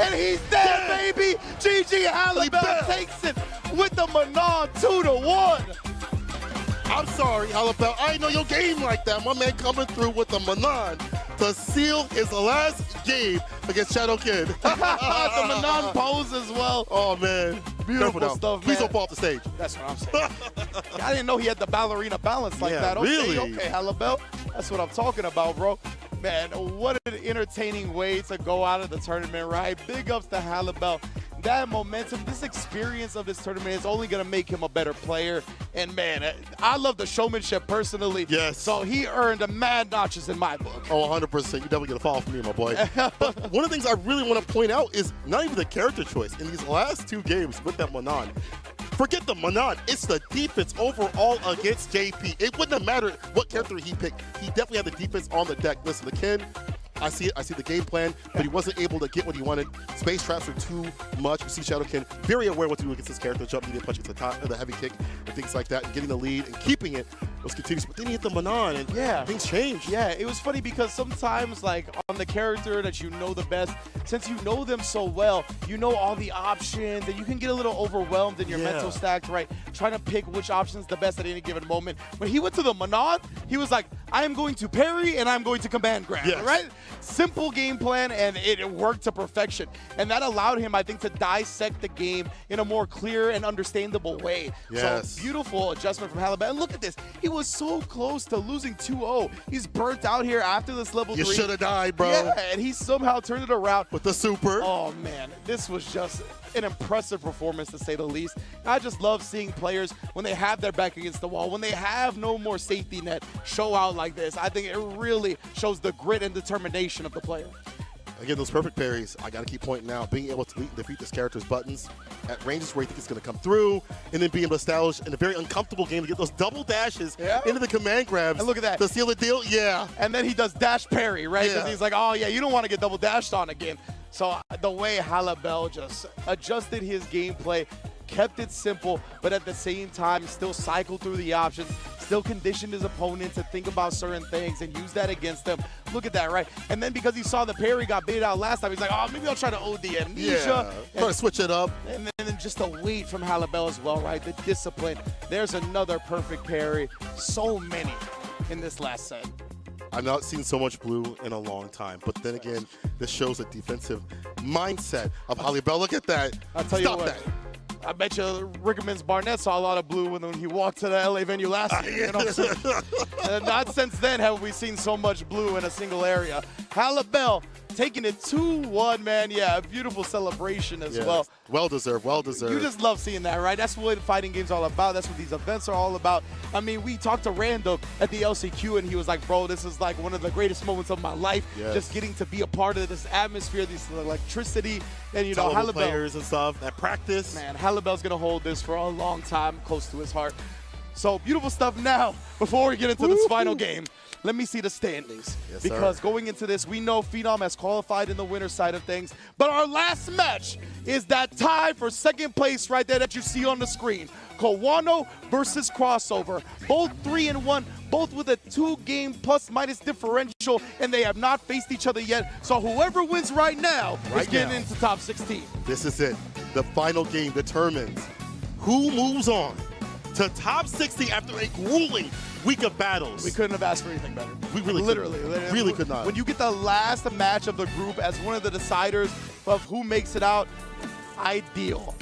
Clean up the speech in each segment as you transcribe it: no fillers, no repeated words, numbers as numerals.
and he's dead, baby. GG Halibel takes it with the Manon 2-1. I'm sorry, Halibel. I didn't know your game like that. My man coming through with the Manon to seal his last game against Shadow Kid. The Manon pose as well. Oh, man. Beautiful stuff, man. Please don't fall off the stage. That's what I'm saying. I didn't know he had the ballerina balance like that. Okay, really? Okay, Halibel. That's what I'm talking about, bro. Man, what an entertaining way to go out of the tournament, right? Big ups to Halibel. That momentum, this experience of this tournament is only going to make him a better player. And, man, I love the showmanship personally. Yes. So he earned a mad notches in my book. Oh, 100%. You definitely get a fall from me, my boy. But one of the things I really want to point out is not even the character choice. In these last 2 games with that Manon, forget the Manon. It's the defense overall against JP. It wouldn't have mattered what character he picked. He definitely had the defense on the deck. Listen, the Ken, I see it. I see the game plan, but he wasn't able to get what he wanted. Space traps were too much. You see Shadowkin very aware what to do against his character. Jump, he did punch it to the top, the heavy kick, and things like that. And getting the lead and keeping it was continuous. But then he hit the Manon, and things changed. Yeah, it was funny because sometimes, like, on the character that you know the best, since you know them so well, you know all the options, and you can get a little overwhelmed in your mental stack, right? Trying to pick which option's the best at any given moment. When he went to the Manon, he was like, I am going to parry, and I'm going to command grab, right? Simple game plan, and it worked to perfection. And that allowed him, I think, to dissect the game in a more clear and understandable way. So beautiful adjustment from Halibel. And look at this. He was so close to losing 2-0. He's burnt out here after this level 3. You should have died, bro. Yeah, and he somehow turned it around. With the super. Oh, man. This was just an impressive performance, to say the least. I just love seeing players, when they have their back against the wall, when they have no more safety net, show out like this. I think it really shows the grit and determination of the player. Again, those perfect parries, I got to keep pointing out, being able to defeat this character's buttons at ranges where you think it's going to come through, and then being able to establish in a very uncomfortable game to get those double dashes into the command grabs. And look at that. To seal the deal, And then he does dash parry, right? Because he's like, oh, yeah, you don't want to get double dashed on again. So the way Halibel just adjusted his gameplay, kept it simple, but at the same time still cycled through the options, still conditioned his opponent to think about certain things and use that against them. Look at that, right? And then because he saw the parry got baited out last time, he's like, oh, maybe I'll try to OD Amnesia. Try to switch it up. And then just the weight from Halibel as well, right? The discipline. There's another perfect parry. So many in this last set. I've not seen so much blue in a long time. But then again, this shows a defensive mindset of Halibel. Look at that. I'll tell you what. I bet you Rickman's Barnett saw a lot of blue when he walked to the LA venue last year. You know what I'm saying? And not since then have we seen so much blue in a single area. Halibel taking it 2-1, man. Yeah, a beautiful celebration as well. Well deserved, well deserved. You just love seeing that, right? That's what fighting games are all about. That's what these events are all about. I mean, we talked to Random at the LCQ, and he was like, bro, this is like one of the greatest moments of my life. Just getting to be a part of this atmosphere, this electricity, and, you know, Halibel. Players and stuff, that practice. Man, Halibel's going to hold this for a long time, close to his heart. So, beautiful stuff now. Before we get into this final game, let me see the standings. Because going into this, we know Fchamp has qualified in the winner's side of things. But our last match is that tie for second place right there that you see on the screen. Kawano versus Crossover. Both 3-1, both with a 2-game plus-minus differential, and they have not faced each other yet. So whoever wins right now is getting into top 16. This is it. The final game determines who moves on to top 60 after a grueling week of battles. We couldn't have asked for anything better. We really literally could not. When you get the last match of the group as one of the deciders of who makes it out, ideal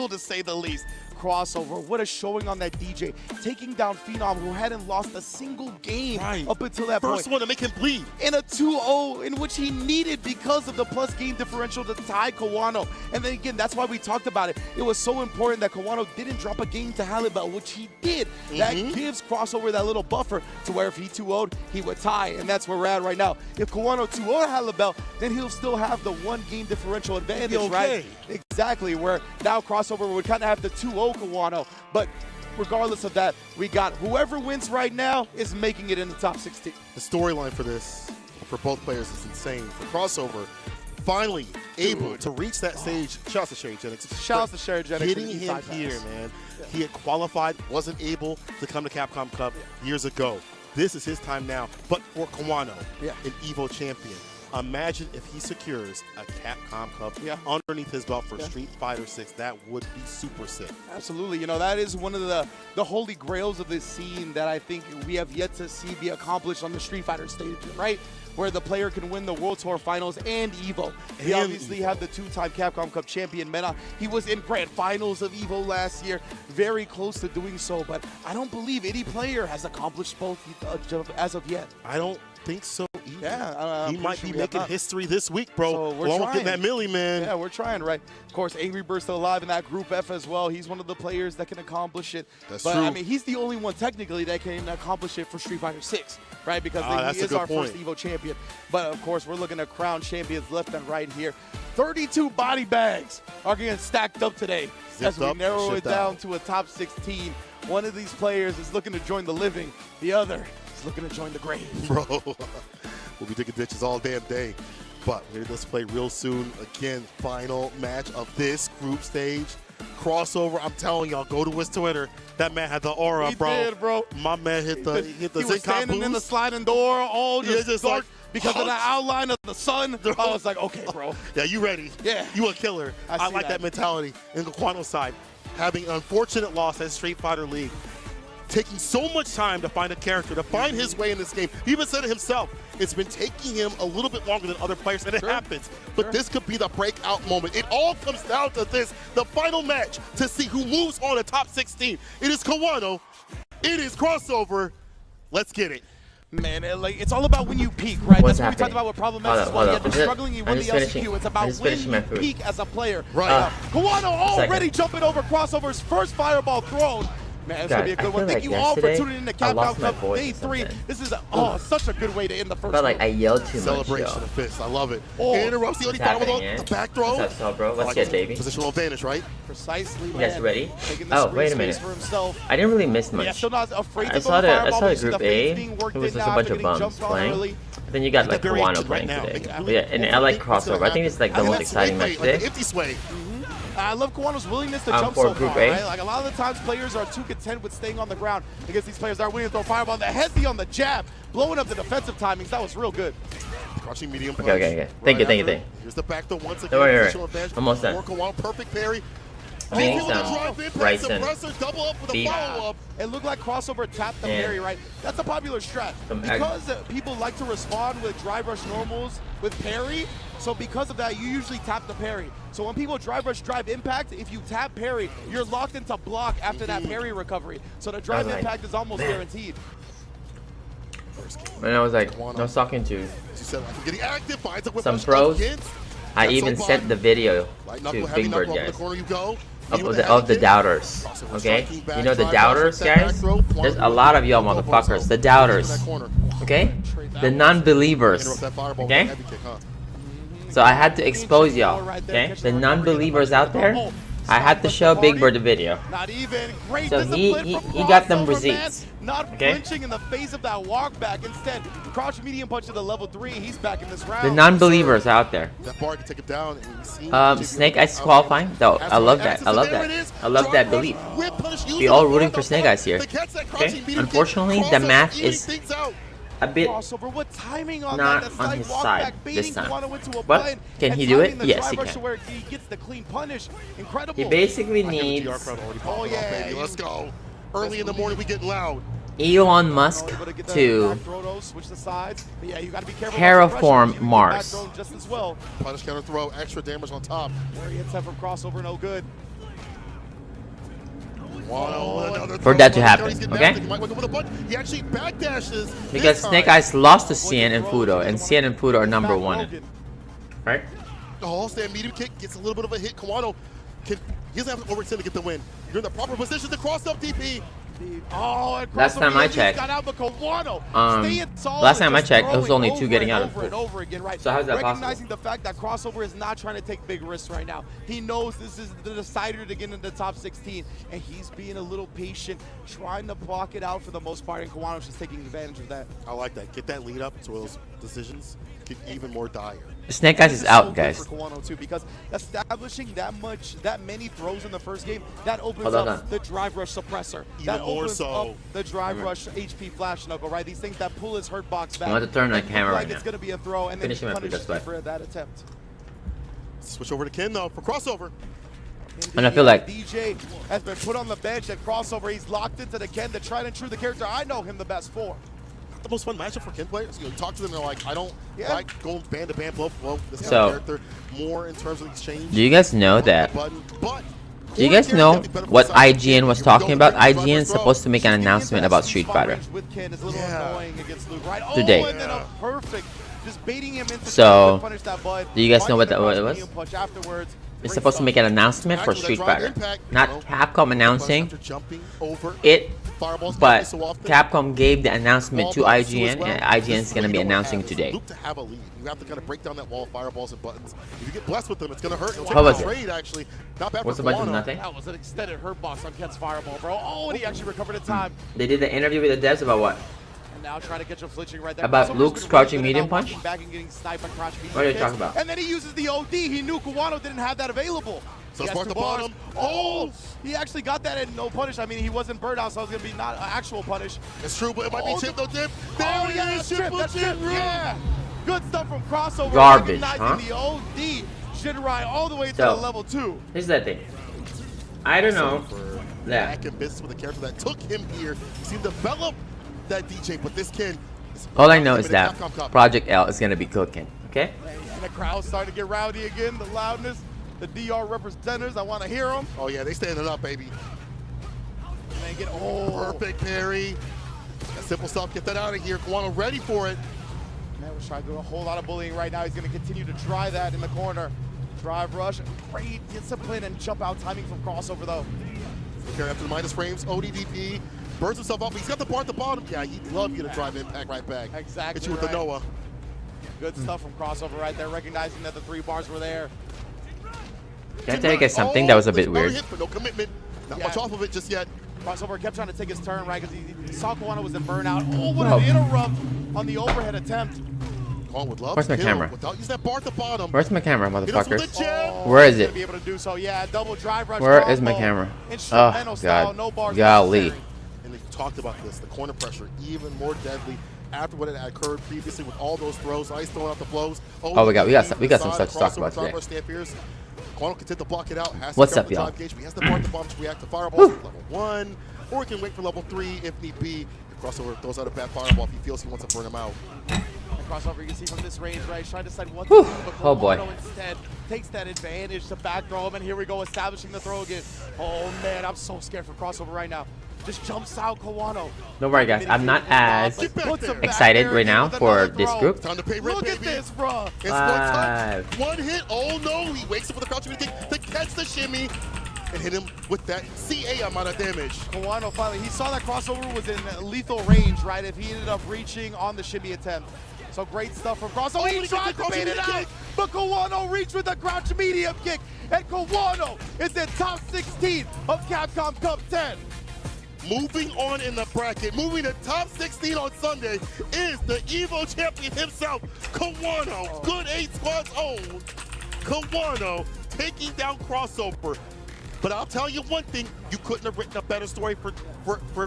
to say the least. Crossover, what a showing on that DJ, taking down Fchamp, who hadn't lost a single game up until that point. First one to make him bleed. In a 2-0, in which he needed because of the plus game differential to tie Kawano. And then again, that's why we talked about it. It was so important that Kawano didn't drop a game to Halibel, which he did. That gives Crossover that little buffer to where if he 2-0'd, he would tie, and that's where we're at right now. If Kawano 2-0'd Halibel, then he'll still have the 1-game differential advantage, right? Exactly, where now Crossover would kind of have the 2-0 Kawano, but regardless of that, we got whoever wins right now is making it in the top 16. The storyline for this, for both players, is insane. For Crossover, finally able to reach that stage. Shout out to Sherry Jennings. Shout out to Sherry Jennings. Getting him here, man. He had qualified, wasn't able to come to Capcom Cup years ago. This is his time now, but for Kawano, an Evo champion. Imagine if he secures a Capcom Cup underneath his belt for Street Fighter 6. That would be super sick. Absolutely. You know, that is one of the holy grails of this scene that I think we have yet to see be accomplished on the Street Fighter stage, right? Where the player can win the World Tour Finals and EVO. We obviously have the two-time Capcom Cup champion, Mena. He was in Grand Finals of EVO last year, very close to doing so, but I don't believe any player has accomplished both as of yet. I don't think so either. Yeah, he might be making history this week, bro. So we're Along with trying. getting that milli, man. Yeah, we're trying, right? Of course, Angry Bird's still alive in that Group F as well. He's one of the players that can accomplish it. That's but, true. I mean, he's the only one technically that can accomplish it for Street Fighter 6, right? Because he is our first EVO champion. But, of course, we're looking at crown champions left and right here. 32 body bags are getting stacked up today as we narrow it down to a top 16. One of these players is looking to join the living. The other is looking to join the grave. Bro, we'll be digging ditches all damn day. But we're going to play real soon. Again, final match of this group stage. Crossover, I'm telling y'all, go to his Twitter. That man had the aura, bro. He did, bro. My man hit the He was standing in the sliding door, all just dark because of the outline of the sun. I was like, okay, bro. Yeah, you ready? Yeah. You a killer. I like that mentality. And the Quano side, having an unfortunate loss at Street Fighter League, taking so much time to find a character, to find his way in this game. He even said it himself. It's been taking him a little bit longer than other players, and it happens. But this could be the breakout moment. It all comes down to this, the final match, to see who moves on to top 16. It is Kawano. It is Crossover. Let's get it. Man, it's all about when you peak, right? What's That's what we talked about with Problem S as well. He had been struggling, he won the LCQ. It's about when you peak as a player. Right. Kawano already jumping over Crossover's first fireball thrown. Man, it's going to be a good one. Thank you all for tuning in to Capcom Cup Day 3. This is such a good way to end the first felt like I yelled too much. Celebration of fists. I love it. Interrupts the only final with the back throw. What's up, bro? Let's get baby. Positional advantage, right? Precisely. You guys ready? Oh, wait a minute. I didn't really miss much. Yeah, still not afraid I saw the Group A. It was just a bunch of bums playing. Then you got like Kawano playing today. Yeah, and I like Crossover. I think it's like the most exciting match today. Empty sway. I love Kawano's willingness to jump so far, A. right? Like a lot of the times players are too content with staying on the ground against these players that are willing to throw fireball. The Hezzy on the jab, blowing up the defensive timings. That was real good. Crushing medium punch. Okay. Thank you. Here's the back throw once again. Right. Almost done. Perfect parry. Right and double up with a follow-up. It looked like Crossover tapped the parry, right? That's a popular strat. Because people like to respond with drive rush normals with parry, so because of that, you usually tap the parry. So when people drive rush drive impact, if you tap parry, you're locked into block after that parry recovery. So the drive impact is almost guaranteed. And I was like, I was talking to some some pros. I even sent the video to Big Bird guys of the doubters. Okay, you know the doubters, guys. There's a lot of y'all motherfuckers. The doubters. Okay, the non-believers. Okay. So I had to expose y'all. Okay, the non-believers out there. I had to show Big Bird the video. So he got them receipts. Not flinching in the face of that walk back. Instead, crouch medium punch to the level 3. He's back in this round. The non-believers out there. Snake Eyes qualifying? No, I love that. I love that. I love that belief. We all rooting for Snake Eyes here. Okay. Unfortunately, the math is a bit not on his side this time. But can he do it? Yes, he can. He basically needs let's go. Early in the morning, we get loud. Elon Musk to terraform Mars. Punish counter throw, extra damage on top. Where he hits that from Crossover, no good. For that to happen, okay? Because Snake Eyes lost to Cien and Fudo, and Cien and Fudo are number 1. Right? The whole stand medium kick gets a little bit of a hit. Kawano, he doesn't have to overextend to get the win. You're in the proper position to cross up DP. Last time I checked, last time I checked, it was only 2 getting out of it. So how's that possible? Recognizing the fact that Crossover is not trying to take big risks right now. He knows this is the decider to get into the top 16, and he's being a little patient, trying to block it out for the most part, and Kawano's just taking advantage of that. I like that. Get that lead up so those decisions get even more dire. Snake Eyes is out, guys. For Kawano too, because establishing that many throws in the first game, that opens Hold on. up the drive rush suppressor. That opens up the drive rush HP flash knuckle, right? These things that pull his hurt box back. You want to turn the camera right now. It's gonna be a throw, and then Finish him up punish this way. for that attempt. Switch over to Ken though for crossover. And I feel like DJ has been put on the bench at crossover. He's locked into the Ken, the tried and true, the character I know him the best for. The most fun matchup for Ken players. You talk to them, they're like, I don't like going band to band, blow this kind of character. More in terms of exchange. Do you guys know that? Do you guys know what IGN was talking about? IGN is supposed to make an announcement about Street Fighter today. So, do you guys know what it was? It's supposed to make an announcement for Street Fighter. Not Capcom announcing it, but Capcom gave the announcement to IGN, and IGN is going to be announcing today. You have to kind of break down that wall of fireballs and buttons. If you get blessed with them, it's going to hurt. What was it? Actually. Not bad. What's a bunch of nothing? That was an extended hurt box on Ken's fireball, bro. Oh, and he actually recovered in time. They did the interview with the devs about what? And now trying to get you flinching right there. About Luke's crouching medium punch? Back and getting sniped by crouching medium What are you kicks. talking about? And then he uses the OD. He knew Kawano didn't have that available. So start the bottom. Oh, he actually got that and no punish. I mean, he wasn't burned out, so it's going to be not an actual punish. It's true, but it might be chip, though, Dip. There he is, chip. Yeah. Good stuff from crossover. Garbage, huh? The OD. Shinrai all the way to the level 2. Here's the thing. I don't know. Yeah. Back and business with a character that took him here. He develop that DJ, but this Ken. All I know is that Project L is going to be cooking, okay? And the crowd's starting to get rowdy again. The loudness. The DR representatives, I want to hear them. Oh, yeah, they standing up, baby. And get, perfect parry. That simple stuff, get that out of here. Kawano ready for it. Man, we're trying to do a whole lot of bullying right now. He's going to continue to try that in the corner. Drive rush, great discipline and jump out timing from crossover, though. Carry after the minus frames, ODDP, burns himself up. He's got the bar at the bottom. Yeah, he'd love you to drive impact right back. Exactly. Hit you with the Noah. Good stuff from crossover right there, recognizing that the 3 bars were there. Can I tell you guys something that was a bit weird? Hit, but no commitment. Not much off of it just yet. Crossover kept trying to take his turn, right? Because he saw Kawano was in burnout. Oh, what an interrupt on the overhead attempt. Would love Where's my camera? Use that bar at the bottom. Where's my camera, motherfuckers? Oh, where is it? Be able to do so. Yeah, double drive rush. Where is my camera? Oh, God. No bars Golly. And they've talked about this. The corner pressure, even more deadly after what had occurred previously with all those throws. Ice throwing out the blows. Oh, we got some stuff to talk about today. Kawano can take the block it out. What's up, y'all? He has the bar at the bottom to react to fireballs at level 1, or he can wait for level 3 if need be. The crossover throws out a bad fireball if he feels he wants to burn him out. Crossover, you can see from this range, right? He's trying to decide what to do, but oh boy. Instead takes that advantage to back throw him, and here we go, establishing the throw again. Oh man, I'm so scared for crossover right now. Just jumps out Kawano. Don't worry, guys. I'm not as excited right now for this group. Time to pay rent, Look at this, bro. It's one hit. Oh no, he wakes up with a crouching kick to catch the shimmy and hit him with that CA amount of damage. Kawano finally, he saw that crossover was in lethal range, right? If he ended up reaching on the shimmy attempt. So great stuff from crossover. Oh, he tried to bait it out, but Kawano reached with a crouch medium kick, and Kawano is in top 16 of Capcom Cup 10. Moving on in the bracket, moving to top 16 on Sunday is the Evo champion himself, Kawano. Good 8 squad's own Kawano taking down crossover. But I'll tell you one thing, you couldn't have written a better story for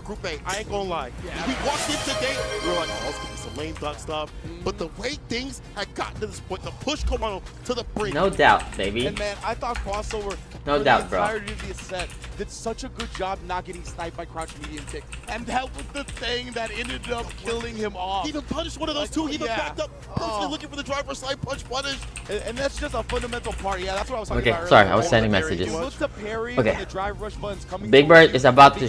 Group A. I ain't gonna lie. Yeah. We walked in today, we were like, oh, it's gonna be some lame duck stuff. But the way things had gotten to this point, to push Kawano to the brink. No doubt, baby. And man, I thought crossover no doubt, bro. The entirety of the set did such a good job not getting sniped by crouch medium kick. And that was the thing that ended up killing him off. He even punished one of those two. He even backed up, personally looking for the driver side punch punish. And that's just a fundamental part. Yeah, that's what I was talking about. Okay, sorry, I was sending messages. Okay. The drive rush buttons coming Big Bird is about to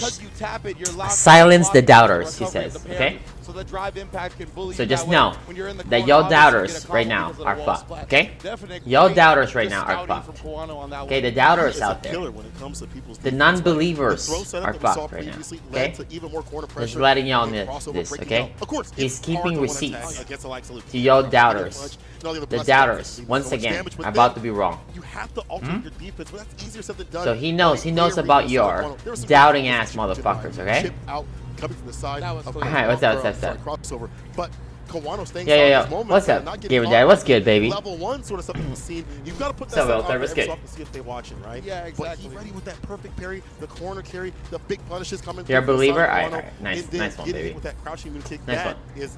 silence the doubters, he says, okay? So the drive impact can bully so just know that y'all doubters right now are fucked, okay? Y'all doubters right now are fucked. Okay, the doubters out there. The non-believers are fucked right now, okay? Just letting y'all know this, okay? He's keeping receipts to y'all doubters. The doubters, once again, are about to be wrong. So he knows about your doubting ass motherfuckers, okay? Alright, what's that? But Kawano staying Yeah. this moment. What's up, Gamer Dad? What's good, baby? Level 1 sort of stuff we've seen. You've got to put that So, stuff out what's there good? to see if they're watching, right? Yeah, exactly. But he's ready with that perfect parry, the corner carry, the big punishes coming. You're a through believer? from Alright, Kawano, nice, and then nice one, getting baby. hit with that crouching move kick, Nice that one. is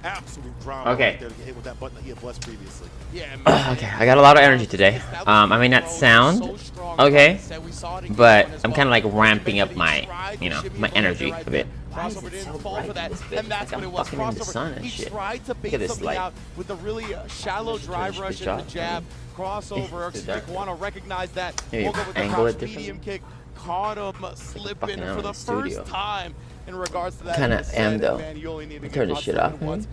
absolute drama Okay. right there to get hit with that button that he had blessed previously. Yeah, man. Okay, I got a lot of energy today. I may not sound okay, but I'm kind of like ramping up my, you know, my energy a bit. Why is Crossover it didn't so fall bright for that, in this bitch? and that's Like what I'm it was. fucking in the Crossover. sun and He shit. tried to Look bait at this something light. out with a really shallow drive rush the and the jab. Crossover. It's dark. Kawano recognized that. Maybe Woke up with the angle it crouch medium differently. kick. Caught him slipping fucking out for in the the studio. first time in regards to that. Kinda He said, am, though. Man, you only need to Turn get this shit caught off, once.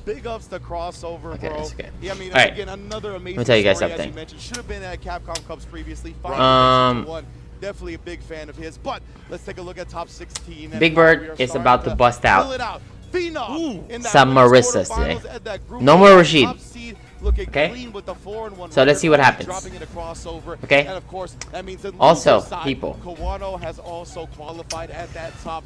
Big ups to Crossover, Okay, bro. that's okay. Yeah, I mean, All right. again, another amazing Let me tell you guys story, something. As you mentioned, should have been at Capcom Cups previously. Definitely a big fan of his. But let's take a look at top 16. Big Bird is about to bust out. Fill it out. Phenom in that Some women's Marissa today. quarterfinals at that group No more top Rashid. seed, looking Okay? clean with the 4-1 So let's see what record, happens. dropping it a crossover. Okay? And of course, that means the Also, loser side, people. Kawano has also qualified at that top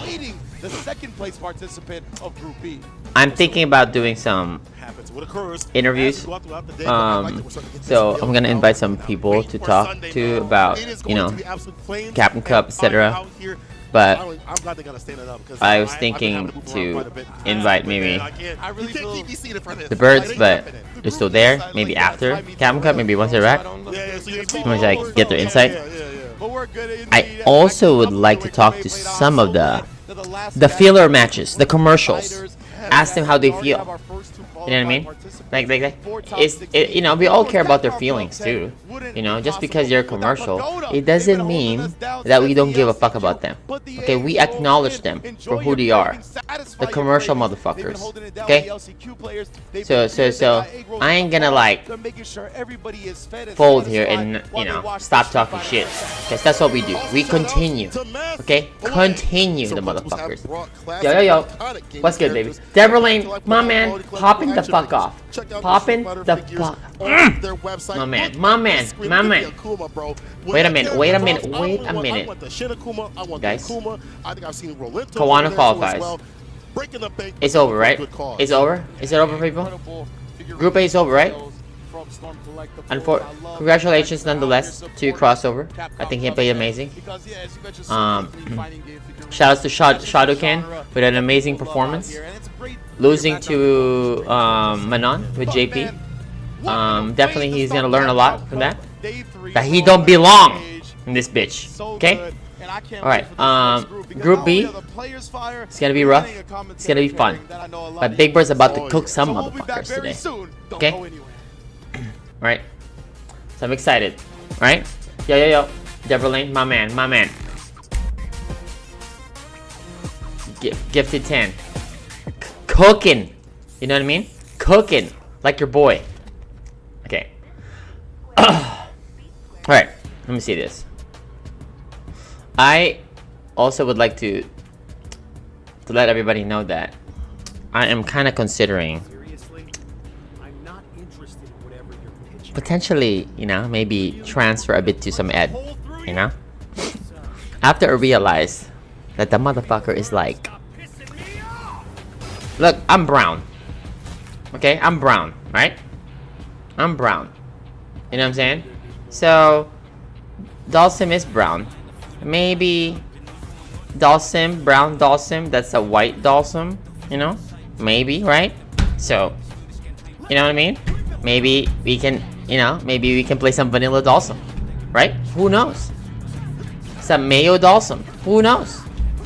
leading the second place participant of Group B. I'm thinking about doing some Happens. What occurs interviews. as we go out throughout the day, but I like that we're starting to get So this I'm gonna build invite out. some people Waiting to for talk Sunday, to man. about, It is you going know, to be absolute flames Capcom and Cup, fire etc. out here. But I'm glad they gotta stand it up because I was I've been thinking having move around to quite a bit. invite But, maybe man, I really you can't feel keep me seated for this. the Birds, Like, but happening. they're still there. Maybe after Capcom Cup, maybe once they're back. Yeah, so you I'm gonna like get their insight. Yeah. But we're good I indeed. also would like to talk to some of the filler matches, the commercials. Ask them how they feel. You know what I mean? Like you know, we all care about their feelings too. You know, just because you're a commercial, it doesn't mean that we don't give a fuck about them. Okay, we acknowledge them for who they are. The commercial motherfuckers. Okay? So I ain't gonna like fold here and, you know, stop talking shit. Because that's what we do. We continue. Okay? Continue the motherfuckers. Yo. What's good, baby? Deborah Lane, my man, popping the fuck off. Popping the fuck. My man. Wait a minute. Guys, Kawano qualifies. It's over, right? It's over? Is it over, people? Group A is over, right? Congratulations nonetheless to Crossover. I think he played amazing. Shoutouts to Shadowcan with an amazing performance. Losing to Manon with JP. Definitely he's gonna learn a lot from that. That he don't belong in this bitch. Okay? Alright, Group B. It's gonna be rough. It's gonna be fun. But Big Bird's about to cook some motherfuckers today. Okay? Alright. So I'm excited. Alright? Yo. Deborah Lane, my man. Gifted 10. Cooking. You know what I mean? Cooking. Like your boy. Okay. Alright. Let me see this. I also would like to let everybody know that I am kind of considering potentially, you know, maybe transfer a bit to some ed, you know? After I realized that the motherfucker is like, look, I'm brown. Okay, I'm brown, right? I'm brown. You know what I'm saying? So, Dalsim is brown. Maybe brown Dalsim, that's a white Dalsim, you know? Maybe, right? So, you know what I mean? Maybe we can, you know, maybe we can play some vanilla Dalsim, right? Who knows? Some mayo Dalsim, who knows?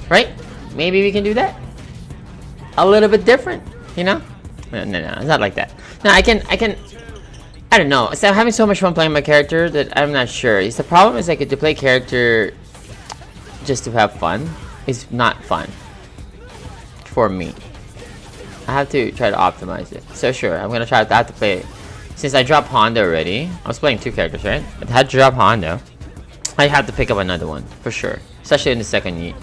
Right? Maybe we can do that. A little bit different, you know? No, it's not like that. No, I don't know. So I'm having so much fun playing my character that I'm not sure. The problem is like to play character just to have fun is not fun for me. I have to try to optimize it. So sure, I'm gonna try to have to play it. Since I dropped Honda already, I was playing two characters, right? I had to drop Honda. I have to pick up another one for sure, especially in the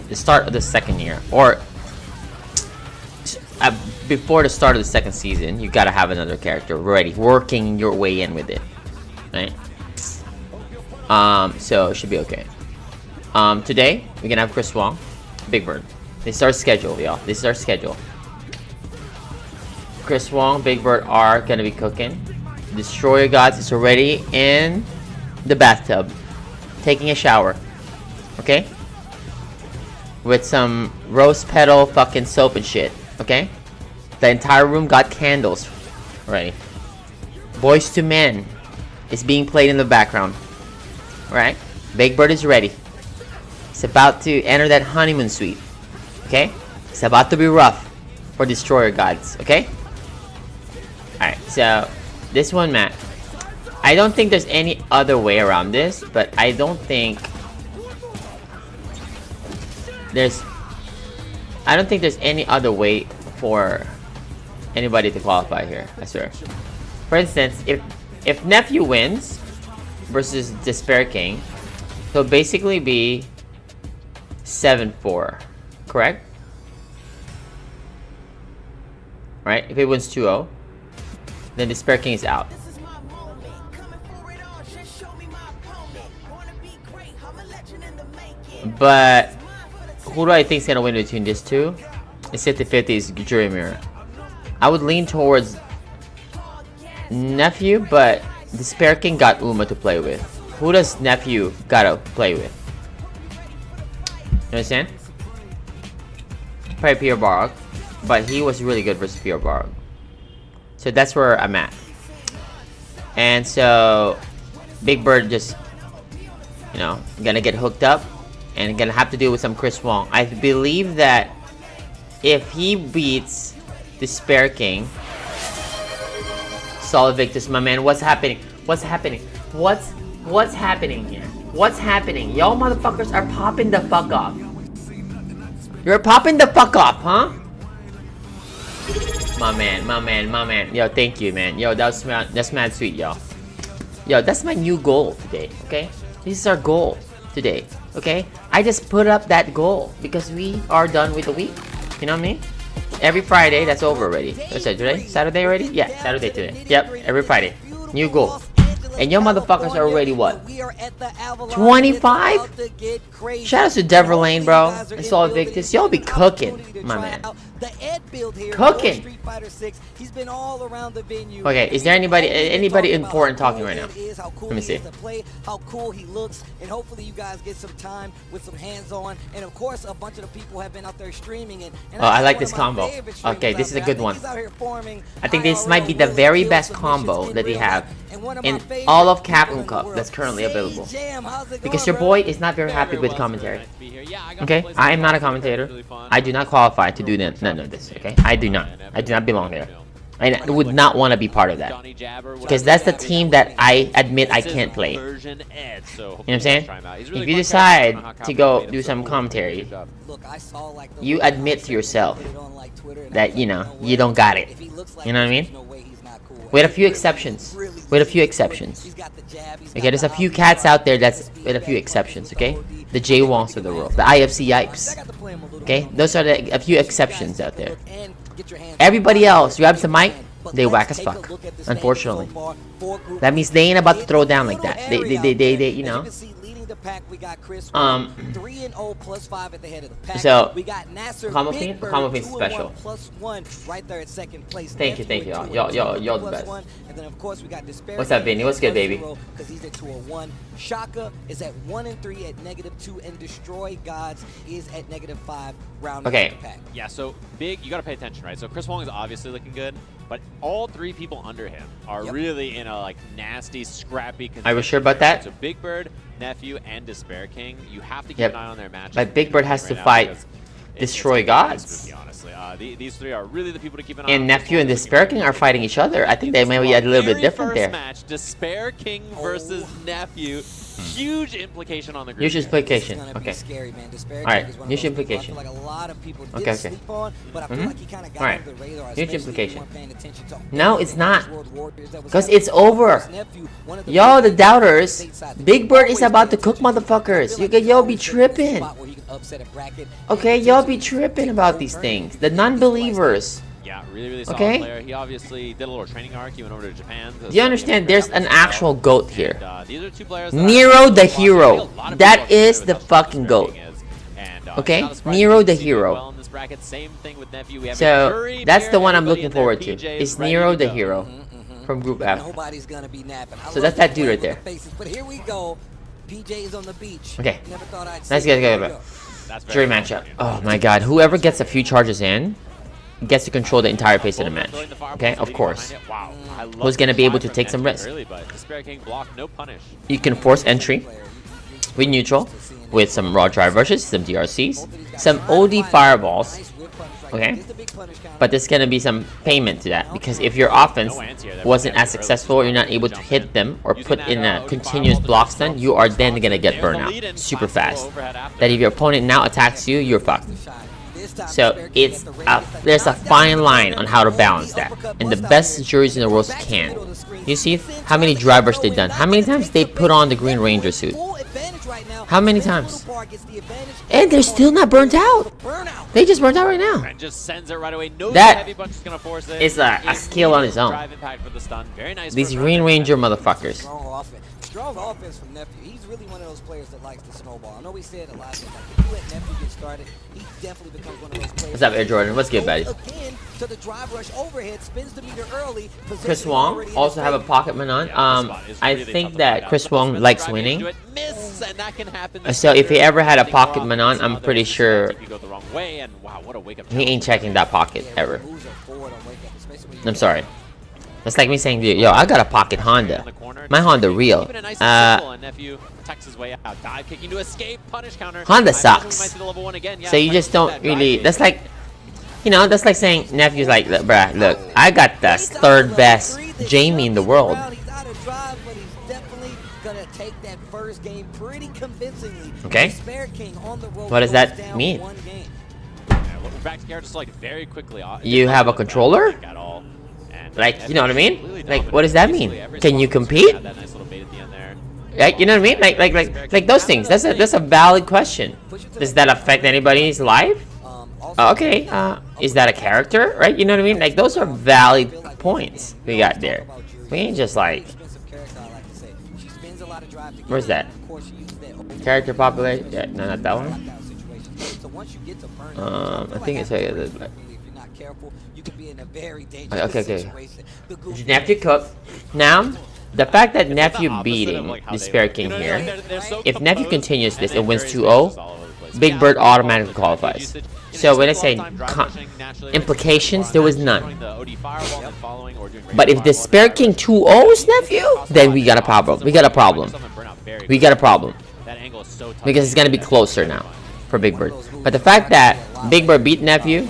the start of the second year, or before the start of the second season. You gotta have another character ready, working your way in with it, right? So it should be okay. Today we're gonna have Chris Wong, Big Bird. This is our schedule, y'all. This is our schedule. Chris Wong, Big Bird are gonna be cooking. Destroyer Gods is already in the bathtub, taking a shower. Okay? With some rose petal fucking soap and shit. Okay? The entire room got candles already. Boys to Men is being played in the background. Right? Big Bird is ready. It's about to enter that honeymoon suite. Okay? It's about to be rough for Destroyer Gods. Okay? Alright, so this one, Matt. I don't think there's any other way around this, but I don't think there's any other way for anybody to qualify here, I swear. For instance, if Nephew wins versus Despair King, he'll basically be 7-4, correct? Right? If he wins 2-0, then Despair King is out. But who do I think is gonna win between these two? It's 50-50 is Jury Mirror. I would lean towards Nephew, but Despair King got Uma to play with. Who does Nephew gotta play with? You understand? Probably Pierre Barg, but he was really good versus Pierre Barg. So that's where I'm at. And so Big Bird just, you know, gonna get hooked up and gonna have to deal with some Chris Wong. I believe that if he beats Despair King, Solid Victus, my man, what's happening? What's happening? What's happening here? What's happening? Y'all motherfuckers are popping the fuck off. You're popping the fuck off, huh? My man. Yo, thank you, man. Yo, that's mad sweet, y'all. Yo, that's my new goal today, okay? This is our goal today, okay? I just put up that goal because we are done with the week. You know what I mean? Every Friday, that's over already. What's that, today? Saturday already? Yeah, Saturday today. Yep, every Friday. New goal. And your motherfuckers are already what? 25? Shout out to Dever Lane, bro. And Solid Victus. Y'all be cooking, my man. Cooking. Okay, is there anybody important talking right now? Let me see. How cool he looks, and hopefully you guys get some time with some hands-on. And of course, a bunch of the people have been out there streaming. And oh, I like this combo. Okay, this is a good one. I think this might be the very best combo that they have in all of Capcom Cup that's currently available. Because your boy is not very happy with commentary. Okay, I am not a commentator. I do not qualify to do none of this. Okay, I do not belong there. I would not want to be part of that, because that's the team that I admit I can't play. You know what I'm saying? If you decide to go do some commentary, you admit to yourself that, you know, you don't got it. You know what I mean? With a few exceptions. With a few exceptions. Okay, there's a few cats out there that's with a few exceptions, okay? The J Wongs of the world. The IFC Yipes. Okay? Those are a few exceptions out there. Everybody else grabs the mic, they whack as fuck. Unfortunately. That means they ain't about to throw down like that. They you know. So combo fiend is special. Thank you, y'all the best. What's up, Vinny? What's good, baby? Shaka is at 1-3 at -2, and Destroy Gods is at -5. Round okay. Yeah, so Big, you gotta pay attention, right? So Chris Wong is obviously looking good, but all three people under him are really in a like nasty, scrappy condition. Are we sure about that? So Big Bird, Nephew, and Despair King, you have to keep an eye on their matches. But Big Bird has to fight Destroy Gods. These three are really the people to keep an eye on. And Nephew and Despair King are fighting each other. I think they may be a little bit different there. Match, Despair King versus Nephew. Huge implication on the group. Huge implication. Okay. Alright, huge implication. Okay. Alright. Huge implication. No, it's not. Because it's over. Y'all, the doubters. Big Bird is about to cook motherfuckers. Y'all be tripping. Okay, y'all be tripping about these things. The non-believers. Yeah, really solid player. He obviously did a little training arc. He went over to Japan. Do you understand? There's an actual GOAT here. These are two players. Nero the hero. That is the fucking GOAT. Okay? Nero the hero. bracket. Same thing with Nephew. We have So that's the one I'm everybody looking in there. forward to. PJ Is ready Nero to the go. hero from Group F? Nobody's gonna be napping. I So love that's that to dude play right with there. the faces, but here we go. PJ is on the beach. Okay. Never thought I'd Nice, see good, it. good, Here good. we go. That's Jury very matchup. well. Oh my god. Whoever gets a few charges in gets to control the entire pace of the match. Okay, of course. Wow. I love Who's gonna the be able drive to from take some Nephew risks? early, but Despair King block, no punish. You can force entry with neutral, with some raw drive rushes, some DRCs, some OD fireballs. Okay, but there's gonna be some payment to that because if your offense wasn't as successful, or you're not able to hit them or put in a continuous block stun, you are then gonna get burnout super fast. That if your opponent now attacks you, you're fucked. So there's a fine line on how to balance that, and the best juries in the world can. You see how many drivers they've done, how many times they put on the Green Ranger suit, how many times, and they're still not burnt out. They just burnt out right now. And just sends it right away. No That heavy punch is gonna force it. is a skill on its own. Drive impact for the stun. Very nice. These first Green round. Ranger motherfuckers. Strong offense from Nephew. He's really one of those players that likes to snowball. I know we said a lot of times, like, if you let Nephew get started, he definitely becomes one of those players. What's up, Air Jordan? What's good, buddy? Again, to the drive rush overhead, spins the meter early. Chris Wong also have a pocket Manon. I think that Chris Wong likes winning. Miss, and that can happen. So if he ever had a pocket Manon, I'm pretty sure he ain't checking that pocket ever. I'm sorry. That's like me saying, yo, I got a pocket Honda. My Honda real. Honda sucks. So you just don't really. That's like, you know, that's like saying Nephew's like, bruh, look, I got the third best Jamie in the world. Okay. What does that mean? You have a controller? Like, you know what I mean? Like, what does that mean? Can you compete? Like, you know what I mean? Like those things. That's a valid question. Does that affect anybody's life? Okay. Is that a character? Right? You know what I mean? Like, those are valid points we got there. We ain't just like. Where's that? Character population? Yeah, no, not that one. I think it's like. Okay. Nephew cook. Now, the fact that Nephew beating Despair King here, if Nephew continues this and wins 2-0, Big Bird automatically qualifies. So when I say implications, there was none. But if Despair King 2-0's Nephew, then we got a problem. We got a problem. Because it's gonna be closer now for Big Bird. But the fact that Big Bird beat Nephew,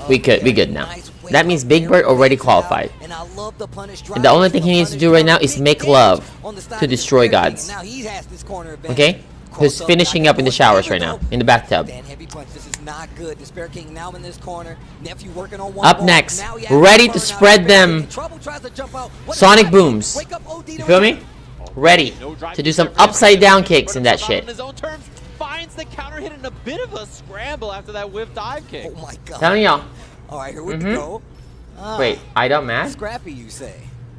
we good now. That means Big Bird already qualified. And the only thing he needs to do right now is make love to Destroy Gods. Okay? Who's finishing up in the showers right now, in the bathtub. Up next, ready to spread them Sonic Booms. You feel me? Ready to do some upside down kicks in that shit. Finds the counter hit in a bit of a scramble after that whiff dive kick. Oh my god. Telling y'all. Alright, here we go. Wait, I don't mad? Scrappy, you say?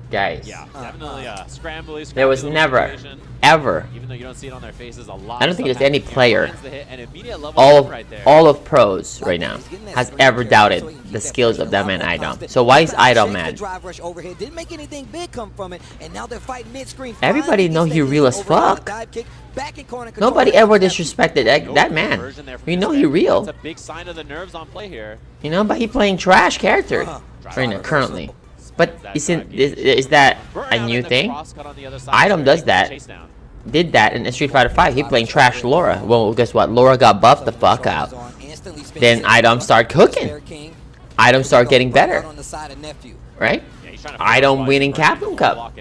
Guys. Yeah, definitely scrambly. There was never, ever. Even though you don't see it on their faces a lot. I don't think there's any player, all of pros right now, has ever doubted the skills of that man Idom. So why is Idom mad? Everybody know he real as fuck. Nobody ever disrespected that man. We know he real. It's a big sign of the nerves on play here. You know, but he playing trash character right now currently. But is that a new thing? Idom does that. Did that in Street Fighter 5. He playing trash Laura. Well, guess what? Laura got buffed the fuck out. Then Idom start cooking. Idom start getting better. Right? Idom winning Capcom Cup.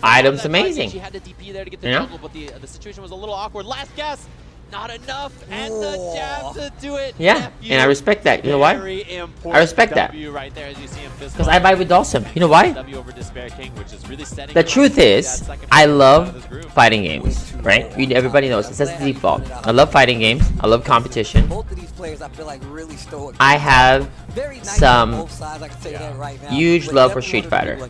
Idom's amazing. You know? But the situation was a little awkward. Last guess. Not enough, and the jab to do it. Yeah, and I respect that. You know why? I respect that. Because I vibe with Dawson. You know why? The truth is, I love fighting games, right? Everybody knows it. That's the default. I love fighting games. I love competition. I have some huge love for Street Fighter.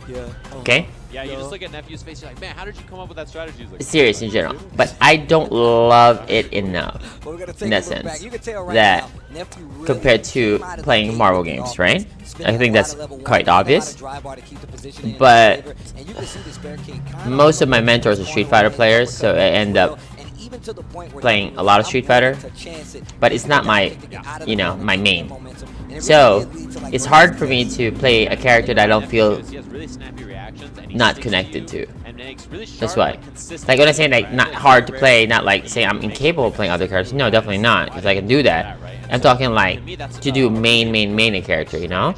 Okay? Yeah, you just look at Nephew's face, you're like, man, how did you come up with that strategy? He's like, Serious in general, but I don't love it enough in that sense that compared to playing Marvel games, right? I think that's quite obvious. But most of my mentors are Street Fighter players, so I end up playing a lot of Street Fighter, but it's not my, you know, my main. So it's hard for me to play a character that I don't feel not connected to. That's why. Like when I say like not hard to play, not like saying I'm incapable of playing other characters. No, definitely not, because I can do that. I'm talking like to do main character, you know.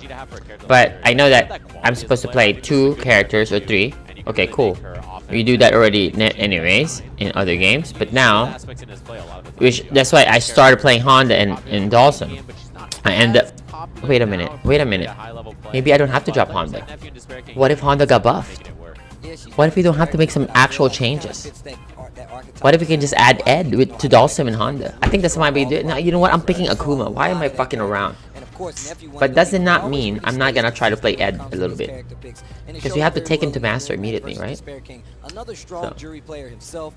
But I know that I'm supposed to play 2 characters or 3. Okay, cool. We do that already anyways in other games, but now, which that's why I started playing Honda and Dawson. I end up. Wait a minute. Maybe I don't have to drop Honda. What if Honda got buffed? What if we don't have to make some actual changes? What if we can just add Ed to Dawson and Honda? I think that's why we do it. Now, you know what? I'm picking Akuma. Why am I fucking around? But does it not mean I'm not gonna try to play Ed a little bit? Because we have to take him to master immediately, right? So.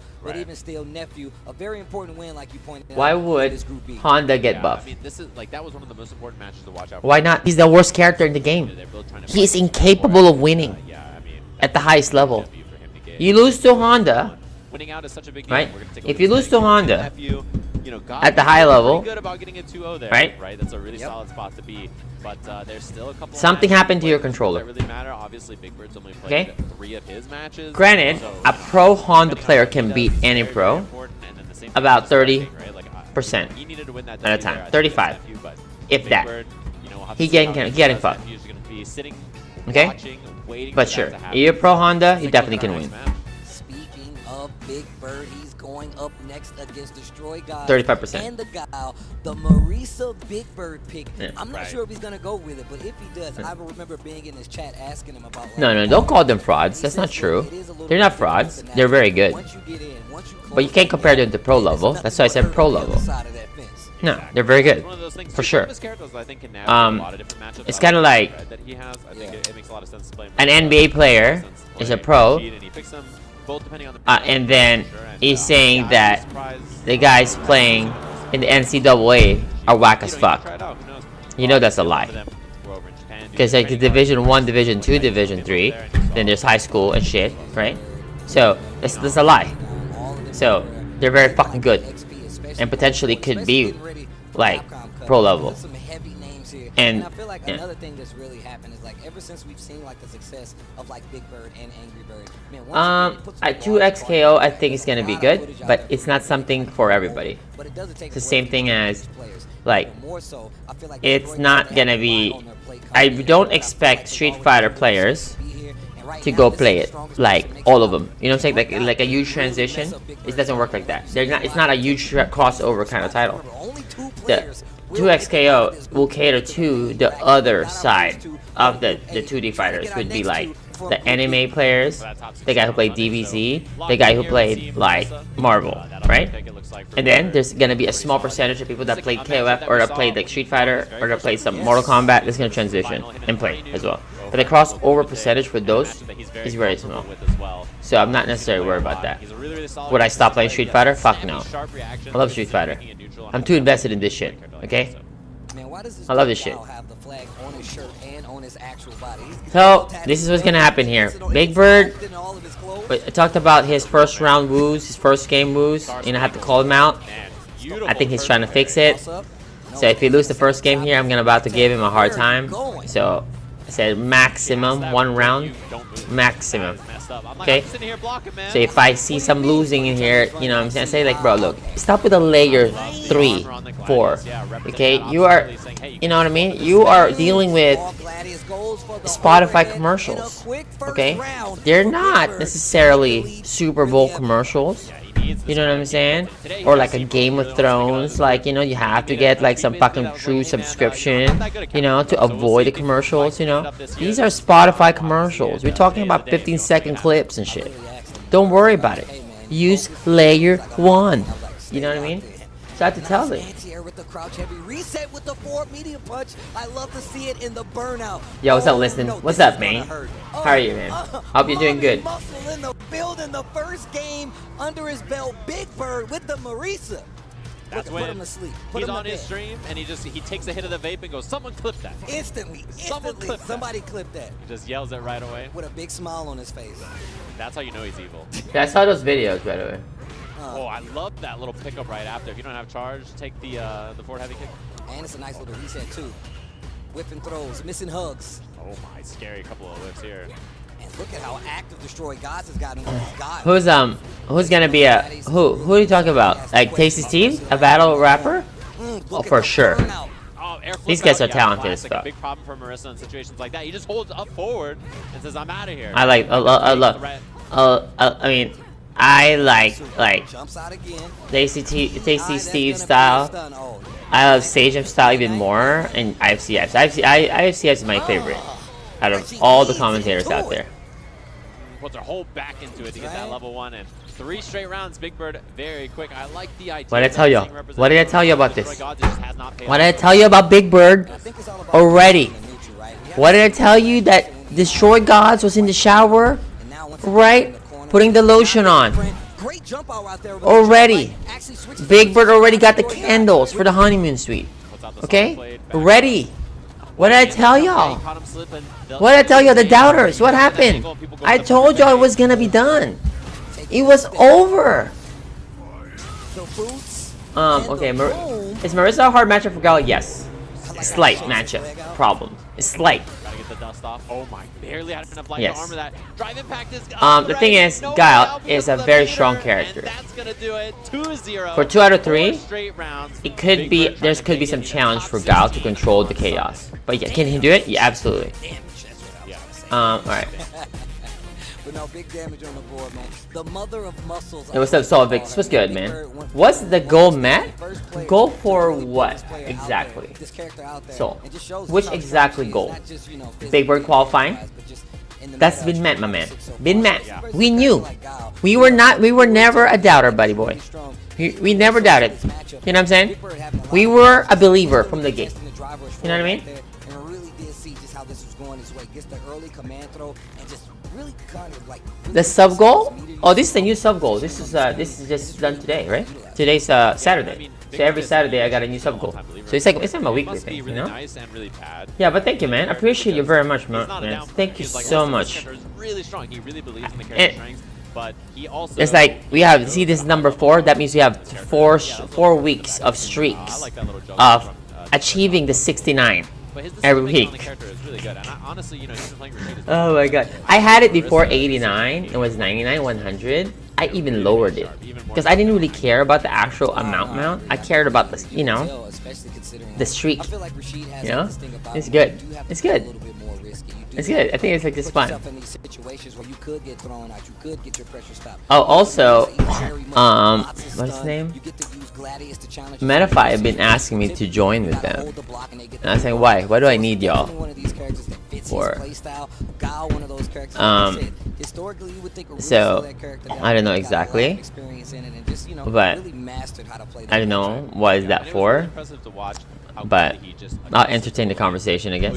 Why would Honda get buffed? Why not? He's the worst character in the game. He's incapable of winning at the highest level. You lose to Honda, right? If you lose to Honda at the high level, right? That's a really solid spot to be. But there's still a couple something happened to your controller. Really matter. Obviously, Big Bird's only played 3 of his matches. Granted, a pro Honda player can beat any pro about 30% at a time, 35, if that. He getting fucked. Okay, but sure, if you're pro Honda, you definitely can win. Speaking of Big Bird, he's going up next against Destroy God 35%. and the Guile, the Marisa Big Bird pick. Yeah, I'm not sure if he's gonna go with it, but if he does, I remember being in his chat asking him about. Like, no, don't call them frauds. That's not true. They're not frauds. They're very good. But you can't compare them to pro level. That's why I said pro level. No, they're very good, for sure. It's kind of like an NBA player is a pro, and then he's saying that the guys playing in the NCAA are whack as fuck. You know that's a lie. Because like Division 1, Division 2, Division 3, then there's high school and shit, right? So that's a lie. So they're very fucking good, and potentially could be like pro level. And I feel like another thing that's really happened is like ever since we've seen like the success of like Big Bird and Angry Bird. Man, at 2XKO I think it's gonna be good, but it's not something for everybody. It's the same thing as like it's not gonna be. I don't expect Street Fighter players to go play it, like all of them. You know what I'm saying? Like a huge transition. It doesn't work like that. It's not a huge crossover kind of title. The 2XKO will cater to the other side of the 2D fighters, would be like the anime players, the guy who played DBZ, the guy who played like Marvel, right? And then there's gonna be a small percentage of people that played KOF or that played like Street Fighter or that played some Mortal Kombat that's gonna transition and play as well. But the crossover percentage for those is very small. So I'm not necessarily worried about that. Would I stop playing Street Fighter? Fuck no. I love Street Fighter. I'm too invested in this shit, okay? I love this shit. So, this is what's gonna happen here. Big Bird, I talked about his first round woos, his first game woos, and I have to call him out. I think he's trying to fix it. So if he loses the first game here, I'm about to give him a hard time. So, I said maximum, 1 round, maximum. Okay, so if I see some losing in here, you know what I'm saying, I say like, bro, look, stop with a layer 3, 4. Okay, you are, you know what I mean, you are dealing with Spotify commercials. Okay, they're not necessarily Super Bowl commercials. You know what I'm saying? Or like a Game of Thrones, like, you know, you have to get like some fucking true subscription, you know, to avoid the commercials, you know. These are Spotify commercials. We're talking about 15-second clips and shit. Don't worry about it. Use layer 1. You know what I mean? Start to tell me. Anti-air with the crouch heavy. Reset with the forward medium punch. I love to see it in the burnout. Yo, what's up, listen? What's up, man? How are you, man? Hope you're doing good. Muscle in the building, the first game under his belt. Big Bird with the Marisa. That's Put when him to sleep. he's on his stream and he takes a hit of the vape and goes, someone clip that. Instantly. Somebody clip that. He just yells it right away. With a big smile on his face. That's how you know he's evil. Yeah, I saw those videos, by the way. Oh, I love that little pickup right after. If you don't have charge, take the forward heavy kick. And it's a nice little reset too. Whipping throws, missing hugs. Oh my, scary couple of whips here. And look at how active Destroy Gods has gotten with his guy. Who's gonna be a who are you talking about? Like Tasty Steve, a battle rapper? Oh, for sure. These guys are talented as fuck. A big problem for Marisa in situations like that. He just holds up forward and says, "I'm out of here." I mean, I like Tasty Steve style. I love Sage style even more, and IFCS. IFCS is my favorite out of all the commentators out there. Puts her whole back into it to get that level 1 and 3 straight rounds. Big Bird very quick. I like the idea. What did I tell you? What did I tell you about this? What did I tell you about Big Bird already? What did I tell you that Destroy Gods was in the shower, right? Putting the lotion on. Already. Big Bird already got the candles for the honeymoon suite. Okay? Ready. What did I tell y'all? What did I tell y'all? The doubters. What happened? I told y'all it was gonna be done. It was over. Okay. Is Marisa a hard matchup for Gal? Yes. Slight matchup problem. It's slight. Oh my, barely had enough life to armor that. Drive impact is the thing is, Guile is a very strong character. That's gonna do it. 2-0. For 2 out of 3, rounds, it could be could be some challenge for Guile to control the chaos. But yeah, can he do it? Yeah, absolutely. Alright. But no, big damage on the board, man. The mother of muscles. Hey, what's up, Solvik? What's good, man? What's the goal, Matt? Goal for what exactly? So, which exactly goal? Big Bird qualifying? That's been met, my man. Been met. We knew. We were never a doubter, buddy boy. We never doubted. You know what I'm saying? We were a believer from the gate. You know what I mean? The sub goal? Oh, this is the new sub goal. This is just done today, right? Today's Saturday. So every Saturday I got a new sub goal. So it's like a weekly thing, you know? Yeah, but thank you, man. I appreciate you very much, man. Thank you so much. But he also it's like we have this is number 4. That means we have 4 weeks of streaks of achieving the 69 every week. Oh my god. I had it before 89. It was 99, 100. I even lowered it because I didn't really care about the actual amount. I cared about the, you know, the streak. You know, it's good. It's good. It's good. I think it's like just fun. Oh, also, what's his name? Metafy have been asking me to join with them. And I was saying, why? Why do I need y'all? For so I don't know exactly, but I don't know what is that for. But I'll entertain the conversation, I guess.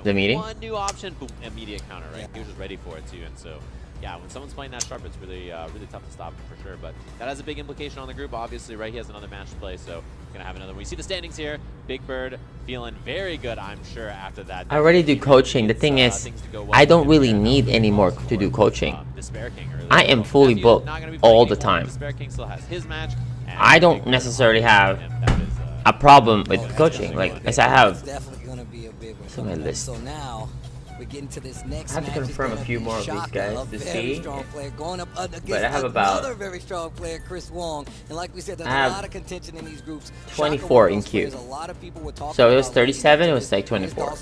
The meeting. One new option, boom, immediate counter, right? He was just ready for it too, and so yeah, when someone's playing that sharp, it's really tough to stop for sure. But that has a big implication on the group, obviously, right? He has another match to play, so gonna have another one. We see the standings here. Big Bird feeling very good, I'm sure, after that. I already do coaching. The thing is, I don't really need any more to do coaching. I am fully booked all the time. I don't necessarily have a problem with coaching. Like, as I have on my list. I have to confirm a few more of these guys to see. But I have about I have 24 in queue. So it was 37, it was like 24.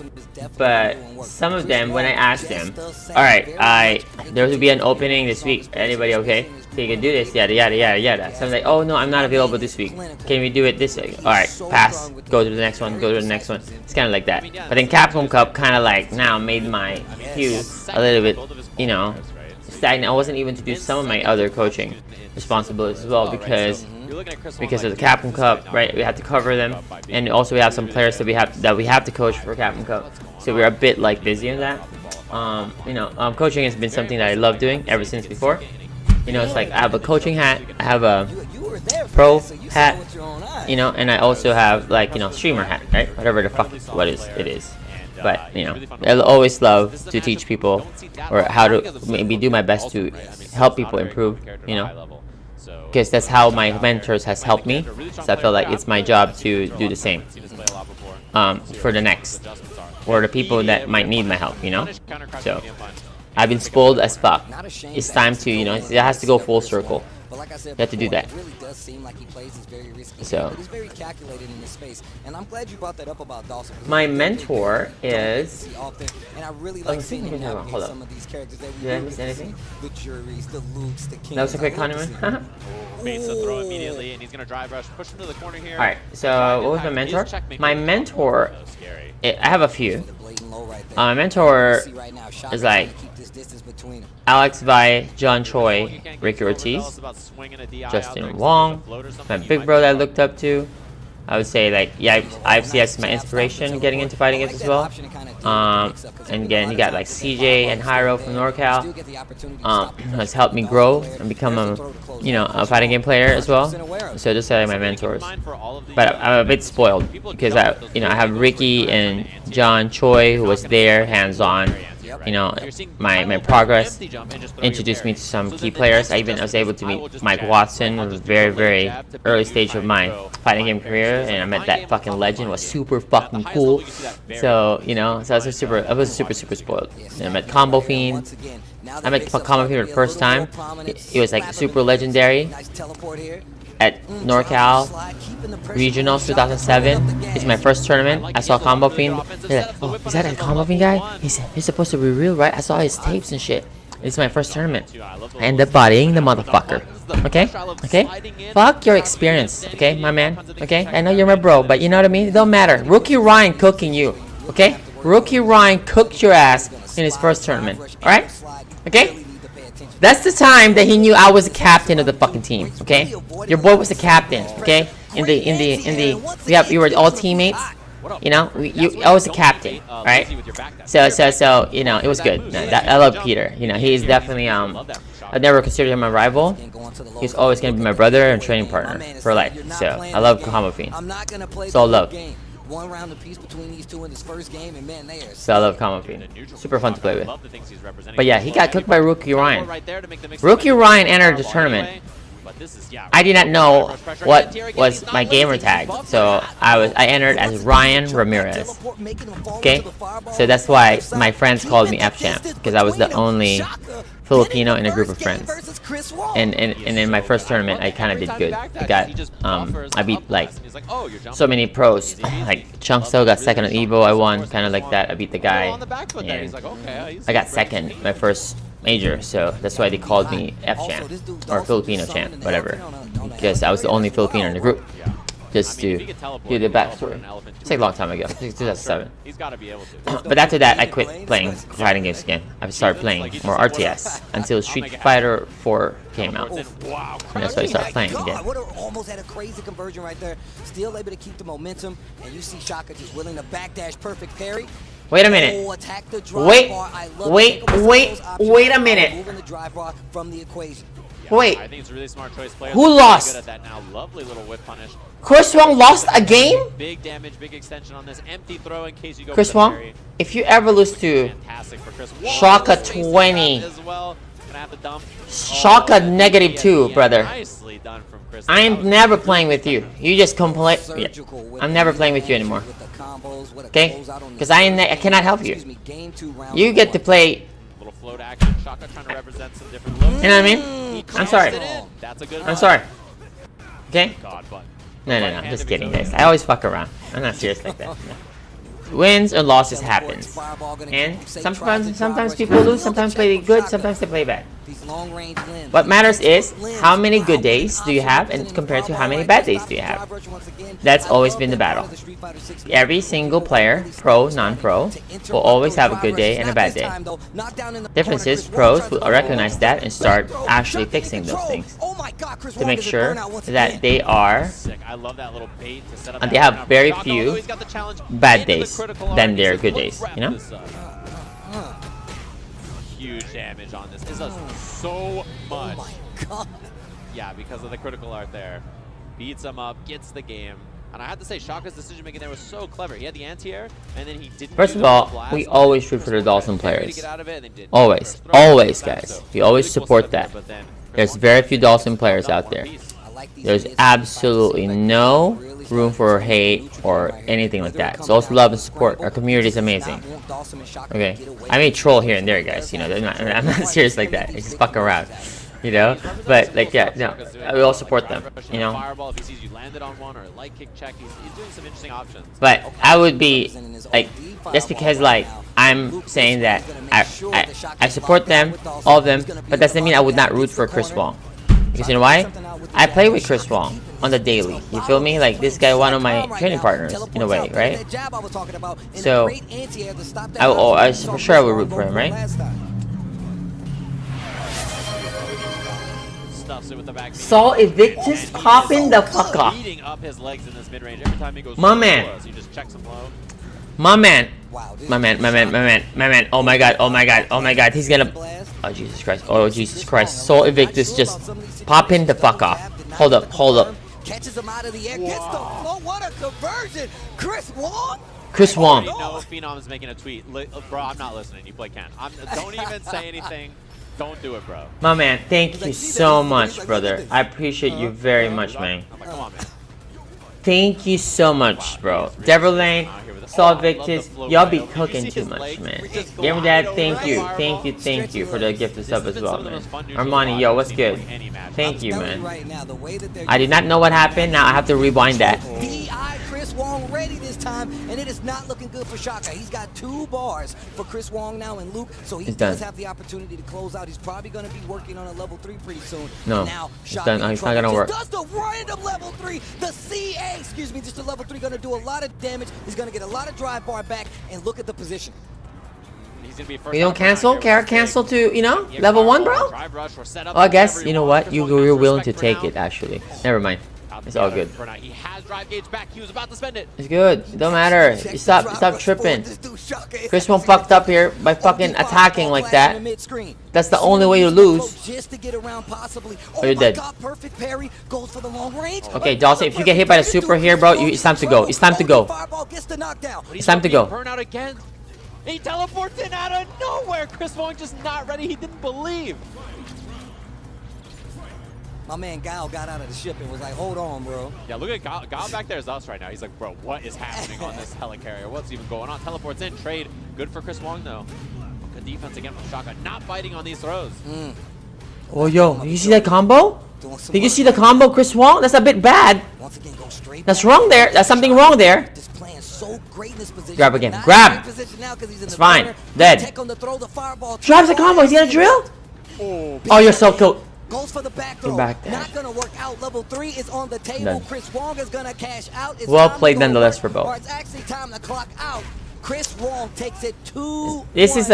But some of them, when I asked them, alright, there will be an opening this week. Anybody okay? So you can do this, yada yada yada yada. So I'm like, oh no, I'm not available this week. Can we do it this week? Alright, pass. Go to the next one, go to the next one. It's kind of like that. But then Capcom Cup kind of like now made my queue a little bit, you know, stagnant. I wasn't even to do some of my other coaching responsibilities as well because because of the Capcom Cup, right? We have to cover them, and also we have some players that we have to coach for Capcom Cup. So we're a bit like busy in that. Coaching has been something that I love doing ever since before. You know, it's like I have a coaching hat, I have a pro hat, you know, and I also have like, you know, streamer hat, right? Whatever the fuck it is. But, you know, I'll always love to teach people or how to maybe do my best to help people improve, you know, because that's how my mentors has helped me. So I feel like it's my job to do the same for the next, or the people that might need my help, you know. So I've been spoiled as fuck. It's time to, you know, it has to go full circle. You have to do that. So my mentor is. Hold up. Did I miss anything? That was a quick condiment. Baits the throw immediately, and he's gonna drive rush, push him to the corner here. Alright, so what was my mentor? My mentor, I have a few. My mentor is like Alex Vi, John Choi, Ricky Ortiz, Justin Wong, my big bro that I looked up to. I would say, like, yeah, IFCS is my inspiration getting into fighting games as well. And again, you got like CJ and Hyro from NorCal. Has helped me grow and become a fighting game player as well. So just like my mentors. But I'm a bit spoiled because I have Ricky and John Choi who was there, hands-on. You know, my progress introduced me to some key players. I was able to meet Mike Watson at a very, very early stage of my fighting game career, and I met that fucking legend. It was super fucking cool. So, you know, I was super spoiled. And I met Combo Fiend. I met Combo Fiend for the first time. It was like super legendary at NorCal Regionals 2007. It's my first tournament. I saw Combo Fiend. They're like, oh, is that a Combo Fiend guy? He's supposed to be real, right? I saw his tapes and shit. It's my first tournament. I ended up bodying the motherfucker. Okay? Fuck your experience, okay, my man? Okay? I know you're my bro, but you know what I mean? It don't matter. Rookie Ryan cooking you, okay? Rookie Ryan cooked your ass in his first tournament, alright? Okay? That's the time that he knew I was the captain of the fucking team, okay? Your boy was the captain, okay? We were all teammates, you know? I was the captain, right? So, you know, it was good. I love Peter, you know, he's definitely, I never considered him a rival. He's always gonna be my brother and training partner for life. So, I love Combo Fiend. It's all love. One round apiece between these two in this first game, and man, they are so I love Combo Fiend. Super fun to play with. But yeah, he got cooked by Rookie Ryan. Rookie Ryan entered the tournament. I did not know what was my gamer tag, so I entered as Ryan Ramirez. Okay, so that's why my friends called me Fchamp, because I was the only Filipino in a group of friends. And in my first tournament, I kind of did good. I beat like so many pros. Like Chungso got second at Evo. I won, kind of like that. I beat the guy, and I got second my first major. So that's why they called me Fchamp or Filipino champ, whatever. Because I was the only Filipino in the group. Just to do the backstory. It's like a long time ago, 2007. But after that, I quit playing fighting games again. I started playing more RTS until Street Fighter 4 came out. And that's why I started playing again. Almost had a crazy conversion right there. Still able to keep the momentum, and you see Shaka just willing to backdash perfect parry. Wait a minute. Wait a minute. Wait. I think it's a really smart choice. Who lost? Good at that now. Lovely little whip punish. Chris Wong lost a game? Big damage, big extension on this empty throw in case you go Chris Wong, if you ever lose to Shaka 20, Shaka -2, brother. I am never playing with you. You just complain. Yeah. I'm never playing with you anymore. Okay? Because I cannot help you. You get to play. Float action. Shaka trying to represent some different looks. You know what I mean? I'm sorry. That's a good I'm sorry. Okay? No, I'm just kidding, guys. I always fuck around. I'm not serious like that. No. Wins or losses happens. And sometimes people lose, sometimes play good, sometimes they play bad. What matters is how many good days do you have and compared to how many bad days do you have. That's always been the battle. Every single player, pro, non-pro, will always have a good day and a bad day. Difference is pros will recognize that and start actually fixing those things. to make sure that they are. Sick. I love that little bait to set up. And they have very few bad days than their good days, you know? Huge damage on this. This does so much. Oh my god. Yeah, because of the critical art there. Beats him up, gets the game. And I have to say, Shaka's decision making there was so clever. He had the anti-air, and then he didn't. First of all, we always root for the Dawson players. Always. Guys. We always support that. There's very few Dawson players out there. There's absolutely no room for hate or anything like that. It's also love and support. Our community is amazing. Okay, I may troll here and there, guys. You know, I'm not serious like that. I just fuck around, you know. But like, yeah, no, we all support them. You know. But I would be like, just because like I'm saying that I support them, all of them, but that doesn't mean I would not root for Chris Wong. Because you know why? I play with Chris Wong on the daily. You feel me? Like, this guy, one of my training partners, in a way, right? So, I for sure I would root for him, right? Saw Evictus popping the fuck off. My man. My man. Oh my god. He's gonna. Oh Jesus Christ. Soul Evictus just popping the fuck off. Hold up. Catches him out of the air. Gets the flow. What a conversion. Chris Wong. Wong. No, Phenom is making a tweet. Bro, I'm not listening. You play Ken. Don't even say anything. Don't do it, bro. My man, thank you so much, brother. I appreciate you very much, man. Come on, man. Thank you so much, bro. Devil Lane, Saw Victus, y'all be cooking too much, man. Gamer Dad, thank you for the gift of sub as well, man. Armani, yo, what's good? Thank you, man. I did not know what happened. Now I have to rewind that. Chris Wong ready this time, and it is not looking good for Shaka. He's got 2 bars for Chris Wong now and Luke, so he does have the opportunity to close out. He's probably going to be working on a level 3 pretty soon. No, now, it's done. It's not going to work. Does the random level 3, the CA, excuse me, just a level 3 going to do a lot of damage. He's going to get a lot of drive bar back, and look at the position. You don't cancel? Cancel to, you know, level 1, bro? Oh, I guess, you know what? You're willing to take it, actually. Never mind. It's all good. He has drive gauge back. He was about to spend it. It's good. It don't matter. You stop tripping. Chris Wong fucked up here by fucking attacking like that. That's the only way you lose. Oh, you're dead. Okay, Dawson, if you get hit by the super here, bro, it's time to go. It's time to go. It's time to go. Burnout again. He teleports in out of nowhere. Chris Wong just not ready. He didn't believe. My man Guile got out of the ship and was like, hold on, bro. Yeah, look at Guile back there is us right now. He's like, bro, what is happening on this helicarrier? What's even going on? Teleports in, trade. Good for Chris Wong, though. Good defense again from Shaka. Not biting on these throws. Oh, yo, did you see that combo? Did you see the combo, Chris Wong? That's a bit bad. That's wrong there. That's something wrong there. Grab again. Grab. It's fine. Dead. Drives the combo. He's gonna drill? Oh, you're so cool. Goes for the back throw. Not gonna work out. Level 3 is on the table. Done. Chris Wong is gonna cash out. It's well played nonetheless for both. Or it's actually time to clock out. Chris Wong takes it 2-1. This is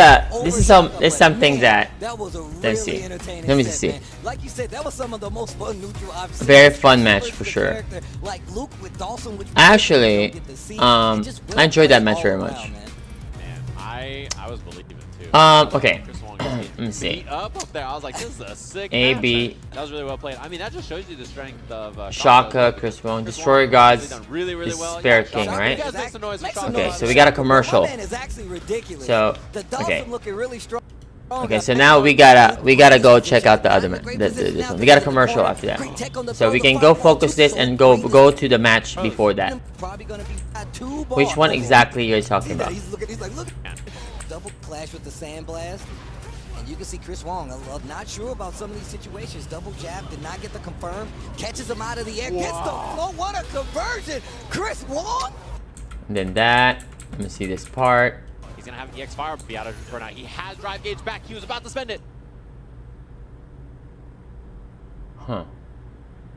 something that was a let's really see. entertaining Let me set, see. man. Like you said, that was some of the most fun neutral I've seen. Very fun match for sure. Like Luke with Dawson, which Actually, I enjoyed that match very much. Man, I was believing too. Okay. Let me see. Up there, I was like, this is a sick AB. match. That was really well played. I mean, that just shows you the strength of Shaka, Chris Wong, Destroyer Gods, really is well. Spare Yeah, King, Shaka, right? you guys make some noise for Shaka. Okay, so we got a commercial. So, okay. Okay, so now we gotta go check out the other match. This one. We got a commercial after that. So we can go focus this and go to the match before that. Which one exactly are you talking about? Double clash with the sandblast. And you can see Chris Wong, I'm not sure about some of these situations. Double jab, did not get the confirm. Catches him out of the air, gets the flow. What a conversion! Chris Wong! And then that. Let me see this part. He's going to have EX Fire be out of burnout. He has drive gauge back. He was about to spend it. Huh.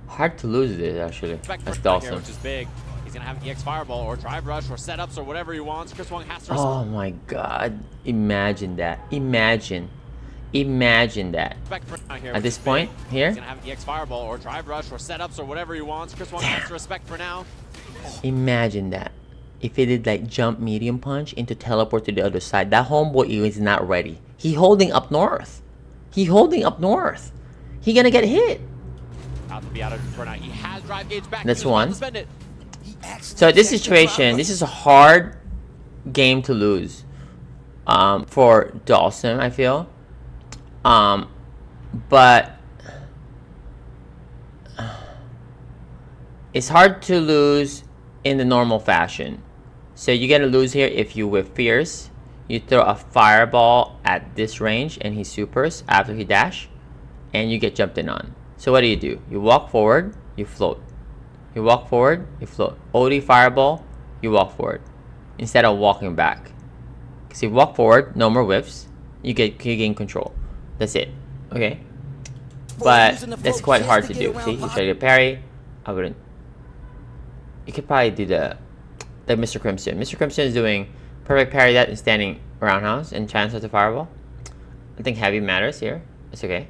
Hard to lose this, actually. That's awesome. Which is big. He's going to have EX Fireball or Drive Rush or setups or whatever he wants. Chris Wong has to Oh my god. Imagine that. Imagine Imagine that. At this point here, he's gonna have an EX Fireball or Drive Rush or setups or whatever he wants. Chris Wong has to respect for now. imagine that. If he did like jump medium punch into teleport to the other side, that homeboy is not ready. He holding up north. He holding up north. He gonna get hit. Out to be out of for now. He has drive gauge back. That's He just wants one. to spend it. So this situation, this is a hard game to lose for Dawson, I feel. But it's hard to lose in the normal fashion. So you're gonna lose here if you with Fierce. You throw a fireball at this range and he supers after he dash, and you get jumped in on. So what do? You walk forward, you float. You walk forward, you float. OD fireball, you walk forward instead of walking back. Because you walk forward, no more whiffs. You gain control. That's it. Okay. But that's quite hard to do. See, you try to get parry. I wouldn't. You could probably do the Mr. Crimson. Mr. Crimson is doing perfect parry that and standing roundhouse and chance of the fireball. I think heavy matters here. It's okay.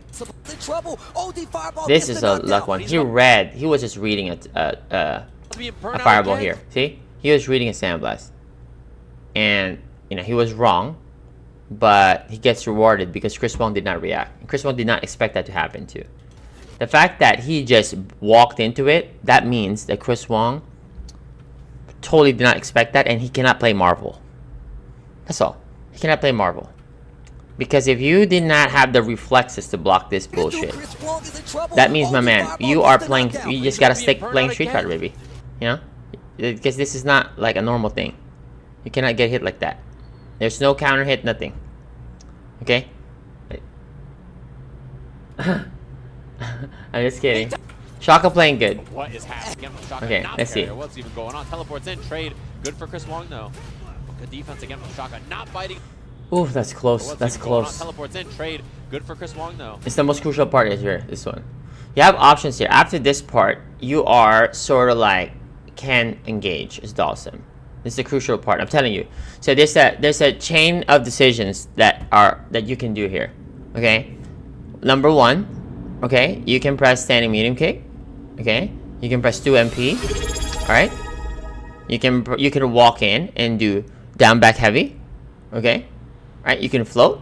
This is a luck one. He read. He was just reading a fireball here. See, he was reading a sandblast, and you know he was wrong, but he gets rewarded because Chris Wong did not react. Chris Wong did not expect that to happen too. The fact that he just walked into it, that means that Chris Wong totally did not expect that, and he cannot play Marvel. That's all. He cannot play Marvel. Because if you did not have the reflexes to block this bullshit, that means, my man, you are playing, you just gotta stick playing Street Fighter, baby. You know? Because this is not like a normal thing. You cannot get hit like that. There's no counter hit, nothing. Okay? I'm just kidding. Shaka playing good. What is happening? Shaka Okay, not let's see. carrier. What's even going on? Teleports in, trade. Good for Chris Wong though. Good defense again from Shaka, not biting. Ooh, that's close. That's close. Teleports in, trade. Good for Chris Wong though. It's the most crucial part is here, this one. You have options here. After this part, you are sort of like can engage as Dawson. This is the crucial part. I'm telling you. So there's a chain of decisions that you can do here. Okay. Number one, okay, you can press standing medium kick. Okay, you can press 2 MP. All right. You can walk in and do down back heavy. Okay. All right. You can float.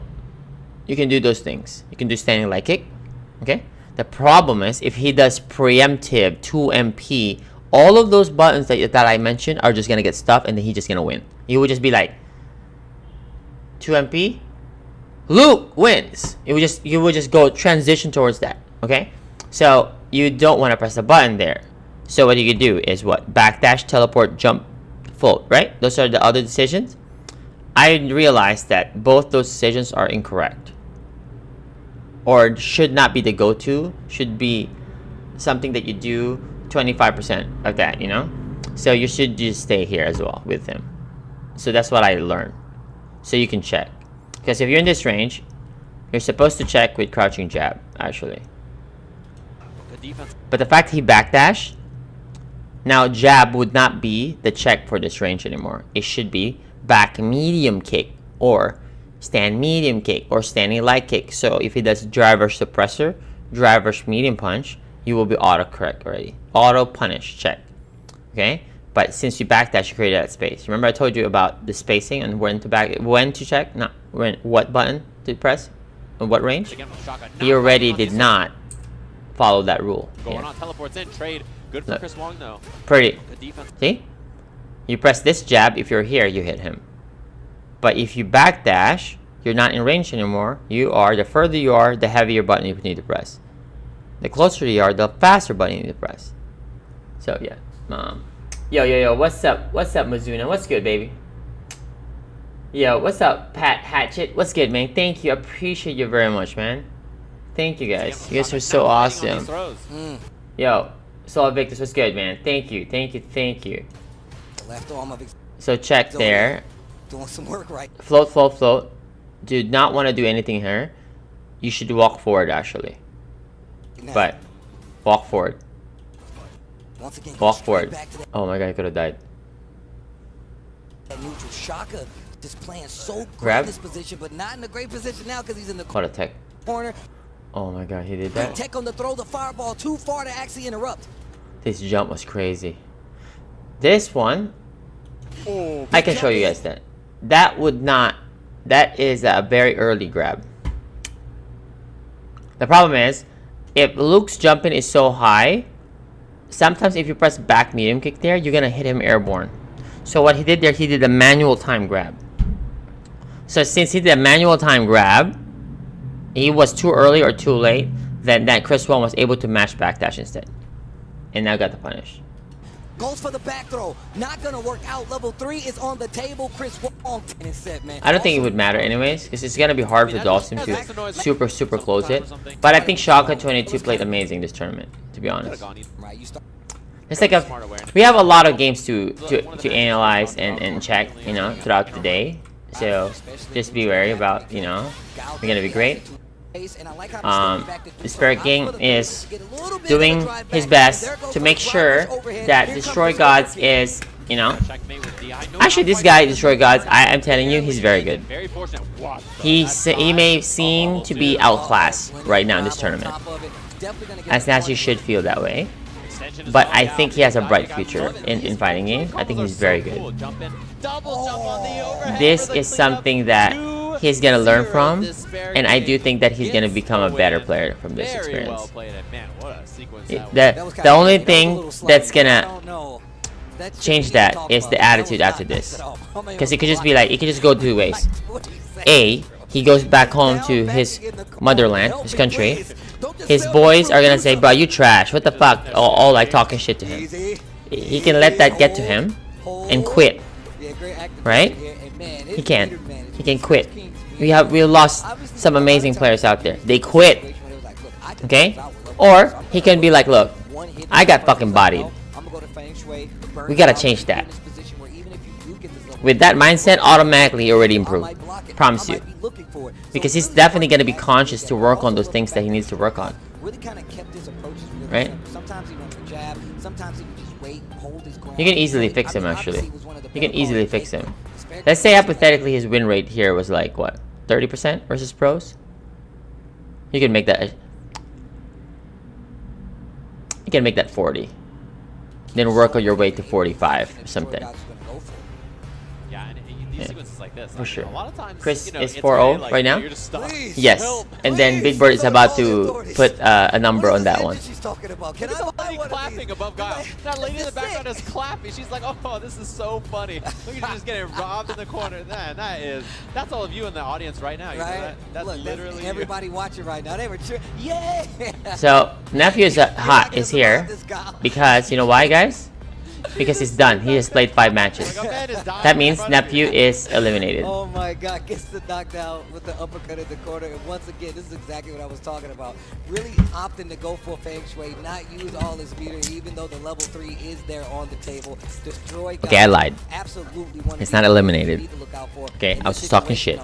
You can do those things. You can do standing light kick. Okay. The problem is if he does preemptive 2 MP, all of those buttons that I mentioned are just gonna get stuffed, and then he's just gonna win. He would just be like 2 MP. Luke wins. You would just go transition towards that. Okay. So you don't want to press the button there. So what you could do is what? Backdash, teleport, jump, float, right? Those are the other decisions. I realized that both those decisions are incorrect. Or should not be the go-to. Should be something that you do 25% of that, you know? So you should just stay here as well with him. So that's what I learned. So you can check. Because if you're in this range, you're supposed to check with crouching jab, actually. But the fact he backdashed, now jab would not be the check for this range anymore. It should be back medium kick or stand medium kick or standing light kick. So if he does driver suppressor, driver medium punch, you will be auto correct already. Auto punish, check. Okay? But since you backdash, you created that space. Remember I told you about the spacing and when to check? Not when, what button to press? In what range? He already did not follow that rule. Going on, teleports in, trade. Good for Chris Wong though. Pretty. Good defense. See? You press this jab, if you're here, you hit him. But if you backdash, you're not in range anymore. The further you are, the heavier button you need to press. The closer you are, the faster button you need to press. So yeah. Yo, what's up? What's up, Mizuna? What's good, baby? Yo, what's up, Pat Hatchet? What's good, man? Thank you. I appreciate you very much, man. Thank you guys. You guys are so awesome. Yo, Soul Victus, what's good, man? Thank you. Left arm of So check there. doing some work right. Float. Do not want to do anything here. You should walk forward, actually. But walk forward. Once again, Walk forward. Oh my god, I could have died. That neutral Shaka just playing so great Grab. in this position, but not in a great position now because he's in the What a tech. corner. Oh my god, he did that. Tech on the throw the fireball too far to actually interrupt. This jump was crazy. This one, Oh, I can show you guys that. That would not. That is a very early grab. The problem is, if Luke's jumping is so high, sometimes if you press back medium kick there, you're gonna hit him airborne. So what he did there, he did a manual time grab. So since he did a manual time grab, he was too early or too late, then that Chris Wong was able to match backdash instead. And now got the punish. Goes for the back throw. Not gonna work out. Level 3 is on the table. Chris Wong is set, man. I don't think it would matter anyways, because it's gonna be hard for Dawson to super close it. But I think Shaka 22 played amazing this tournament, to be honest. It's like we have a lot of games to analyze and check, you know, throughout the day. So just be wary about, you know, we're gonna be great. The Spirit King is doing his best to make sure that Destroy Gods is, you know, actually this guy Destroy Gods, I'm telling you, he's very good. He may seem to be outclassed right now in this tournament, as Nasty should feel that way, but I think he has a bright future in fighting game. I think he's very good. This is something that he's gonna learn from, and I do think that he's gonna become a better player from this experience. The only thing that's gonna change that is the attitude after this, because it could just be like, it could just go two ways. A, he goes back home to his motherland, his country. His boys are gonna say, bro, you trash, what the fuck, all like talking shit to him. He can let that get to him and quit, right? He can quit. We lost some amazing players out there. They quit. Okay? Or he can be like, look, I got fucking bodied. We gotta change that. With that mindset, automatically he already improved. Promise you. Because he's definitely gonna be conscious to work on those things that he needs to work on. Right? You can easily fix him, actually. You can easily fix him. Let's say hypothetically his win rate here was like, what, 30% versus pros? You can make that 40. Then work on your way to 45 or something. Yeah. For sure. Chris is 4-0 right now? Yes. And then Big Bird is about to put a number on that one. Clapping above God. That lady in the background is clapping. She's like, oh, this is so funny. Look at you just getting robbed in the corner. That's all of you in the audience right now. You know that? That's literally everybody watching right now. They were cheering. Yeah. So Nephew is hot is here because you know why, guys? Because he's done. He has played 5 matches. That means Nephew is eliminated. Oh my god, gets the knockdown with the uppercut in the corner. And once again, this is exactly what I was talking about. Really opting to go for Feng Shui, not use all his meter, even though the level 3 is there on the table. Destroy God. Okay, I lied. Absolutely. It's not eliminated. Okay, I was just talking shit.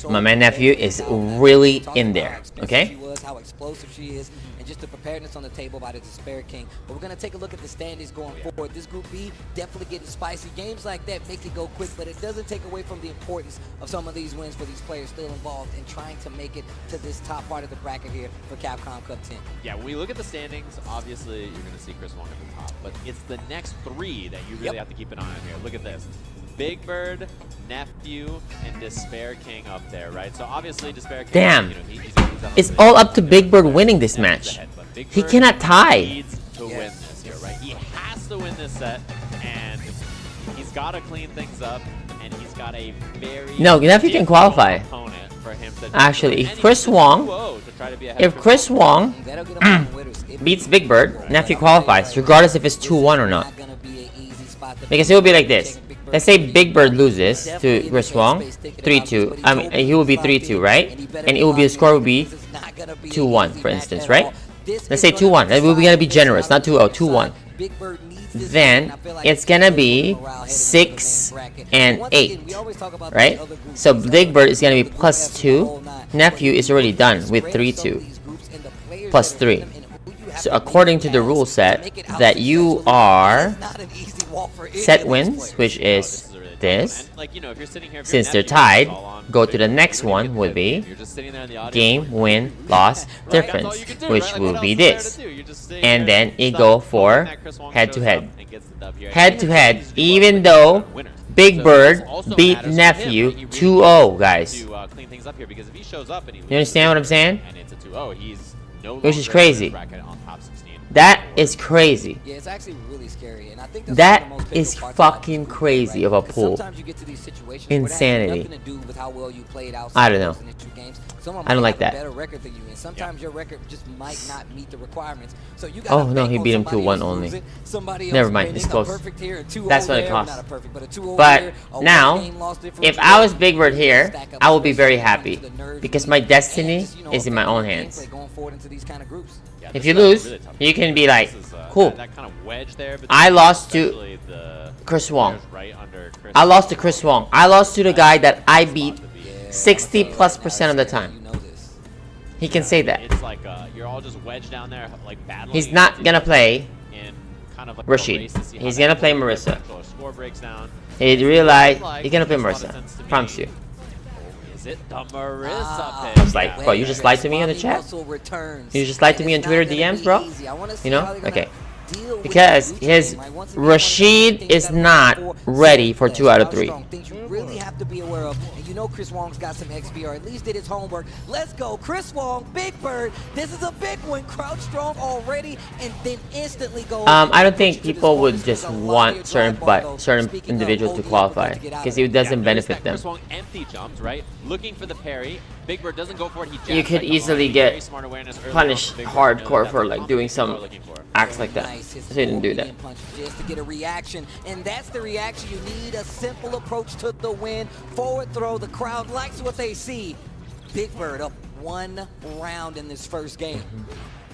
My man Nephew is really in there. Okay? How explosive she is, and just the preparedness on the table by the Despair King. But we're gonna take a look at the standings going forward. This Group B definitely getting spicy. Games like that make it go quick, but it doesn't take away from the importance of some of these wins for these players still involved in trying to make it to this top part of the bracket here for Capcom Cup 10. Yeah, when we look at the standings, obviously you're gonna see Chris Wong at the top, but it's the next 3 that you really have to keep an eye on here. Look at this. Big Bird, Nephew, and Despair King up there, right? So obviously Despair King, damn, you know, he's it's all up to Big Bird winning this match. He cannot tie. He needs to win this here, right? He has to win this set, and he's got to clean things up, and he's got a very Nephew can qualify. For him to actually, if Chris Wong beats Big Bird, Nephew qualifies, regardless if it's 2-1 or not. Because it will be like this. Let's say Big Bird loses to Chris Wong, 3-2. I mean, he will be 3-2, right? And it will be, the score will be 2-1, for instance, right? Let's say 2-1. We're gonna be generous, not 2-0, 2-1. Then it's gonna be 6 and 8, right? So Big Bird is gonna be +2. Nephew is already done with 3-2, +3. So according to the rule set, that you are set wins, which is this. And, like, you know, if you're sitting here, if Since they're you're tied, all on go to the Big next Bird, you're one would be you're just sitting there in the audience game, like, win, loss, right, difference, that's all you can do, which right? Like, will what be else is there this. to do? You're just sitting And there then you stuck, go hoping for that Chris Wong head to shows head. up and gets the dub here. Head And to he head, continues to do even well, though but winners. Big So Bird this also beat matters for him, Nephew right? He really 2-0, needs guys. to clean things up here, because if he shows up and he You understand what I'm saying? and it's a 2-0, he's no Which is longer in crazy. the bracket on top 16. That is crazy. Yeah, it's actually really scary, and I think that's That one of the most is pivotal parts about fucking this group, crazy right? of a 'Cause pool. Sometimes you get to these situations Insanity. where that has nothing to do with how well you played outside I don't know. those initial games. Someone I don't might like have that. a better record than you, and sometimes your record just might not meet the requirements. So you Oh, gotta no, bank he on beat him somebody 2-1 else only. losing, somebody Never else mind, winning, it's close. a perfect here, a 2-0 That's what it there, costs. not a perfect, but a 2-0 But here, a now, one-game loss if differential I was there, Big Bird you here, stack up I would be against very the happy nerds because and my just, destiny you know, is in my own gameplay hands. going forward into these kind of groups. Yeah, If this you is, like, a lose, really tough you game. can be like, This is, cool. That kind of wedge there I lost to especially the Chris Wong. players right under Chris I lost to Chris Wong. I lost to the guy that I beat Yeah, 60+% of the time. You know this. He can say that. It's like you're all just wedged down there, like battling. He's not gonna play in kind of like Rashid. a race to see how He's that gonna play goes. Marissa. Or score breaks down. He realized Like, he's gonna play makes a lot of Marissa. sense to me. Promise you. Is it the Marissa pick? I was like, bro, you just lied to me in the chat? You just lied to me in Twitter DMs, bro? You know? Okay. Because his Rashid is not ready for 2 out of 3. Things you really have to be aware of, and you know Chris Wong's got some XP, or at least did his homework. Let's go, Chris Wong, Big Bird. This is a big one. Crouch strong already, and then instantly go. I don't think people would just want certain individuals to qualify because it doesn't benefit them. Chris Wong empty jumps, right? Looking for the parry. Big Bird doesn't go for it. He You jabs could back easily along. get Very smart awareness early punished on. Big Bird hardcore knows for that's like the doing combo some we're looking for. acts like that. Nice. His So he didn't do full that. medium punch just to get a reaction, and that's the reaction you need. A simple approach to the win. Forward throw. The crowd likes what they see. Big Bird up 1 round in this first game.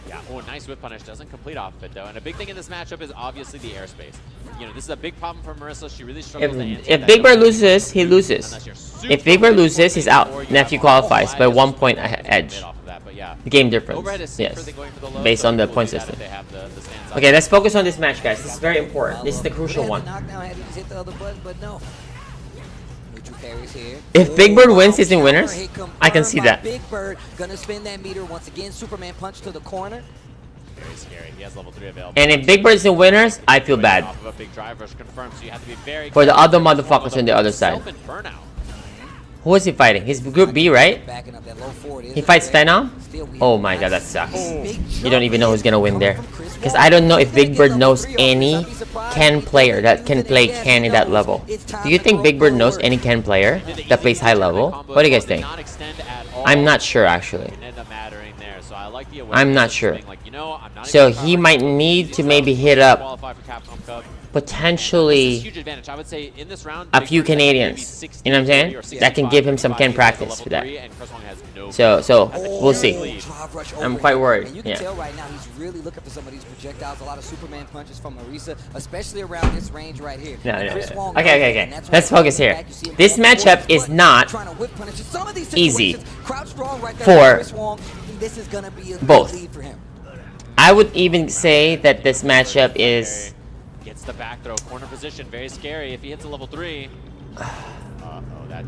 Yeah, oh, nice whip punish. Doesn't complete off of it, though. And a big thing in this matchup is obviously the airspace. You know, this is a big problem for Marissa. She really struggles to answer If that Big Bird double loses, he loses. unless you're super If Big Bird quick loses, he's coordinated, or out. you Nephew have qualifies by Elias 1 point who's edge. off of that, but yeah. The game difference. Overhead is safer Yes. than going for the low, Based but on the people point do that if system. they have the stance Okay, up. let's focus on this match, guys. This is very important. This is the crucial one. Knockdown had to just hit the other button, but no. Neutral carries here. If Big Bird wins, he's in winners. I can see that. Big Bird gonna spin that meter once again. Superman punch to the corner. Very scary. He has level 3 available. And if Big Bird's in winners, I feel bad. Off of a big drive rush confirmed, so you have to be very For the careful. other motherfuckers on the other side. Self-inferno. Who is he fighting? He's Group B, right? Backing up that low forward. He fights Phenom? Oh my god, that sucks. You don't even know who's gonna win there. Because I don't know if Big Bird knows any Ken player that can play Ken in that level. Do you think Big Bird knows any Ken player that plays high level? What do you guys think? I'm not sure, actually. I'm not sure. So he might need to maybe hit up potentially a few Canadians, you know what I'm saying? That can give him some Ken practice for that. So we'll see. I'm quite worried. And you can Yeah. tell right now he's really looking for some of these projectiles. A lot of Superman punches from Marissa, especially around this range right here. Okay. Let's focus here. This matchup is not easy for both. I would even say that this matchup is... Gets the back throw, corner position, very scary. If he hits a level 3,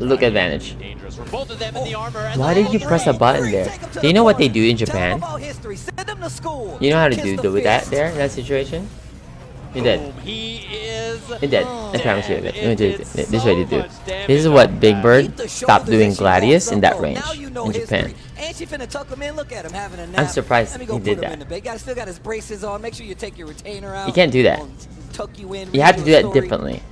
Look advantage. dangerous for both of them in the armor. And Why the did you level press a 3. button there? Do you know what they do in Japan? You know how to do with that there in that situation? You're dead. Boom, he is You're dead. I promise you. dead. Let me do It it. did This is what you so do. much damage This is off what of Big that. Bird stopped doing Gladius in that range in Japan. And she finna tuck him in. Look at him having a nap. I'm surprised Let me go he put did him that. in the bed. Still got his braces on. Make sure you take your retainer out. You can't do that. Tuck you in. You have to do read that your story. differently.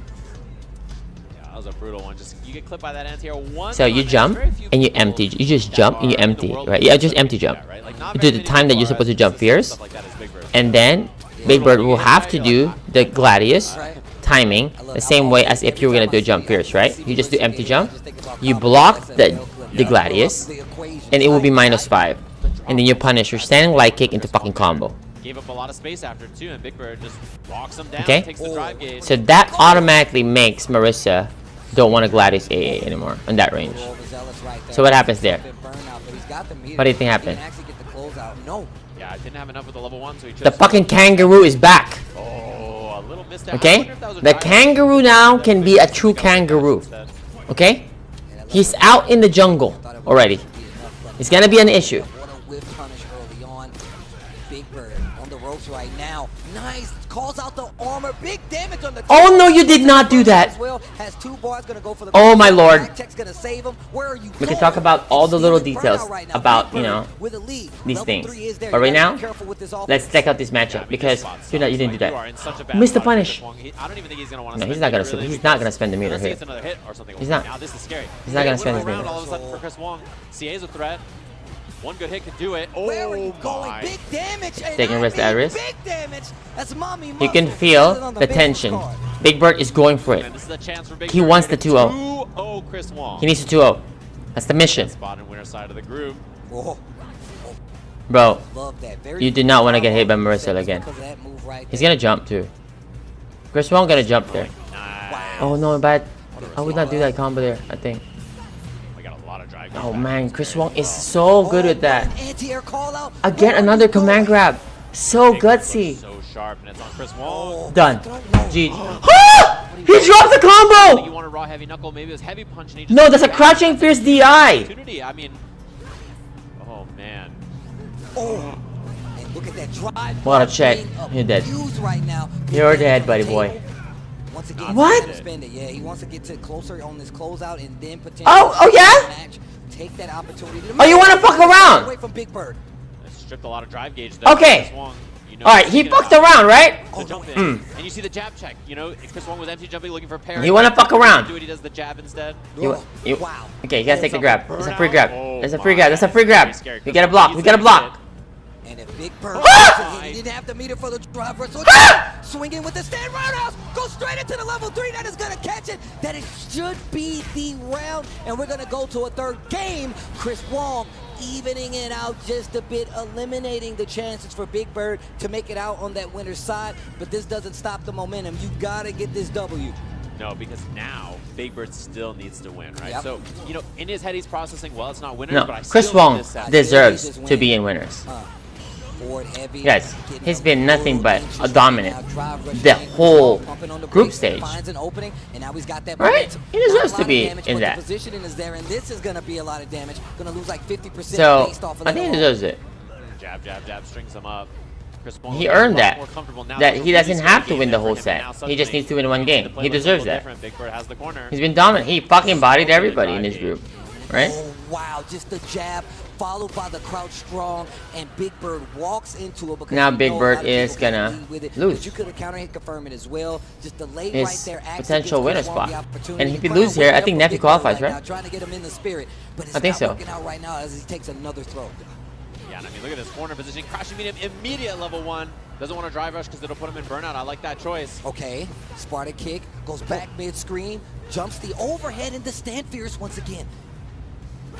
Yeah, that was a brutal one. Just you get clipped by that anti-air one So you time. jump Very few and you people empty. You just that jump and you are in the empty, world right? that Yeah, do just empty that, jump. right? Like, not You do very the many time that people you're are supposed to as jump consistent fierce, stuff like that as Big Bird. and then Big Bird will have to do the Gladius timing the same way as if you were gonna do a jump fierce, right? You just do empty jump, you block the Gladius, and it will be -5, and then you punish your standing light kick into fucking combo. Gave up a lot of space after too, and Big Bird just walks him down. Okay? Takes the drive gauge. So that automatically makes Marissa don't want to Gladius AA anymore on that range. So what happens there? What do you think happened? No. Yeah, I didn't have enough with the level 1, so he chose The fucking kangaroo is back. Oh, a little missed it. I Okay? wonder if that was a The drive. kangaroo now can be a true kangaroo. Okay? He's out in the jungle already. It's gonna be an issue. What a whip punish early on. Big Bird on the ropes right now. Nice. Calls out the armor. Big damage on the. Oh no, you did not do that. As well. Has two bars, gonna go for the. Oh my lord. Backcheck's gonna save him. Where are you We can going? talk about all the It's little stealing details burnout right now. about, Big you Bird know, with a lead. these Level things. 3 is there. But You right gotta now, be careful with this let's offense. check out this Yeah, I matchup mean, because this spot's you didn't do You are that. in such a bad Missed the spot, punish. Chris Wong. I don't even think he's gonna want to. No, he's spend not it, gonna really, he's not gonna because spend the meter unless he here. gets another hit or something. He's not. Now this is scary. He's not gonna spend his around meter. all of a sudden for Chris Wong. CA's a threat. One good hit could do it. Oh Where are you going? my. Big damage. And Taking I risk mean at risk. Big damage. That's mommy You can muscle. feel Set it on the business tension. card. Big Bird is going for it. And this is a chance for Big He Bird wants to the 2-0. 2-0 Chris Wong. He needs to 2-0. That's the mission. Spot in winner side of the group. Oh, Bro, love that. Very you do not want to get hit by powerful Marissa because again. of that move right He's there. gonna jump too. Chris Wong gonna jump there. Nice. Oh no, but I would not do that combo there, I think. We got a lot of drive. Oh man, Chris Wong is so good with that. An anti-air call out. Again, Where are another you going? command grab. So Big Bird looks gutsy. So sharp, and it's on Chris Wong. Done. No. GG. He dropped the I think you combo! want a raw heavy knuckle, maybe it was heavy punch and he just No, that's a crouching fierce DI. opportunity. I mean, oh man. Oh. And look at that drive. What a check. being You're dead. abused right now. You're Big dead, on buddy the boy. table. Once again, What? he's trying to spend it. Yeah, he wants to get to closer on this closeout and then potentially. Oh yeah? match. Take that opportunity. To Oh, you wanna fuck around? Away from Big Bird. They stripped a lot of drive gauge there. Okay. Chris Wong, you know, Alright, he he's gonna fucked around, right? to jump in. Mm. And you see the jab check. You know, Chris Wong was empty jumping, looking for parry. He wanna fuck around. Do it, he does the jab instead. You, Wow. okay, you gotta take the grab. It's a free Burnout. grab. Oh It's a free my. grab. That's a free grab. Very scary. We Chris gotta Wong block. needs We to gotta get block. And if Big Bird Ah! he didn't have the meter for the drive rush, so Ah! swing in with the stand roundhouse, go straight into the level 3. That is gonna catch it. That it should be the round, and we're gonna go to a third game. Chris Wong evening it out just a bit, eliminating the chances for Big Bird to make it out on that winner's side. But this doesn't stop the momentum. You gotta get this W. No, because now Big Bird still needs to win, right? Yep. So, you know, in his head he's processing, well, it's not winners, No, but I Chris still need Wong this set. deserves This to win. be in winners. Forward heavy, Guys, getting he's a been nothing little but anxious a right dominant now. Drive rush the in, whole pumping on the group brakes, stage. finds an opening, and now he's got that Right? momentum. He deserves Not a to lot of be damage, in but that. The positioning is there, and this is going to be a lot of damage. Going to lose like 50% So, based off of I that think he alone. deserves it. Jab, jab, jab, strings him up. Chris Wong He looking a earned lot that. more comfortable now. That This he was a doesn't really have to scary win the game whole for him, and set. now He just suddenly needs to win one game. the play He looks a deserves little that. different. Big Bird has the corner. He's been dominant. He fucking bodied everybody in his group, right? Oh, wow, just the jab followed by the crouch strong, and Big Bird walks into it because Now we Big know a Bird lot of is people gonna can lead with it, lose. but you could have counter hit confirm it as well. Just the late His right there actually potential gives winner Chris Wong the spot. opportunity And if to he crown loses here, winner I think for Neff Big qualifies, Bird right? now, trying to get him in the spirit, but it's I think not so. working out right now as he takes another throw. Yeah, and I mean, look at this corner positioning. Crashing medium, immediate level 1. Doesn't want to drive rush because it'll put him in burnout. I like that choice. Okay, Sparta kick, goes back mid-screen, jumps the overhead into stand fierce once again.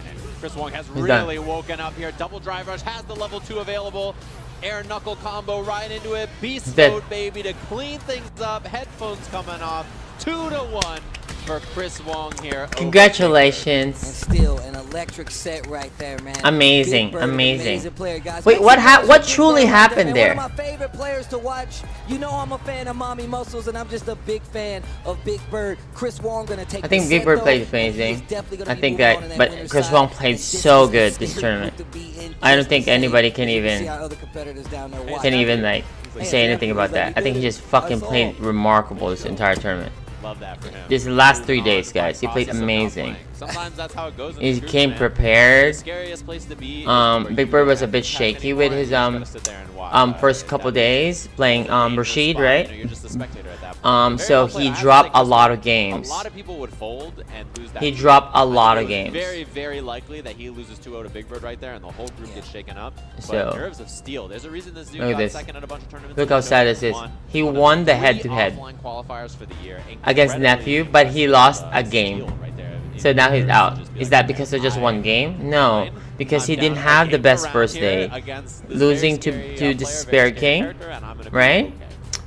And Chris Wong has He's done. really woken up here. Double drive rush, has the level 2 available. Air knuckle combo right into it. Beast Dead. mode, baby, to clean things up. Headphones coming off. 2-1 for Chris Wong here. And Congratulations. still an electric set right there, man. Amazing, Big Bird, an amazing. player, guys. Wait, Make what some noise what for Big truly Bird right happened there? One of my favorite players to watch. You know I'm a fan of Mommy Muscles, and I'm just a big fan of Big Bird. Chris Wong gonna take. I think the Big set, Bird though, played and amazing. he's definitely gonna I be think moving that, on in but winner's Chris side. Wong played And this so is a good this scary tournament. group to be in I don't just think the same. anybody can You even see our other competitors down there Hey, watching. can even like Hey, say anything Nephew, about let that. me I think do he it. just fucking That's played all. remarkable this entire tournament. Love that for him. This last 3 On days, by guys, he played process of not amazing. playing. Sometimes that's how it goes. In He these groups, came man. prepared. The scariest place to be is Big where Bird you was a don't bit have shaky anymore, with his and you just gotta sit there and watch. first couple days playing Rashid, right? You're just a spectator at that point. Very So well he played. I have to dropped say, a Chris lot Wong, of games. A lot of people would fold and lose that. He game. dropped a I think lot it of was games. Very, very likely that he loses 2-0 to Big Bird right there, and the whole group gets shaken up. So- But nerves of steel. There's a reason this dude Look at got this. second at a bunch of tournaments. Look and how he sad chose this is. one. He One of won the 3 head-to-head offline qualifiers for the year. against Incredibly Nephew, but he lost a impressive game. steal right there. So now he's Nerves out. would just be Is like, that because of just "I'm one game? No, fine. because he I'm didn't down have a the game best around first here day, against this losing very to scary, the player, Spare very scary King, character, and I'm gonna be right? okay.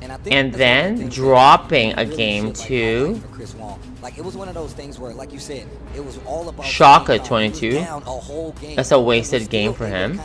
And I think And that's one of the then things that dropping a really game should, like, to highlight for Chris Wong. Like, it was one of those things where, like you said, it was all about Shaka 22. down a whole game. That's a wasted game for him.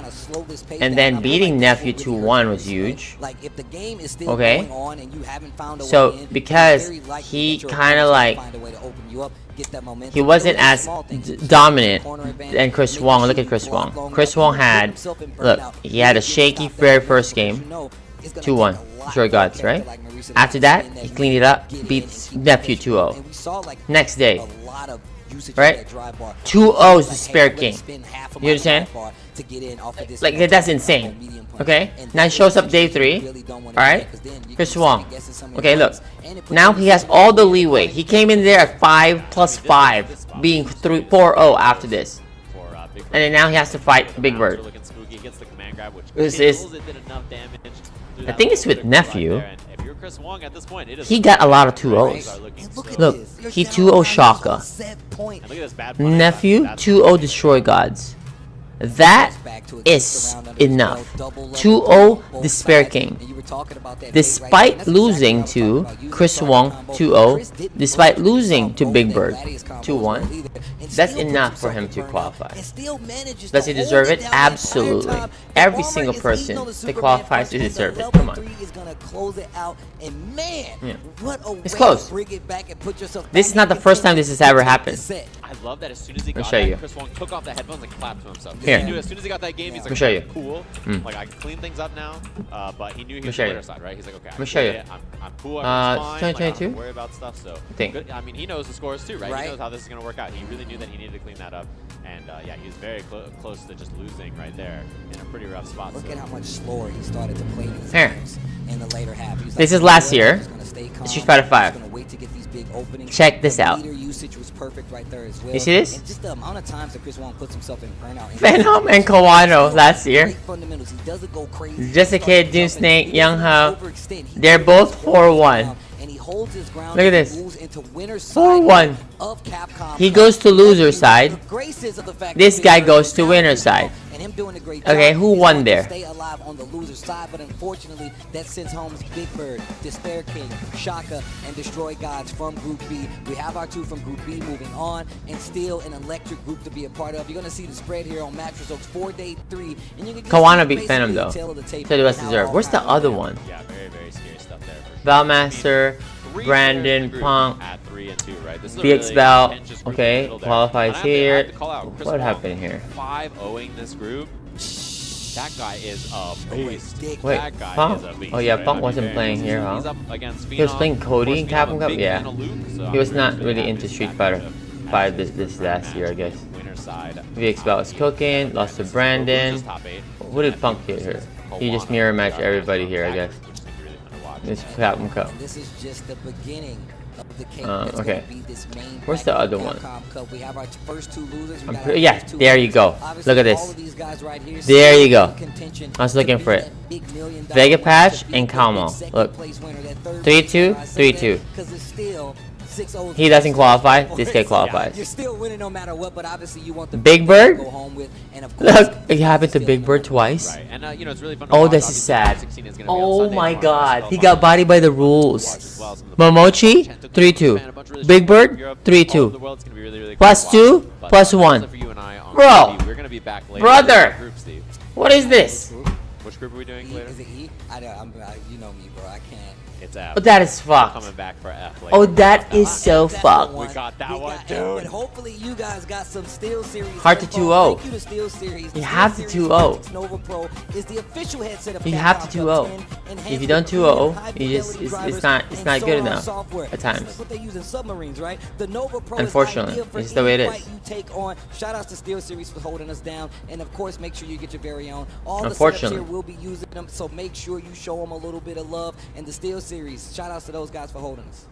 And then beating Nephew 2-1 was huge. Like, if the game is still Okay. going on and you haven't found a So way in, because it's very likely he that your kind of opponent's like gonna find a way to open you up, get that momentum. he wasn't Those are as small things. dominant Corner advantage, than Chris making Wong. sure Look at you Chris block Wong. long Chris enough, Wong put had, himself in look, burnout. he had a He shaky stopped very that first because game. you know it's gonna 2-1. take a lot Destroy for a Gods, character right? like Marisa After to that, spin he that cleaned it heat, up, get in, beats and keep Nephew pushing. 2-0. And we saw, like, Next day, a lot of usage of right? that drive bar. 2-0 is the Like, spare hey, I'm gonna king. spin half of You my understand? drive bar to get in off of this Like, one that's drive insane. bar, medium punch. Okay? And Now he that shows is up what day you 3. really don't wanna Alright? do, 'cause then you Chris can Wong. second guess some of Okay, your look. moves, and it puts Now you he in has a all the situation leeway. where He came in there at 5+5, being 4-0 after this. For Big Bird. And then now he has to fight Big Bird. Looking spooky, gets the command grab, which This kills, is- it did enough damage through The that thing is little with bit of right Nephew, there, and if you're Chris Wong at this point, it is he got a lot of 2-0s. And look at Look, this. You're he down 2-0 on Shaka. a set point. And look at this bad punish. Nephew That's 2-0 Destroy Gods. That is enough. 2-0 Despair King. Despite losing to Chris Wong 2-0, despite losing to Big Bird 2-1, that's enough for him to qualify. Does he deserve it? Absolutely. Every single person that qualifies to deserve it. Come on. Yeah. It's close. This is not the first time this has ever happened. I love that as soon as he Let me got show that, you. Chris Wong took off the headphones and clapped to himself. Here. He knew as soon as he got that game, he's Let like, me show you. cool. Mm. Like, I can clean things up now. But he knew he me was show the you. winner side, right? He's like, okay, Let me show you. I'm cool. Everything's fine. Like, I don't have to 2022? worry about stuff. So, Think. good. I mean, he knows the scores too, right? Right. He knows how this is going to work out. He really knew that he needed to clean that up. And yeah, he was very close to just losing right there in a pretty rough spot. Look so. at how much slower he started to play these Here. games in the later half. He was This like, is last year. he's gonna stay calm. Street Fighter He's 5. gonna wait to get these big openings. Check this The out. meter usage was perfect right there as well. You see this? And just the amount of times that Chris Wong puts himself in burnout. Venom and Kawano last year. Great fundamentals. He doesn't go crazy. Just a He kid, starts Doom jumping. Snake, He Young doesn't Ho. overextend. He They're just both holds 4-1. ground, and he holds his ground. Look at and this. moves into winner's side 4-1. of Capcom. He goes to loser The side. graces of the fact This that guy Big Bird goes is to down winner's Chris Wong, side. and him doing a great Okay, job. who He's won going to there? Stay alive on the loser side, but unfortunately, that sends home Big Bird, Despair King, Shaka, and Destroy Gods from Group B. We have our two from Group B moving on, and still an electric group to be a part of. You're going to see the spread here on Match Results 4-day 3, and you can just Kawana see beat Venom, basically though. the tail of the tape So the rest and how deserve. all Where's the kinds of other went one? Yeah, very, very scary stuff there. For sure. Valmaster, Three Brandon, players in the group Punk, at 3 and 2, right? This is a BX really Bell. contentious group in the Okay, middle there. qualifies And I have to here. call out Chris What Wong, happened here? 5-0ing this group. That guy is a beast. Wait, That guy Punk? is a beast. Oh yeah, right? Punk I mean, wasn't very playing much. here, He's huh? up against He was Phenom. playing Cody in Of course, Phenom, Capcom a Cup? big Yeah. fan of Luke, so He was I'm not really really happy into to see Street that Fighter kind of 5 matches this for last year, I matches. guess. Winner's side. VX Bell was cooking, lost to Brandon. What did Punk get here? He just mirror matched everybody here, I guess. This Capcom Cup. This is just the beginning of the cake. Okay. Be this main Where's the other one? Capcom Cup. We have our first two losers. I'm yeah, there you go. Obviously, Look at all this. of these guys right here There you still go. in contention I was looking to for be it. that big $1 million Vega winner, Patch to be and that Calmo. big second Look. place winner, that third 3-2, place winner. I say 3-2. that 'cause it's still 6-0 He doesn't qualify. for This it. guy So, qualifies. You're still winning no matter what, but obviously you want the Big thing Bird? to go home with. And of course, Look, it happened to still Big in Bird the- twice. Right, and you know it's really fun to Oh, watch. this is Obviously, sad. 16 is gonna be on Oh Sunday my tomorrow, god, so he fun. got bodied by the rules. As well, some of the Momochi, Chento Took 3-2. fan, a bunch of really Big strong players Bird, in Europe. 3-2. All over the world, it's gonna be really, really Plus cool to 2, watch. But plus that's 1. it for you and I on Bro. TV. We're gonna be back later. Brother. in Group, Steve. What is this? Which group are we doing E, later? is it E? You know me, bro. I can't. It's F. Oh, that is fucked. Coming back for F later. Oh, that is so That's the fucked. one. We got that one, F, dude. But hopefully you guys got some Steel Series. Hard to info. 2-0. Thank you to Steel Series. You The have Steel to Series 2-0. Vertex Nova Pro is the official headset of You Capcom have to Cup 2-0. 10, enhanced If you don't with 2-0, high you just fidelity it's drivers not and good sonar enough software. at times. That's what they use in submarines, right? The Nova Pro Unfortunately, is ideal for it's the way it any is. fight you take on. Shout outs to Steel Series for holding us down, and of course, make sure you get your very own. All the setups Unfortunately. here will be using them, so make sure you show them a little bit of love. And the Steel Series, shout outs to those guys for holding us.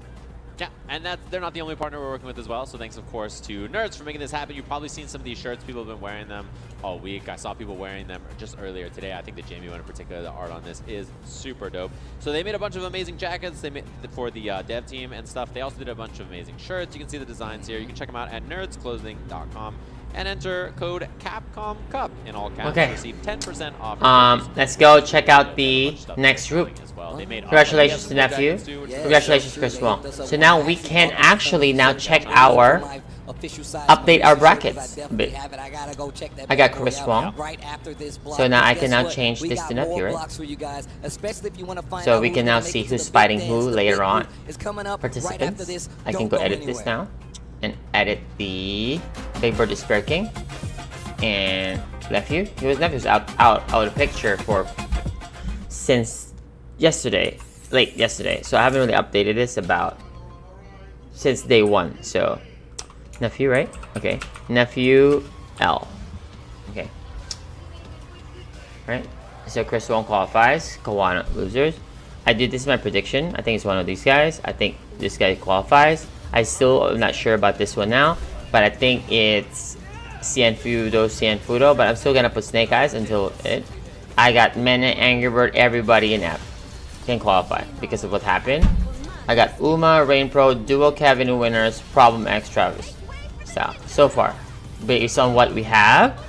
Yeah, and they're not the only partner we're working with as well. So thanks, of course, to Nerds for making this happen. You've probably seen some of these shirts. People have been wearing them all week. I saw people wearing them just earlier today. I think the Jamie one in particular, the art on this is super dope. So they made a bunch of amazing jackets. They made for the dev team and stuff. They also did a bunch of amazing shirts. You can see the designs here. You can check them out at nerdsclothing.com and enter code Capcom Cup in all caps Okay. to receive 10% off. your purchase. Let's go check out the next group. As well. well. They made Congratulations to nephew. Congratulations to Chris Wong. So now we can actually now check our update our brackets a bit. I got Chris Wong. So now I can now change this to nephew, right? So we can now see who's fighting who later on. Participants. I can go edit this now and edit the Big Bird is Spirit King and nephew. Nephew's out of the picture for since yesterday, late yesterday. So I haven't really updated this about since day one. So nephew, right? Okay, nephew L. Okay, right. So Chris Wong qualifies. Kawano losers. I did this is my prediction. I think it's one of these guys. I think this guy qualifies. I still am not sure about this one now, but I think it's Cien Fudo, but I'm still gonna put Snake Eyes until it. I got Mena, Angry Bird, everybody in F can qualify because of what happened. I got Uma, Rain Pro, Duo, Kevin winners, Problem X, Travis. So far, based on what we have,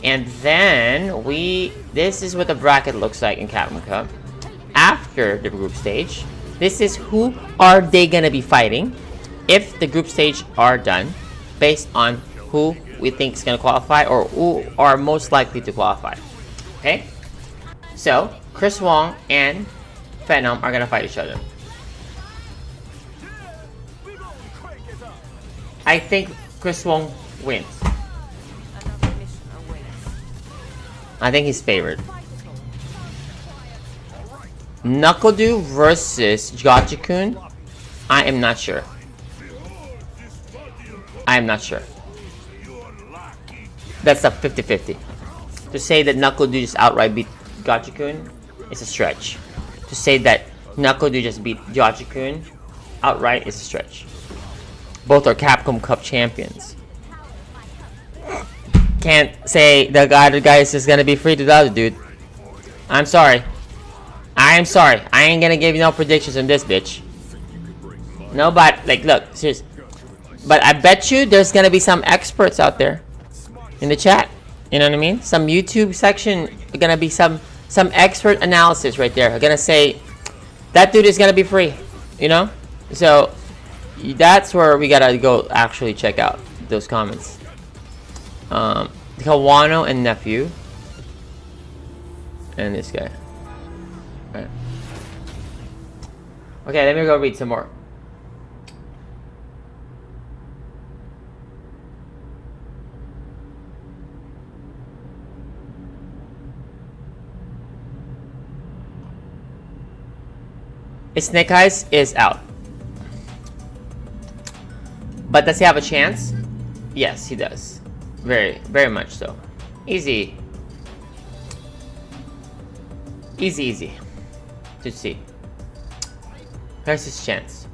and then this is what the bracket looks like in Capcom Cup after the group stage. This is who are they gonna be fighting if the group stage are done, based on who we think is gonna qualify or who are most likely to qualify. Okay, so Chris Wong and Phenom are gonna fight each other. I think Chris Wong wins. I think he's favored. Knuckle-Doo versus Gotcha-kun. I am not sure. I am not sure. That's a 50-50. To say that Knuckle-Doo just outright beat Gotcha-kun is a stretch. To say that Knuckle-Doo just beat Gotcha-kun outright is a stretch. Both are Capcom Cup champions. Can't say the other guy is just gonna be free to the other dude. I'm sorry. I am sorry. I ain't gonna give you no predictions on this bitch. No, but like, look, seriously. But I bet you there's gonna be some experts out there in the chat. You know what I mean? Some YouTube section gonna be some expert analysis right there. Gonna say that dude is gonna be free. You know? So that's where we gotta go actually check out those comments. Kawano and nephew. And this guy. Right. Okay, let me go read some more. Snake Eyes is out. But does he have a chance? Yes, he does. Very, very much so. Easy. Easy to see. Here's his chance.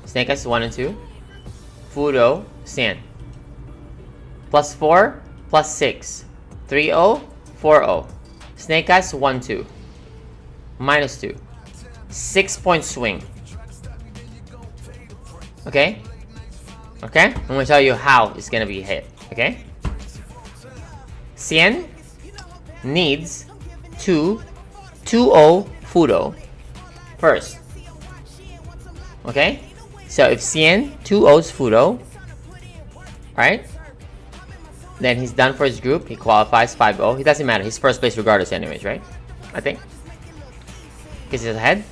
Snake Eyes 1 and 2. Fudo, Sand. +4, +6. 3-0, 4-0. Snake Eyes 1-2. -2. 6-point swing. Okay? Okay? I'm gonna tell you how it's gonna be hit. Okay? Cien needs 2-0 Fudo first. Okay? So if Cien 2-0s Fudo, right? Then he's done for his group. He qualifies 5-0. He doesn't matter. He's first place regardless anyways, right? I think. Because he's ahead.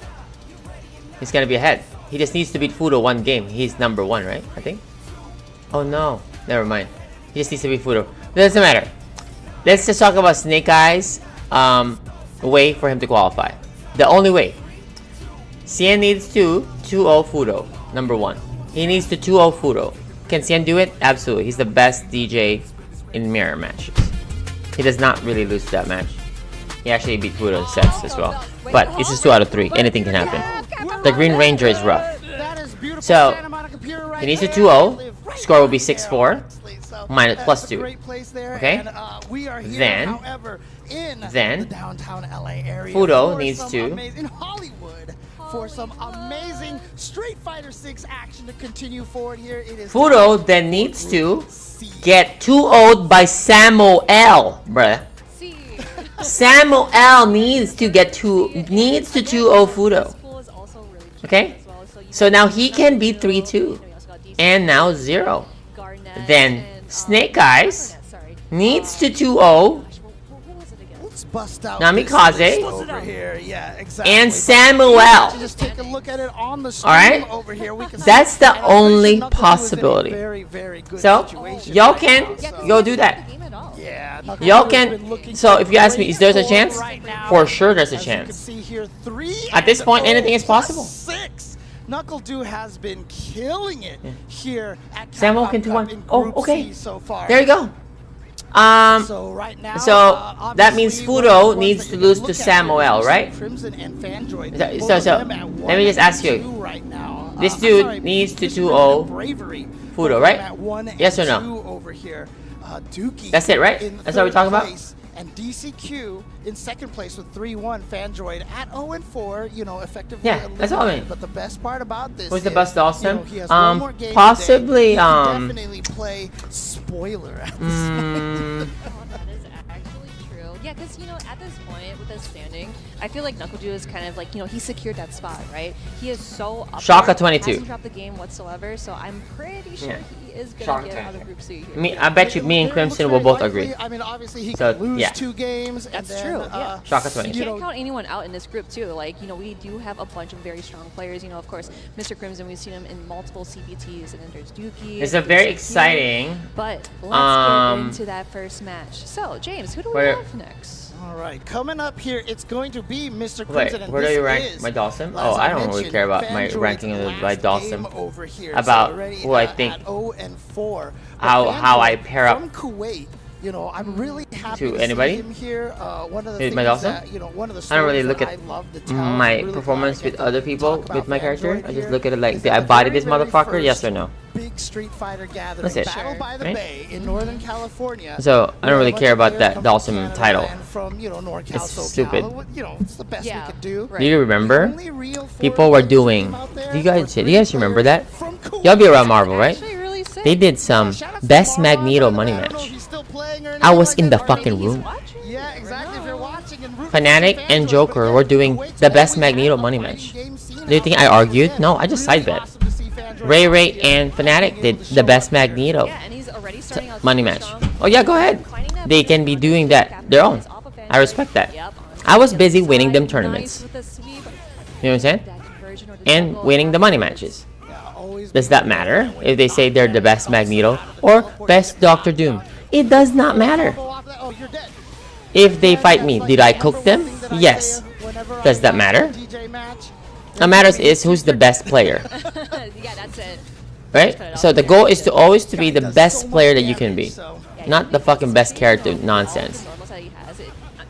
He's gonna be ahead. He just needs to beat Fudo one game. He's number 1, right? I think. Oh no. Never mind. He just needs to beat Fudo. It doesn't matter. Let's just talk about Snake Eyes way for him to qualify. The only way. Cien needs to 2-0 Fudo. Number 1. He needs to 2-0 Fudo. Can Cien do it? Absolutely. He's the best DJ in mirror matches. He does not really lose that match. He actually beat Fudo in sets as well. But it's just 2 out of 3. Anything can happen. The Green Ranger is rough. So, he needs to 2-0. Score will be 6-4. +2. Okay? Then Fudo needs to for some amazing Street Fighter 6 action to continue forward here. It is Fudo then needs to get 2-0'd by Samuel, bruh. Samuel needs to 2-0 Fudo. Okay? So now he can be 3-2. And now 0. Then Snake Eyes needs to 2-0. Let's bust out Namikaze over here. Yeah, exactly. and Samuel. Just take a look at it on the All right? over here. We can That's see the only possibility. very, very good So situation y'all right can now, go do that. Yeah, Y'all can. So if you ask me, is there a chance? For sure, there's a As you can chance. see here, 3 At this point, and anything is possible. 6. Knuckle has been killing it here at Samuel Capcom can do Cup 1. in Oh, Group okay. C so far. There you go. So right now, So that means obviously, one of the Fudo ones needs that to you're lose gonna to look at here Samuel, is right? Crimson and Fandroid. So- Both so- of so, them at let me just ask you. 1 and 2 right now. This I'm dude sorry, needs to Mr. 2-0 Bravery. Fudo, Both of them right? at 1 Yes or and no? 2 over here. Dookie. That's it, right? in That's what we're third talking about? place, And DCQ in second place with 3-1. Fandroid at 0-4. You know, effectively. Yeah, that's all I mean. But the best part about this Who's the is, best Dawson? you know, he has one more game Possibly, today. He can definitely play spoiler at this Mm, That is actually true. Yeah, because, you know, at this point with his standing, I feel like Knuckle is kind of like, you know, he secured that spot, right? He is so up Shaka there, 22. hasn't dropped the game whatsoever, so I'm pretty sure Yeah. he is Shaka going to get out 22. of Group C here. me, I bet you me and It Crimson looks will very both likely. agree. I mean, obviously he So, can lose yeah. 2 games. That's and then, true, yeah. Shaka You 22. can't count anyone out in this group, too. Like, you know, we do have a bunch of very strong players. You know, of course, Mr. Crimson, we've seen him in multiple CBTs, and then there's Dookie. It's a very exciting. But let's get into that first match. So, James, who do we Where- have next? All right, coming up here, it's going to be Mr. Wait, Crimson. and where do this you rank is, my Dawson? as Oh, I don't really mentioned, care about my Fandroid's ranking of my last Dawson. game over here. About So already who I at think- 0-4. But how I Fandroid pair up from Kuwait. You know, I'm really happy to to anybody? see him here. One of the Who's my things Dawson? that, you know, one of the I don't really stories look that at I love to tell, my really performance glad I with get other to people talk with about my character. Fandroid I just here, look at it like, is did that I the body very, this very motherfucker? Yes or first no? Big Street Fighter gathering, That's it. Battle by the Right? Bay in Northern California. So I don't really where a care bunch about of that players come Dawson from Canada title. and from, you know, NorCal, It's SoCal. stupid. You know, it's the best we could do. Do you remember? The only real People were foreign doing. team out there Do you guys was do you guys remember that? from Kuwait. Y'all be around Marvel, right? Actually, really sick. They did some Shout out to best Marwan, Magneto by the money way. I don't know if match. he's still playing or I anything was like in that, the or fucking maybe he's room. watching. Yeah, exactly. If you're watching and rooting Fnatic for and Fandroid, Joker but were yeah, doing Kuwait's the best always had Magneto a money fighting match. game scene Do you think I out argued? there. No, I just Really side bet. awesome to see Fandroid Ray out Ray here and Fnatic being did able to the show best up here. Magneto Yeah, and he's already starting out money super match. strong. Oh yeah, go ahead. Declining that They first can be one, doing Capcom that their own. is off of I respect that. Yep, I was on busy the winning them side, tournaments. nice with the sweep. You know what I'm saying? That conversion or the And double winning the money afterwards. matches. Yeah, always Does be that there matter when if they say they're the best Magneto or best Doctor Doom? It does not matter. Oh, you're dead. If they fight me, did I cook them? Yes. Does that matter? What matters is who's the best player, Yeah, that's it. right? So the goal is to always to be the best player that you can be, not the fucking best character nonsense. Normal set he has.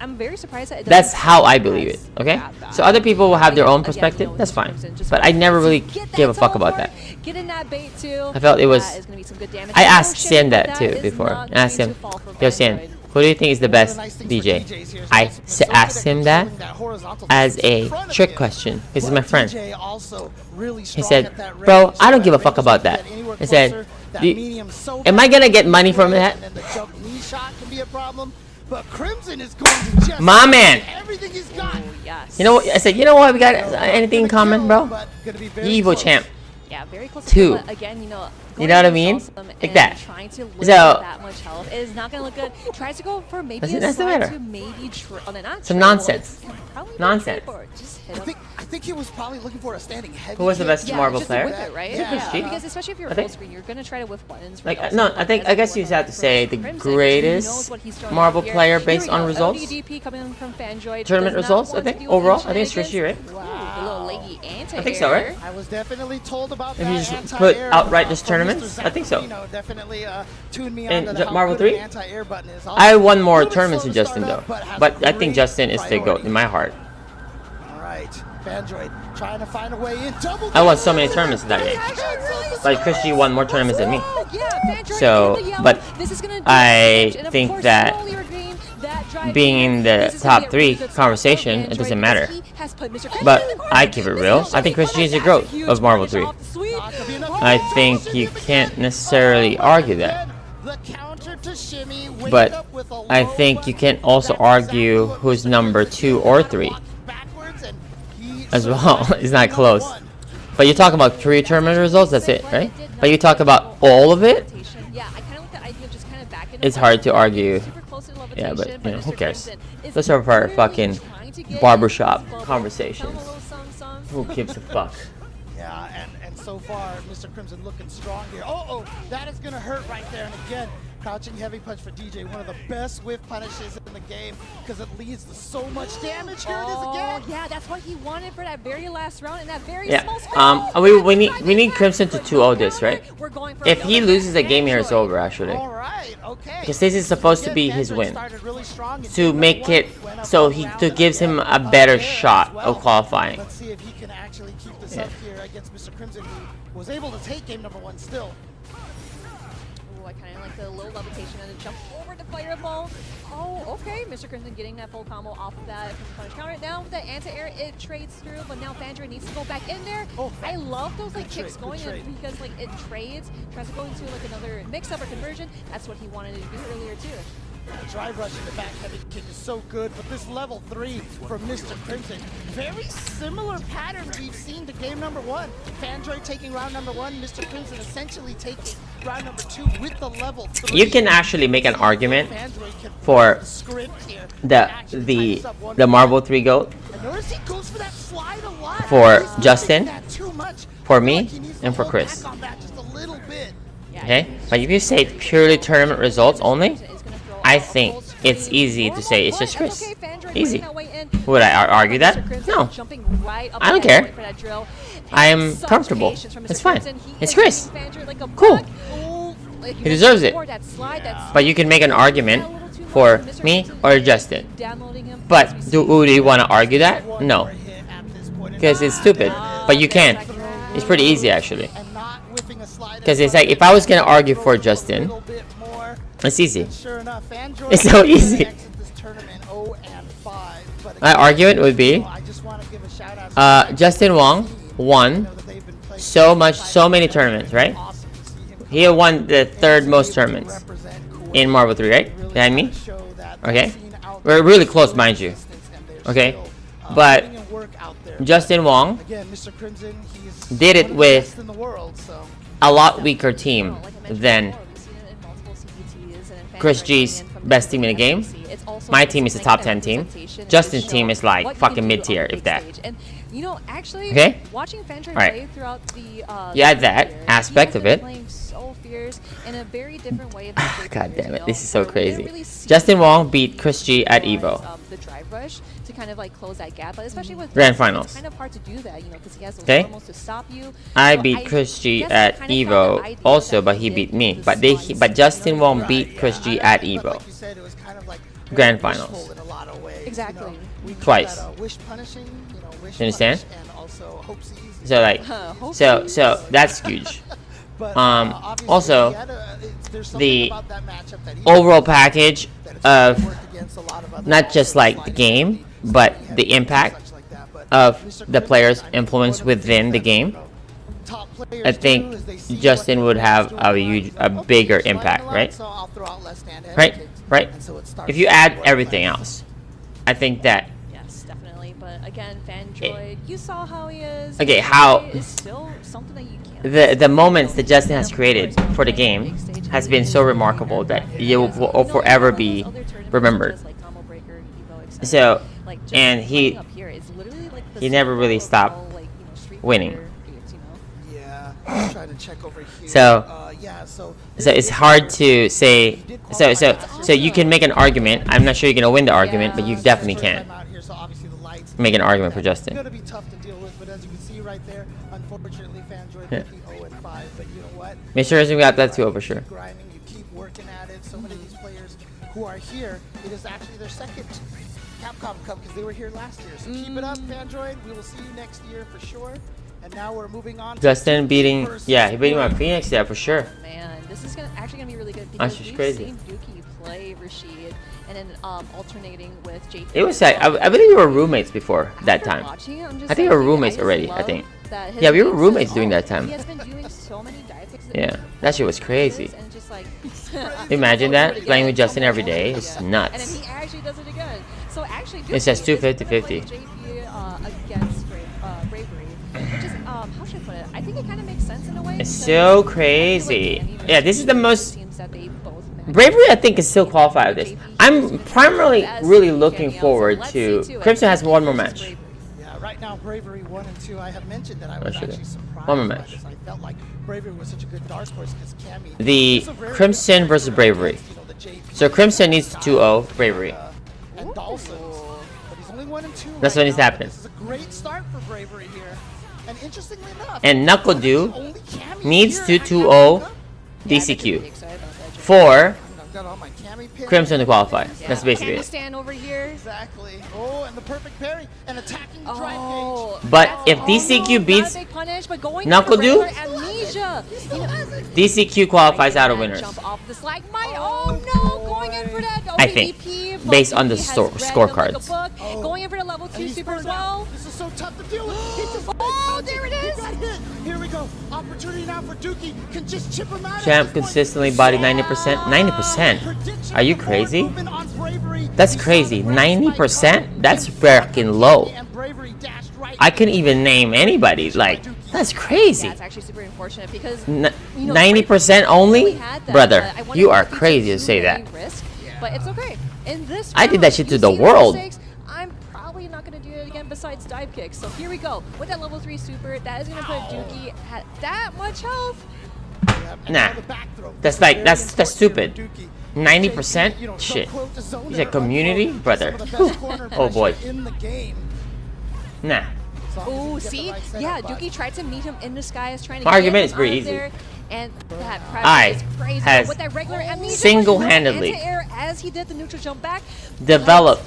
I'm very surprised that it That's doesn't how I believe it, okay? that bad. So other people will have their own Again, perspective, you know, that's fine. Crimson just But I never really get gave a fuck teleport, about that. Get in that bait too. I felt it was- That is gonna be some good damage. I No asked shit, Sin but that too is before. not I asked going him, to fall for yo Sin, Fandroid. who do you think is the best DJ? I asked him that as a trick question. This is my friend. He said, bro, I don't give a fuck about that. He said, am I gonna get money from that? But Crimson is going to just My man. everything he's got. Yes. You know what? I said, you know what? We got anything in common, bro? Evil champ. Yeah, very close. Two. But again, you know. You know what I mean? Like that. Trying to limit So- that much health is not gonna look good. Tries to go for maybe That's the slide matter. to maybe not Some triple. nonsense. Probably Nonsense. triple. Just hit him. I think he was probably looking for a standing heavy. Who was the kick. best Yeah, Marvel just player? to whip it, right? Yeah. Yeah, G. because especially if you're I full think- screen, you're gonna try to whiff buttons. Like, regardless no, of what I it guess is. you have to say the Crimson, he greatest knows what he's throwing Marvel out here. player Here based we go, on results. ODDP coming from Fandroid. Tournament Does not results, I want to think. deal with Overall, any I think it's Rishi, shenanigans. right? Ooh, a little leggy anti I think so, right? I was definitely told about If that. you just anti-air, put outright just from Mr. tournaments, I think so. Zapparino definitely tuned me And on to how Marvel good an 3? anti-air button is. I won more Really tournaments slow than to Justin start though, up, has but I think great Justin is the GOAT priority. in my heart. All right, Fandroid trying to find a way in. Double I won kill. so many tournaments in that game. Like Chris G won more tournaments than me. So, So, but I think that being in the top 3 conversation, it doesn't matter. But I keep it real. I think Chris G is the GOAT of Marvel 3. I think you can't necessarily argue that. The counter to Shimmy with but I think you can also argue who's number 2 or 3 as well. It's not close. But you talk about 3 tournament results, that's it, right? But you talk about all of it, it's hard to argue. Yeah, but you know, who cares? Those are for fucking barbershop conversations. Who gives a fuck? Yeah, and so far, Mr. Crimson looking strong here. Oh, that is going to hurt right there. And again, crouching heavy punch for DJ, one of the best whiff punishes in the game because it leads to so much damage. Here it is again. Yeah, that's what he wanted for that very last round in that very small space. We need Crimson to 2-0 this, right? If he loses the game here, it's over actually. All right, okay. Because this is supposed to be his win. To make it so to gives him a better shot of qualifying. Let's see if he can actually keep this up here against Mr. Crimson, who was able to take game number 1 still. I kind of like the low levitation and the jump over to fireball. Oh, okay. Mr. Crimson getting that full combo off of that punish counter. Now with the anti-air, it trades through, but now Fandra needs to go back in there. I love those like kicks going in because like it trades, tries to go into like another mix-up or conversion. That's what he wanted to do earlier too. Drive rush in the back heavy kick is so good, but this level 3 from Mr. Crimson, very similar pattern we've seen to game number 1. Fandroid taking round number 1, Mr. Crimson essentially taking round number 2 with the level 3. You can actually make an argument for the Marvel 3 GOAT for Justin, for me, and for Chris. Okay, but if you say purely tournament results only, I think it's easy to say it's just Chris. Easy. Would I argue that? No. I don't care. I am comfortable. It's fine. It's Chris. Cool. He deserves it. But you can make an argument for me or Justin. But do you want to argue that? No. Because it's stupid. But you can. It's pretty easy actually. Because it's like if I was going to argue for Justin, it's easy. It's so easy. My argument would be Justin Wong won so many tournaments, right? He won the 3rd most tournaments in Marvel 3, right? Behind me? Okay. We're really close, mind you. Okay. But Justin Wong did it with a lot weaker team than Chris G's best team in the game. My team is a top 10 team. Justin's team is like fucking mid-tier, if that. Okay? Alright. You add that aspect of it. God damn it, this is so crazy. Justin Wong beat Chris G at EVO. To kind of like close that gap, but especially with Grand Finals. It's kind of hard to do that, you know, because he has those promos to stop you. I beat Chris G at EVO also, but he beat me. But Justin Wong beat Chris G at EVO. Grand Finals. Exactly. Twice. You understand? So like, so that's huge. Also, the overall package of not just like the game, but the impact of the players' influence within the game, I think Justin would have a bigger impact, right? Right? If you add everything else, I think that. Yes, definitely. But again, Fandroid, you saw how he is. Okay, how is still something that you can't. The moments that Justin has created for the game has been so remarkable that you will forever be remembered. So, and he never really stopped winning. So it's hard to say. So you can make an argument. I'm not sure you're gonna win the argument, but you definitely can make an argument for Justin. It's gonna be tough to deal with, but as you can see right there, unfortunately, Fandroid with the 0-5. But you know what? Make sure we got that too for sure. Grinding, you keep working at it. So many of these players who are here, it is actually their second Capcom Cup because they were here last year. So keep it up, Fandroid. We will see you next year for sure. And now we're moving on. Justin beating, he beating my Phoenix, yeah, for sure. Man, this is actually gonna be really good because we've seen Dookie play Rashid and then alternating with JP. It was like I believe we were roommates before that time. I think we were roommates already. I think. Yeah, we were roommates during that time. He has been doing so many dive kicks. Yeah, that shit was crazy. And just like Imagine that playing with Justin every day. It's And then nuts. he actually does it again. So actually, It says Duke is 250-50. JP against Bravery, which is how should I put it? I think it kind of makes sense in a way. It's because so I feel like crazy. any of Yeah, this is the most teams that they both match. Bravery. I think is still qualified with this. I'm primarily really looking forward to. Crimson has one more match. Yeah, right now Bravery 1 and 2. I have mentioned that I was should actually it? surprised. One more by match. this. I felt like Bravery was such a good dark horse because Cammy. The is a very Crimson good versus character Bravery. against, the JP So Crimson needs to 2-0 Bravery. and Dawson's. But he's only 1 and 2. That's right what needs to now, happen. but This is a great start for Bravery here. And interestingly enough, And Knuckle Dew only Cammy needs here to at 2-0 Capcom. DCQ Excited about that. for I've got all my Cammy pins. Crimson to qualify. That's basically Cammy it. stand over here. Exactly. Oh, and the perfect parry and attacking the drive Oh, But that's- if oh DCQ no, beats not a big punish, but going Knuckle for Dew, regular amnesia. You know, DCQ qualifies out of that winners. Jump off the slag. Oh no, going in for that I think, OPVP, but based on the he has read scorecards. them like a book. Going in for the level 2 And he's super as burned out. well. This is so tough to deal with. He just Oh, there it He is. got hit. Here we go. Opportunity now for Dookie. Can just chip him out. Champ consistently body 90%. 90%? Are you crazy? That's crazy. 90%? That's freaking low. I couldn't even name anybody. Like, that's crazy. Yeah, it's actually super unfortunate because 90% only? Brother, you are crazy to say that. Risk, but it's okay. In this I did that round, shit you to the see the world. mistakes, I'm probably not going to do it again besides dive kicks. So here we go. With that level 3 super, that is going to put Dookie at that much health. Nah. That's stupid. 90%? Shit. He's a community? Brother. Oh boy. Nah. Oh, see? Yeah, Dookie tried to meet him in the sky, is trying to My argument get is him pretty out easy. there, and that I pressure is crazy. has With that regular amnesia, single-handedly anti-air as he did the neutral jump back. Develop.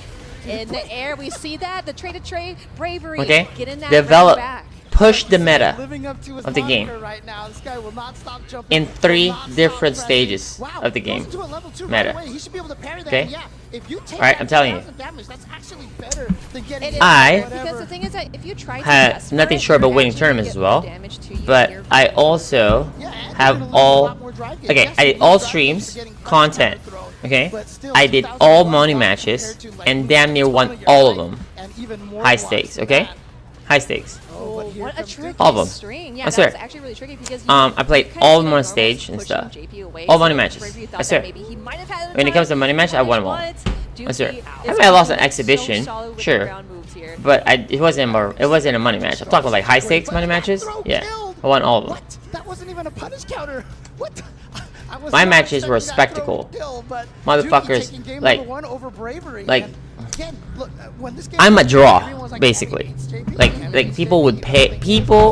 In the air, we see that the trade to trade bravery. Okay? Getting that Develop. back. Push the meta Living up to his of the game moniker right now. This guy will not stop jumping, in will 3 not stop different pressing. stages Wow, of the game. goes into a level 2 Meta. right away. He should be able to parry that. Okay? Yeah, if you take Alright, that I'm telling you. 2,000 damage, that's actually better than getting It is, I because the thing is that if you try to had test for nothing it, short but you're winning actually tournaments gonna as well, get more damage to you but here. I also Yeah, and you're have gonna lose a all lot more drive games. okay Yes, I you did all lose drive games streams for getting content punch counter thrown, okay but still, I did 2,000 all block money compared matches to, like, and damn near won your all of height them and even more high blocks stakes than okay that. high stakes Oh, but here What a comes tricky All of 'em. string. Yeah, I swear. that's actually really tricky because I played you all kinda them on see that stage Norman's and stuff. pushing JP away, All so money matches. Bravery I thought swear. that maybe he might have had When it comes to money matches, I won them all. I swear. I mean, I lost an exhibition, sure, but it wasn't a money match. I'm talking like high stakes money matches. Yeah, I won all of them. What? That wasn't even a punish counter. What? I was My not matches were a expecting that throw spectacle. kill, but Motherfuckers, Dookie taking game like- number 1 over Bravery. like, And again, look, when this game I'm a started, draw, everyone was like, basically. "Cammy beats JP, Like Cammy beats people JP." would pay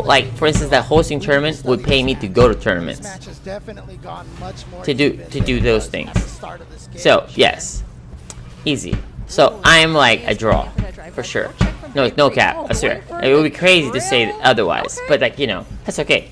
like for instance that hosting tournament would pay me to go to This tournaments. match has definitely gone much more To do- even to than do it those was things. at the start of this game. So yes, easy. So I'm like a draw for sure. No cap. I swear. It would be crazy to say otherwise, but like that's okay.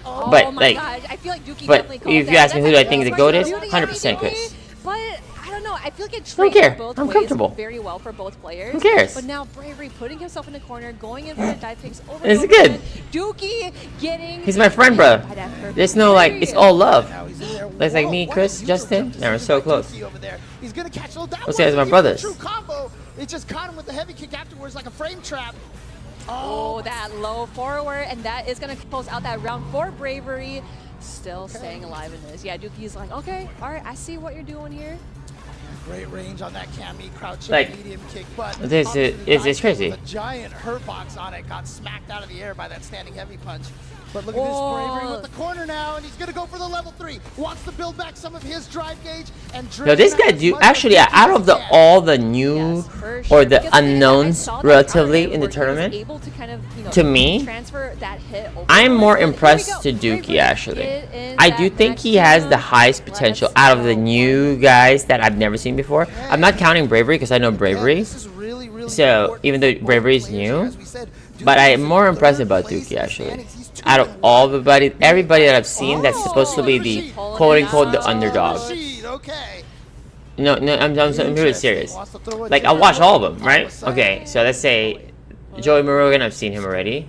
Oh But, my like- God, I feel like Dookie but definitely called if you that. ask me who do I That's think the actually GOAT is, beauty 100% MVP, Chris. But I don't know. I feel like it Don't trades care. both I'm ways comfortable. very well for both players. Who cares? But now Bravery putting himself in the corner, going in for the dive picks over It's and over good. again. Dookie getting. He's my friend, bro. by that perfect There's no like, it's all love. Now he's in there. That's like Whoa, me, what Chris, a Justin. neutral They were jump so by close. Dookie over there. He's gonna catch that Let's say it's my wasn't even a brothers. True combo. It just caught him with the heavy kick afterwards, like a frame trap. Oh, that low forward, and that is going to close out that round for Bravery. Still staying alive in this. Yeah, Dookie's like, okay, all right, I see what you're doing here. Great range on that Cammy crouching Like, medium kick, but this up to is- the it's dive crazy. with a giant hurt box on it, got smacked out of the air by that standing heavy punch. But look at Oh. this Bravery with the corner now, and he's gonna go for the level 3. Wants to build back some of his drive gauge and Yo, this guy do actually out of the all the new Yes, for sure. or the Because thing is, I unknowns saw that relatively target in the where he was tournament. able to kind of, To me, transfer that hit over I'm more But here we impressed go. to Dookie Bravery actually. get in I that do think max he has the jump. highest potential Let's out of the go. new guys that I've never seen before. I'm not counting Bravery because I know Bravery, so even though Bravery is new, but I am more impressed about Dookie actually. Out of all the everybody that I've seen that's supposed to be the quote-unquote the underdog. Okay. No, I'm really serious. Like I watch all of them, right? Okay, so let's say Joey Marogan, I've seen him already.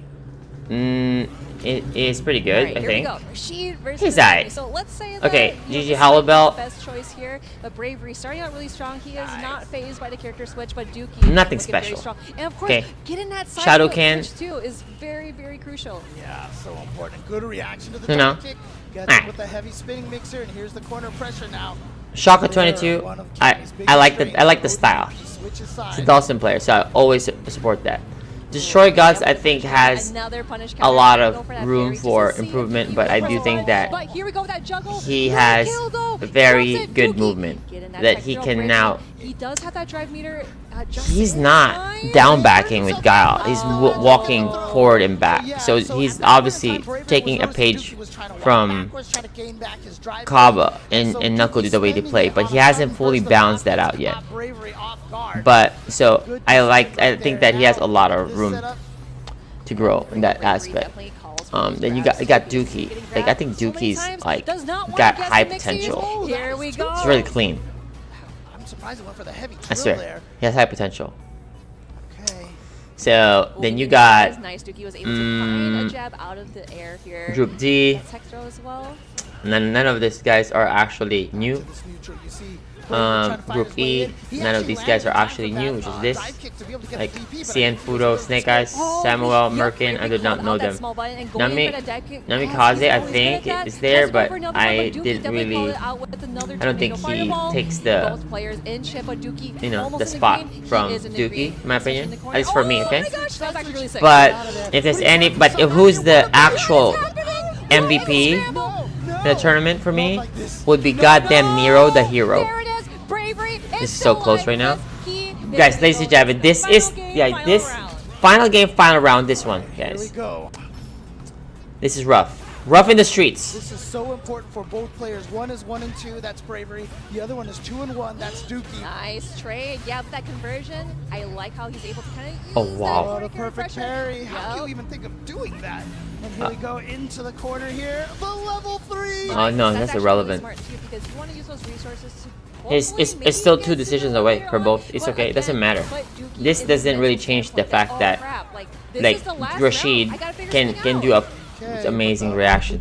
is pretty good, Right, I here think. we go. Rashid versus He's Bravery. aight. So let's say that, Okay, you know, GG this Hollow might be the Belt. best choice here, but Bravery starting out really strong. He is not phased by the character switch, but Dookie Nothing looking very special. strong. And of course, Okay. getting that side Shadow foot can. switch too is very, very crucial. Yeah, so important. Good reaction to the You know. top kick. Gets Ah. him with the heavy spinning mixer, and here's the corner pressure now. Shaka 22. I like the style. It's a Dawson player, so I always support that. Destroy Gods, I think, has Another punish a counter. lot Go of for that room berry for just to see if improvement, he but I will do think survive. that But here we go with that juggle. he No has kill, though. very Drops it. good Dookie movement getting that tech he throw. can Bravery, now. He does have that drive meter. Just He's in not time. down backing with Guile. He's walking forward and back. So he's obviously taking a page from Kaba and Knuckle the way they play, but he hasn't fully balanced that out yet. But so I think that he has a lot of room to grow in that aspect. Then you got Dookie. Like I think Dookie's like got high potential. Here we go. It's really clean. I'm surprised it went for the heavy I drill swear, there. he has high potential. Okay. So then you That was got nice. Dookie was able to find a jab out of the air here. Group D. Tech throw as well. And then none of these guys are actually new. This neutral, you see, trying to find Group his way E, in. He none of actually these guys are landed actually back new, for which that is this. dive kick to be able to get Like the DP, but Cien Fudo, Snake Eyes, Samuel, Merkin, I did not know them. Namikaze, I think, is there, but I didn't really. I don't think he takes the, you know, the spot from Dookie, in my opinion. At least for me, okay? But if there's any, but if who's the actual MVP in the tournament for me would be goddamn Nero the hero. This is so close right now. Guys, ladies and gentlemen, this is, yeah, this final game, final round, this one, Here we guys. go. This is rough. Rough in the streets. This is so important for both players. One is 1 and 2, that's Bravery. The other one is 2 and 1, that's Dookie. Nice trade. Yeah, but that conversion, I like how he's able to kind of use Oh, wow. Oh, the perfect parry. How do you Yep. even think of doing that? And here we go into the corner here. The level 3. Oh no, that's actually irrelevant. Really smart too, because you want to use those resources to It's still 2 decisions away for both. It's okay. It doesn't matter. This doesn't really change the fact that like Rashid can do a amazing reaction.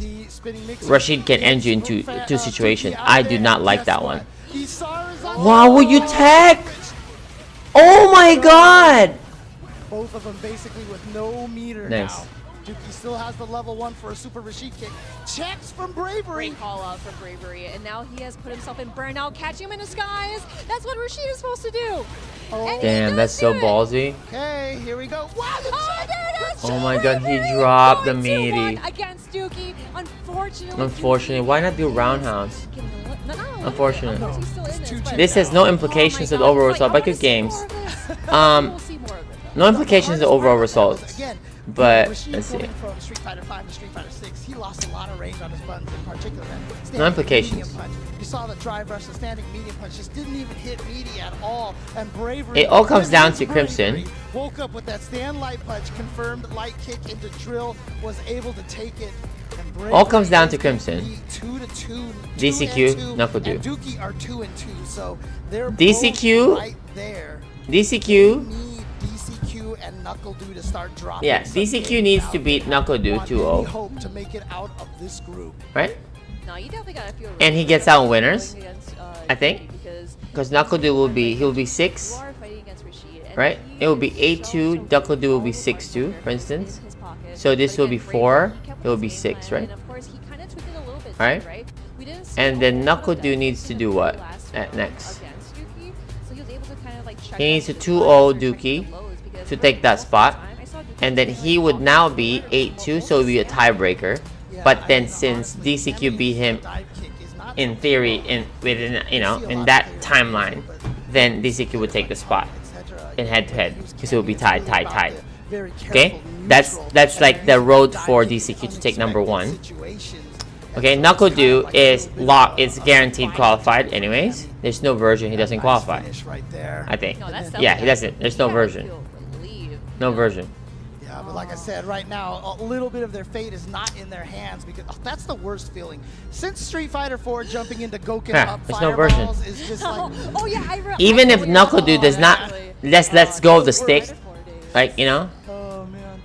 Rashid can end you into 2 situations. I do not like that one. Wow, will you tag? Oh my god! Both of them basically with no meter Nice. now. Dookie still has the level 1 for a super Rashid kick. Checks from Bravery. Great call out from Bravery, and now he has put himself in burnout, catching him in the skies. That's what Rashid is supposed to do. Oh. And he Damn, does that's so do it. ballsy. Okay, here we go. Wow, the Oh, check. there it is. Oh my god, he Bravery dropped the going meaty. 2-1 against Dookie. Unfortunately. Unfortunately, why not do roundhouse? Unfortunate. Unfortunate. This has no implications to the overall result, but good games. No implications to the overall result. Again, But Rashid let's see. going from Street Fighter 5 to Street Fighter 6, he lost a lot of range on his buttons in particular. No implications. Medium punch. You saw the drive rush, the standing medium punch just didn't even hit meaty at all. And Bravery. It all comes down to Crimson. Bravery woke up with that stand light punch, confirmed light kick into drill, was able to take it. And Bravery All comes down to is Crimson. 2-2. DCQ, Knuckle and Do. Dookie are 2 and 2, so they're DCQ? both right there. DCQ. We need DCQ and Knuckle Do to start dropping. Yeah, some DCQ games needs out. to beat Knuckle Do Want any 2-0, hope to make it out of this group. right? No, you definitely got a few. And he gets out winners, Against, I think. Because Because Knuckle Do will be, he'll be you 6, are fighting against Rashid, and right? he It will be is 8-2, so Knuckle Do will be all 6-2, over for instance. in his pocket. So this But will be again, 4, Bravery, he kept it will with be his 6, game right? plan, and of course, he kind of tweaked it a little bit, Right? too, right? We didn't see And a then whole lot Knuckle of Do that needs to in do the what last at round next? against Dookie. So he was able to kind of like check He needs out to the 2-0 check the Dookie lows, because to for take that most of the spot. time, I saw Dookie And then doing, he like, would all now the be work, 8-2, so it would be a tiebreaker. But then since DCQ beat him in theory within in that timeline, then DCQ would take the spot in head-to-head, because it would be tied. Okay, that's like the road for DCQ to take number 1. Okay, Knuckle Do is locked. It's guaranteed qualified anyways. There's no version he doesn't qualify. I think. No, that's Yeah, he definitely- doesn't. There's no you gotta version. feel relieved. No version. Yeah, but like I said, right now, a little bit of their fate is not in their hands because that's the worst feeling. Since Street Fighter 4 jumping into Goken Yeah, up there's no version. fireballs is just like... Oh yeah, Even if I Knuckle Do does not, let's go of the stick, Like, like, you know. Oh man.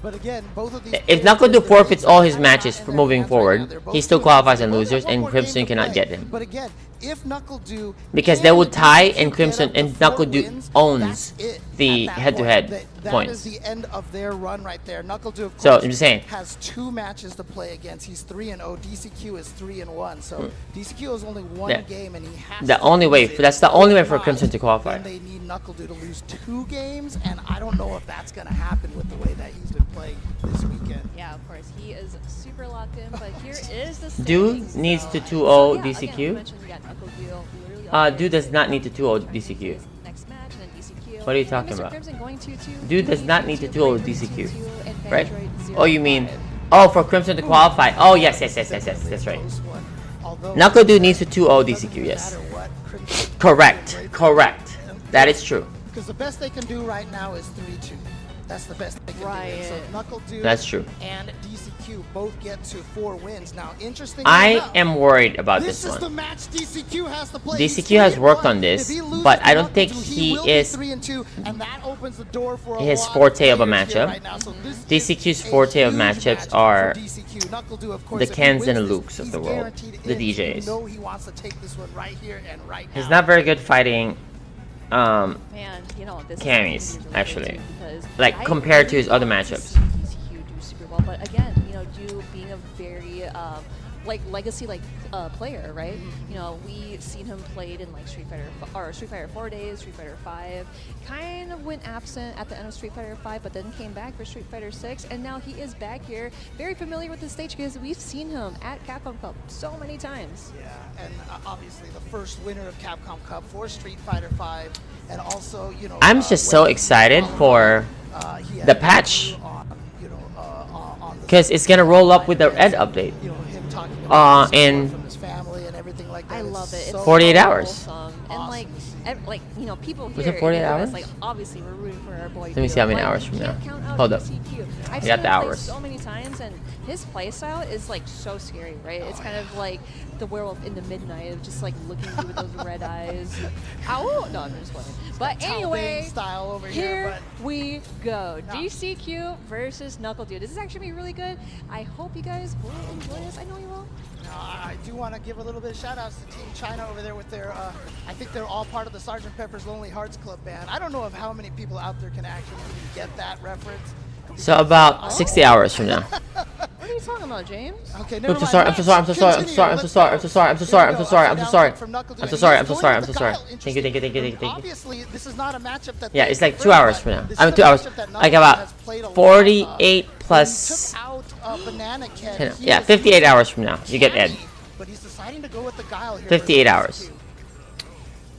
But again, both of these If NuckleDu forfeits all his matches for moving forward, he still qualifies in losers, and Crimson cannot get him. But again, if NuckleDu Because they would tie, and Crimson and NuckleDu owns the head-to-head points. That is the end of their run right there. NuckleDu, of course, So, I'm just saying. has 2 matches to play against. He's 3-0. DCQ is 3-1. So DCQ is only one game, and he has the to only way. lose it. That's the only way for Crimson to qualify. Then they need NuckleDu to lose 2 games, and I don't know if that's going to happen with the way that he's been playing this weekend. Yeah, of course. He is super locked in, but here is the Dude standings. needs to 2-0 So, yeah, again, we DCQ. mentioned we got NuckleDu literally up Dude there. does not need to 2-0 DCQ. Next match, and then DCQ. What are you And talking Mr. about? Crimson going 2-2. Dude does not need to 2-0 Brave DCQ. 2-2, and Right? Fandroid Oh, you mean? 0-5. Oh, for Crimson to qualify. Oh, yes, that's right. NuckleDu needs to 2-0 DCQ, yes. Correct. That is true. Because the best they can do right now is 3-2. That's the best they can do. And so NuckleDu That's true. and DCQ both get to 4 wins. Now, interestingly I enough, am worried about this this is the one. match DCQ has to play. DCQ has worked on this, If he loses but I to don't think NuckleDu, he will be is 3-2, and that opens the door for a his lot forte of a players here matchup. right now. So this DCQ's is a forte of huge matchups match are for DCQ. NuckleDu, of course, the if he Kens and the wins Lukes this, of the he's world, guaranteed the in. DJs. You know he wants to take this one right here and right now. He's not very good fighting Man, you know, this Camis, is really actually. great too, because Like, I compared to his really other want to matchups. see DCQ do super well, but again, you know, you being a very like legacy player, right? You know, we've seen him played in like Street Fighter 4 days, Street Fighter 5. Kind of went absent at the end of Street Fighter 5, but then came back for Street Fighter 6, and now he is back here, very familiar with the stage because we've seen him at Capcom Cup so many times. Yeah, and obviously the first winner of Capcom Cup for Street Fighter 5, and also, you know, I'm just so excited for he had the patch, on, you know, on the because it's gonna roll up with the Ed update. you know, him talking about the in- support from his family and everything like that. I is love it. so It's 48 so hours. wholesome. And like, like you know, people here. Was it 48 in the US, hours? Like, obviously, we're rooting for our boy. Let me see how many Dio. hours Like, from you now. can't count out Hold up. DCQ. I've I seen got him the play hours. so many times, and his play style is like so scary, right? It's kind of like the werewolf in the midnight of just like looking at you with those red eyes. Ow! No, I'm just playing. But anyway, style over here here, we go. No. DCQ versus NuckleDu. This is actually gonna be really good. I hope you guys will enjoy this. I know you will. I do want to give a little bit of shout outs to Team China over there with their, I think they're all part of the Sgt. Pepper's Lonely Hearts Club band. I don't know of how many people out there can actually even get that reference. So about 60 hours from now. What are you talking about, James? Okay, never I'm so mind. sorry. I'm so sorry. I'm so sorry. I'm so sorry. I'm so sorry. I'm so sorry. I'm so sorry. I'm so sorry. I'm so sorry. I'm so sorry. I'm so sorry. I'm so sorry. I'm so sorry. Thank you. Thank you. Thank you. Thank you. Thank you. Obviously, this is not a matchup that Yeah, they it's like 2 prefer, hours but from now. this I mean is 2 a hours. matchup that Like NuckleDu about has played a lot, 48 when plus he took out Banana Cat, 10. he Yeah, was 58 hours from now. You get Ed. canny, but he's deciding to go with the Guile here. 58 versus hours. DCQ.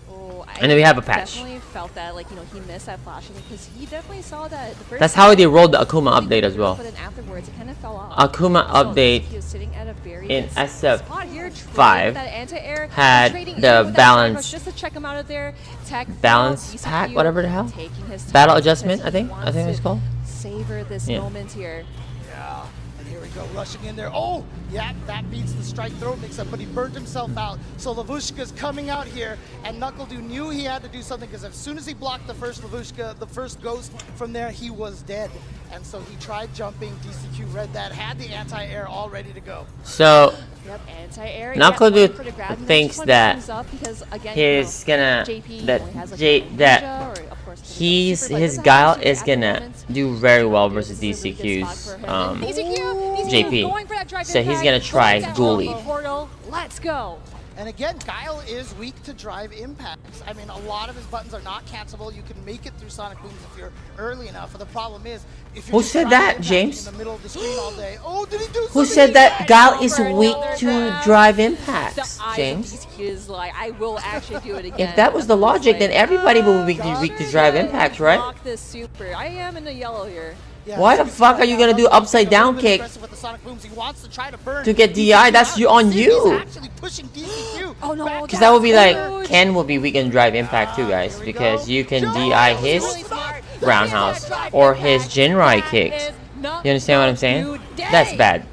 Oh, I And then we have a patch. definitely felt that, like, you know, he missed that flashing because he definitely saw that the first That's how time they rolled the Akuma really update good, as well. But then afterwards, it kind of fell off. Akuma So update he was sitting at a very in good SF5 spot here, trading that anti-air, had trading in the with that balance- Cyclops just to check him out of there. Tech balance DCQ pack, whatever the hell. taking his time Battle because adjustment, he I think wants it's to called. Savor this Yeah. moment here. Yeah, and here we go, rushing in there. Oh, yeah, that beats the strike throw mix-up, but he burned himself out. So Lavushka's coming out here, and NuckleDu knew he had to do something because as soon as he blocked the first Lavushka, the first ghost from there, he was dead. And so he tried jumping. DCQ read that, had the anti-air all ready to go. So Yep, anti-air. NuckleDu for the grab, and then thinks just wanted that things up because, again, he's you know, gonna JP that only has, like, J one that ninja, or, of course, the he's super, but his doesn't have guile super is at the gonna moment. do very well This versus is a really good spot DCQ's for him. And DCQ JP. going for that drive So he's impact, gonna try going for that Ghoulie. combo portal. Let's go. And again, Guile is weak to drive impacts. I mean, a lot of his buttons are not cancelable. You can make it through Sonic Booms if you're early enough. But the problem is, if you're Who just said driving that, impacts James? in the middle of the screen all day. Oh, did he do Who something? said that Guile is For weak another to grab. drive The impacts, eyes James? of DCQ is like, I will actually do it again. If that was the logic, then everybody would be weak to drive impacts, right? Block this super. I am in the yellow here. Yeah, Why so the he's fuck trying are you to gonna have do a little upside bit down kick aggressive with the Sonic Booms. He wants to try to burn to get DCQ DI? That's out. on Sid is you. actually pushing DCQ Oh, no, back Because that would be like Huge. Ken will be weak in drive impact too, guys, Here we because go. you can Joe, DI that was his really smart. roundhouse or his Jinrai kicks. You understand what I'm saying? That's bad.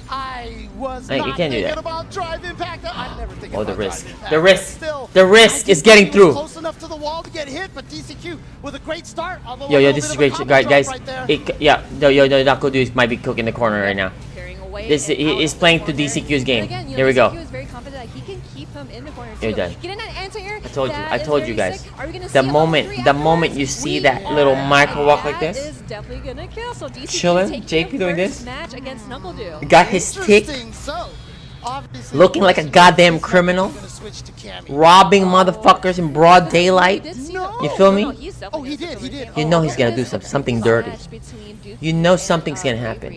I was Like, you not can't do thinking that. about drive impact. I'm never thinking Oh, the about risk. drive impact. The risk. Still, The risk is I getting think he was through. Close enough to the wall to get hit, but DCQ with a great start. Although Yo, a little this bit is of a great, combo drop guys. right there. Yeah, yo, Knuckle Dude might be cooking the corner right now. Carrying away This and out is of the playing to corner. DCQ's game. But again, you Here know, we go. DCQ is very confident that he can keep him in the corner You're too. done. Getting that anti-air. I told you guys. Are we gonna see The a level moment 3 the moment afterwards? you see We that are. little micro walk like That this, is definitely gonna kill. So DCQ Chillin', taking JP the doing first this. match against Knuckledew. got his stick, Interesting. So, obviously, looking like a goddamn criminal, gonna switch to Cammy. robbing motherfuckers in broad daylight. No. You feel me? Oh, he did. He did. You know he's gonna do something dirty. You know something's gonna happen.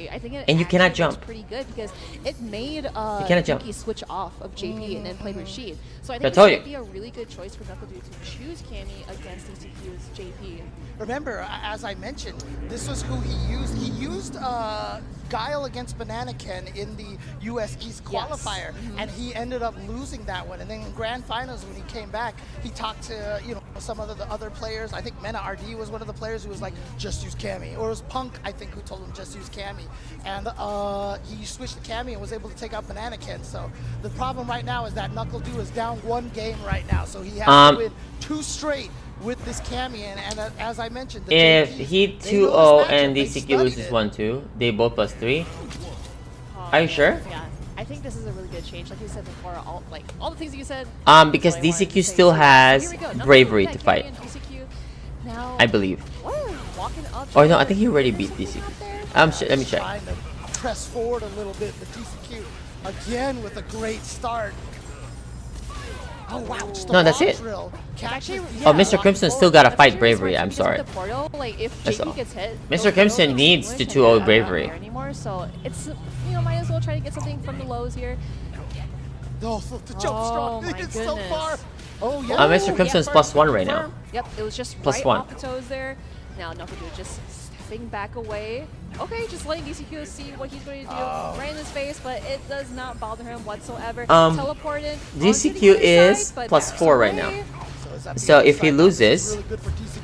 And you cannot jump. Pretty good because it made You cannot jump. Dookie switch off of JP and then play Rashid. So I I think told this you. would be a really good choice for Knuckledew to choose Cammy against DCQ's JP. Remember, as I mentioned, this was who he used. He used Guile against Banana Ken in the US East qualifier, and he ended up losing that one. And then in grand finals, when he came back, he talked to some of the other players. I think Mena RD was one of the players who was like, just use Cammy, or it was Punk, I think, who told him just use Cammy. And he switched to Cammy and was able to take out Banana Ken. So the problem right now is that Knuckledew is down 1 game right now, so he has to win 2 straight with this Cammy, and as I mentioned, the If JPs, he they 2-0 know this and matchup, they DCQ studied loses it. 1-2, they both +3. Are you sure? Yeah, I think this is a really good change. Like you said before, all the things that you said. Because that's what I wanted to DCQ say. still So, has here we go. Knuckledew, bravery yeah, to Cammy fight. and DCQ. Now, I believe. whoa, walking up. Oh no, I think he already beat DCQ. Let me check. Trying to press forward a little bit, but DCQ again with a great start. Oh wow, just a No, that's wall it. drill. Actually, Oh, yeah, Mr. Crimson still gotta That's fight actually bravery. smart I'm because sorry. with the portal, like if That's JP all. gets hit, Mr. those Crimson portals needs don't to switch 2-0 and they're bravery. not there anymore, so it's might as well try to get something from the lows here. Oh, the jump Oh, strong. my It's so goodness. far. Oh yeah. Mr. Crimson's +1 right now. Yep, it was just Plus right 1. off the toes there. Now Knuckledew just stepping back away. Okay, just letting DCQ see what he's going to do right in his face, but it does not bother him whatsoever. Teleported. DCQ is +4 right now. Is So if he loses,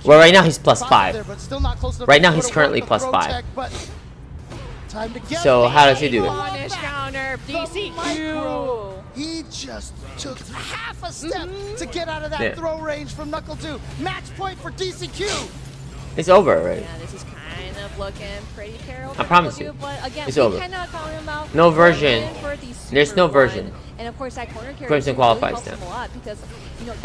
well, right now he's +5. Right now he's currently +5. So how does he do it? Punish counter, DCQ. He just took half a step to get out of that throw range from Knuckledew. Match point for DCQ. It's over already. Yeah, this is kind of looking pretty terrible. I promise Knuckledew, you. But again, It's we over. cannot call him out. No We're version. in for the There's super no run. version. And of course, that corner carry Crimson really qualifies helps now. him a lot because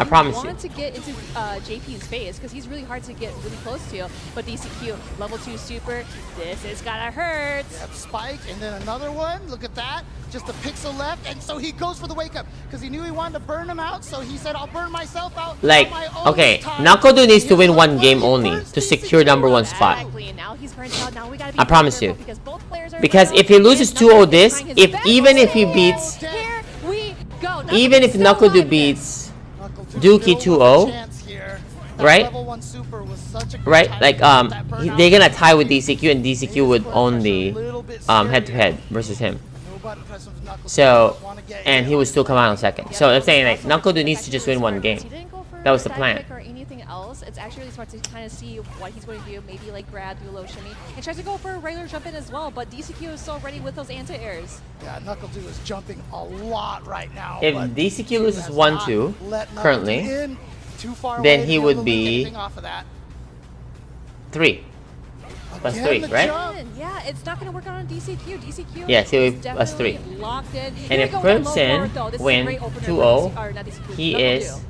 I promise you. want to get into JP's face because he's really hard to get really close to. But DCQ level 2 super, this is gotta hurt. Yep, spike, and then another one. Look at that. Just a pixel left, and so he goes for the wake up because he knew he wanted to burn him out. So he said, "I'll burn myself out." Like, on my own okay, time." Knuckledew needs to Here's win what 1 game he only burns to DCQ. secure #1 spot. Exactly, and now he's burnt out. Now we gotta be I promise careful you. because both players are Because down. if he loses And 2-0 Knuckledew this, is trying his best. even if he beats, Here we go. even if Knuckledew's Knuckledew still on beats Knuckledew Dookie still 2-0, with a chance here. That right? level 1 super was such a good right? time Like to get that burnout. they're gonna tie with DCQ, and DCQ would Put own pressure the a little bit head-to-head scarier. versus him. No button press with Knuckledew. So, Wanna get and in. he would still come out on second. So I'm saying like Knuckledew needs to just win 1 game. He didn't go for That was the a plan. side kick or anything else. It's actually really smart to kind of see what he's going to do. Maybe like grab, do a low shimmy, and tries to go for a regular jump in as well. But DCQ is so ready with those anti-airs. Yeah, Knuckledew is jumping a lot right now. If but DCQ loses has 1-2 not let Knuckledew currently, in too far then away to he be would able to make be anything off of that. 3 plus Again, 3, the right? jump. Yeah, it's not going to work out on DCQ. DCQ Yes, he is would be plus definitely 3. locked in. And Here if we go with that low Crimson forward, though. This is a win great opener for 2-0, or not DCQ, he Knuckledew. is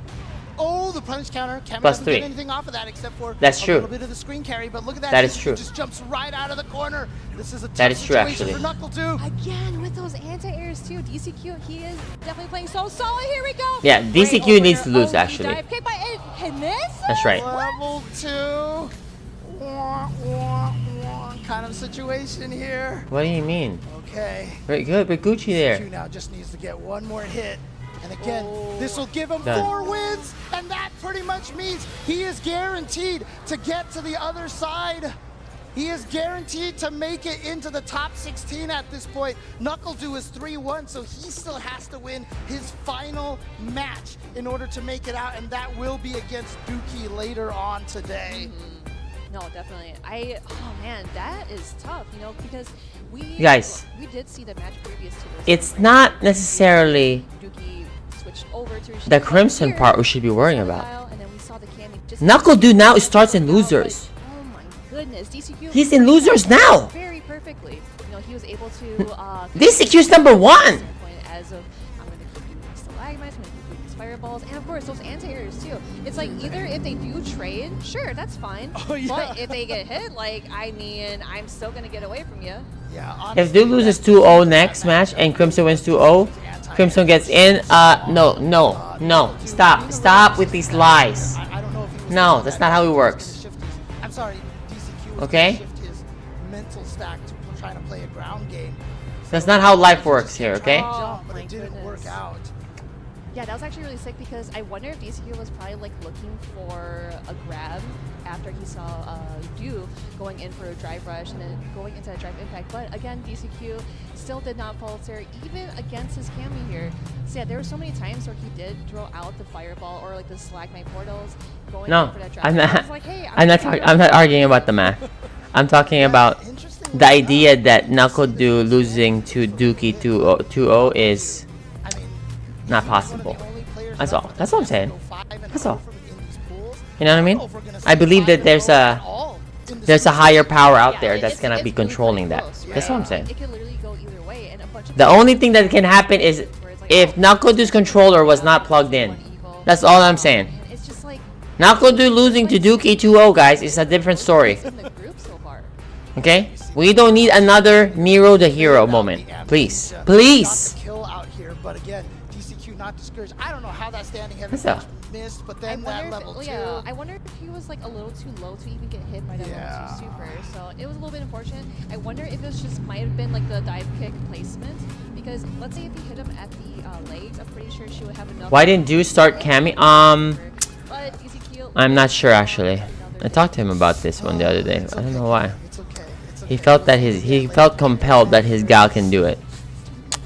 Oh, the punish counter. Cammy plus doesn't 3. get anything off of that except for That's a true. little bit of the screen carry. But look at that. That is DCQ true. just jumps right out of the corner. This is a tough That is true, situation actually. for Knuckledew. Again, with those anti-airs too, DCQ, he is definitely playing so solid. Here we go. Yeah, Great DCQ needs to opener. lose, Oh, actually. dive kick by and miss? That's right. Level 2. Wah, wah, wah, kind of situation here. What do you mean? Okay. Very good, but Gucci there. Q now just needs to get one more hit. And again, this will give him Done. 4 wins, and that pretty much means he is guaranteed to get to the other side. He is guaranteed to make it into the top 16 at this point. Knuckledew is 3-1, so he still has to win his final match in order to make it out, and that will be against Dookie later on today. No, definitely. Oh man, that is tough, you know, because we did see the match previous to this. It's not necessarily Dookie switched over to the Crimson part we should be worrying about. And then we saw the Cammy just Knuckle Dude now starts in losers. oh my goodness, DCQ. He's in losers now. Very perfectly. You know, he was able to. DCQ's number 1. As of, I'm going to keep doing these stalagmites, I'm going to keep doing these fireballs, and of course those anti-airs too. It's like either if they do trade, sure, that's fine. Oh, yeah. But if they get hit, like, I mean, I'm still going to get away from you. Yeah, honestly, If Dude loses 2-0 next match and Crimson wins 2-0, Crimson gets in. No. Stop with these lies. I don't know if he was No, that's not how it works. I'm sorry, DCQ was Okay? gonna shift his mental stack to trying to play a ground game. That's not how life works here, okay? Oh, But my it didn't work goodness. out. Yeah, that was actually really sick because I wonder if DCQ was probably like looking for a grab after he saw Dew going in for a drive rush and then going into a drive impact. But again, DCQ still did not falter even against his Cammy here. So yeah, there were so many times where he did throw out the fireball or like the stalagmite portals going in for that drive. I'm I not. was like, hey, I'm not arguing about the math. I'm talking about the idea that Knuckle Dude losing to Dookie 2-0 is I mean, not he's one of possible. the only players That's left all. with That's what I'm a saying. 5 and That's all. over in these pools. You know what I mean? don't know if we're gonna I see believe 5 that and there's 0 a at all in this there's a season. higher power out there Yeah, that's gonna it's be really controlling that. close. That's what I'm saying. It could literally go either way, and a bunch of The only thing that can happen is where it's like, if Knuckle Dude's controller was not plugged in. That's all I'm saying. and it's just like Knuckle Dude losing to Dookie 2-0, guys, is a different story. in the group so far. Okay? We don't need another Nero the Hero moment. Please. Please. Got the kill out here, but again, DCQ not discouraged. I don't know how that standing heavy What's up? match missed, but I then that wonder, level 2. I wonder if he was like a little too low to even get hit by that level 2 super. So it was a little bit unfortunate. I wonder if this just might have been like the dive kick placement, because let's say if he hit him at the legs, I'm pretty sure she would have enough. Why didn't Dew start Cammy? But DCQ, I'm not sure actually. I talked to him about this one the other day. I don't know why. It's okay. It's okay. He felt that he felt compelled that his gal can do it.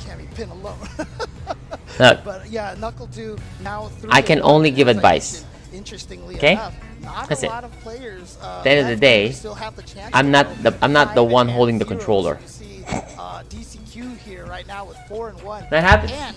Can't be pinned alone. Look, But yeah, Knuckle Dew now through I the can only give advice. Interestingly Okay? enough, not That's a it. lot of players. At the end of the left day, who still have the chance I'm to not go the one 5 holding the and 0. controller. So you see DCQ here right now with 4 and 1. That happens. And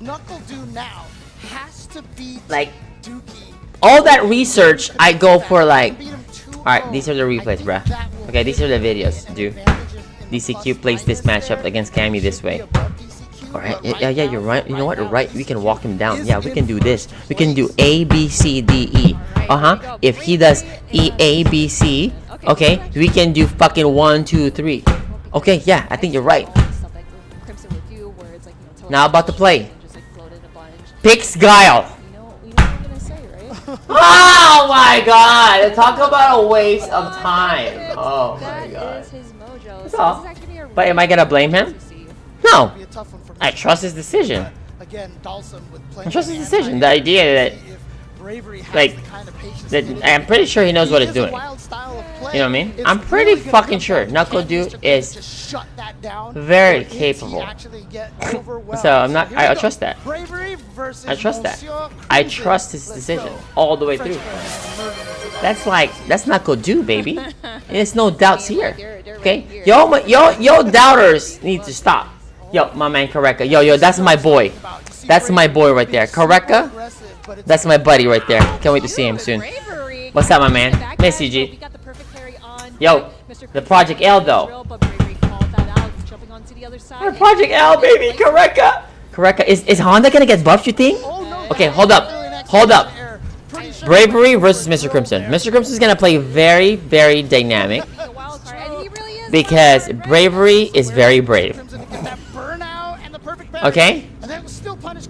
Knuckle Dew now has to beat Like, Dookie. all that research, I go for like, Beat him 2-0. alright, these are the replays, I think bruh. that will Okay, these are the give him videos, an dude. advantage in the DCQ plus plays this minus matchup there. against Cammy this way. Be above DCQ, Alright, but yeah, right you're now- right. You know what? You're right. We can walk him down. is Yeah, we can in do this. first We can do place. A, B, C, D, E. If he does E, A, B, C, okay, we can do fucking 1, 2, 3. Okay, yeah, I think you're right. Now about to play. Pix Guile. You know what I'm gonna say, right? Oh my god! Talk about a waste of time. Oh my That god. is his mojo. That's So all. this is actually a But am I gonna blame him? to see. No. Be a tough one for I Mr. trust his decision. Again, Dawson with plenty I trust of his hand decision. The eye. idea that, See if Bravery has like, the kind of patience that to get it I'm in. pretty sure he knows what He he's is a doing. wild style of play. You know what I mean? It's I'm pretty really gonna fucking come sure down to Knuckle can Dew Mr. is just shut that down, very or is he capable. actually get overwhelmed? So I'm not. here we I go. trust that. Bravery versus I trust that. Monsieur I Crimson. trust his Let's decision go. all the way French through. fans murdering That's Knuckle Dew, baby. There's no doubts here. They're Okay, right here. yo, doubters need to stop. Yo, my man Kareka. Yo, that's my boy. That's my boy right there. Kareka. That's my buddy right there. Can't wait to see him soon. Bravery. What's up, my man? Back Miss there, you, G. we got the perfect carry on Yo, Mr. the Crimson. Project L though. But Bravery called that out, jumping onto the other side. Project L, baby. Kareka. Kareka. Is Honda gonna get buffed, you think? Okay, hold up. Hold up. Bravery versus Mr. Crimson. Mr. Crimson's gonna play very, very dynamic The wild card, and he really is because Bravery is very brave. Okay?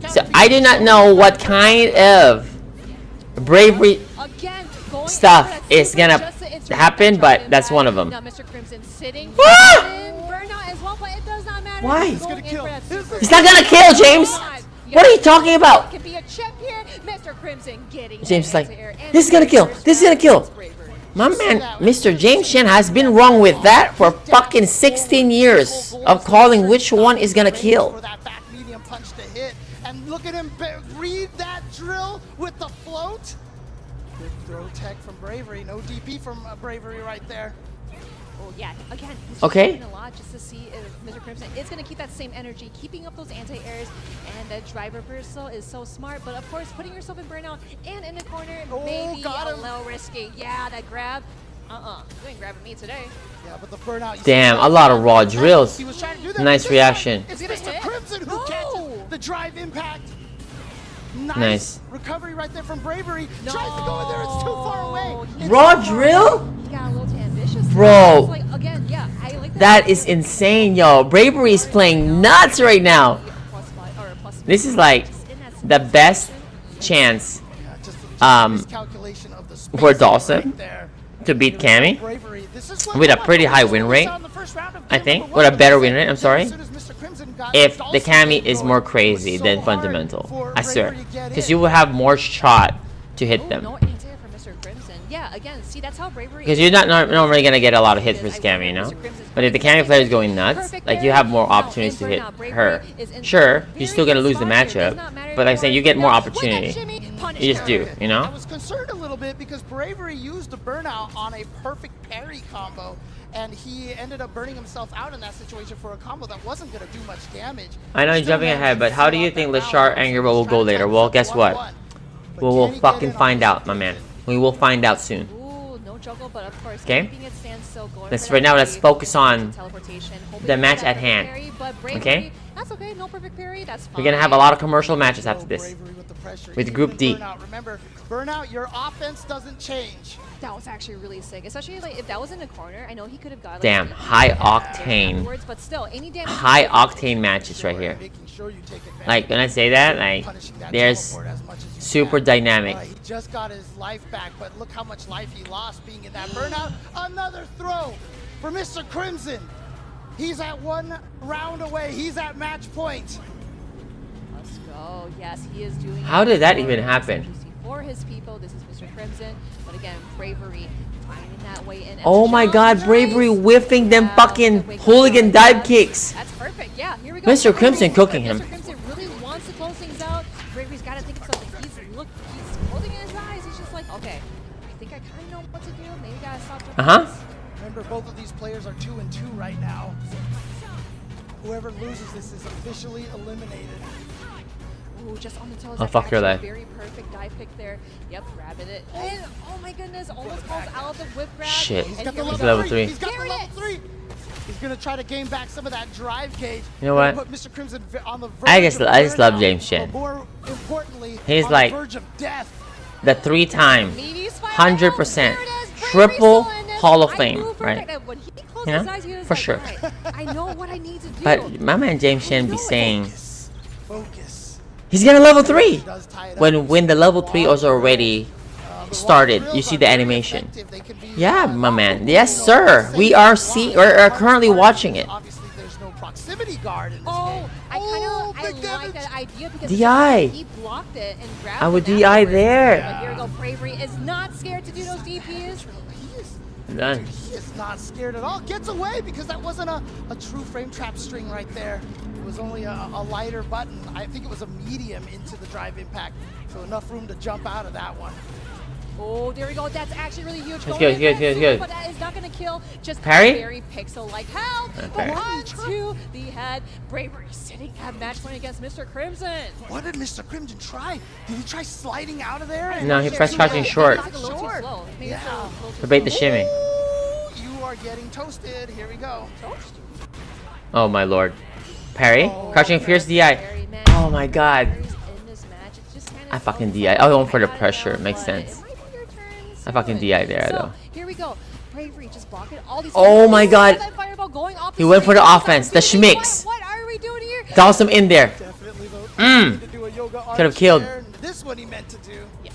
So I do not know what kind of bravery Again, going stuff for that is super gonna just to interrupt happen, that but jump that's impact. one of them. Now Mr. Crimson sitting Ah! in burnout as well, but it does not matter. Why? He's going in for that super. He's not gonna kill, James. What are you talking about? Could be a chip here. Mr. Crimson getting James is that like, into air, and this is gonna kill. This is gonna kill. Bravery. My man, Mr. James Shen has been wrong with that for fucking 16 years of calling which one is gonna kill. For that back medium punch to hit, and look at him read that drill with the float. Throw tech from Bravery. No DP from Bravery right there. Oh yeah, again, he's Okay. doing a lot just to see if Mr. Crimson is going to keep that same energy, keeping up those anti-airs, and the driver reversal is so smart, but of course, putting yourself in burnout and in the corner may be a little risky. Yeah, that grab, you ain't grabbing me today. Yeah, but the burnout. Damn, a lot of raw drills. He was trying to do that, Nice but this reaction. time, It's Mr. Crimson who catches the drive impact. Nice. Recovery right there from Bravery. Tries to go in there, it's too far away. It's Raw too far drill? away. He got a little too ambitious. Bro. It's like, again, yeah, I like That is insane, yo. Bravery is playing nuts right now. This is like the best chance Yeah, just miscalculation of the for spacing Dawson right there. to beat Cammy Bravery. This is what with a we pretty want. high win rate, On the first round of I game think. number With a one, better win rate, I'm as sorry. soon as Mr. Crimson got If the Dawson Cammy is going, more it was crazy so than hard fundamental. for I swear. Bravery to get Because in. you will have more shot to hit Oh, them. no anti-air from Mr. Crimson. Yeah, again, see, that's how Bravery Because you're not normally going to get a lot of hits with Cammy, you know? But if the Cammy player is going nuts, like you have more opportunities to hit her. Sure, you're still going to lose the matchup, but like I said, you get more opportunity. You just do, you I know? was concerned a little bit because Bravery used the burnout on a perfect parry combo, and he ended up burning himself out in that situation for a combo that wasn't going to do much damage. I know you're jumping ahead, but how do you think Lashar and Gerbo will go later? Well, guess what? We will fucking find out, my man. We will find out soon. Ooh, no juggle, but of course, Okay. keeping it standstill, going Let's for right that now. Let's parry, focus on teleportation, hoping the for match that at perfect hand. parry, but Bravery, Okay? That's okay. No perfect parry. That's fine. We're gonna have a lot of commercial matches after this. Bravery with the pressure, With even Group D. Burnout. Remember, burnout, your offense doesn't change. That was actually really sick, especially like if that was in the corner. I know he could have got like, Damn, an high easy octane. afterwards, but still, any damage. High octane matches right here. Making sure you take advantage. Like when I say that, like Punishing that there's teleport as much as you super can. dynamic. He just got his life back, but look how much life he lost being in that burnout. Another throw for Mr. Crimson. He's at 1 round away. He's at match point. Let's go. Yes, he is doing. How it did that for even his happen? juicy For his people, this is Mr. Crimson. But again, Bravery finding that way in. Oh my God, Bravery whiffing them fucking hooligan dive kicks. That's perfect. Yeah, here we go. Mr. Crimson cooking him. Mr. Crimson really wants to close things out. Bravery's got to think of something. He's holding in his eyes. He's just like, okay, I think I kind of know what to do. Maybe gotta stop doing this. Remember, both of these players are 2-2 right now. Whoever loses this is officially eliminated. Ooh, just on the toes. Oh, That's fuck your actually life. a very perfect dive pick there. Yep, grabbing it. And, oh my goodness, almost falls out of the whip grab. Shit. He's And got the here we level go. three. He's got the There it level is. 3. He's gonna try to gain back some of that drive gauge. You know what? Put Mr. Crimson on the verge I just of love burnout, James Chen. but more importantly, He's on like the verge of death. The 3-time, Meaty spiral. 100%, There it is. Bravery triple still in this. Hall of I Fame, knew for a right? fact that when he closed You know? his eyes, he was For like, sure. "Alright, I know what I need to do." But my man James Chen be saying Focus. he's gonna level 3. Does tie it up. When the level 3 was already started, you see the animation. Yeah, my man. Yes, sir. We are currently watching it. Obviously, there's no proximity guard in this Oh, game. I big like damage. that idea because DI. he blocked it and grabbed I would it DI afterwards. there. But here we go. Bravery is not scared to do those DPs. Done. He is not scared at all. Gets away because that wasn't a true frame trap string right there. It was only a lighter button. I think it was a medium into the drive impact. So enough room to jump out of that one. Oh, there we go. That's actually really huge. That's Going good, in good, for good, But that is not going to kill. Just Parry? very pixel-like help. parry. One to the head. Bravery sitting at match point against Mr. Crimson. What did Mr. Crimson try? Did he try sliding out of there? And No, he pressed crouching short Maybe it's a little too slow. Maybe it's a Yeah. little too to bait the slow. shimmy. Ooh, you are getting toasted. Here we go. Oh my lord. Parry. Crouching fierce DI. Very mad. Oh my god. Bravery's in this match. It's just kind of I fucking so DI. fun. I went for the got it pressure. out, Makes but sense. it might be your turn I fucking soon. DI there, So, though. here we go. Bravery just blocking all these. Oh my god. That fireball going off He the went for the screen. offense, the schmicks. What are we doing here? Toss him in there. Definitely Mm. need to do a yoga arch Could've killed. there. This one he meant to do. Yes.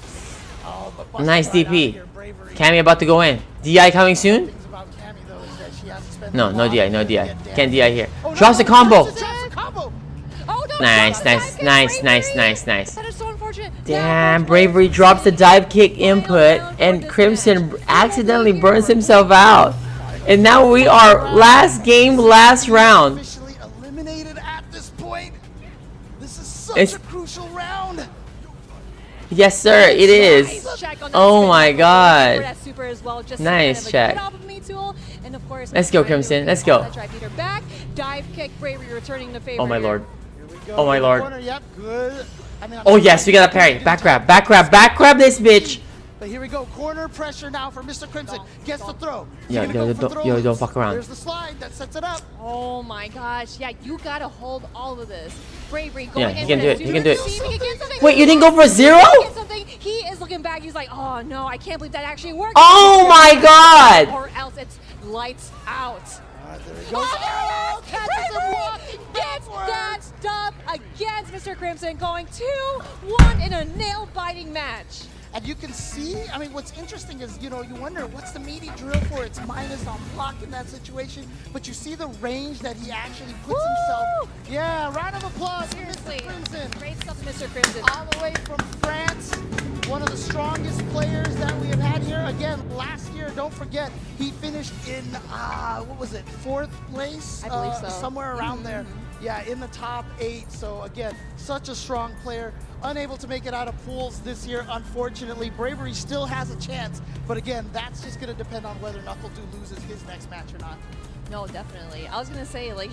Oh, but busted Nice right DP. out here, Bravery. Cammy about to go in. DI coming soon? Things about Cammy, though, is that she has to spend No, a no lot DI, no to DI. get Can't damage. DI here. Oh, no, Drops the no, combo. drops the combo. Oh no! Nice, drops the nice, dive kick, nice, nice, Bravery. nice, nice. That is so unfortunate. Damn, Now, Bravery Bravery drops the dive kick final input, round for and this Crimson match. accidentally burns himself out. And now we are last game, last round. Officially eliminated at this point. This is such It's- a crucial round. Yes, sir, it is. Oh my god. Nice check. And of course, Let's go, Crimson. Let's go. Back, dive kick, Bravery returning the favor. Oh my lord. Go Oh my in the lord. corner, yep, good. I mean, Oh yes, we got a parry. Back grab, back grab, back grab this bitch. But here we go, corner pressure now for Mr. Crimson. Gets the throw. Yo, He's gonna yo, go for yo, throws. don't fuck around. There's the slide that sets it up. Oh my gosh, yeah, you gotta hold all of this. Bravery going Yeah, in he can for do the it, he super can do it. receiving against something. Wait, you didn't go for a zero? Against something. He is looking back, he's like, oh no, I can't believe that actually worked. Oh my god. Or else it's lights out. There he goes. Oh, catches him walking gets that backwards. stop against Mr. Crimson, going 2-1 in a nail-biting match. And you can see, I mean, what's interesting is, you know, you wonder what's the meaty drill for? It's minus on block in that situation, but you see the range that he actually puts himself. Yeah, round of applause for Seriously, Mr. Crimson. great stuff, Mr. Crimson. All the way from France, one of the strongest players that we have had here. Again, last year, don't forget, he finished in, what was it, 4th place? I believe so. Somewhere around there. Yeah, in the top 8. So again, such a strong player. Unable to make it out of pools this year, unfortunately. Bravery still has a chance, but again, that's just going to depend on whether NuckleDu loses his next match or not. No, definitely. I was gonna say, like,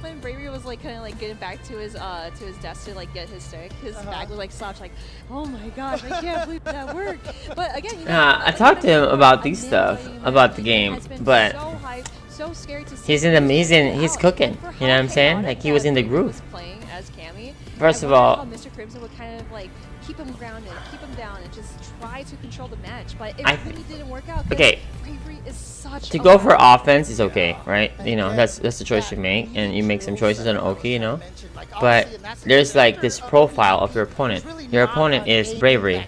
when Bravery was like kind of like getting back to his desk to like get his stick, his bag was like slouched, like, oh my gosh, I can't believe that worked. But again, you know, I talked to him about these stuff, about the game, but so hyped, so scary to see. he's cooking. You know what I'm saying? Like he was in the groove. Playing as Cammy. First I of wonder all, how Mr. Crimson would kind of like keep him grounded, keep him down, and just try to control the match. But it really didn't work out. Okay. Bravery is such to a go for offense is okay, right? You know, that's the choice you make, and you make some choices on Oki, you know. But there's like this profile of your opponent. Your opponent is Bravery.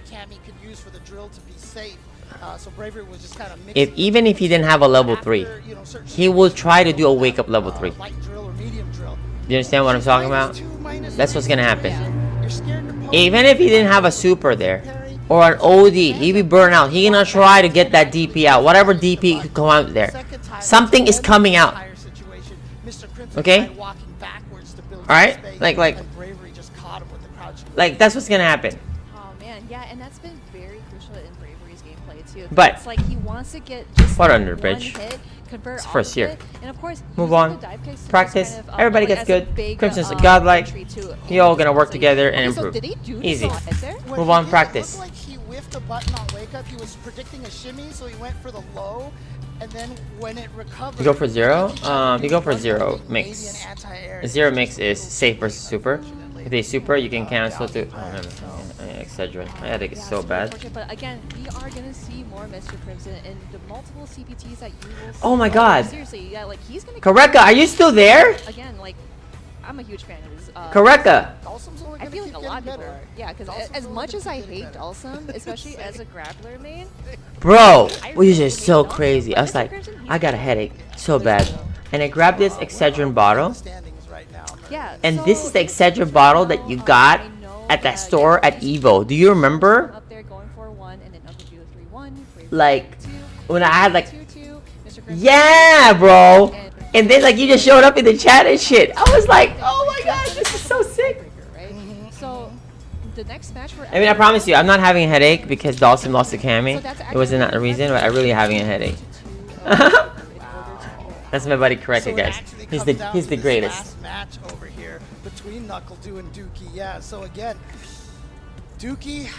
Even if he didn't have a level 3, he will try to do a wake up level 3. You understand what I'm talking about? That's what's gonna happen. Even if he didn't have a super there or an OD, he'd be burnt out. He's gonna try to get that DP out. Whatever DP could come out there. Something is coming out. Okay? Alright? Like that's what's gonna happen. Oh man, yeah, and that's been very crucial in Bravery's gameplay too. But it's like he wants to get just what under the one bridge? hit, convert It's off first of year. it, and of course, Move using on. the dive kicks is Practice. kind of, Everybody like, gets as a good. big, Crimson's godlike. entry to You all gonna work so together and so improve. did he do Easy. this right there? Move on, practice. It looked like he whiffed a button on wake up. He was predicting a shimmy, so he went for the low. And then when it recovered, You go for 0? You go for 0 mix. 0 mix is safe versus super. If they super, you can cancel to. Oh man, I exaggerate. My headache is so bad. But again, we are gonna see more Mr. Crimson in the multiple CPTs that you will see. Oh my god. Seriously, yeah, like he's gonna. Kareka, are you still there? Again, like, I'm a huge fan of his. Kareka. I feel like a lot of people are. Yeah, because as much as I hate Dulcim, especially as a grappler main, Bro, which is so crazy. I was like, I got a headache so bad. And I grabbed this Excedrin bottle. yeah. And this is the Excedrin bottle that you got at that store at Evo. Do you remember? Up there going for 1 and then up to 3-1. Like, when I had like, yeah, bro. And then like you just showed up in the chat and shit. I was like, oh my god, this is so sick. So the next match we're I mean, I promise you, I'm not having a headache because Dawson lost to Cammy. It wasn't that the reason, but I'm really having a headache. That's my buddy Kareka, guys. He's the greatest. Last match over here between NuckleDu and Dookie. Yeah. So again, Dookie,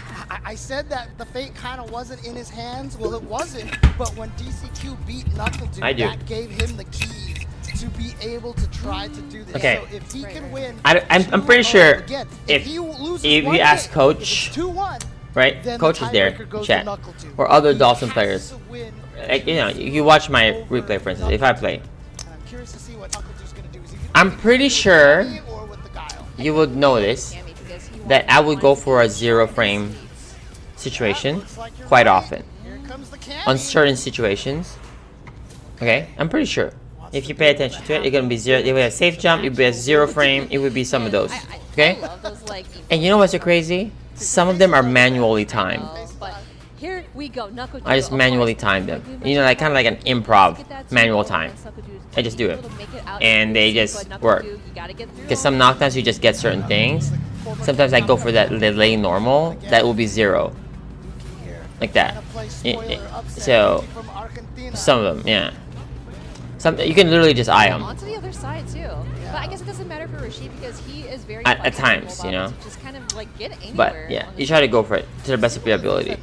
I said that the fate kind of wasn't in his hands. Well, it wasn't. But when DCQ beat NuckleDu, that gave him the keys to be able to try to do this. Okay. So if he can win, I'm pretty sure again, if you you ask Coach, 2-1, right? then Coach the is there, tiebreaker goes chat, to NuckleDu. or other He Dawson has players. to win Like, you know, you watch my replay, for instance. If I play, And I'm curious to see what NuckleDu's gonna do. Is he gonna I'm pretty sure or with the guile? you would notice that I would go for a 0 frame situation quite often Here comes the on Cammy. certain situations. Okay, I'm pretty sure. If you pay attention to it, you're gonna be 0. If you have safe jump, you'll be a 0 frame. It would be some of those. Okay. I love those, like, And you know what's so crazy? Some of them are manually timed. but here we go. NuckleDu. I just manually time them. You know, like kind of like an improv manual time. I just do it, and they just work. Because some knockdowns you just get certain things, sometimes I go for that lane normal. That will be 0. Like that. So, some of them, yeah. Some you can literally just eye them. Onto the other side too. But I guess it doesn't matter for Rashid because he is very at times, you know. Just kind of like get anywhere. But yeah, you try to go for it to the best of your ability.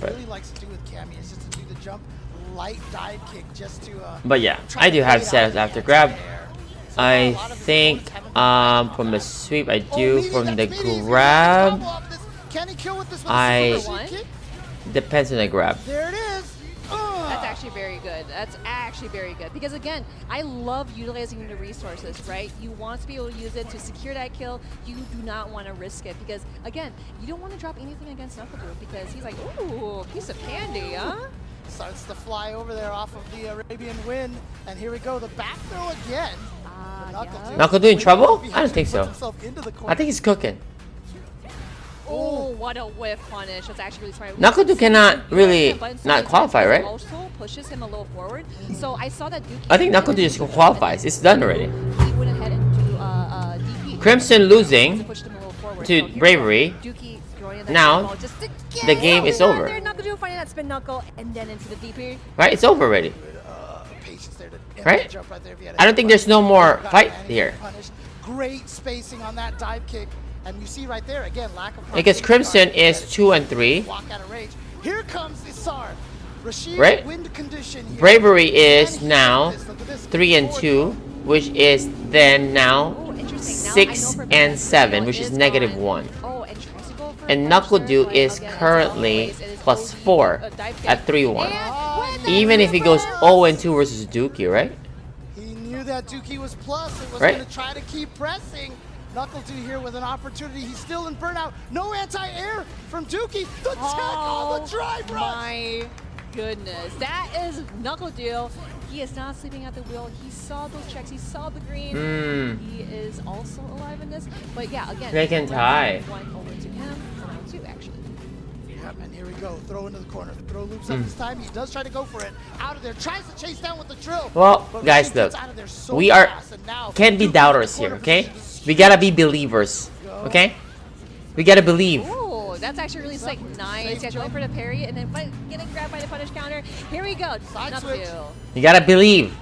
Really likes to do with Cammy is just to do the jump, light dive kick, just to. But yeah, I do have setups after grab. I think from the sweep I do, from the grab I depends on the grab. There it is. That's actually very good. That's actually very good. Because again, I love utilizing the resources, right? You want to be able to use it to secure that kill. You do not want to risk it. Because again, you don't want to drop anything against Knuckledude because he's like, ooh, piece of candy, huh? Starts to fly over there off of the Arabian wind. And here we go, the back throw again. Knuckledude in trouble? I don't think so. I think he's cooking. Oh, what a whiff punish. That's actually really smart. Knuckledude cannot really not qualify, right? Also pushes him a little forward. So I saw that Dookie. I think Knuckledude just qualifies. It's done already. He went ahead and do DP. Crimson losing to Bravery. Now, the game is over. Knuckledude finding that spin knuckle and then into the DP. Right? It's over already. Right? I don't think there's no more fight here. Great spacing on that dive kick. And you see right there again, lack of because Crimson is 2 and 3. Walk out of range. Here comes Isar. Rashid, right? Wind condition here. Bravery is now 3 and 2, which is then now 6 and 7, which is -1. And Knuckledude is currently +4 at 3-1. Even if he goes 0 and 2 versus Dookie, right? He knew that Dookie was plus. It was right? going to try to keep pressing. Knuckledude here with an opportunity. He's still in burnout. No anti-air from Dookie. The tech on the drive rush. My goodness. That is Knuckledude. He is not sleeping at the wheel. He saw those checks. He saw the green. He is also alive in this. But yeah, again. They can tie. One over to him. Round 2, actually. Yep, and here we go. Throw into the corner. Throw loops up this time. He does try to go for it. Out of there. Tries to chase down with the drill. Well, guys, look. We can't be doubters here, okay? We gotta be believers, okay? We gotta believe. Ooh, that's actually really sick. Nice. Guys, rolling for the parry and then getting grabbed by the punish counter. Here we go. You gotta believe.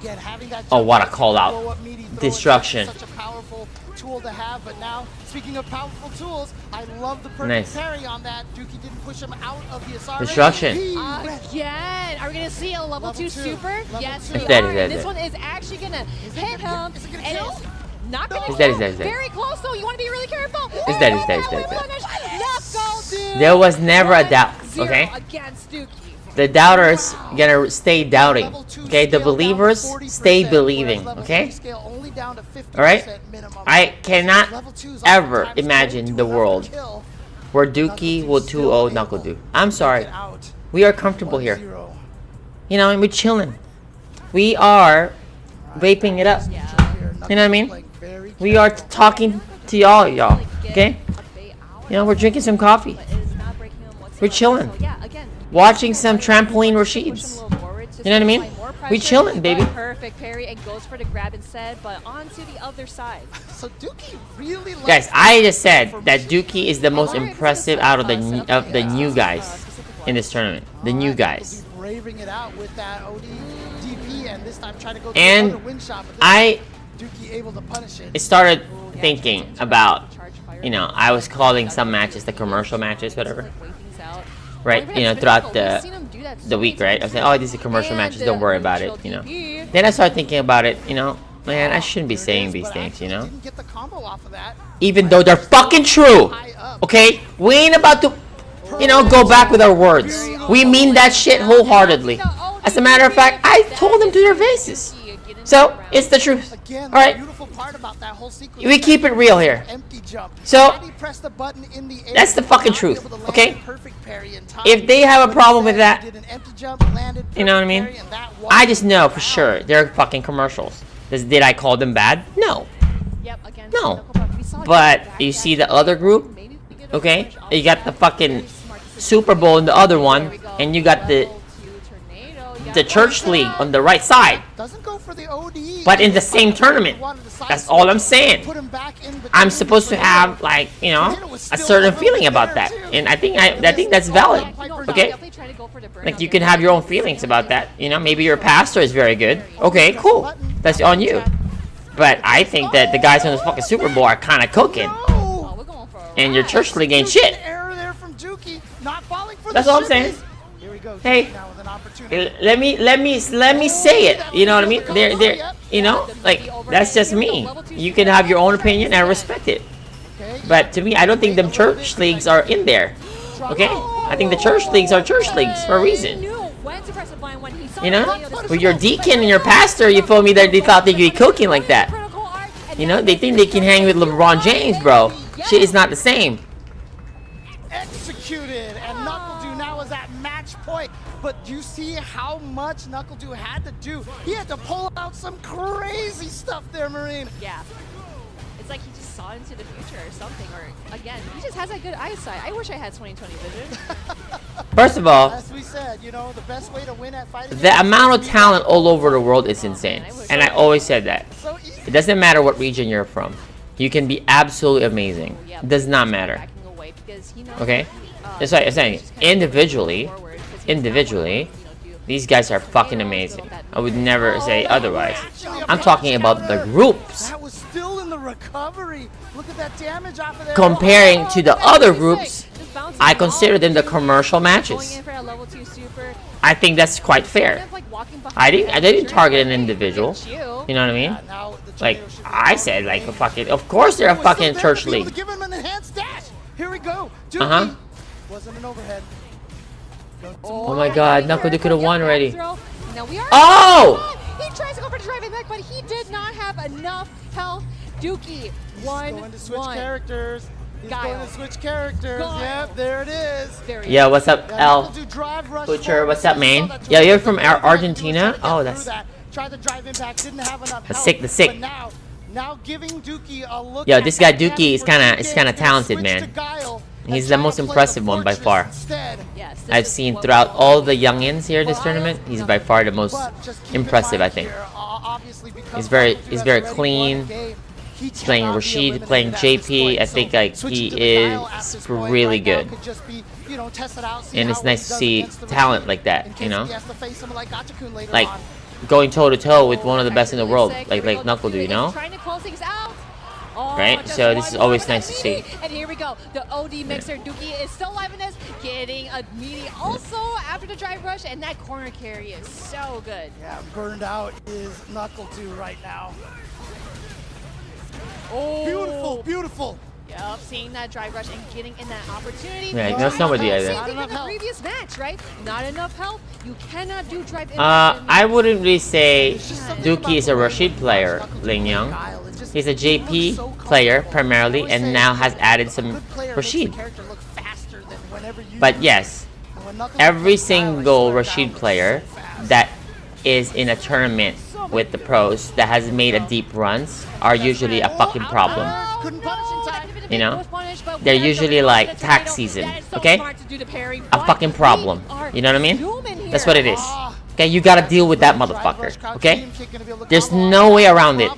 Oh, what a call out. Destruction. Such a powerful tool to have, but now, speaking of powerful tools, I love the perfect parry on that. Dookie didn't push him out of the Asara. Destruction. Again. Are we gonna see a level 2 super? Yes, we dead, are. Dead, this one is actually gonna hit him. Is it gonna kill? Not gonna He's kill. dead. Very close though. You want to be really careful. He's dead. Knuckledude. There was never a doubt, okay? Against Dookie. The doubters gonna stay doubting, okay? The believers stay believing, okay? Alright? I cannot ever imagine the world where Dookie will 2-0 Knuckledude. I'm sorry. We are comfortable here. You know, and we're chilling. We are vaping it up. You know what I mean? We are talking to y'all, okay? You know, we're drinking some coffee. We're chilling. Watching some trampoline Rashids. You know what I mean? We chilling, baby. Perfect parry and goes for the grab instead, but onto the other side. So Dookie really likes guys, I just said that Dookie is the most impressive out of the new guys in this tournament. The new guys. Braving it out with that OD DP and this time trying to go and Dookie able to punish it. I started thinking about, you know, I was calling some matches the commercial matches, whatever. Right, you know, throughout the week, right? I was saying, oh, these are commercial matches, don't worry about it, you know. Then I started thinking about it, you know, man, I shouldn't be saying these things, you know. Even though they're fucking true, okay? We ain't about to, you know, go back with our words. We mean that shit wholeheartedly. As a matter of fact, I told them to their faces. So, it's the truth. Alright? We keep it real here. So, that's the fucking truth, okay? If they have a problem with that, you know what I mean? I just know for sure they're fucking commercials. Did I call them bad? No. No. But you see the other group, okay? You got the fucking Super Bowl in the other one, and you got the the Church League on the right side. Doesn't go for the OD. But in the same tournament. That's all I'm saying. Put him back in between, I'm supposed to have, like, you know, a certain feeling about that. And I think that's valid. Okay? Like, you can have your own feelings about that. You know, maybe your pastor is very good. Okay, cool. That's on you. But I think that the guys on the fucking Super Bowl are kind of cooking. And your Church League ain't shit. That's all I'm saying. Hey, let me say it. You know what I mean? They're you know, like, that's just me. You can have your own opinion and I respect it. But to me, I don't think them Church Leagues are in there. Okay? I think the Church Leagues are Church Leagues for a reason. You know? With your deacon and your pastor, you told me that they thought they could be cooking like that. You know? They think they can hang with LeBron James, bro. Shit is not the same. Executed, and NuckleDu now is at match point. But do you see how much NuckleDu had to do? He had to pull out some crazy stuff there, Marine. Yeah. It's like he just saw into the future or something. Or, again, he just has that good eyesight. I wish I had 20/20 vision. First of all, as we said, you know, the best way to win at fighting the amount of talent all over the world is insane. And I always said that. It doesn't matter what region you're from. You can be absolutely amazing. It does not matter. Okay? That's what I'm saying. Individually, these guys are fucking amazing. I would never say otherwise. I'm talking about the groups. That was still in the recovery. Look at that damage off of there. Comparing to the other groups, I consider them the commercial matches. I think that's quite fair. I didn't target an individual. You know what I mean? Like, I said, like, fucking, of course they're a fucking Church League. Give him an enhanced dash. Here we go. Wasn't an overhead. Oh my god, NuckleDu could have won already. Oh! He tries to go for the driving back, but he did not have enough health. Dookie, 1-1. Going to switch characters. He's going to switch characters. Yep, there it is. Yeah, what's up, L? Butcher, what's up, man? Yeah, you're from Argentina? Oh, that's... Tried to drive impact, didn't have enough the sick, the sick. Now giving Dookie a look. Yo, this guy Dookie is kind of talented, man. He's the most impressive one by far. I've seen throughout all the youngins here in this tournament. He's by far the most impressive, I think. He's very clean. He's playing Rashid, playing JP. I think like he is really good. And it's nice to see talent like that, you know? Like going toe to toe with one of the best in the world, like NuckleDu, you know? Right? So this is always nice to see. And here we go. The OD mixer, Dookie is still alive in this, getting a meaty also after the drive rush, and that corner carry is so good. Yeah, burned out is NuckleDu right now. Oh, beautiful, beautiful. Yep, seeing that drive rush and getting in that opportunity. Yeah, that's not what the idea. Same thing in the previous match, right? Not enough health. You cannot do drive. I wouldn't really say Dookie is a Rashid player, Ling Young. He's a JP player primarily, and now has added some Rashid. But yes, every single Rashid player that is in a tournament with the pros that has made a deep runs are usually a fucking problem. You know? They're usually like tax season, okay? A fucking problem. You know what I mean? That's what it is. Okay, you gotta deal with that motherfucker, okay? There's no way around it.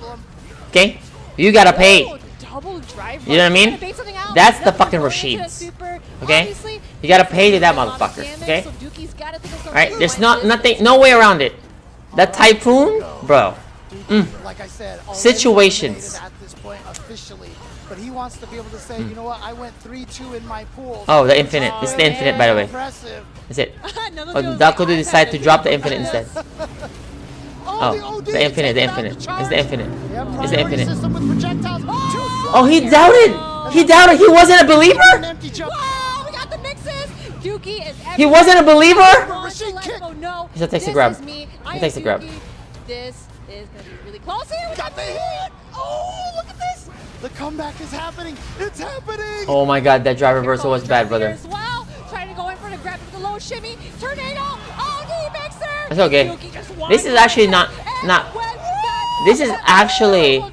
Okay? You gotta pay. You know what I mean? That's the fucking Rashids. Okay? You gotta pay to that motherfucker, okay? Alright, there's no way around it. That Typhoon, bro. Like I said, situations. At this point officially, but he wants to be able to say, you know what, I went 3-2 in my pool. Oh, the infinite. This is the infinite, by the way. That's it. Oh, NuckleDu decided to drop the infinite instead. Oh, the infinite, the infinite. It's the infinite. It's the infinite. Oh, he doubted. He doubted. He wasn't a believer? Wow, we got the mixes. Dookie is he wasn't a believer? No, he takes a grab. He takes a grab. This is going to be really close here. We got the hit. Oh, look at this. The comeback is happening. It's happening. Oh my god, that drive reversal was bad, brother. Well, trying to go in for the grab with the low shimmy. Tornado. Oh, he mixer. That's okay. This is actually not. This is actually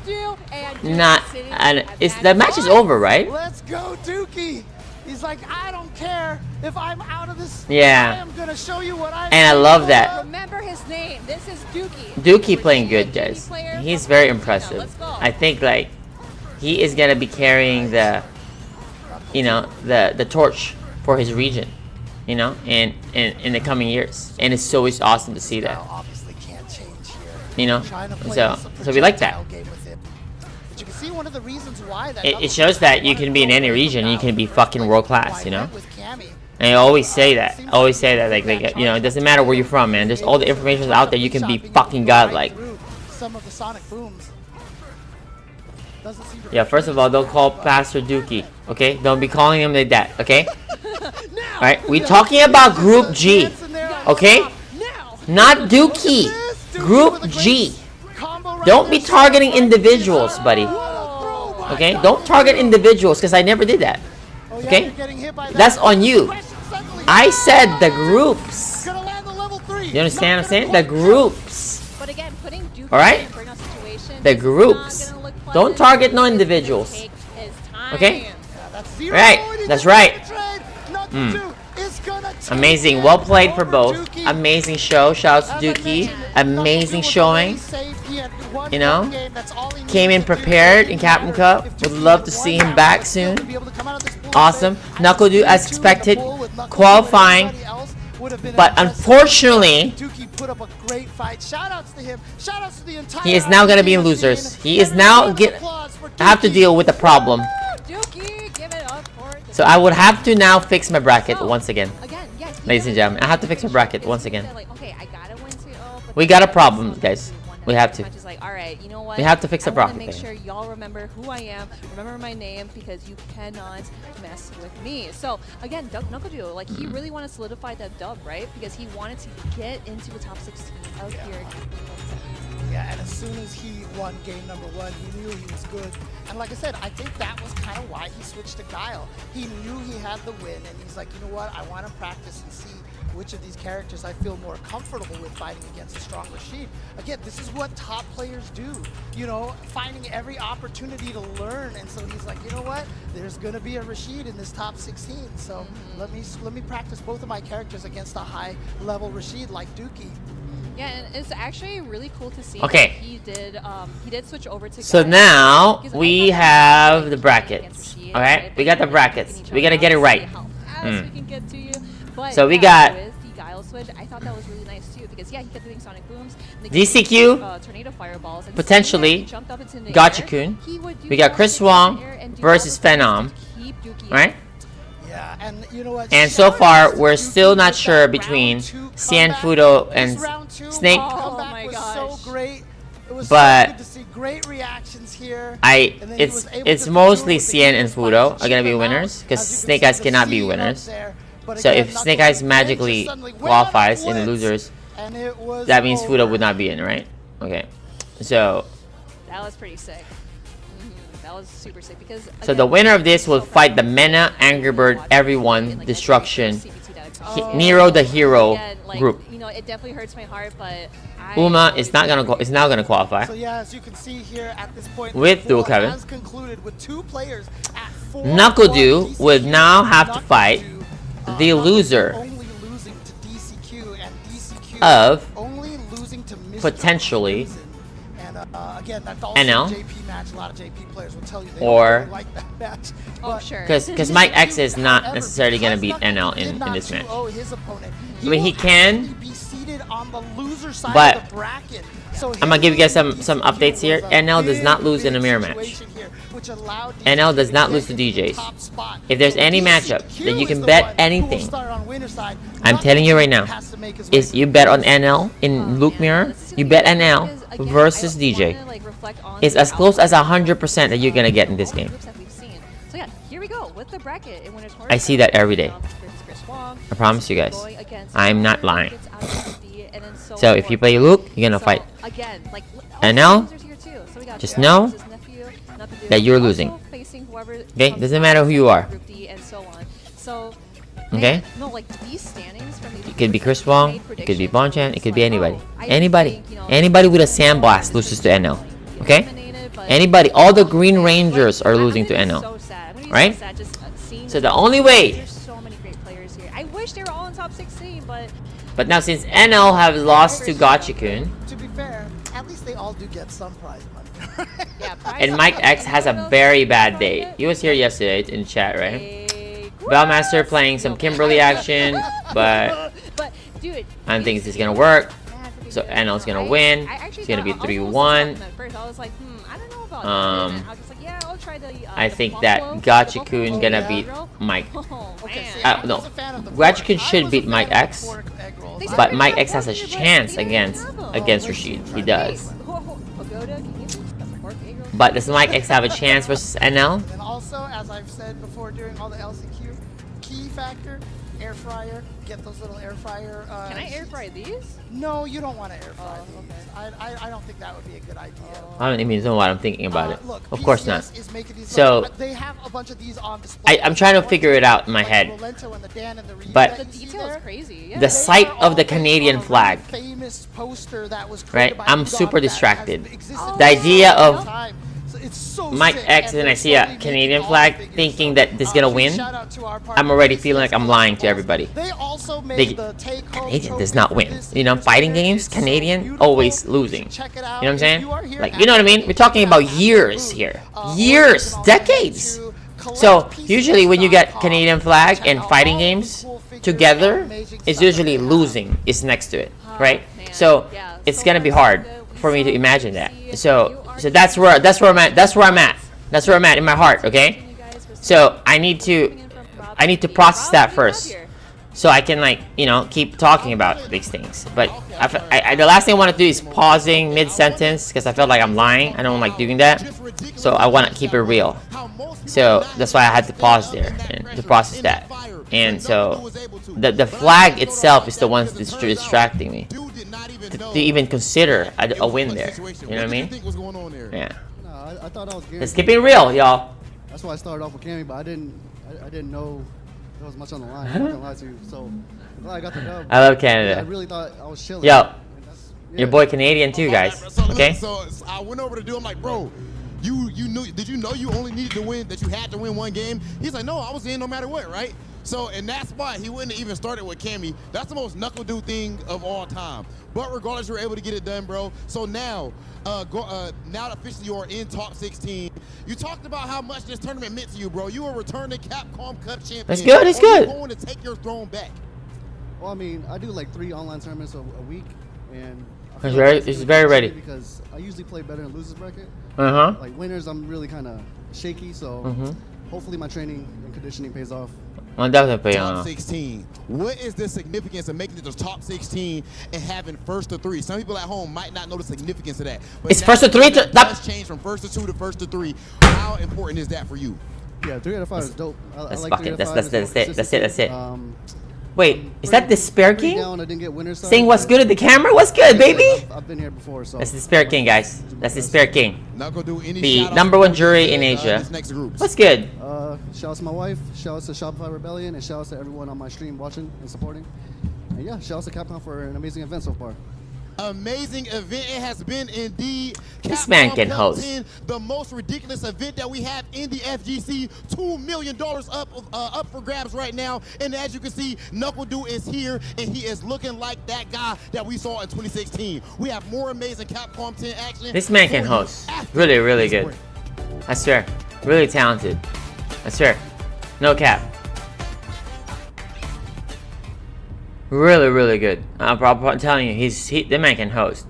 not. And it's the match is over, right? Let's go, Dookie. He's like, I don't care. If I'm out of this, Yeah. I am gonna show you what And I love that. Remember his name. This is Dookie. Dookie playing good, guys. He's very impressive. I think like he is gonna be carrying the, you know, the torch for his region, you know, in the coming years. And it's always awesome to see that. Obviously can't change here. You know, Trying to play so this we like that. projectile game with him. But you can see one of the reasons why that It shows that you can be in any region and you can be fucking world class, you know. And I always say that. Like you know, it doesn't matter where you're from, man. There's all the information out there. You can be fucking godlike. Some of the sonic booms. Doesn't seem to Yeah, first of all, don't call Pastor Dookie, okay? Don't be calling him like that, okay? Alright, we're talking about Group G, okay? Not Dookie. Group G. Don't be targeting individuals, buddy. Okay? Don't target individuals, because I never did that. Okay? That's on you. I said the groups. You understand what I'm saying? The groups. But again, putting Dookie Alright? in a burnout situation The is groups. not gonna look Don't pleasant. target no It's gonna individuals. take his time. Okay? Right. That's right. Amazing. Well played for both. Amazing show. Shout out to Dookie. Amazing showing. You know? Came in prepared in Capcom Cup. Would love to see him back soon. Awesome. Knuckle as expected. Qualifying. But unfortunately, he is now going to be in losers. He is now have to deal with the problem. Dookie, give it up for the So I would have to now fix my bracket once again. again, yes, he Ladies and does gentlemen, I have to make fix my sure bracket this once is again. that, like, okay, I gotta win 2-0, but We got a problem, guys. We have to. Just like, all right, you know what? We have to fix the I wanna bracket make thing. sure y'all remember who I am, remember my name, because you cannot mess with me. So again, Knuckle Duo, like he really wanted to solidify that dub, right? Because he wanted to get into the top 16 of here. Yeah, and as soon as he won game number 1, he knew he was good. And like I said, I think that was kind of why he switched to Guile. He knew he had the win, and he's like, you know what? I want to practice and see which of these characters I feel more comfortable with fighting against a strong Rashid. Again, this is what top players do. You know, finding every opportunity to learn. And so he's like, you know what? There's going to be a Rashid in this top 16. So let me practice both of my characters against a high-level Rashid like Dookie. Yeah, and it's actually really cool to see. Okay. That he did switch over to. So Guile. now Because I we thought that have was the like brackets. against Rashid, Alright? right? We got the But brackets. picking each We gotta other get it out, right. see how fast we can get to you. But So we yeah, got with the Guile switch, I thought that was really nice too, because yeah, he kept doing sonic booms, and DCQ, tornado fireballs, and potentially, he jumped up into the Gotcha-kun. air. He would do We got all Chris the Wong air and do versus all the things Phenom. to keep Dookie Right? Yeah, and you know what? And so shout far, outs to we're Dookie still not with sure that between round 2 Cien comeback. Fudo This and round 2 Snake. comeback Oh my was gosh. so great. It was But so good to see great reactions here. I And then he it's was able it's to mostly do the Cien and game Fudo fights are gonna and be chip them winners out. because As you can Snake see, Eyes the cannot be scene up winners. there. But So again, if Snake Knuckles Eyes and magically just suddenly went on a qualifies in the blitz, losers, and it was that means over. Fudo would not be in, right? Okay. So That was pretty sick. That was super sick because. so the winner of this will fight the Mena, Angry Bird, Everyone, Destruction, Nero the Hero group. You know, it definitely hurts my heart, but Uma is not gonna is now gonna qualify. So yeah, as you can see here at this point, With the Dual war Kevin. has concluded with 2 players at 4-1. Knuckle Dew would now have to fight Knuckle the Dew, loser only losing to DCQ, and DCQ of only losing to Mr. potentially Crimson. And again, that's also NL, a JP match. A lot of JP players will tell you they or- don't really like that match. Oh, But sure. because Mike X is not however, necessarily gonna because beat Knuckle NL did in not this match. 2-0 his opponent, I mean, he will can, actually be seated on the loser side but of the bracket. So I'm gonna give you guys some DCQ updates here. was a NL does not big, lose in a big mirror match. situation here, which allowed NL does DCQ not to lose get to into the DJs. top spot. If there's So any matchup DCQ that you is can the bet one who will anything, start on winner's side. I'm telling you right now, Has to make his way is to you the bet on finals. NL in Luke Mirror, you bet NL versus DJ. It's as close as 100% that you're gonna get in this game. So yeah, here we go with the bracket in winners. I see that every day. I promise you guys. I'm not lying. So if you play Luke, you're gonna fight NL. Just know that you're losing. Okay? Doesn't matter who you are. Okay? No, like these standings from these It could be Chris Wong, it could be Bonchan, it could be anybody. Anybody. Anybody with a Sandblast loses to NL. Okay? Anybody. All the Green Rangers are losing to NL. Right? So the only way wish they were all in top 16, but now since NL have lost to Gachikun, To be fair, at least they all do get some prize money. yeah. and Mike X has a very bad day. He was here yesterday in chat, right? Bellmaster playing some Kimberly action, but dude, I don't think this is gonna work. So NL's gonna win. It's gonna be 3-1. At first, I was like, I don't know about that. Um, And I was just like, yeah, I'll try the. I the think Buffalo, that the Gachikun Buffalo gonna egg beat roll. Mike. Oh, Okay, man. see, I no. was a fan of the Gachikun pork. should I was beat a Mike fan of X, the pork egg rolls. They said but they Mike have X has a pork, but chance they didn't have them. against Rashid. He does. Pagoda, can you beat the pork egg roll? But does Mike X have a chance versus NL? And also, as I've said before during all the LCQ, key factor, air fryer, get those little air fryer. Can I air fry these? No, you don't want to air fry Oh, these. I don't think that would be a good idea. I don't even know what I'm thinking about it. Look, Of course PCS not. is making these So, they have a bunch of these on display. I'm trying to figure it out in my Like head. Rolento and the Dan and the Ryu But- that The you see detail is there, crazy. Yeah. The sight they are of the all based Canadian on a flag. really famous poster that was Right? created by I'm Udon super that has distracted. existed Oh, for The idea a long of time. So it's so Mike sick, X and I they're see a slowly Canadian making all flag the figures. thinking that this is gonna Huge win. shout out to our I'm partner, already PCS feeling like I'm lying to everybody. They also made They- the take-home Canadian does trophy not for win. this You know, year's fighting event. games, It's so Canadian, beautiful. always You losing. should check it You out. know what I'm If saying? you are here Like, at you know what I mean? the We're talking booth, about check out years the here. booth. Or Years, you can also go decades. to So usually when you get collectpcs.com, Canadian flag check and out fighting all the games cool figures, together, amazing it's stuff usually that they have. losing is next to it, right? man. So Yeah, it's so gonna be far, so hard good. We for me saw to it. imagine We that. see it. So You are so that's where I'm at. That's where I'm at. That's where I'm at in my heart. Okay. So I need to process that first, so I can, like, you know, keep talking about these things. But the last thing I want to do is pausing mid-sentence because I felt like I'm lying. I don't like doing that. So I want to keep it real. So that's why I had to pause there and to process that. And so the flag itself is the one that's distracting me to even consider a win there. You know what I mean? Yeah. No, I thought I was Let's keep it real, y'all. That's why I started off with Cammy, but I didn't know there was much on the line. I'm not gonna lie to you. So I'm glad I got the dub. I love I Canada. really thought I was chilling. Yo, And that's- your yeah. boy Canadian too, guys. Okay? So I went over to do. I'm like, bro, you knew? Did you know you only needed to win? That you had to win one game? He's like, no, I was in no matter what, right? So and that's why he wouldn't have even started with Cammy. That's the most knuckle dude thing of all time. But regardless, you were able to get it done, bro. So now, now officially you are in top 16. You talked about how much this tournament meant to you, bro. You were returning Capcom Cup champion. That's good, it's Are you good. going to take your throne back? Well, I mean, I do like 3 online tournaments a week, and I He's feel very- it's he's really very good ready. because I usually play better in losers bracket. Uh-huh. Like winners, I'm really kind of shaky. So Mhm. hopefully my training and conditioning pays off. I'm definitely Top 16. What is the significance of making it to top 16 and having first to 3? Some people at home might not know the significance of that. But It's now first to 3 that that- does change from first to 2 to first to 3. How important is that for you? Yeah, 3 out of 5 is dope. I that's like fucking- 3 out of that's- 5. that's It's it, more that's it, that's it. consistent. Wait, is that the Despair Pretty King? down, I didn't get winner's side, Saying what's but good at the camera? What's good, baby? I've been here before, so That's the Despair King, guys. That's the Despair King. Not gonna do any The shout-outs number one to jury in Asia. this next group. What's good? Shout out to my wife, shout out to Shopify Rebellion, and shout out to everyone on my stream watching and supporting. And yeah, shout out to Capcom for an amazing event so far. Amazing event it has been indeed. This man Capcom can Cup host. 10, the most ridiculous event that we have in the FGC. $2 million up for grabs right now. And as you can see, Knuckle Dude is here, and he is looking like that guy that we saw in 2016. We have more amazing Capcom 10 action. This man can for you host. after Really, really this good. break. I swear. Really talented. I swear. No cap. Really, really good. I'm telling you, the man can host.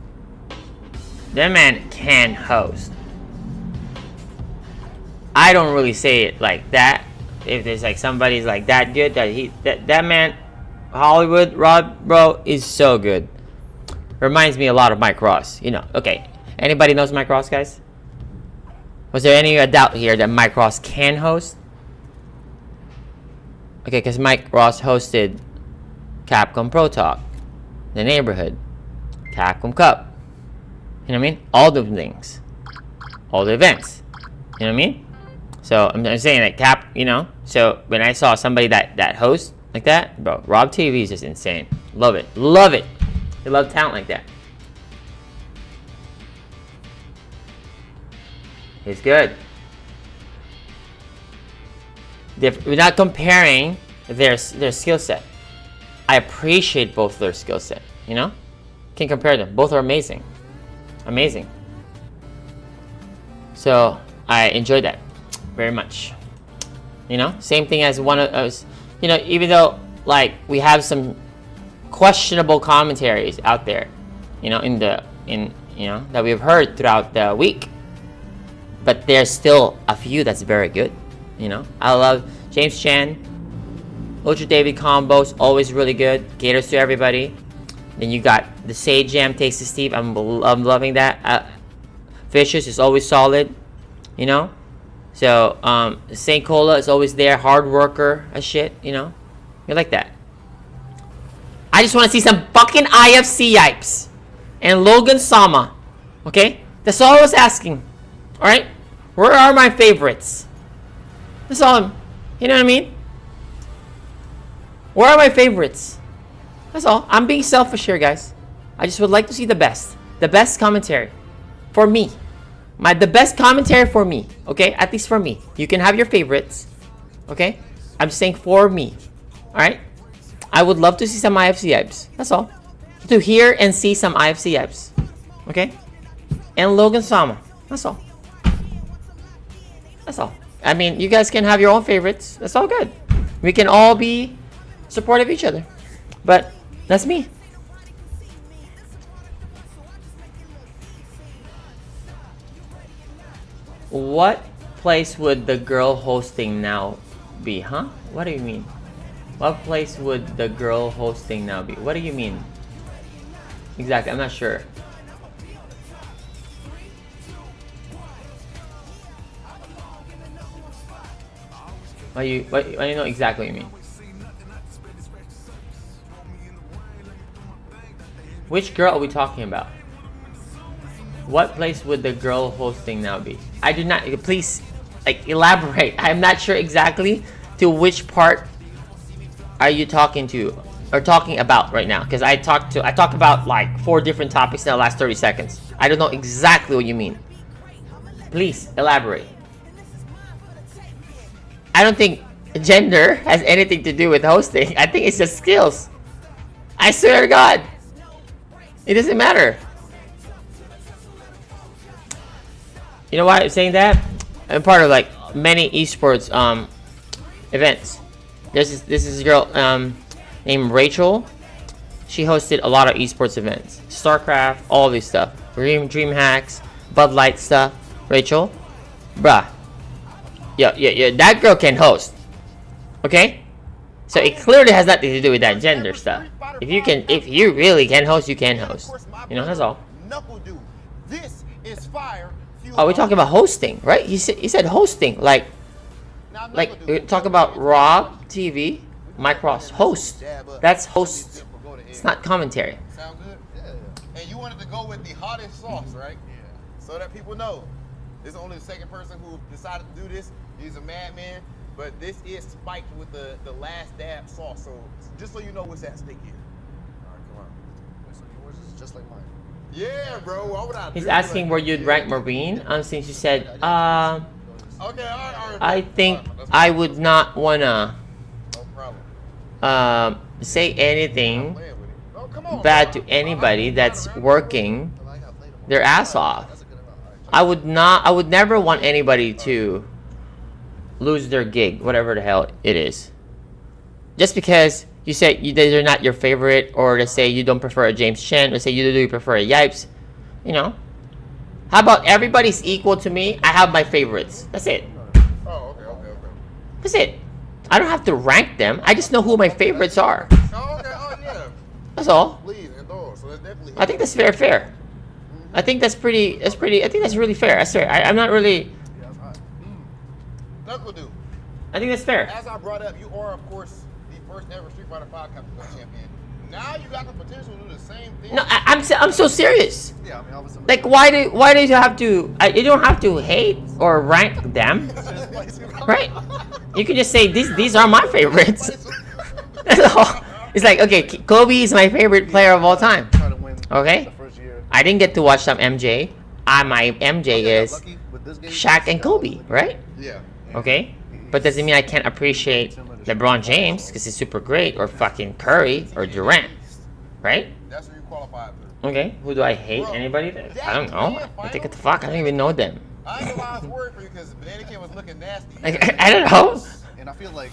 That man can host. I don't really say it like that. If there's like somebody's like that good, that man, Hollywood Rob, bro, is so good. Reminds me a lot of Mike Ross. You know, okay. Anybody knows Mike Ross, guys? Was there any doubt here that Mike Ross can host? Okay, because Mike Ross hosted Capcom Pro Talk, The Neighborhood, Capcom Cup. You know what I mean? All the things. All the events. You know what I mean? So I'm saying that you know, so when I saw somebody that hosts like that, bro, Rob TV is just insane. Love it. Love it. They love talent like that. He's good. We're not comparing their skill set. I appreciate both their skill set. You know, can't compare them. Both are amazing, amazing. So I enjoyed that very much. You know, same thing as one of us. You know, even though like we have some questionable commentaries out there, you know, in you know that we've heard throughout the week, but there's still a few that's very good. You know, I love James Chen, Ultra David combos, always really good, caters to everybody. Then you got the Sage Jam takes to Steve. I'm loving that. Vicious is always solid, you know. So Saint Cola is always there, hard worker as shit, you know. You like that. I just want to see some fucking IFC Yipes and Logan Sama. Okay? That's all I was asking. Alright? Where are my favorites? That's all you know what I mean? Where are my favorites? That's all. I'm being selfish here, guys. I just would like to see the best. The best commentary. For me. The best commentary for me. Okay? At least for me. You can have your favorites. Okay? I'm saying for me. Alright? I would love to see some IFC Yipes. That's all. To hear and see some IFC Yipes. Okay? And Logan Sama. That's all. That's all. I mean, you guys can have your own favorites. That's all good. We can all be supportive of each other. But that's me. What place would the girl hosting now be, huh? What do you mean? What place would the girl hosting now be? What do you mean? Exactly, I'm not sure. What do you know exactly what you mean? Which girl are we talking about? What place would the girl hosting now be? I do not. Please, like, elaborate. I'm not sure exactly to which part are you talking to or talking about right now. Because I talked about like 4 different topics in the last 30 seconds. I don't know exactly what you mean. Please elaborate. I don't think gender has anything to do with hosting. I think it's just skills. I swear to God. It doesn't matter. You know why I'm saying that? I'm part of like many esports events. This is a girl named Rachel. She hosted a lot of esports events. StarCraft, all this stuff. Dream Hacks, Bud Light stuff. Rachel. Bruh. Yeah, that girl can host. Okay? So it clearly has nothing to do with that gender stuff. If you really can host, you can host. You know, that's all. Oh, we're talking about hosting, right? He said hosting, like we talk about Rob TV, Mike Ross, host. That's host. It's not commentary. Sound good? Yeah. And you wanted to go with the hottest sauce, right? Yeah. So that people know. This is only the second person who decided to do this. He's a madman, but this is spiked with the last dab sauce. So just so you know what's at stake here. All right, come on. So yours is just like mine. Yeah, bro. Why would I? He's asking where you'd rank Marine. Since you said, okay, all right. I think I would not wanna say anything bad to anybody that's working their ass off. I would never want anybody to lose their gig, whatever the hell it is. Just because you say they're not your favorite, or to say you don't prefer a James Chen, or say you do prefer a Yipes, you know. How about everybody's equal to me? I have my favorites. That's it. Oh, okay. That's it. I don't have to rank them. I just know who my favorites are. Oh, okay. Oh, yeah. That's all. Please, endorse. So that's definitely. I think that's fair. I think that's pretty. I think that's really fair. That's fair. I'm not really. Knuckle Dude. I think that's fair. As I brought up, you are, of course, the first ever Street Fighter V Capcom champion. Now you got the potential to do the same thing. No, I'm so serious. Yeah, I mean, obviously. Like, why do you have to? You don't have to hate or rank them, right? You can just say these are my favorites. That's all. It's like, okay, Kobe is my favorite player of all time. Okay, I didn't get to watch some MJ. My MJ is Shaq and Kobe, right? Yeah. Okay, But doesn't mean I can't appreciate LeBron James because he's super great, or fucking Curry or Durant, right? That's where you qualified for. Okay, who do I hate? Anybody? I don't know. I think what the fuck? I don't even know them. I ain't gonna lie, I was worried for you because Banana was looking nasty. I don't know. And I feel like.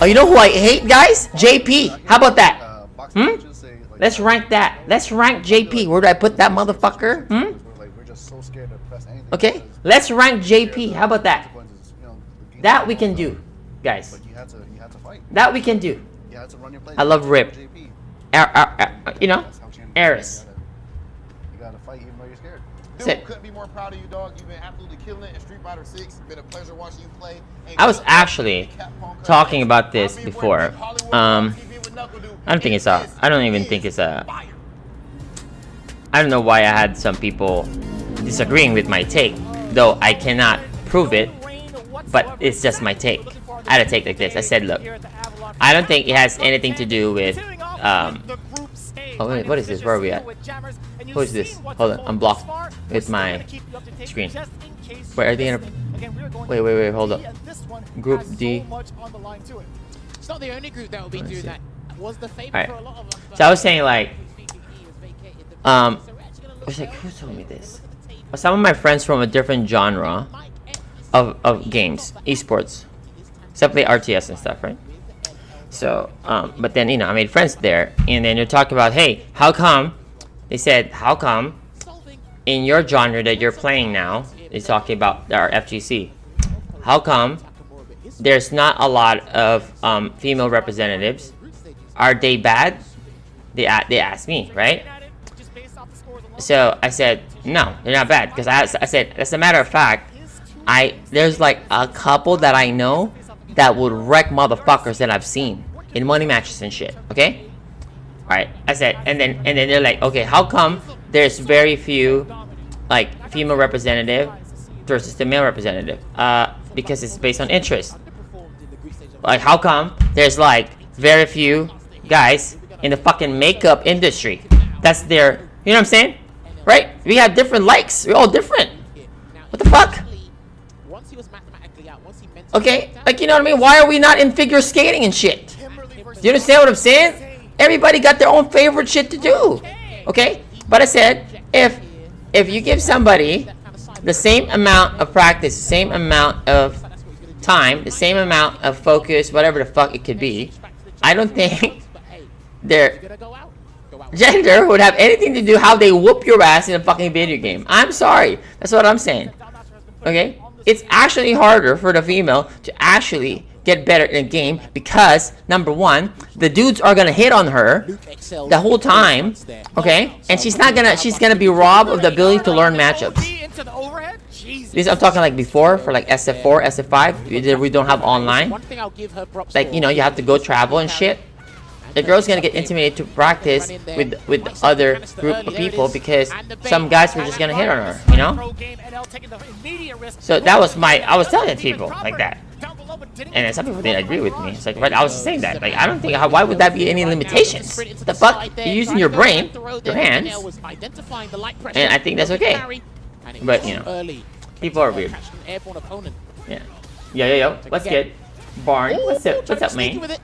Oh, you know who I hate, guys? JP. How about that? Let's rank that. Let's rank JP. Where do I put that motherfucker? We're just so scared to press anything. Okay, let's rank JP. How about that? That we can do, guys. But you had to fight. That we can do. You had to run your play. I love Rip. You know, Eris. You gotta fight even though you're scared. Dude, couldn't be more proud of you, dog. You've been absolutely killing it in Street Fighter 6. Been a pleasure watching you play. I was actually talking about this before. I don't think it's a. I don't even think it's a. I don't know why I had some people disagreeing with my take, though I cannot prove it. But it's just my take. I had a take like this. I said, look, I don't think it has anything to do with. Oh wait, what is this? Where are we at? Who is this? Hold on, I'm blocked with my screen. Wait, are they gonna? Wait, hold up. Group D. It's not the only group that will be doing that. Was the favorite for a lot of them. So I was saying like, I was like, who told me this? Some of my friends from a different genre of games, esports, except play RTS and stuff, right? So, but then, you know, I made friends there, and then you're talking about, hey, how come, they said, how come in your genre that you're playing now, they're talking about our FGC, how come there's not a lot of female representatives? Are they bad? They asked me, right? So I said, no, they're not bad, because I said, as a matter of fact, there's like a couple that I know that would wreck motherfuckers that I've seen in money matches and shit. Okay, all right. I said, and then they're like, okay, how come there's very few like female representative versus the male representative? Because it's based on interest. Like, how come there's like very few guys in the fucking makeup industry? That's their, you know what I'm saying? Right? We have different likes. We're all different. What the fuck? Okay, like, you know what I mean? Why are we not in figure skating and shit? Do you understand what I'm saying? Everybody got their own favorite shit to do. Okay? But I said, if you give somebody the same amount of practice, the same amount of time, the same amount of focus, whatever the fuck it could be, I don't think their gender would have anything to do how they whoop your ass in a fucking video game. I'm sorry. That's what I'm saying. Okay? It's actually harder for the female to actually get better in a game because, number one, the dudes are gonna hit on her the whole time, okay? And she's gonna be robbed of the ability to learn matchups. This I'm talking like before for like SF4, SF5. We don't have online. Like, you know, you have to go travel and shit. The girl's gonna get intimidated to practice with other group of people because some guys were just gonna hit on her, you know? So that was I was telling people like that. And then some people didn't agree with me. It's like, right, I was just saying that. Like, I don't think, why would that be any limitations? The fuck? You're using your brain, your hands, and I think that's okay. But, you know, people are weird. Yeah. Yo. What's good? Barn. What's up, man?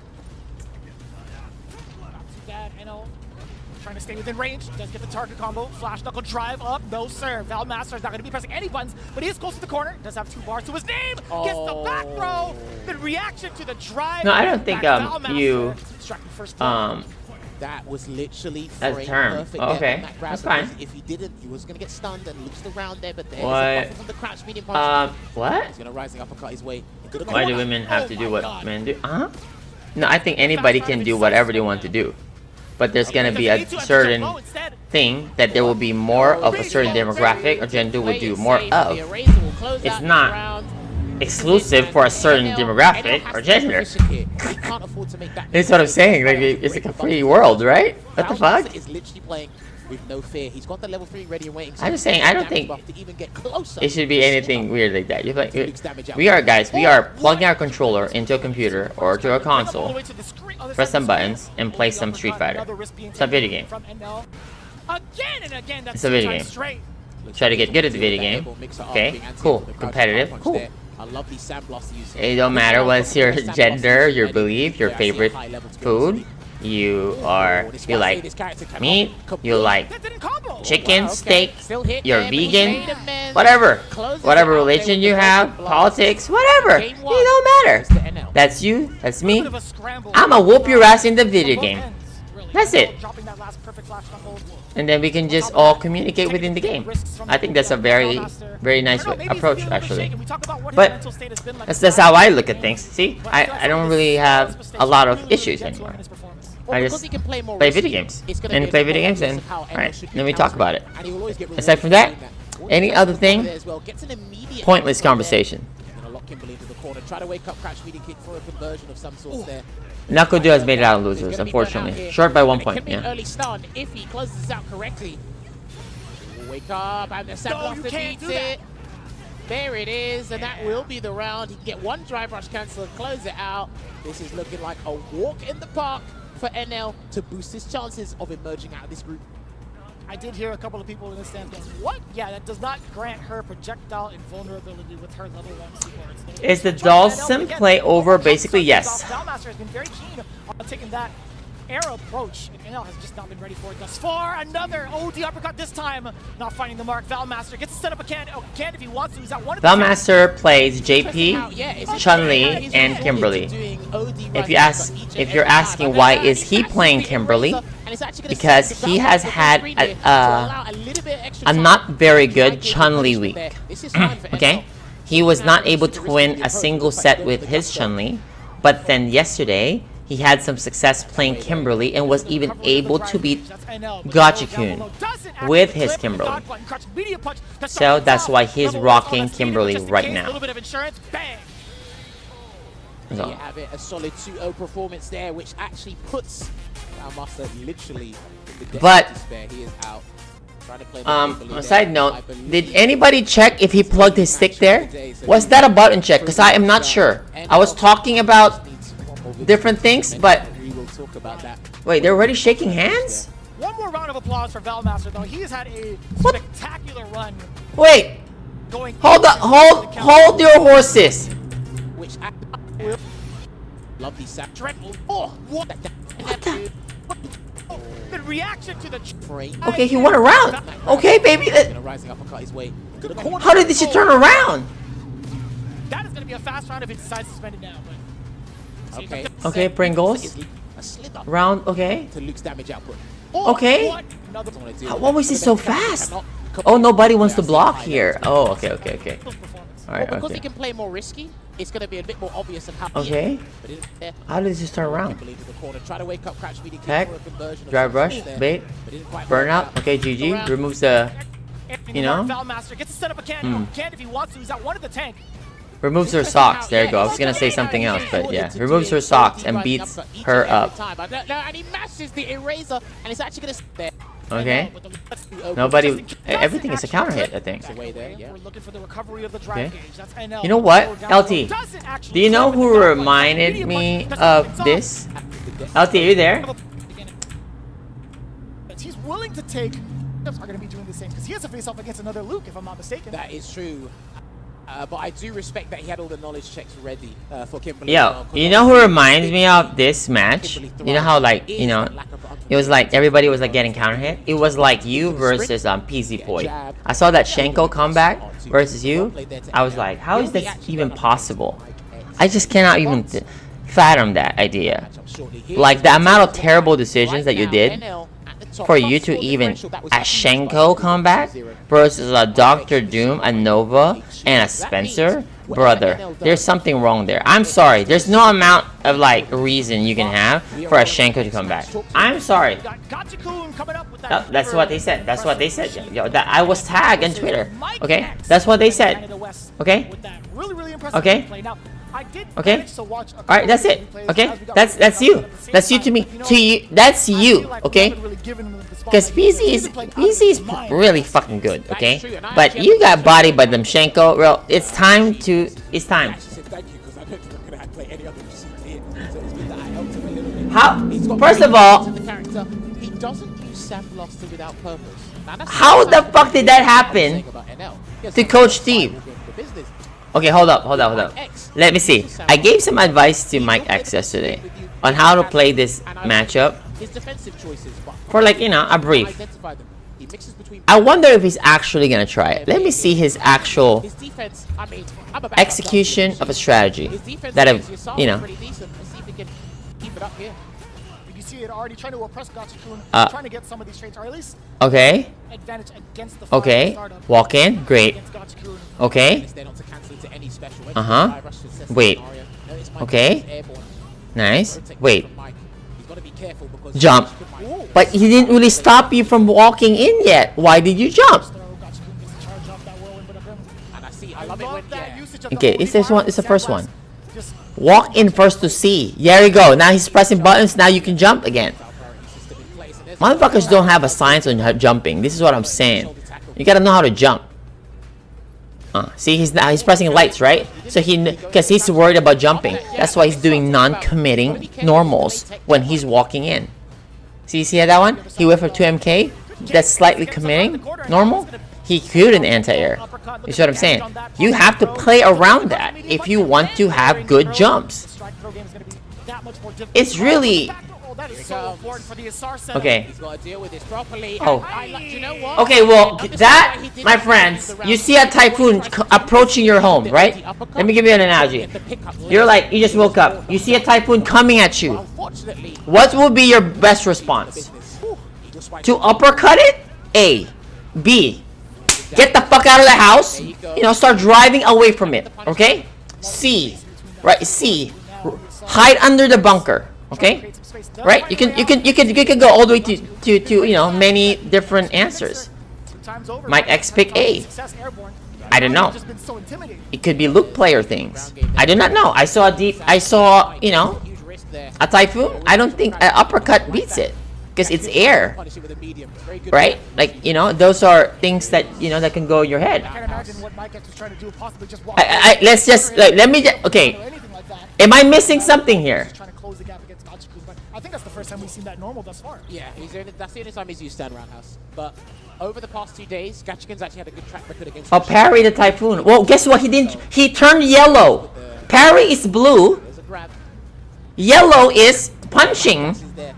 Trying to stay within range, does get the target combo, flash knuckle drive up, no serve. Valmaster is not going to be pressing any buttons, but he is close to the corner, does have 2 bars to his name, gets the back throw, the reaction to the drive. No, I don't think you that was literally that's term. Oh, okay, that's fine. If he didn't, he was going to get stunned and lose the round there, but there's what? a buffer from the crouch medium punch. What? He's going to rising uppercut his way into the corner. Why do women have to do what men do? No, I think anybody can do whatever they want to do. But there's gonna be a certain thing that there will be more of a certain demographic or gender will do more of. It's not exclusive for a certain demographic or gender. That's what I'm saying. Like, it's like a free world, right? What the fuck? With no fear. He's got the level 3 ready and waiting. I'm just saying, I don't think it should be anything weird like that. You're like, we are guys, we are plugging our controller into a computer or to a console, press some buttons, and play some Street Fighter. It's a video game. It's a video game. Try to get good at the video game. Okay, cool. Competitive, cool. I love these sandblaster use. It don't matter what's your gender, your belief, your favorite food. You like meat, you like chicken, steak, you're vegan, whatever religion you have, politics, whatever, it don't matter. That's you, that's me. I'ma whoop your ass in the video game. That's it. And then we can just all communicate within the game. I think that's a very nice approach, actually. But that's how I look at things. See, I don't really have a lot of issues anymore. I just play video games. And play video games, and alright, then we talk about it. Aside from that, any other thing, pointless conversation. Knuckle has made it out of losers, unfortunately. Short by 1 point, yeah. Early start, if he closes this out correctly. Wake up, and the sandblaster beats it. There it is, and that will be the round. He can get one drive rush cancel and close it out. This is looking like a walk in the park for NL to boost his chances of emerging out of this group. I did hear a couple of people in the stand going, what? Yeah, that does not grant her projectile invulnerability with her level 1 sequence. Is the Dawson play over? Basically, yes. Valmaster has been very keen on taking that air approach, and NL has just not been ready for it thus far. Another OD uppercut this time, not finding the mark. Valmaster gets to set up a can if he wants to. He's at one of the Valmaster plays JP, Chun-Li, and Kimberly. If you're asking why is he playing Kimberly, because he has had a not very good Chun-Li week. Okay, he was not able to win a single set with his Chun-Li, but then yesterday he had some success playing Kimberly and was even able to beat Gotcha-kun with his Kimberly. So that's why he's rocking Kimberly right now. So. You have it, a solid 2-0 performance there, which actually puts Master literally in the but despair. He is out. On a side note, did anybody check if he plugged his stick there? Was that a button check? Because I am not sure. I was talking about different things, but wait, they're already shaking hands? One more round of applause for Valmaster, though. He has had a spectacular run. Wait, hold up, hold your horses. Which love these sack. Oh, what the? The reaction to the okay, he won a round. Okay, baby. How did she turn around? That is going to be a fast round if he decides to spend it now. But okay, Pringles. Round, okay. Okay. What was he so fast? Oh, nobody wants to block here. Oh, okay. Alright, because he can play more risky, it's going to be a bit more obvious of how. Okay. How did this turn around? Tech, drive rush, bait, burnout. Okay, GG removes the, Valmaster gets to set up a can if he wants to. He's at one of the tank. Removes her socks. There you go. I was gonna say something else, but yeah, removes her socks and beats her up. And he mashes the eraser, and it's actually gonna stay. Okay. Nobody. Everything is a counter hit, I think. Okay. You know what, LT? Do you know who reminded me of this? LT, are you there? He's willing to take. Are going to be doing the same because he has a face off against another Luke, if I'm not mistaken. That is true. But I do respect that he had all the knowledge checks ready for Kimberly. Yo, you know who reminds me of this match? You know how it was like everybody was like getting counter hit? It was like you versus PZ Boy. I saw that Shenko comeback versus you. I was like, how is this even possible? I just cannot even fathom that idea. Like the amount of terrible decisions that you did for you to even a Shenko comeback versus a Dr. Doom, a Nova, and a Spencer? Brother, there's something wrong there. I'm sorry. There's no amount of like reason you can have for a Shenko to come back. I'm sorry. That's what they said. That's what they said. Yo, that I was tagged on Twitter. Okay, that's what they said. Okay. Okay. Okay. All right. That's it. Okay. That's you. That's you to me. To you. That's you. Okay. Because PZ is really fucking good. Okay. But you got bodied by them Shenko. Bro, it's time to. It's time. How? First of all, he doesn't use Sandblaster without purpose. How the fuck did that happen to Coach Steve? Okay, hold up. Let me see. I gave some advice to Mike X yesterday on how to play this matchup for like, you know, a brief. I wonder if he's actually gonna try it. Let me see his actual execution of a strategy that I've, you know. You see it already trying to oppress Gachikun, trying to get some of these trades, or at least Okay. advantage against the Okay. Walk in. Great. Okay. Wait. Okay. Nice. Wait. Jump. But he didn't really stop you from walking in yet. Why did you jump? Okay, it's this one. It's the first one. Walk in first to see. There you go. Now he's pressing buttons. Now you can jump again. Motherfuckers don't have a science on jumping. This is what I'm saying. You gotta know how to jump. See, he's pressing lights, right? So because he's worried about jumping. That's why he's doing non-committing normals when he's walking in. See that one? He went for 2MK. That's slightly committing normal. He couldn't anti-air. You see what I'm saying? You have to play around that if you want to have good jumps. It's really... Okay. Oh. Okay, well, that, my friends, you see a typhoon approaching your home, right? Let me give you an analogy. You're like, you just woke up. You see a typhoon coming at you. What would be your best response? To uppercut it? A. B. Get the fuck out of the house. You know, start driving away from it. Okay? C. Right? C. Hide under the bunker. Okay? Right? You can go all the way to you know, many different answers. Mike X pick A. I don't know. It could be look player things. I do not know. I saw you know, a typhoon. I don't think an uppercut beats it. Because it's air, right? Like, you know, those are things that, you know, that can go in your head. Let's just, like, let me just, okay. Am I missing something here? I think that's the first time we've seen that normal thus far. Yeah, that's the only time he's used stand roundhouse. But over the past 2 days, Gachikin's actually had a good track record against... Oh, parry the typhoon. Well, guess what? He didn't, he turned yellow. Parry is blue. Yellow is punching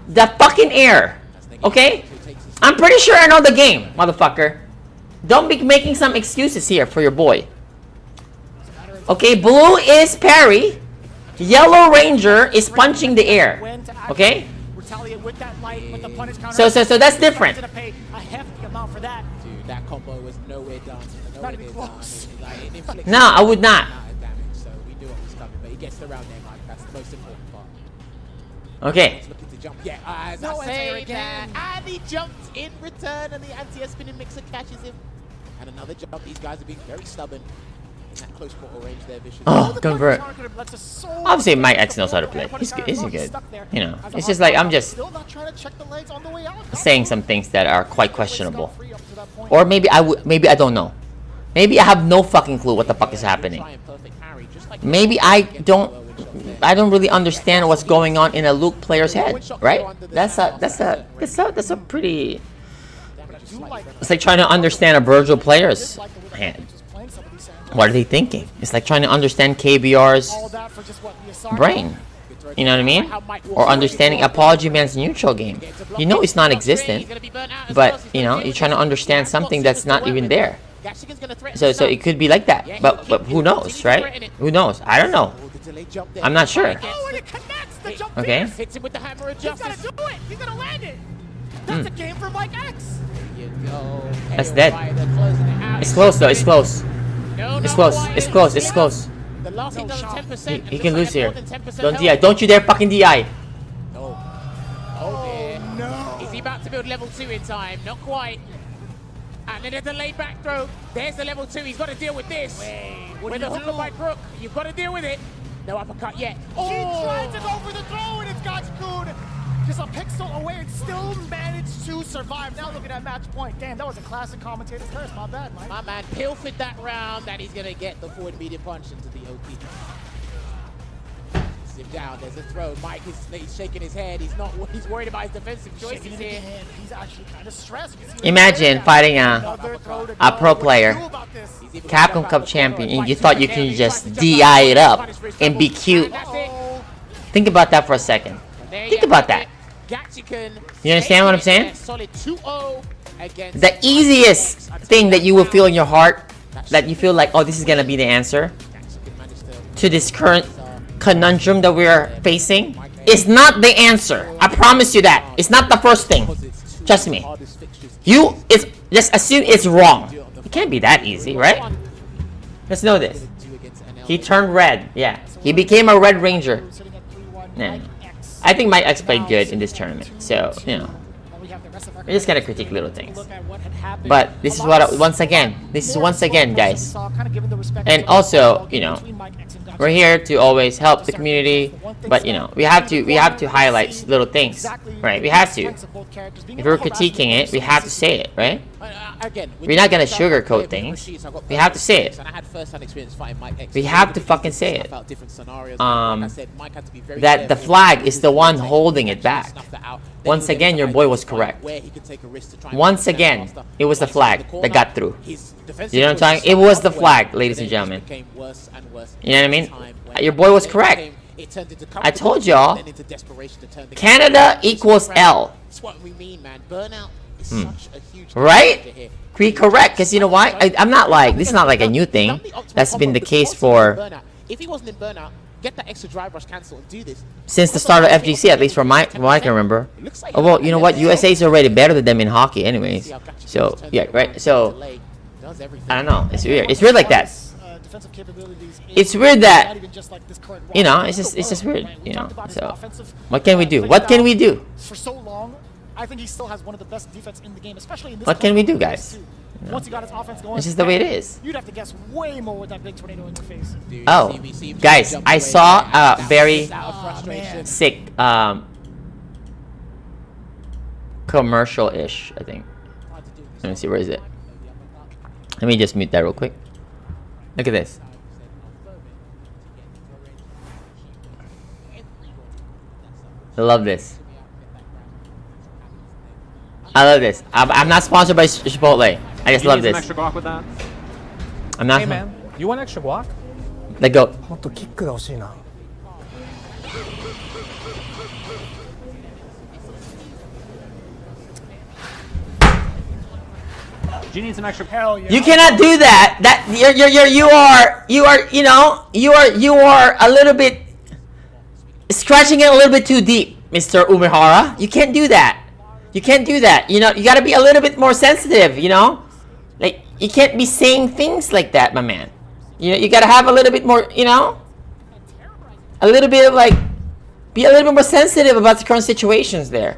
the fucking air. Okay? I'm pretty sure I know the game, motherfucker. Don't be making some excuses here for your boy. Okay, blue is parry. Yellow Ranger is punching the air. Okay? So that's different. Dude, that combo was nowhere done. Not even close. No, I would not. So we knew what was coming, but he gets the round there, Mike. That's the most important part. Okay. Jump. Yeah, as I say that, and he jumps in return, and the anti-air spinning mixer catches him. And another jump. These guys are being very stubborn in that close quarter range there, Vicious. Oh, convert. Obviously, Mike X knows how to play. He's good. You know, it's just like I'm just saying some things that are quite questionable, or maybe maybe I don't know. Maybe I have no fucking clue what the fuck is happening. Maybe I don't really understand what's going on in a Luke player's head, right? That's a pretty. It's like trying to understand a Virgil player's head. What are they thinking? It's like trying to understand KBR's brain. You know what I mean? Or understanding Apology Man's neutral game. You know it's non-existent, but you know you're trying to understand something that's not even there. So it could be like that, but who knows, right? Who knows? I don't know. I'm not sure. Okay. Hits him with the hammer of justice. He's gonna do it. He's gonna land it. That's a game for Mike X. That's dead. It's close though. It's close. It's close. It's close. It's close. The last thing does 10%. He can lose here. Don't DI. Don't you dare fucking DI. Oh dear. No. Is he about to build level 2 in time? Not quite. And then a delayed back throw. There's the level 2. He's got to deal with this. With a hooker by Crook. You've got to deal with it. No uppercut yet. Oh! He tried to go for the throw, and it's Gachikun just a pixel away and still managed to survive. Now looking at match point. Damn, that was a classic commentator's curse. My bad, Mike. My man pilfered that round, and he's going to get the forward medium punch into the OP. chases him down. There's a throw. Mike is shaking his head. He's worried about his defensive choices here. He's actually kind of stressed. Imagine fighting a pro player, Capcom Cup champion, and you thought you can just DI it up and be cute. Think about that for a second. Think about that. You understand what I'm saying? The easiest thing that you will feel in your heart, that you feel like, oh, this is gonna be the answer to this current conundrum that we're facing, is not the answer. I promise you that. It's not the first thing. Trust me. Just assume it's wrong. It can't be that easy, right? Let's know this. He turned red. Yeah. He became a Red Ranger. Yeah. I think Mike X played good in this tournament. So, you know. We're just gonna critique little things. But this is once again, guys. And also, you know, we're here to always help the community, but you know, we have to highlight little things, right? We have to. If we're critiquing it, we have to say it, right? We're not gonna sugarcoat things. We have to say it. We have to fucking say it. That the flag is the one holding it back. Once again, your boy was correct. Once again, it was the flag that got through. You know what I'm talking? It was the flag, ladies and gentlemen. You know what I mean? Your boy was correct. I told y'all, Canada equals L. Right? Be correct, because you know why? I'm not like, this is not like a new thing. That's been the case for, if he wasn't in burnout, get that extra drive rush cancel and do this since the start of FGC, at least from what I can remember. Oh, well, you know what? USA is already better than them in hockey anyways. So, yeah, right? So, I don't know. It's weird. It's weird like that. It's weird that, you know, it's just weird, you know. So, what can we do? What can we do? For so long, I think he still has one of the best defense in the game, especially in this. What can we do, guys? You know, once he got his offense going, this is the way it is. You'd have to guess way more with that big tornado in your face. Oh, guys, I saw a very sick commercial-ish, I think. Let me see, where is it? Let me just mute that real quick. Look at this. I love this. I love this. I'm not sponsored by Chipotle. I just love this. Some extra guac with that? I'm not. Hey man, you want extra guac? Let go. Do you need some extra? Hell yeah. You cannot do that. That you are a little bit scratching it a little bit too deep, Mr. Umehara. You can't do that. You can't do that. You know, you gotta be a little bit more sensitive, you know? Like, you can't be saying things like that, my man. You know, you gotta have a little bit more, you know? A little bit of like, be a little bit more sensitive about the current situations there.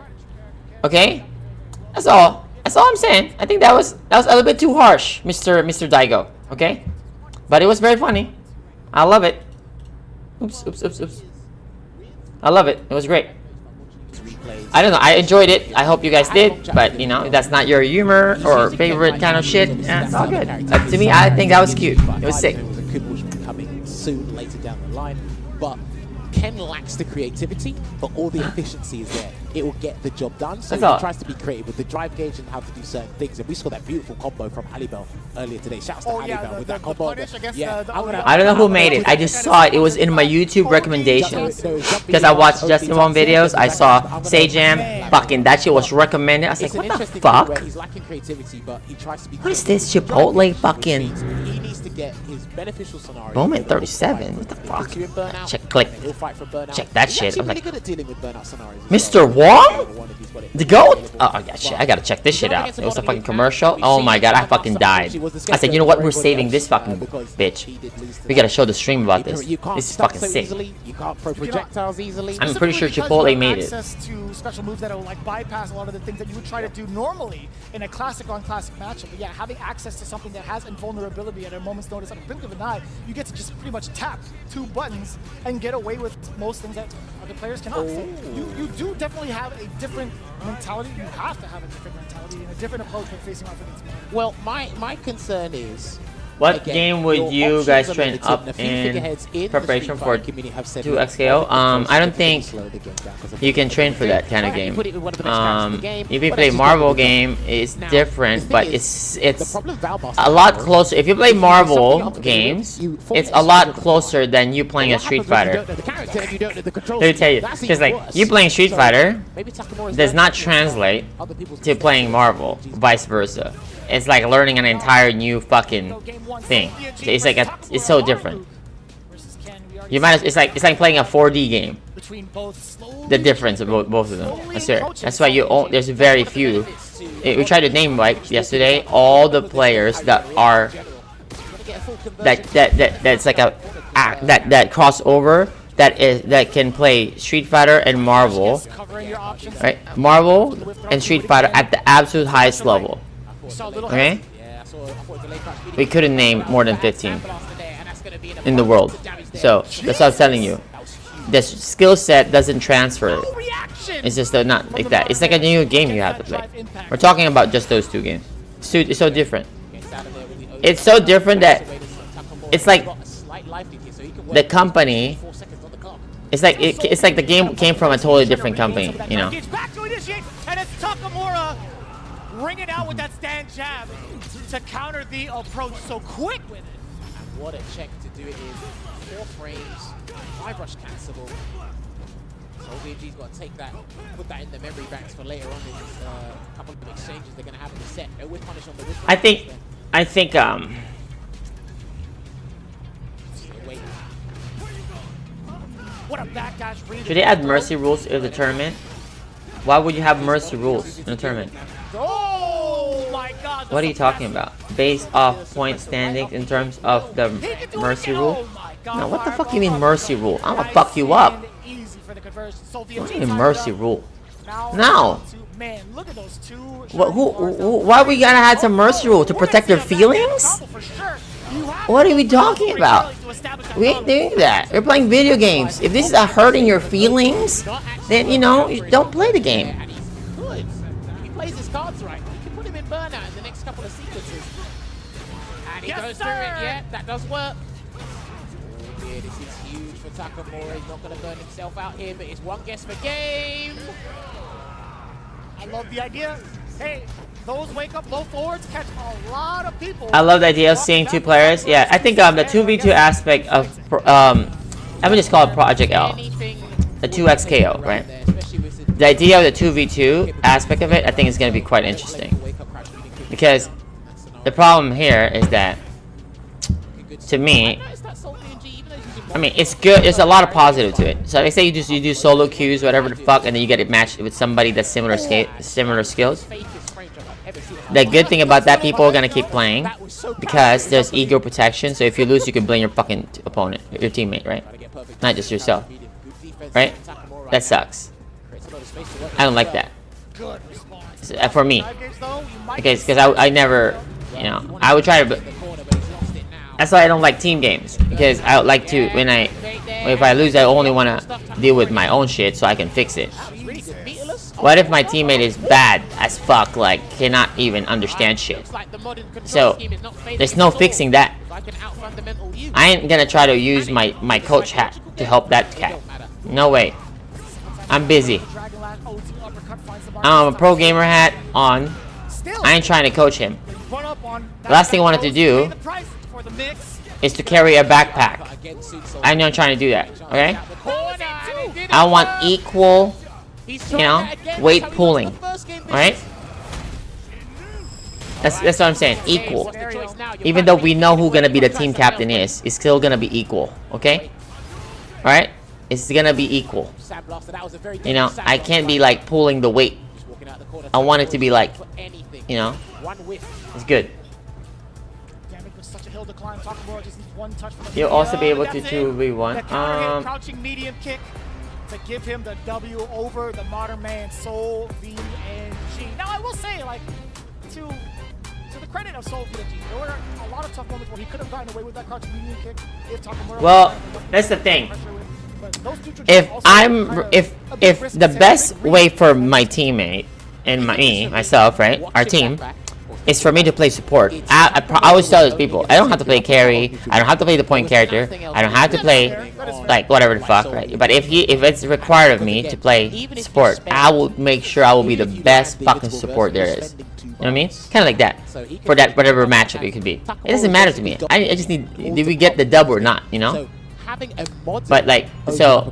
Okay? That's all. That's all I'm saying. I think that was a little bit too harsh, Mr. Daigo. Okay? But it was very funny. I love it. Oops. I love it. It was great. I don't know. I enjoyed it. I hope you guys did. But, you know, if that's not your humor or favorite kind of shit, it's all good. To me, I think that was cute. It was sick. Coming soon later down the line, but Ken lacks the creativity, but all the efficiency is there. It will get the job done. So he tries to be creative with the drive gauge and how to do certain things. And we saw that beautiful combo from Alibel earlier today. Shouts to Alibel with that combo. I don't know who made it. I just saw it. It was in my YouTube recommendations. Because I watched Justin Wong videos. I saw Sajam. Fucking that shit was recommended. I was like, what the fuck? He's lacking creativity, but he tries to be what is this Chipotle fucking? He needs to get his beneficial scenario. Moment 37. What the fuck? Check, click. Check that shit. I'm like, Mr. Wong? The GOAT? Oh, yeah, shit. I gotta check this shit out. It was a fucking commercial. Oh my god, I fucking died. I said, you know what? We're saving this fucking bitch. We gotta show the stream about this. This is fucking sick. You can't throw projectiles easily. I'm pretty sure Chipotle made it. Access to special moves that will like bypass a lot of the things that you would try to do normally in a classic on classic matchup. But yeah, having access to something that has invulnerability at a moment's notice, at a blink of an eye, you get to just pretty much tap 2 buttons and get away with most things that other players cannot. So you do definitely have a different mentality. You have to have a different mentality and a different approach when facing off against me. Well, my concern is What game would you guys train up in preparation for 2XKO? I don't think you can train for that kind of game. If you play Marvel game, it's different, but it's a lot closer. If you play Marvel games, it's a lot closer than you playing a Street Fighter. Let me tell you, because like you playing Street Fighter does not translate to playing Marvel, vice versa. It's like learning an entire new fucking thing. It's like it's so different. You might it's like playing a 4D game. The difference of both of them. I swear. That's why there's very few. We tried to name like yesterday all the players that are that's like that crossover that can play Street Fighter and Marvel, right? Marvel and Street Fighter at the absolute highest level. Okay? We couldn't name more than 15 in the world. So that's what I'm telling you. The skill set doesn't transfer. It's just not like that. It's like a new game you have to play. We're talking about just those two games. It's so different. It's so different that it's like the company. It's like the game came from a totally different company, you know. Ring it out with that stand jab to counter the approach so quick with it. And what a check to do it in 4 frames, 5 rush cancelable. So OVG's got to take that, put that in the memory banks for later on in this couple of exchanges they're going to have in the set. No whip punish on the whip. I think What a backdash read. should they add mercy rules in the tournament? Why would you have mercy rules in the tournament? Oh my God! What are you talking about? Based off point standings in terms of the mercy rule? No, what the fuck do you mean mercy rule? I'm gonna fuck you up. What do you mean mercy rule? No. Man, look at those two. Why we gotta have some mercy rule to protect their feelings? What are we talking about? We ain't doing that. We're playing video games. If this is hurting your feelings, then you know, you don't play the game. He plays his cards right. You can put him in burnout in the next couple of sequences. And he goes through it. Yeah, that does work. Oh, yeah, this is huge for Takamura. He's not going to burn himself out here, but it's one guess per game. I love the idea. Hey, those wake up low forwards catch a lot of people. I love the idea of seeing 2 players. Yeah, I think the 2v2 aspect of I would just call it Project L, the 2XKO, right? The idea of the 2v2 aspect of it, I think is going to be quite interesting. Because the problem here is that, to me, I mean, it's good. There's a lot of positive to it. So, like say you do solo queues, whatever the fuck, and then you get it matched with somebody that's similar skills. The good thing about that, people are gonna keep playing because there's ego protection. So if you lose, you can blame your fucking opponent, your teammate, right? Not just yourself, right? That sucks. I don't like that. For me, because I never, you know, I would try to. That's why I don't like team games, because I like to if I lose, I only want to deal with my own shit so I can fix it. What if my teammate is bad as fuck, like cannot even understand shit? So there's no fixing that. I ain't gonna try to use my coach hat to help that cat. No way. I'm busy. I'm a pro gamer hat on. I ain't trying to coach him. The last thing I wanted to do is to carry a backpack. I'm not trying to do that, okay? I want equal, you know, weight pulling, alright? That's what I'm saying, equal. Even though we know who gonna be the team captain is, it's still gonna be equal, okay? Alright? It's gonna be equal. You know, I can't be like pulling the weight. I want it to be like, you know, it's good. You'll also be able to 2v1. Crouching medium kick to give him the W over the Modern Man Soul VNG. Now I will say, like, to the credit of Soul VNG, there were a lot of tough moments where he could have gotten away with that crouching medium kick if Takamura. Well, that's the thing. If the best way for my teammate and myself, right, our team, is for me to play support. I always tell those people, I don't have to play carry. I don't have to play the point character. I don't have to play like whatever the fuck, right? But if it's required of me to play support, I will make sure I will be the best fucking support there is. You know what I mean? Kind of like that. For that whatever matchup it could be. It doesn't matter to me. I just need, did we get the dub or not? You know? But like, so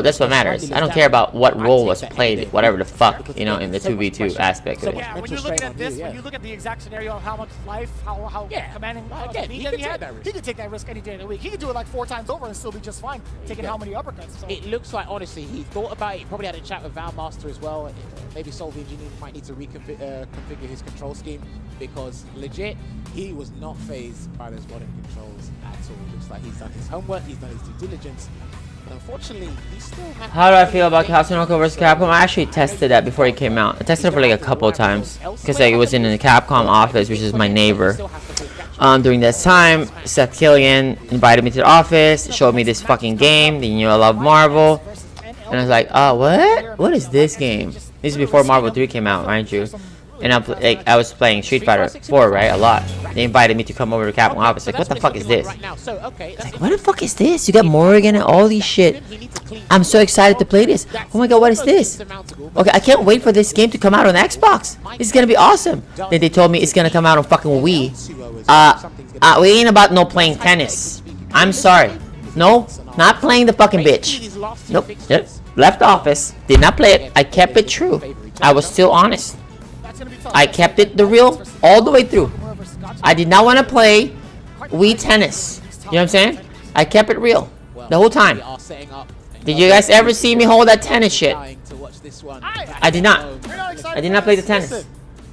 that's what matters. I don't care about what role was played, whatever the fuck, you know, in the 2v2 aspect of it. Yeah, when you look at this, when you look at the exact scenario of how much life, how commanding he could take that risk any day of the week. He could do it like 4 times over and still be just fine, taking how many uppercuts. So. It looks like, honestly, he thought about it. He probably had a chat with Valmaster as well. Maybe Solve Engineer might need to reconfigure his control scheme, because legit, he was not phased by those modern controls at all. Looks like he's done his homework, he's done his due diligence, but unfortunately, he still has. How do I feel about Tatsunoko vs. Capcom? I actually tested that before it came out. I tested it for like a couple of times, because like, it was in the Capcom office, which is my neighbor. During that time, Seth Killian invited me to the office, showed me this fucking game. Then you know I love Marvel, and I was like, oh, what? What is this game? This is before Marvel 3 came out, mind you. And I was playing Street Fighter 4, right? A lot. They invited me to come over to Capcom office. Like, what the fuck is this? It's like, what the fuck is this? You got Morrigan and all these shit. I'm so excited to play this. Oh my god, what is this? Okay, I can't wait for this game to come out on Xbox. This is gonna be awesome. Then they told me it's gonna come out on fucking Wii. We ain't about no playing tennis. I'm sorry. No, not playing the fucking bitch. Nope. Yep. Left office. Did not play it. I kept it true. I was still honest. I kept it the real all the way through. I did not want to play Wii tennis. You know what I'm saying? I kept it real the whole time. Did you guys ever see me hold that tennis shit? I did not. I did not play the tennis.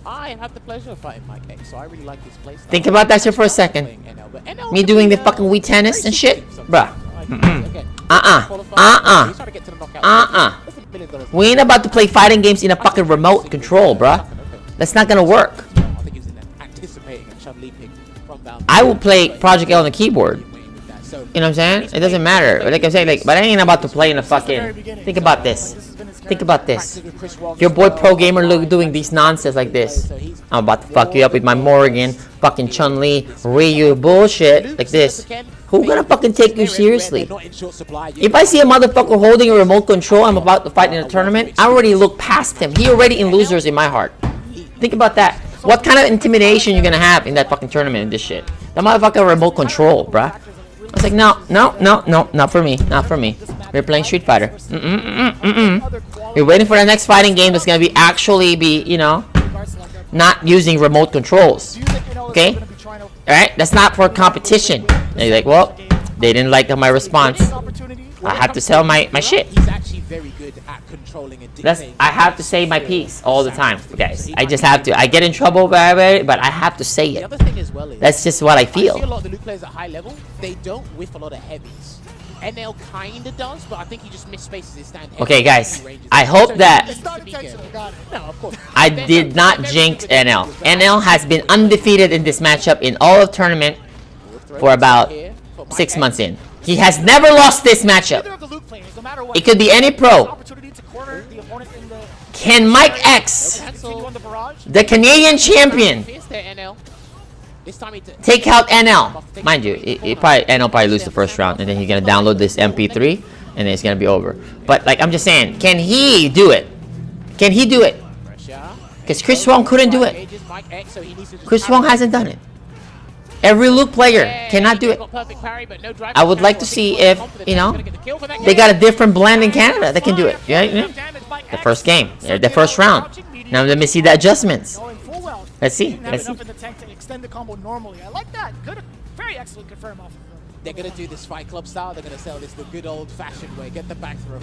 I have the pleasure of fighting Mike X, so I really like this playstyle. Think about that shit for a second. Me doing the fucking Wii tennis and shit? Bruh. We ain't about to play fighting games in a fucking remote control, bruh. That's not gonna work. I will play Project L on the keyboard. You know what I'm saying? It doesn't matter. Like I'm saying, like, but I ain't about to play in a fucking. Think about this. Think about this. Your boy Pro Gamer doing these nonsense like this. I'm about to fuck you up with my Morrigan, fucking Chun-Li, Ryu bullshit like this. Who gonna fucking take you seriously? If I see a motherfucker holding a remote control, I'm about to fight in a tournament, I already look past him. He already in losers in my heart. Think about that. What kind of intimidation you gonna have in that fucking tournament in this shit? That motherfucker remote control, bruh. I was like, no, not for me, not for me. We're playing Street Fighter. We're waiting for the next fighting game that's gonna be actually be, you know, not using remote controls. Okay? Alright? That's not for competition. And you're like, well, they didn't like my response. I have to sell my shit. I have to say my piece all the time, guys. I just have to. I get in trouble by it, but I have to say it. That's just what I feel. I see a lot of the Luke players at high level, they don't whiff a lot of heavies. NL kinda does, but I think he just misspaces his stand. Okay, guys. I hope that I did not jinx NL. NL has been undefeated in this matchup in all of tournament for about 6 months in. He has never lost this matchup. It could be any pro. Can Mike X, the Canadian champion, take out NL? Mind you, NL probably lose the first round, and then he's gonna download this MP3, and then it's gonna be over. But like I'm just saying, can he do it? Can he do it? Because Chris Wong couldn't do it. Chris Wong hasn't done it. Every Luke player cannot do it. I would like to see if, you know, they got a different blend in Canada that can do it. Yeah, the first game, the first round. Now let me see the adjustments. Let's see. Let's see. They're gonna do this Fight Club style. They're gonna sell this the good old-fashioned way. Get the back throw.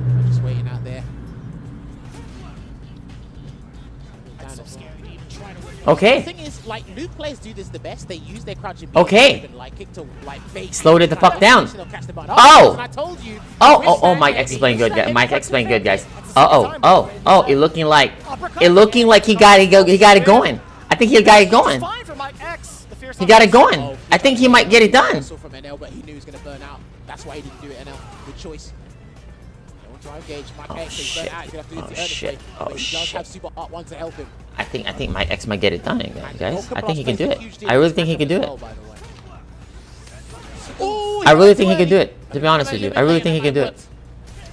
I'm just waiting out there. Okay. The thing is, like, Luke players do this the best. They use their crouching. Okay. Like, slowed it the fuck down. Oh. Oh, Mike X is playing good, guys. Mike X playing good, guys. Oh, it looking like he got it going. I think he got it going. He got it going. I think he might get it done. From NL, but he knew he was gonna burn out. That's why he didn't do it. NL, good choice. Drive gauge, Mike Oh, X is shit. burnt out. He's gonna have to do Oh, it to earn shit. it, Oh, but he does shit. have Super Art 1 to help him. I think Mike X might get it done, guys. I think he can do it. Huge deal I really for think he Fchamp can do as it. well, by the way. Ooh, I really went think he too can do early. it. To be honest with you, I really think he can do it.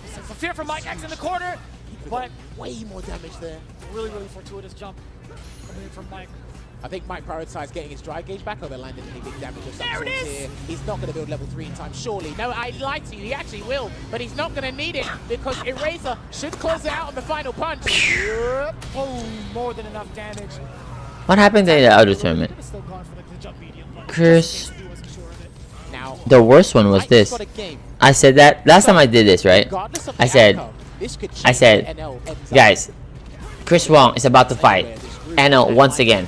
Sense of fear from Mike X in the corner, but Way more damage there. really fortuitous jump coming in from Mike. I think Mike prioritized getting his drive gauge back over landing any big damage of some There it sort is! here. He's not going to build level 3 in time, surely. No, I lied to you. He actually will, but he's not going to need it because Eraser should close it out on the final punch. Boom, more than enough damage. What happened in the other tournament? Still going for the jump medium, but Chris, he wasn't sure of it. Now, the worst one was Mike's this. got a game. I said that last time I did this, right? Regardless of I the said, outcome, this could I change said, where NL ends up. guys, Chris Wong is about to fight NL once again.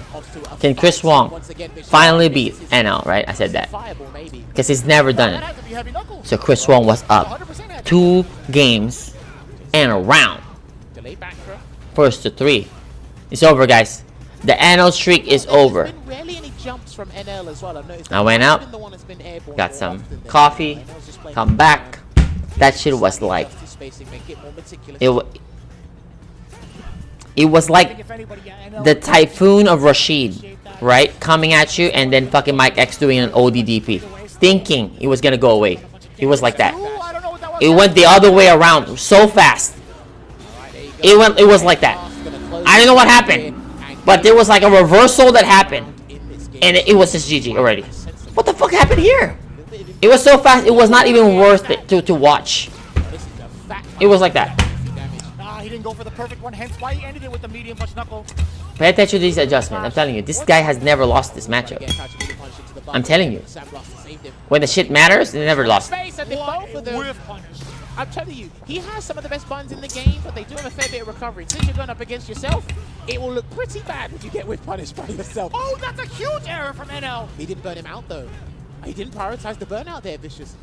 Can Chris Wong finally beat NL, right? I said that. Because he's never done it. So Chris Wong was up 2 games and a round. Delay back throw. First to 3. It's over, guys. The NL streak is over. There's been rarely any jumps from NL as well. I've noticed I went he's out, been the one that's been airborne got more some often than coffee, NL's just playing come back. That shit was like, Adjust his spacing, make it more meticulous. it was I like think if anybody, NL the typhoon of Rashid, right? Coming at you, and then fucking Mike X doing an ODDP, thinking it was gonna go away. It was like that. Ooh, I don't know what that was. It went the other way around so fast. It was like that. I don't know what happened, but there was like a reversal that happened, and it was just GG already. What the fuck happened here? It was so fast, it was not even worth it to watch. It was like that. He didn't go for the perfect one, hence why he ended it with the medium punch knuckle. Pay attention to these adjustments. I'm telling you, this guy has never lost this matchup. I'm telling you. When the shit matters, they never lost. Space and they both of them. Whiff punish. I'm telling you, he has some of the best buns in the game, but they do have a fair bit of recovery. Since you're going up against yourself, it will look pretty bad if you get whiff punished by yourself. Oh, that's a huge error from NL. He didn't burn him out though. He didn't prioritize the burnout there, Vicious.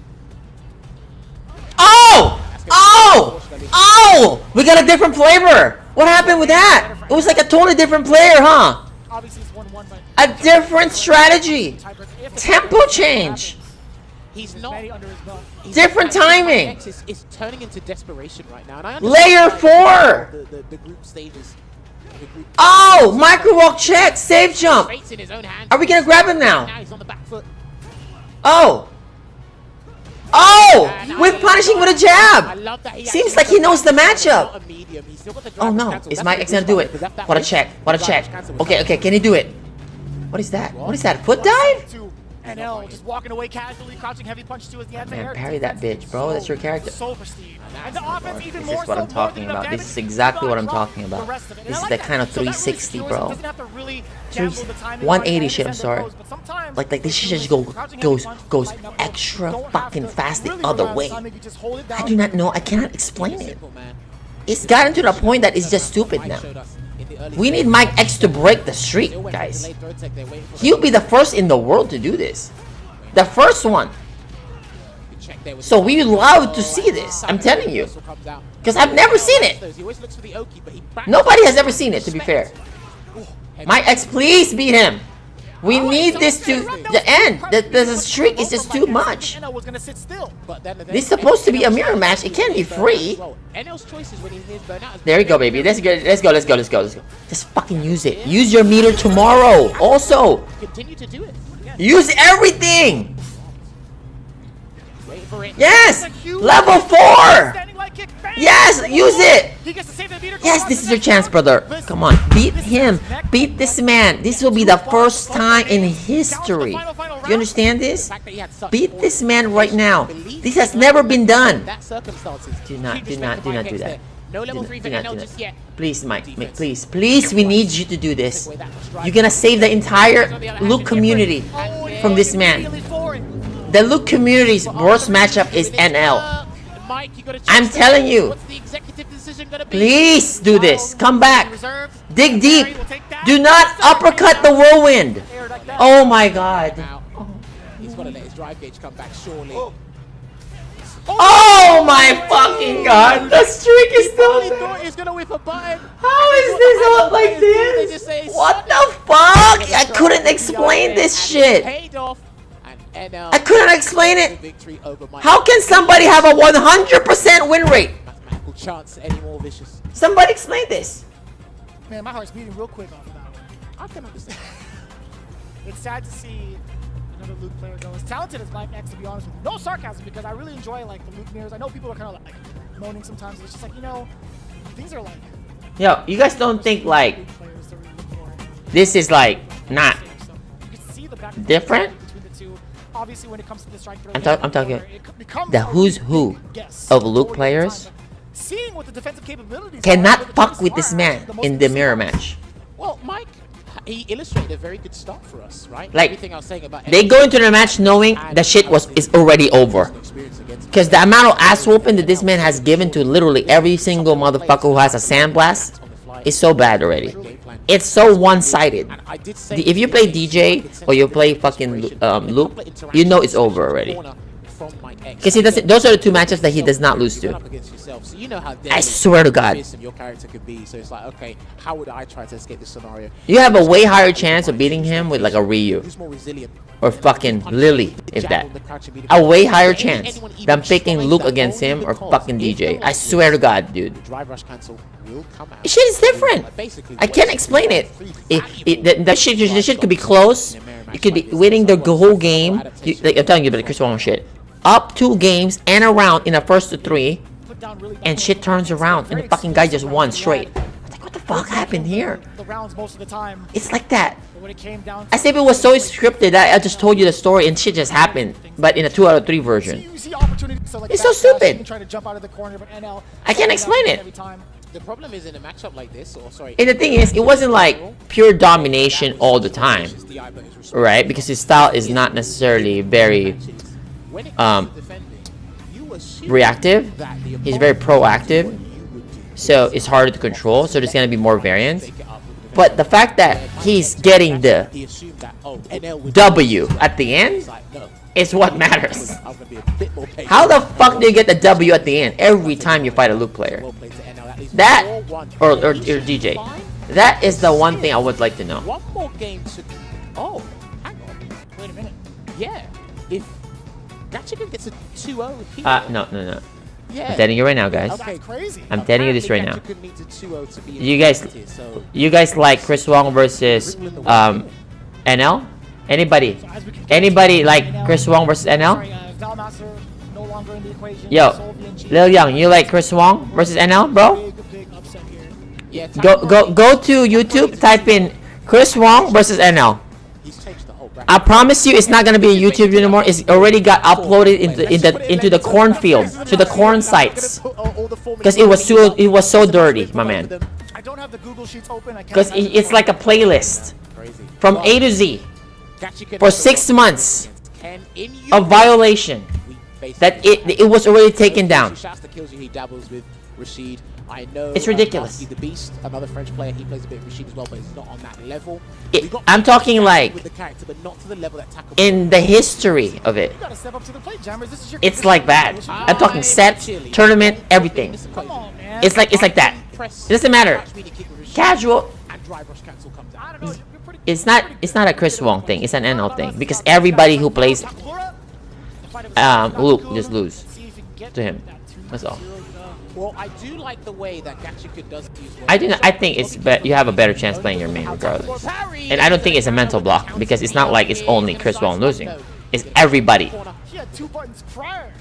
Oh! Oh! Oh! We got a different flavor. What happened with that? It was like a totally different player, huh? Obviously, it's 1-1, but A different strategy. Tempo change. He's not. under his belt. Different timing. It's turning into desperation right now. And I Layer 4. The group stages. The group Oh! Micro walk check. Save jump. fates in his own hands. Are we gonna grab him Now now? he's on the back foot. Oh! Oh! With punishing with a I jab. love that he Seems actually like he knows the not a matchup. medium. He's still got the Oh driver's no! cancel. Is That's Mike the X gonna good do part, it? because that What a whiff, check! What a the check! driver's cancel was Okay, coming. okay. Can he do it? What is that? What is that? Foot dive? To NL, just walking away casually, crouching heavy punch to his Man, parry that bitch, bro. That's your character. So pristine. And the offense even This more is what so, I'm talking more than about. enough This is damage exactly to what I'm drop talking the about. rest of it. And This I is like the that. kind of So that really 360, secures him. bro. Doesn't have to really gamble the timing 180 on shit. I'm it, sorry. but sometimes Like they should just crouching goes heavy punch, goes lighten up, extra don't have fucking to fast the really other rely on way. time, maybe just hold it I down. do not know. I cannot explain it. Simple, man. It's gotten to the point that it's just stupid now. We need Mike X to break the streak, guys. He'll be the first in the world to do this. The first one. So we love to see this. I'm telling you. Because I've never seen it. Nobody has ever seen it, to be fair. Mike X, please beat him. We need this to the end. The streak is just too much. NL was gonna sit still. This is supposed to be a mirror match. It can't be free. NL's choices when he hears burnout. There you go, baby. Let's go. Let's go. Let's go. Let's go. Let's go. Just fucking use it. Use your meter tomorrow. Also, Continue to do it. use everything. Wait for it. Yes. Level 4. Standing leg kick, bang! Yes. Use it. He gets to save the meter. Yes, this is your chance, brother. Come on, beat him. Beat this man. This will be the first time in history. Do you understand this? Beat this man right now. This has never been done. That circumstances. Do not do that. No level 3 for Do not NL do just that. yet. Please, Mike, please, please, we need you to do this. You're gonna save the entire Luke community from this man. The Luke community's worst matchup is NL. I'm telling you. What's the executive decision gonna be? Please do this. Come back. Dig deep. Do not uppercut the whirlwind. Oh my God. Now, he's got to let his drive gauge come back, surely. Oh my fucking God. The streak is Probably still. thought he was gonna whip a button. How is this all like this? What the fuck? I couldn't explain this shit. Paid off. And I couldn't explain it. victory over Mike. How can somebody have a 100% win rate? viable chance anymore, Vicious. Somebody explain this. Man, my heart's beating real quick off of that one. I can understand. It's sad to see another Luke player go as talented as Mike X, to be honest with you. No sarcasm, because I really enjoy like the Luke mirrors. I know people are kind of like moaning sometimes. It's just like, you know, these are like Yo, you guys don't think like Luke players to really look for. this is like not So you can see the back and different? forth between the two. Obviously, when it comes to the strike throw, I'm talking it becomes the a who's really who big guess of going Luke over players time. But seeing what the defensive capabilities are, cannot what the fuck teams with this are, man the most in the recent mirror ones. match. Well, Mike, he illustrated a very good start for us, right? Like, everything I was saying about they go into the match knowing the shit is already over. Because the amount of ass whooping that this man has given to literally every single motherfucker who has a sandblast is so bad already. It's so one-sided. If you play DJ or you play fucking Luke, you know it's over already. Because he doesn't. Those are the two matches that he does not lose to. I swear to God. Your character could be, so it's like, okay, how would I try to escape this scenario? You have a way higher chance of beating him with like a Ryu Who's more resilient? or fucking Lily, if that. A way higher chance than picking Luke against him or fucking DJ. I swear to God, dude. Drive rush cancel will come out. This shit is different. I can't explain it. The shit could be close. You could be winning the whole game. Like, I'm telling you about the Chris Wong shit. Up 2 games and around in the first 3, and shit turns around, and the fucking guy just won straight. I was like, what the fuck happened here? The rounds most of the time. It's like that. But when it came down As if it was so scripted that I just told you the story and shit just happened, but in a 2 out of 3 version. you see opportunities, so like It's so backdash, stupid. you can try to jump out of the corner, but NL I can't explain it. every time. The problem is in a matchup like this, or sorry. And the thing is, it wasn't like pure domination all the time, right? Because his style is not necessarily very reactive. He's very proactive, so it's harder to control. So there's gonna be more variance. But the fact that he's getting the W at the end is what matters. How the fuck do you get the W at the end every time you fight a Luke player? That or DJ. That is the one thing I would like to know. One more game to. Oh, hang on. Wait a minute. Yeah, if Gatchigan gets a 2-0 here. No. Yeah. I'm telling you right now, guys. That's crazy. I'm telling you this right now. Gatchigan needs a 2-0 to be You guys like Chris Wong versus NL? Anybody like Chris Wong versus NL? Sorry, Valmaster no longer in the equation. Yo, Solvi and G. Lil Young, you like Chris Wong versus NL, bro? Big upset here. Yeah, Go to YouTube, type in Chris Wong versus NL. He's changed the whole bracket. I promise you, it's not gonna be a YouTube anymore. It's already got uploaded into the cornfield, to the corn sites, because it was so dirty, my man. I don't have the Google Sheets open. I can't Because imagine it's like a playlist Crazy. from A to Z Gatchigan for 6 months Ken in of violation. That it was already taken down. Shouts to kills you. He dabbles with Rashid. I know It's ridiculous. The Beast, another French player, he plays a bit of Rashid as well, but he's not on that level. I'm talking like with the character, but not to the level that Tackle. in the history of it. You gotta step up to the plate, Jammers. This is your. It's like that. I'm talking set, tournament, everything. Come on, man. It's like that. It doesn't matter. Casual. And drive rush cancel comes I out. don't know. You're pretty. It's not a Chris Wong thing. It's an NL thing because everybody who plays Luke just lose See if you can get to him. that 2-0, That's all. Well, I do like the way that Gatchigan does use. I do. I think it's you have a better chance playing your main regardless. And I don't think it's a mental block because it's not like it's only Chris Wong losing. It's everybody. He had 2 buttons prior.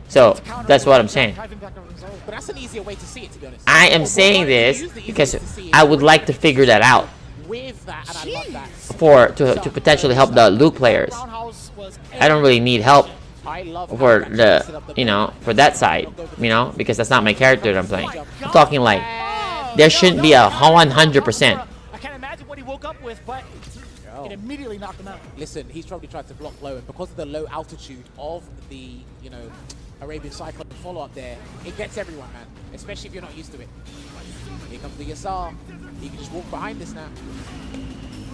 So that's what I'm saying. But that's an easier way to see it, to be honest. I am saying this because I would like to figure that out With that, and I love that. to potentially help the Luke players. I don't really need help I love for the for that side, because that's not my character that I'm playing. I'm talking like there shouldn't be a 100%. I can't imagine what he woke up with, but it immediately knocked him out. Listen, he's probably tried to block low, and because of the low altitude of the, Arabian Cyclone follow-up there, it gets everyone, man, especially if you're not used to it. Here comes the Yassar. He can just walk behind this now.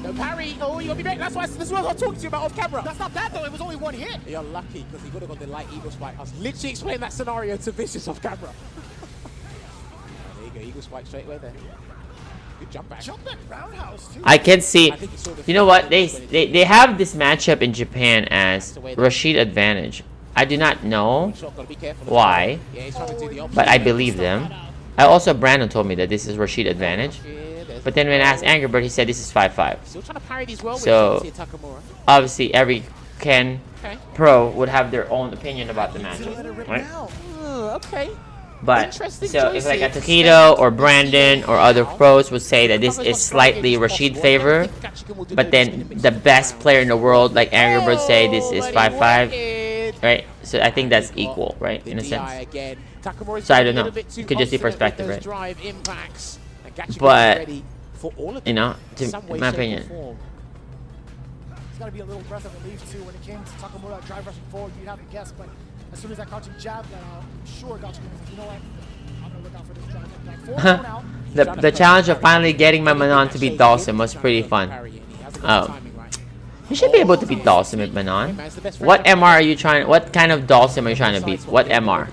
No parry. Oh, you got me back. That's why this is what I'm talking to you about off camera. That's not bad, though. It was only 1 hit. You're lucky, because he would have got the light Eagle Spike. I was literally explaining that scenario to Vicious off camera. There you go, Eagle Spike straight away there. Good jump back. Jump back roundhouse, too. I can see. You know what? They have this matchup in Japan as Rashid advantage. I do not know why, but I believe them. I also, Brandon told me that this is Rashid advantage. But then when I asked Angry Bird, he said this is 5-5. So, obviously, every Ken pro would have their own opinion about the matchup, right? Okay. But, so if like a Taquito or Brandon or other pros would say that this is slightly Rashid favor, but then the best player in the world, like Angry Bird, say this is 5-5, right? So I think that's equal, right, in a sense. So I don't know. You could just see perspective, right? But, you know, in my opinion. It's got to be a little breath of relief, too, when it came to Takamura drive rushing forward. You'd have to guess, but as soon as that crouching jab got out, I'm sure Gotcha was like, you know what? I'm going to look out for this drive. Like, the challenge of finally getting my Manon to beat Dawson was pretty fun. You should be able to beat Dawson with Manon. What MR are you trying? What kind of Dawson are you trying to beat? What MR?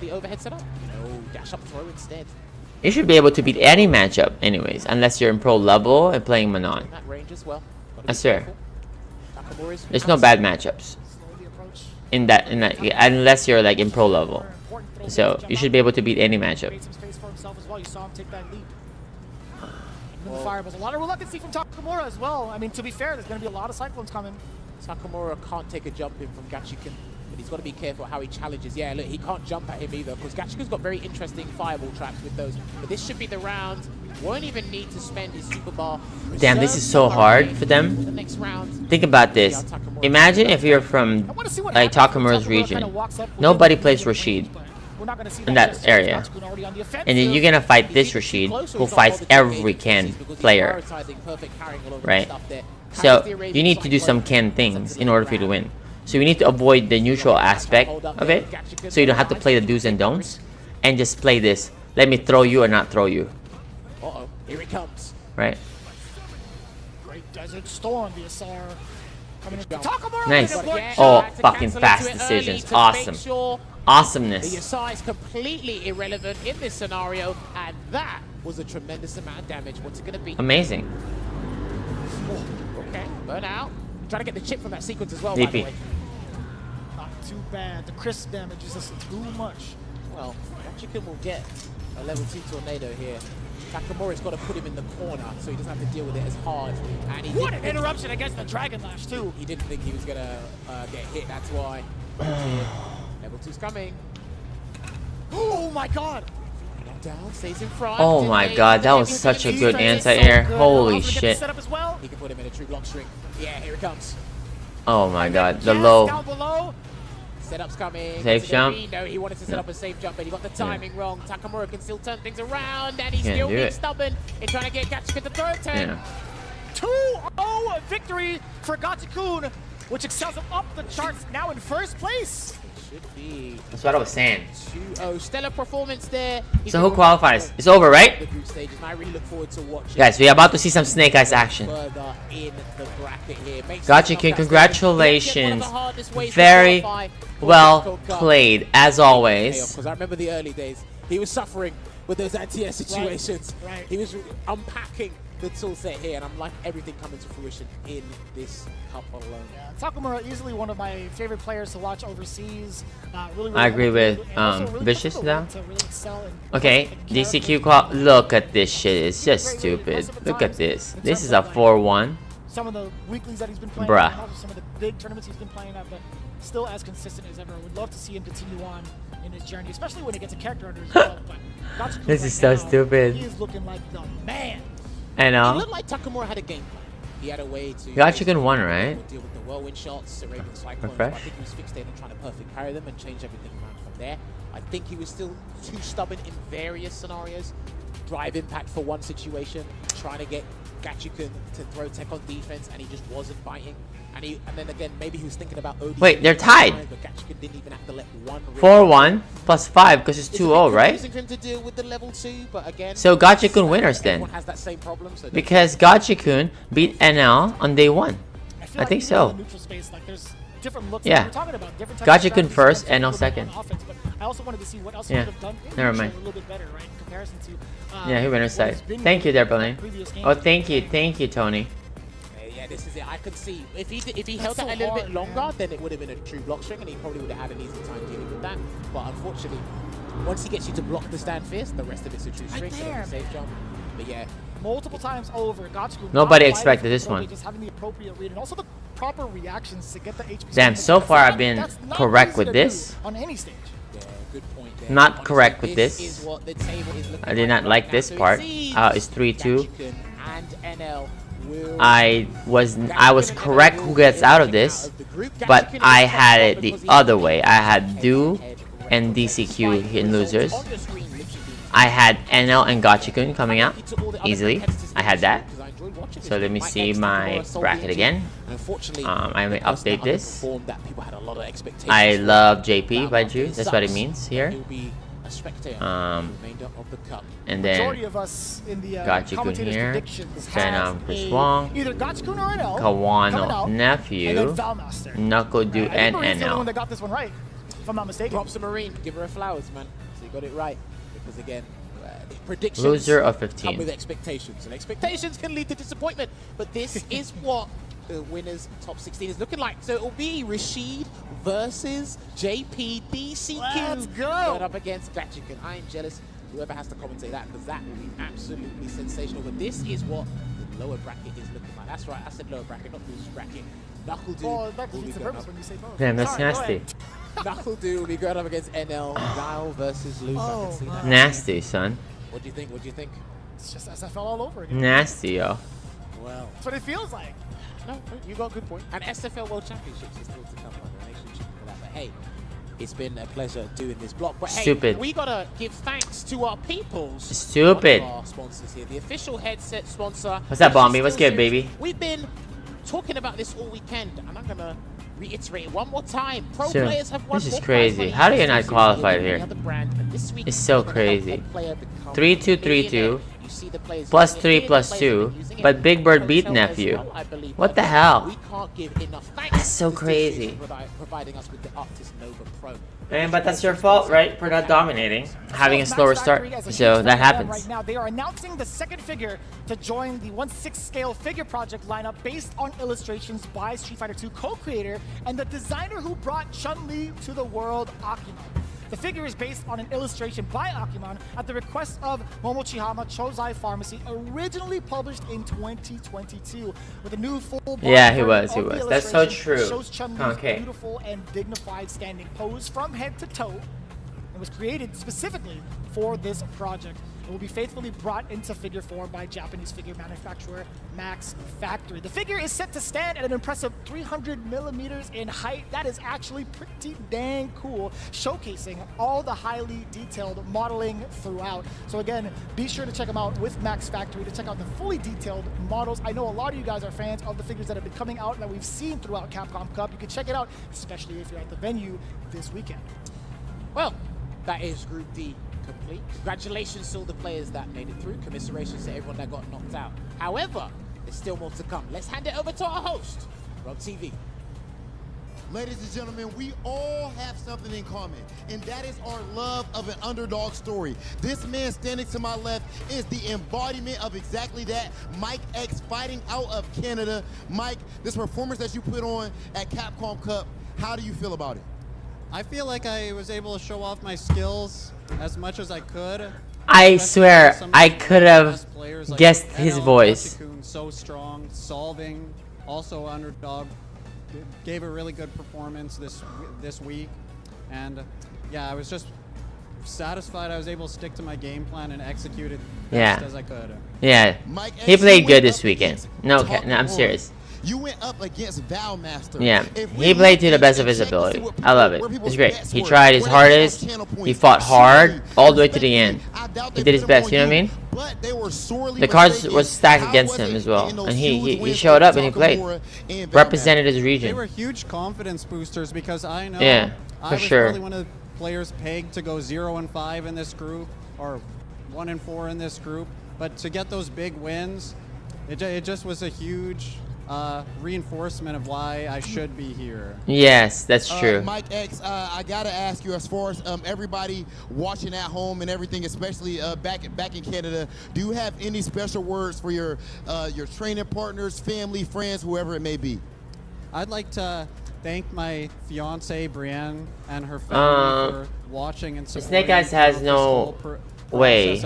You should be able to beat any matchup, anyways, unless you're in pro level and playing Manon. I swear. There's no bad matchups in that, unless you're like in pro level. So you should be able to beat any matchup. There's a lot of reluctancy from Takamura as well. I mean, to be fair, there's going to be a lot of Cyclones coming. Takamura can't take a jump in from Gachiken, but he's got to be careful how he challenges. Yeah, look, he can't jump at him either, because Gachiken's got very interesting fireball traps with those. But this should be the round. Won't even need to spend his super bar. Damn, this is so hard for them. Think about this. Imagine if you're from like Takamura's region. Nobody plays Rashid in that area. And then you're gonna fight this Rashid, who fights every Ken player. Right? So you need to do some Ken things in order for you to win. So you need to avoid the neutral aspect of it. So you don't have to play the do's and don'ts. And just play this. Let me throw you or not throw you. Uh-oh, here it comes. Right? Great Desert Storm, the SR. Nice. Oh, fucking fast decisions. Awesome. Awesomeness. The SR is completely irrelevant in this scenario, and that was a tremendous amount of damage. What's it going to be? Amazing. Okay, burn out. Trying to get the chip from that sequence as well, DP. by the way. Not too bad. The crisp damage is just too much. Well, Gachiken will get a level 2 tornado here. Takamura's got to put him in the corner so he doesn't have to deal with it as hard. And he what an interruption against the Dragon Lash, too. He didn't think he was going to get hit, that's why. Level 2's coming. Oh my god! Down, stays in front. Oh my god, that was such a good anti-air. Holy shit. Well. He can put him in a true block string. Yeah, here it comes. Oh my god, the low. Setup's coming. Safe jump. No, he wanted to set up a safe jump, but he got the timing wrong. Takamura can still turn things around, and he's still being stubborn in trying to get Gachiken to throw it 10. 2-0 victory for Gachiken, which excels him up the charts, now in first place. Should be. That's what I was saying. 2-0. Stellar performance there. So who qualifies? It's over, right? The group stages, and I really look forward to watching. Guys, we're about to see some Snake Eyes action. Gachiken, congratulations. Very well played, as always. Because I remember the early days. He was suffering with those anti-air situations. Right. He was unpacking the tool set here, and I'm like everything coming to fruition in this cup alone. Yeah, Takamura easily one of my favorite players to watch overseas. Really I agree with Vicious now. Okay, DCQ call. Look at this shit. It's just stupid. Look at this. This is a 4-1. Some of the weeklies that he's been playing, bruh. and also some of the big tournaments he's been playing at, but still as consistent as ever. Would love to see him continue on in his journey, especially when he gets a character under his belt. But this is so stupid. He is looking like the man. I know. It looked like Takamura had a game plan. He had a way to Gachiken won, right? deal with the whirlwind shots, Arabian Cyclones. Refresh. I think he was fixated on trying to perfect parry them and change everything around from there. I think he was still too stubborn in various scenarios. Drive impact for one situation, trying to get Gachiken to throw tech on defense, and he just wasn't biting. And then again, maybe he was thinking about OD. Wait, they're tied. But Gachiken didn't even have to let one. 4-1 plus 5 because it's 2-0, right? For him to deal with the level 2, but again, So Gachiken winners then. everyone has that same problem, so Because Gachiken beat NL on day 1. I think so. Yeah. Gachiken first, NL second. I also wanted to see what else Yeah. he could have done in Never the mind. show a little bit better, right? In comparison to Yeah, he winner's side. Thank you there, Blaine. Oh, thank you, Tony. this is it. I could see if he held that a little bit longer, then it would have been a true block string, and he probably would have had an easy time dealing with that. But unfortunately, once he gets you to block the stand fist, the rest of it's a true string. So that's a safe jump. But yeah, multiple times over. Nobody expected this one. Just having the appropriate read and also the proper reactions to get the HP. Damn, so far I've been correct with this. On any stage. Yeah, good point there. Not correct with this. Is what the table is looking I did not like this part. It's 3-2. And NL will I was correct who gets out of this, but I had it the other way. I had Do and DCQ in losers. I had NL and Gachikun coming out easily. I had that. So let me see my bracket again. I may update this. I love JP by Drew. That's what it means here. And then Gachikun here. Then Chris Wong, Kawano Nephew, Knuckle Do, and NL. If I'm not mistaken. Props to Marine. Give her a flowers, man. So you got it right. Because again, predictions Loser of come 15. with expectations, and expectations can lead to disappointment. But this is what the winners top 16 is looking like. So it will be Rashid versus JP DCQ. Let's go. Going up against Gachikun. I am jealous. Whoever has to commentate that, because that will be absolutely sensational. But this is what the lower bracket is looking like. That's right. I said lower bracket, not loser bracket. Knuckle Do. Oh, that defeats the purpose when you say both. Damn, that's nasty. Knuckle Do will be going up against NL. Guile versus Loser. I can see that. Nasty, son. What do you think? What do you think? It's just SFL all over again. Nasty, yo. Well, that's what it feels like. No, you got a good point. And SFL World Championships is still to come. The nation chicken for that. But hey, it's been a pleasure doing this block. But Stupid. Hey, we gotta give thanks to our peoples. Stupid. One of our sponsors here, the official headset sponsor. What's up, Bombi? What's good, baby? We've been talking about this all weekend, and I'm gonna reiterate it one more time. Pro Sure. players have won. This is crazy. How do you not qualify here? It's so crazy. 3-2, 3-2. Plus 3, plus 2. But Big Bird beat Nephew. What the hell? That's so crazy. Man, but that's your fault, right? For not dominating. Having a slower start. So that happens. Right now, they are announcing the second figure to join the 1/6 scale figure project lineup based on illustrations by Street Fighter 2 co-creator and the designer who brought Chun-Li to the world, Akiman. The figure is based on an illustration by Akiman at the request of Momochihama Chozai Pharmacy, originally published in 2022, with a new full. Yeah, he was. That's so true. Shows Chun-Li's beautiful and dignified standing pose from head to toe. It was created specifically for this project. It will be faithfully brought into figure form by Japanese figure manufacturer Max Factory. The figure is set to stand at an impressive 300 millimeters in height. That is actually pretty dang cool, showcasing all the highly detailed modeling throughout. So again, be sure to check them out with Max Factory to check out the fully detailed models. I know a lot of you guys are fans of the figures that have been coming out and that we've seen throughout Capcom Cup. You can check it out, especially if you're at the venue this weekend. Well, that is Group D complete. Congratulations to all the players that made it through. Commiserations to everyone that got knocked out. However, there's still more to come. Let's hand it over to our host, Rob TV. Ladies and gentlemen, we all have something in common, and that is our love of an underdog story. This man standing to my left is the embodiment of exactly that. Mike X fighting out of Canada. Mike, this performance that you put on at Capcom Cup, how do you feel about it? I feel like I was able to show off my skills as much as I could. I swear, I could have guessed his voice. So strong, solving, also underdog. Gave a really good performance this week, and yeah, I was just satisfied I was able to stick to my game plan and execute it best as I could. Yeah, he played good this weekend. No, I'm serious. You went up against Valmaster. Yeah, he played to the best of his ability. I love it. It's great. He tried his hardest. He fought hard all the way to the end. He did his best, you know what I mean? The cards were stacked against him as well. And he showed up and he played. Represented his region. They were huge confidence boosters because I know I was probably one of the players pegged to go 0-5 in this group or 1-4 in this group. But to get those big wins, it just was a huge reinforcement of why I should be here. Yes, that's true. Mike X, I gotta ask you, as far as everybody watching at home and everything, especially back in Canada, do you have any special words for your training partners, family, friends, whoever it may be? I'd like to thank my fiance Brienne and her family for watching and supporting. Snake Eyes has no way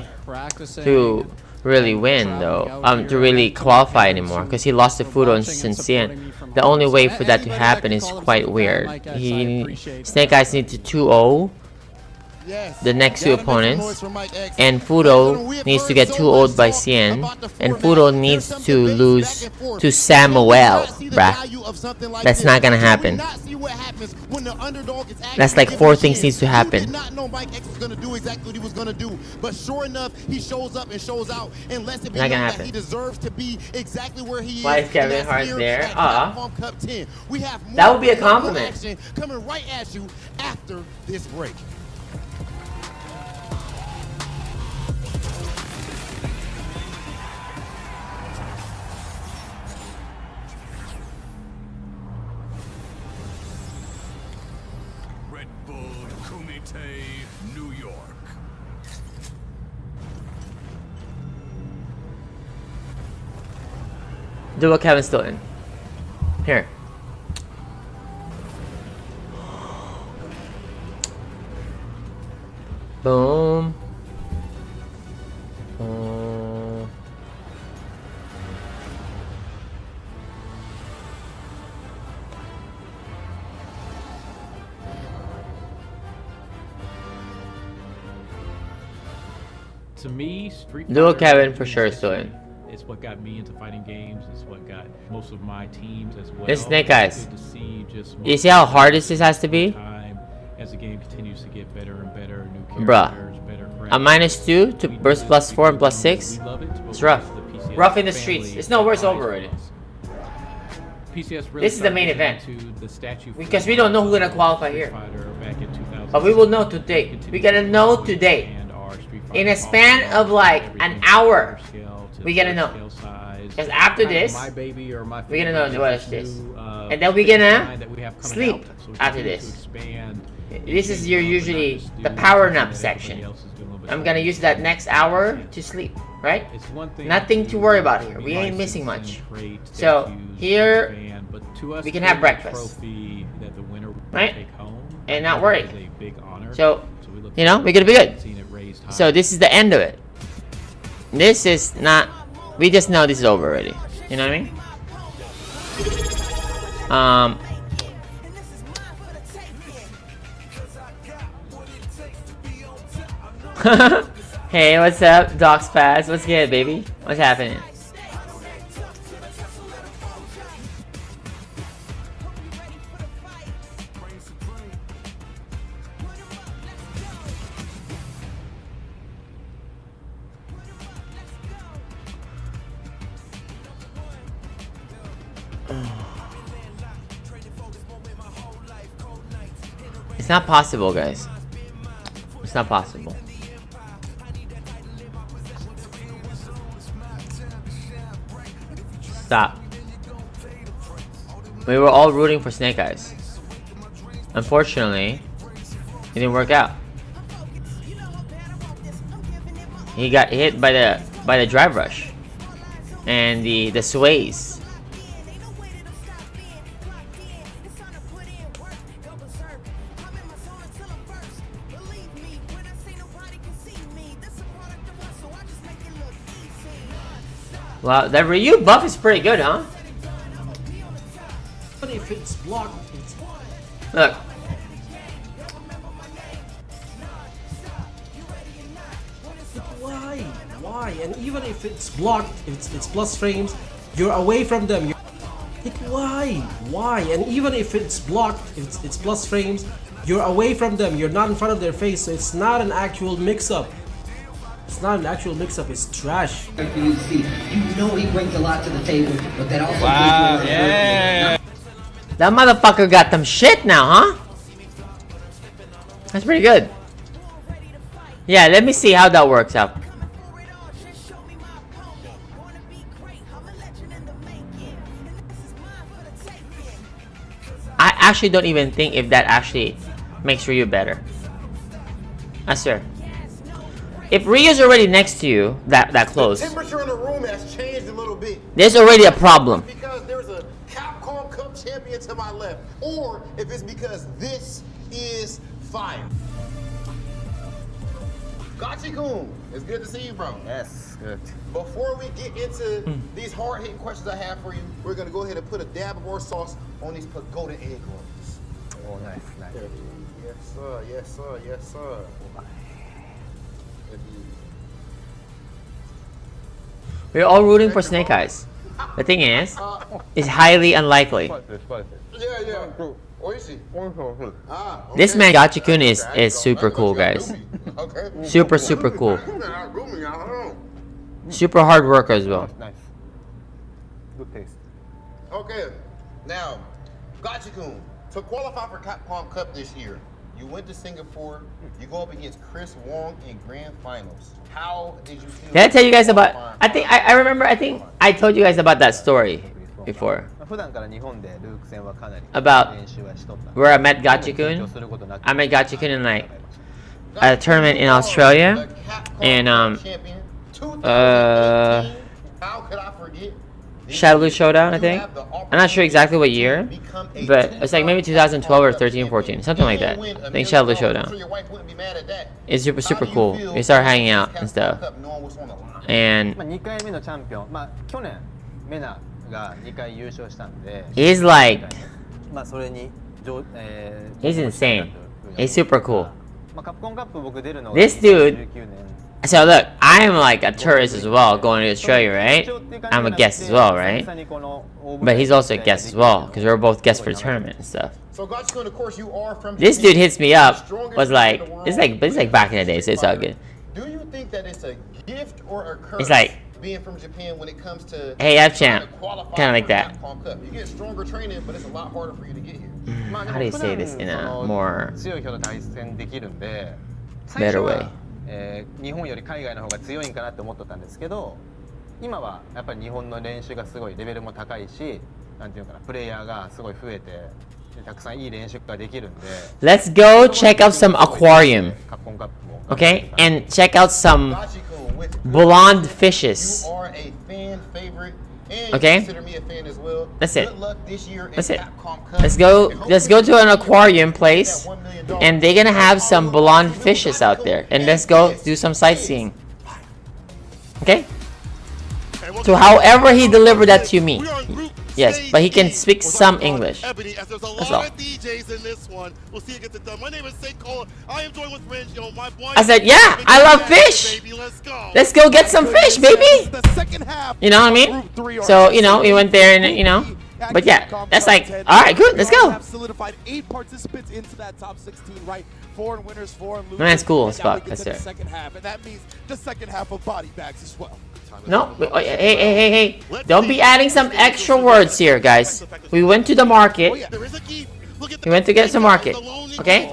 to really win though, to really qualify anymore, because he lost to Fudo and Sensien. The only way for that to happen is quite weird. Snake Eyes need to 2-0 the next two opponents, and Fudo needs to get 2-0'd by Cien, and Fudo needs to lose to Samuel, bruh. That's not gonna happen. That's like 4 things needs to happen. But sure enough, he shows up and shows out, and lets it be known that he deserves to be exactly where he is. Why is Kevin Hart there? That would be a compliment. Coming right at you after this break. New York. Do what Kevin's still in. Here. Boom. To me, Street Dual Fighter Kevin for sure is still in. It's what got me into fighting games. It's what got most of my teams as well. It's Snake Eyes. Good to see just You see how hard this has to be? Time as the game continues to get better and better, new Bruh. characters, better A -2 to burst +4 and +6. It's rough. Rough in the streets. It's no worse over already. PCS really This is the main event. to the statue Because we don't know who's gonna qualify here. back in 2000. But we will know today. We're gonna know today. In a span of like an hour, we're gonna know. Because after this, we're gonna know what is this. And then we're gonna sleep after this. This is your usually the power nap section. I'm gonna use that next hour to sleep, right? Nothing to worry about here. We ain't missing much. So here, we can have breakfast, right? And not worry. So, you know, we're gonna be good. So this is the end of it. This is not, we just know this is over already. You know what I mean? Hey, what's up, Docs Pass? What's good, baby? What's happening? It's not possible, guys. It's not possible. Stop. We were all rooting for Snake Eyes. Unfortunately, it didn't work out. He got hit by the drive rush and the sways. Wow, that Ryu buff is pretty good, huh? But if it's blocked, it's... Look. Why? Why? And even if it's blocked, it's plus frames, you're away from them. Like, why? Why? And even if it's blocked, it's plus frames, you're away from them. You're not in front of their face, so it's not an actual mix-up. It's not an actual mix-up, it's trash. You know he brings a lot to the table, but that also yeah. That motherfucker got them shit now, huh? That's pretty good. Yeah, let me see how that works out. actually don't even think if that actually makes Ryu better. I swear. If Ryu's already next to you, that close, The temperature in the room has changed a little bit. there's already a problem. Because there's a Capcom Cup champion to my left, or if it's because this is fire. Gachi-kun, it's good to see you, bro. Yes, good. Before we get into these hard-hitting questions I have for you, we're gonna go ahead and put a dab of our sauce on these pagoda egg rolls. Oh, nice, nice. Yes, sir. Yes, sir. Yes, sir. We're all rooting for Snake Eyes. The thing is, it's highly unlikely. Yeah. Ah, okay. This man Gachi-kun is super cool, guys. Okay. Super cool. Super hard worker as well. Nice. Good taste. Okay. Now, Gachi-kun, to qualify for Capcom Cup this year, you went to Singapore. You go up against Chris Wong in grand finals. How did you feel? Did I tell you guys about? I think I remember. I think I told you guys about that story before. About where I met Gachi-kun. I met Gachi-kun in like a tournament in Australia, and Shadow Showdown, I think. I'm not sure exactly what year, but it's like maybe 2012 or 13, 14, something like that. I think Shadow Showdown. It's super cool. We start hanging out and stuff. And he's like, he's insane. He's super cool. This dude. So look, I'm like a tourist as well, going to Australia, right? I'm a guest as well, right? But he's also a guest as well, because we're both guests for the tournament and stuff. This dude hits me up, was like, it's like back in the day, so it's all good. Do you think that it's a gift or a curse? It's like, being from Japan when it comes to hey, Fchamp, kind of like that. You get stronger training, but it's a lot harder for you to get here. How do you say this in a more better way? 日本より海外の方が強いんかなって思ってたんですけど、今はやっぱり日本の練習がすごいレベルも高いし、なんていうかな、プレイヤーがすごい増えて、たくさんいい練習ができるんで。Let's go check out some aquarium, okay, and check out some blonde fishes. Okay, that's it. That's it. Let's go to an aquarium place, and they're gonna have some blonde fishes out there, and let's go do some sightseeing. Okay. So however he delivered that to me, yes, but he can speak some English. That's all. I said, yeah, I love fish. Let's go get some fish, baby. You know what I mean? So, you know, we went there and, you know, but yeah, that's like, all right, good, let's go. Solidified 8 participants into that top 16, right? 4 winners, 4 losers. Man's cool as fuck, that's it. Second half, and that means the second half of body bags as well. No, hey, don't be adding some extra words here, guys. We went to the market. We went to get some market, okay?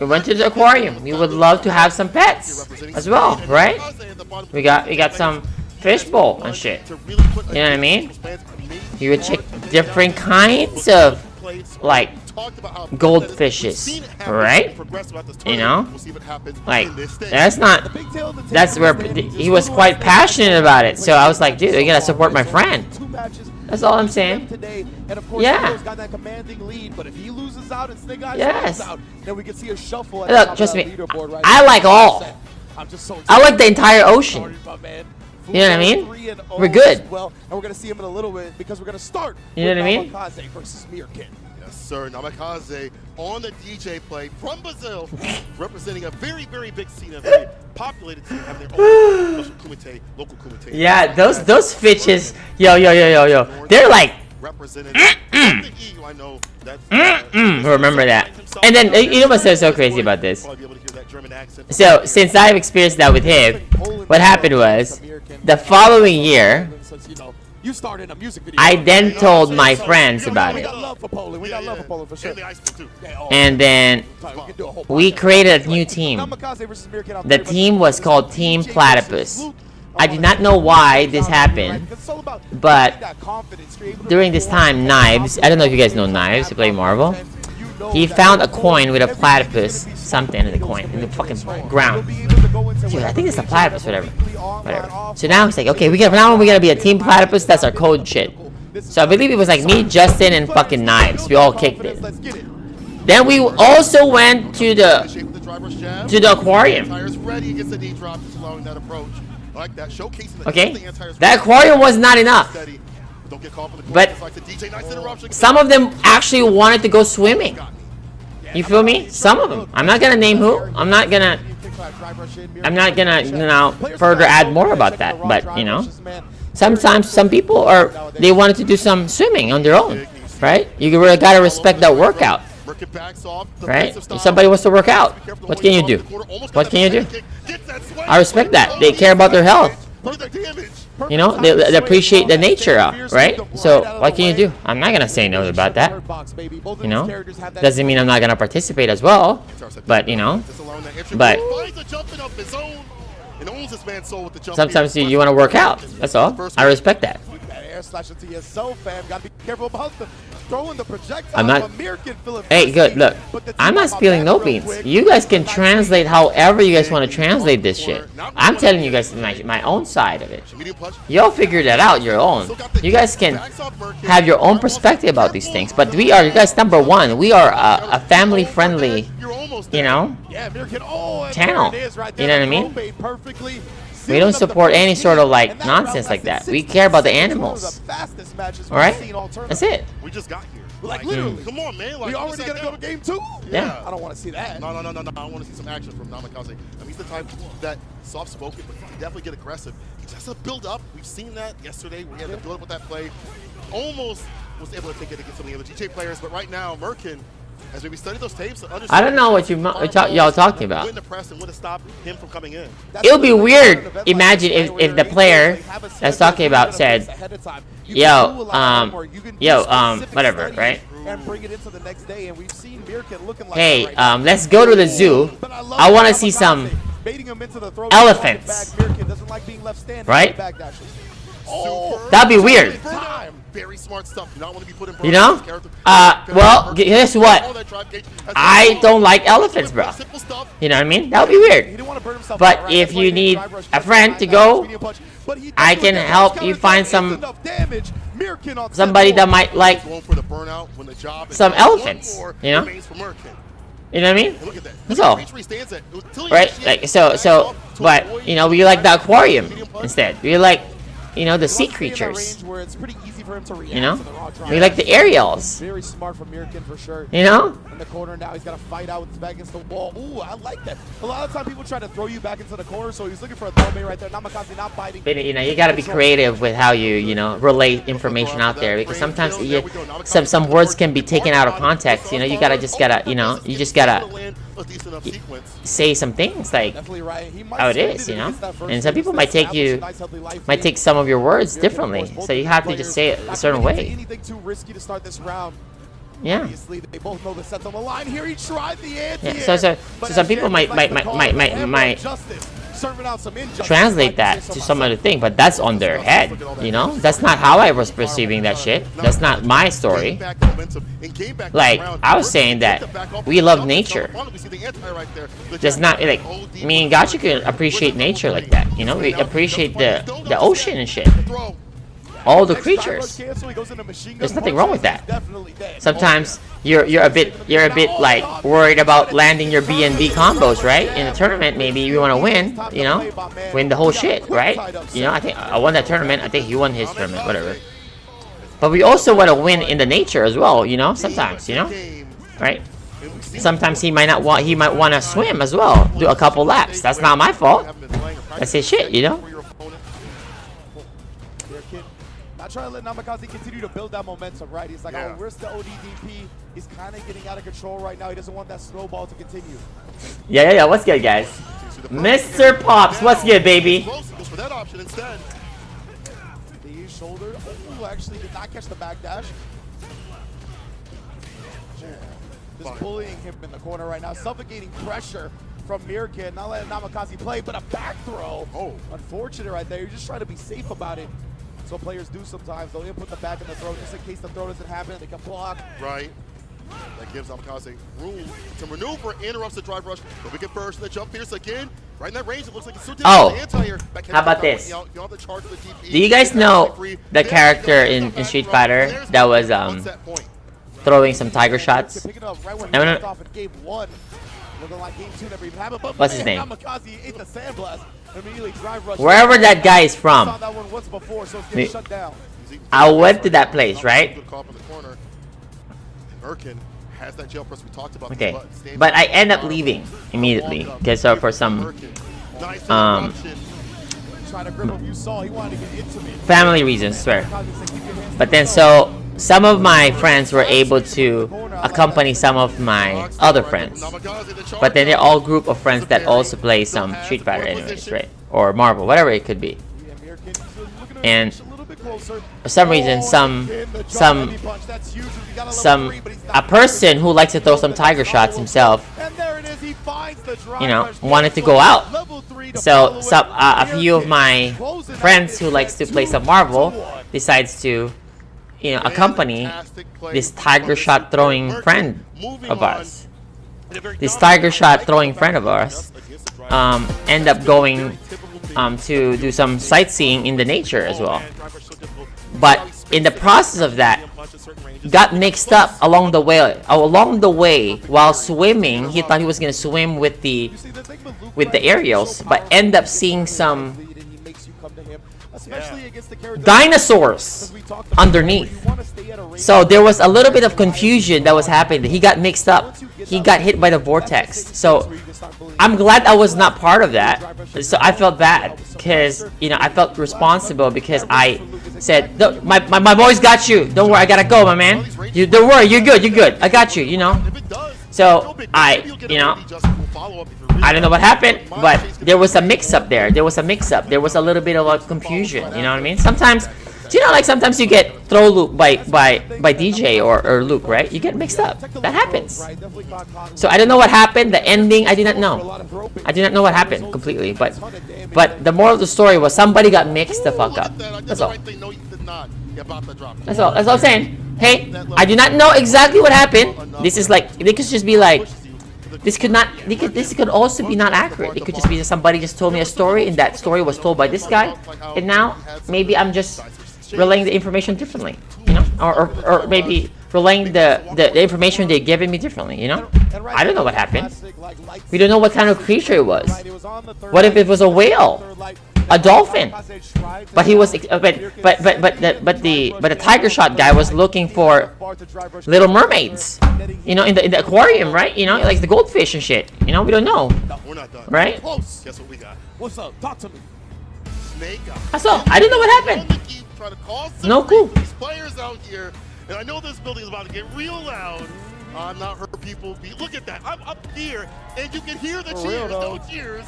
We went to the aquarium. We would love to have some pets as well, right? We got some fish bowl and shit. You know what I mean? You would check different kinds of like goldfishes, right? You know, like that's where he was quite passionate about it. So I was like, dude, I gotta support my friend. That's all I'm saying. Yeah. Yes. Look, trust me, I like all. I like the entire ocean. You know what I mean? We're good. Well, and we're gonna see him in a little bit because we're gonna start. You know what I mean? Namikaze versus Mirkin. Yes, sir. Namikaze on the DJ play from Brazil, representing a very, very big scene, a very populated scene, having their own local kumite. Yeah, those fishes, yo. They're like, remember that. And then you know what's so crazy about this? So since I've experienced that with him, what happened was the following year, I then told my friends about it. And then we created a new team. The team was called Team Platypus. I do not know why this happened, but during this time, Knives, I don't know if you guys know Knives, who play Marvel, he found a coin with a platypus, something in the coin, in the fucking ground. Dude, I think it's a platypus, whatever. So now he's like, okay, from now on we're gonna be a team platypus, that's our code shit. So I believe it was like me, Justin, and fucking Knives. We all kicked it. Then we also went to the aquarium. Okay, that aquarium was not enough. But some of them actually wanted to go swimming. You feel me? Some of them. I'm not gonna name who. I'm not gonna further add more about that. But you know, sometimes some people they wanted to do some swimming on their own, right? You really gotta respect that workout, right? If somebody wants to work out, what can you do? What can you do? I respect that. They care about their health. You know, they appreciate the nature of, right? So what can you do? I'm not gonna say no about that. You know, doesn't mean I'm not gonna participate as well. But you know, sometimes you want to work out. That's all. I respect that. I'm not. Hey, good. Look, I'm not spilling no beans. You guys can translate however you guys want to translate this shit. I'm telling you guys my own side of it. Y'all figure that out your own. You guys can have your own perspective about these things. But you guys, number one, we are a family-friendly, you know, channel. You know what I mean? We don't support any sort of like nonsense like that. We care about the animals. Alright? That's it. We just got here. Like literally. Come on, man. Like, we already gonna go to game 2? Yeah. I don't want to see that. No. I want to see some action from Namikaze. I mean, he's the type that soft-spoken, but definitely get aggressive. Just a build-up. We've seen that yesterday. We had to build up with that play. Almost was able to take it against some of the other GJ players, but right now, Merkin, as we study those tapes, I don't know what y'all talking about. It would be weird. Imagine if the player that's talking about said, whatever, right? Hey, let's go to the zoo. I want to see some elephants, right? That'd be weird. Very smart stuff. Do not want to be put in you know? Well, guess what? I don't like elephants, bro. You know what I mean? That would be weird. But if you need a friend to go, I can help you find somebody that might like some elephants. You know? You know what I mean? That's all. Right? Like so. But you know, we like the aquarium instead. We like, you know, the sea creatures. You know, we like the aerials. Very smart from Mirkin for sure. You know, in the corner now, he's got to fight out with his back against the wall. Ooh, I like that. A lot of time people try to throw you back into the corner, so he's looking for a throwaway right there. Namikaze not biting. But you know, you got to be creative with how you relay information out there, because sometimes some words can be taken out of context. You know, you just gotta say some things like how it is. You know, and some people might take some of your words differently, so you have to just say it a certain way. Anything too risky to start this round. Yeah. Obviously, they both know the sets on the line here. He tried the anti-air. Yeah. So some people might translate that to some other thing, but that's on their head. You know, that's not how I was perceiving that shit. That's not my story. Like I was saying that we love nature. Just not like me and Gacha can appreciate nature like that. You know, we appreciate the ocean and shit. All the creatures. There's nothing wrong with that. Sometimes you're a bit like worried about landing your B&B combos, right? In a tournament, maybe you want to win, you know, win the whole shit, right? You know, I think I won that tournament. I think he won his tournament, whatever. But we also want to win in the nature as well, you know. Sometimes, you know, right? Sometimes he might want to swim as well, do a couple laps. That's not my fault. That's his shit, you know. Trying to let Namikaze continue to build that momentum, right? He's like, oh, where's the ODDP? He's kind of getting out of control right now. He doesn't want that snowball to continue. Yeah. What's good, guys? Mr. Pops, what's good, baby? Goes for that option instead. The shoulder. Oh, actually did not catch the backdash. Just bullying him in the corner right now, suffocating pressure from Mirkin. Not letting Namikaze play, but a back throw. Oh. Unfortunate right there. You're just trying to be safe about it. So players do sometimes. They'll input the back in the throw just in case the throw doesn't happen and they can block. Right. That gives Namikaze room to maneuver, interrupts the drive rush. But we get first in the jump Pierce again. Right in that range, it looks like it's so how about this? Do you guys know the character in Street Fighter that was throwing some tiger shots? What's his name? Wherever that guy is from. I went to that place, right? Has that jail press we talked about. Okay, but I end up leaving immediately because for some family reasons, swear. But then so some of my friends were able to accompany some of my other friends, but then they're all group of friends that also play some Street Fighter anyways, right? Or Marvel, whatever it could be. And for some reason, a person who likes to throw some tiger shots himself, you know, wanted to go out. So a few of my friends who likes to play some Marvel decides to, you know, accompany this tiger shot throwing friend of ours. This tiger shot throwing friend of ours end up going to do some sightseeing in the nature as well. But in the process of that, got mixed up along the way. While swimming, he thought he was gonna swim with the aerials, but end up seeing some dinosaurs underneath. So there was a little bit of confusion that was happening. He got mixed up. He got hit by the vortex. So I'm glad I was not part of that. So I felt bad because, you know, I felt responsible because I said, my boys got you. Don't worry, I gotta go, my man. You don't worry, you're good. I got you, you know. So I don't know what happened, but there was a mix-up there. There was a little bit of a confusion, you know what I mean? Sometimes, you know, like sometimes you get throw loop by DJ or Luke, right? You get mixed up. That happens. So I don't know what happened. The ending, I did not know. I did not know what happened completely. But the moral of the story was somebody got mixed the fuck up. That's all. That's all I'm saying. Hey, I do not know exactly what happened. This is like, they could just be like, this could also be not accurate. It could just be somebody just told me a story and that story was told by this guy, and now maybe I'm just relaying the information differently, you know, or maybe relaying the information they're giving me differently, you know. I don't know what happened. We don't know what kind of creature it was. What if it was a whale, a dolphin? But he was, but the tiger shot guy was looking for little mermaids, you know, in the aquarium, right? You know, like the goldfish and shit. You know, we don't know, right? Guess what we got? What's up? Talk to me. Snake. That's all. I don't know what happened. No clue. These players out here, and I know this building is about to get real loud. I'm not heard people be. Look at that. I'm up here, and you can hear the cheers. No cheers.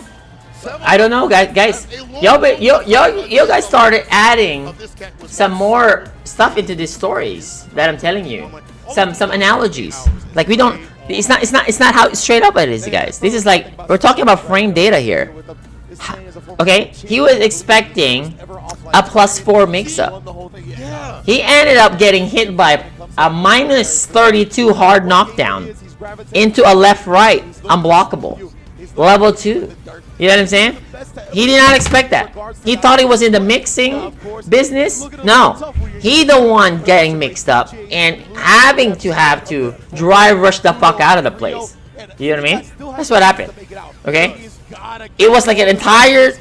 I don't know, guys. Yo guys started adding some more stuff into these stories that I'm telling you. Some analogies. Like we don't. It's not how straight up it is, guys. This is like we're talking about frame data here. Okay, he was expecting a +4 mix-up. He ended up getting hit by a -32 hard knockdown into a left-right unblockable level 2. You know what I'm saying? He did not expect that. He thought he was in the mixing business. No, he the one getting mixed up and having to drive rush the fuck out of the place. You know what I mean? That's what happened. Okay? It was like an entire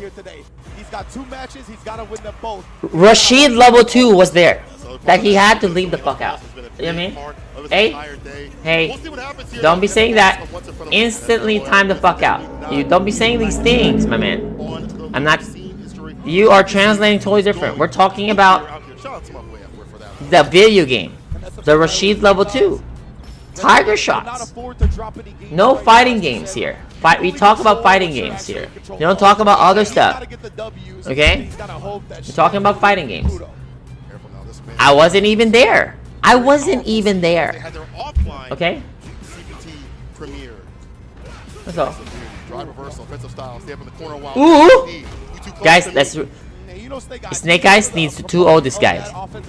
Rashid level 2 was there that he had to leave the fuck out. You know what I mean? Hey, don't be saying that. Instantly time the fuck out. You don't be saying these things, my man. I'm not. You are translating totally different. We're talking about the video game, the Rashid level 2. Tiger shots. No fighting games here. We talk about fighting games here. You don't talk about other stuff. Okay? We're talking about fighting games. I wasn't even there. I wasn't even there. Okay? That's all. Drive reversal, offensive style. Stay up in the corner while. Ooh! Guys, that's. Snake Eyes needs to 2-0 this guy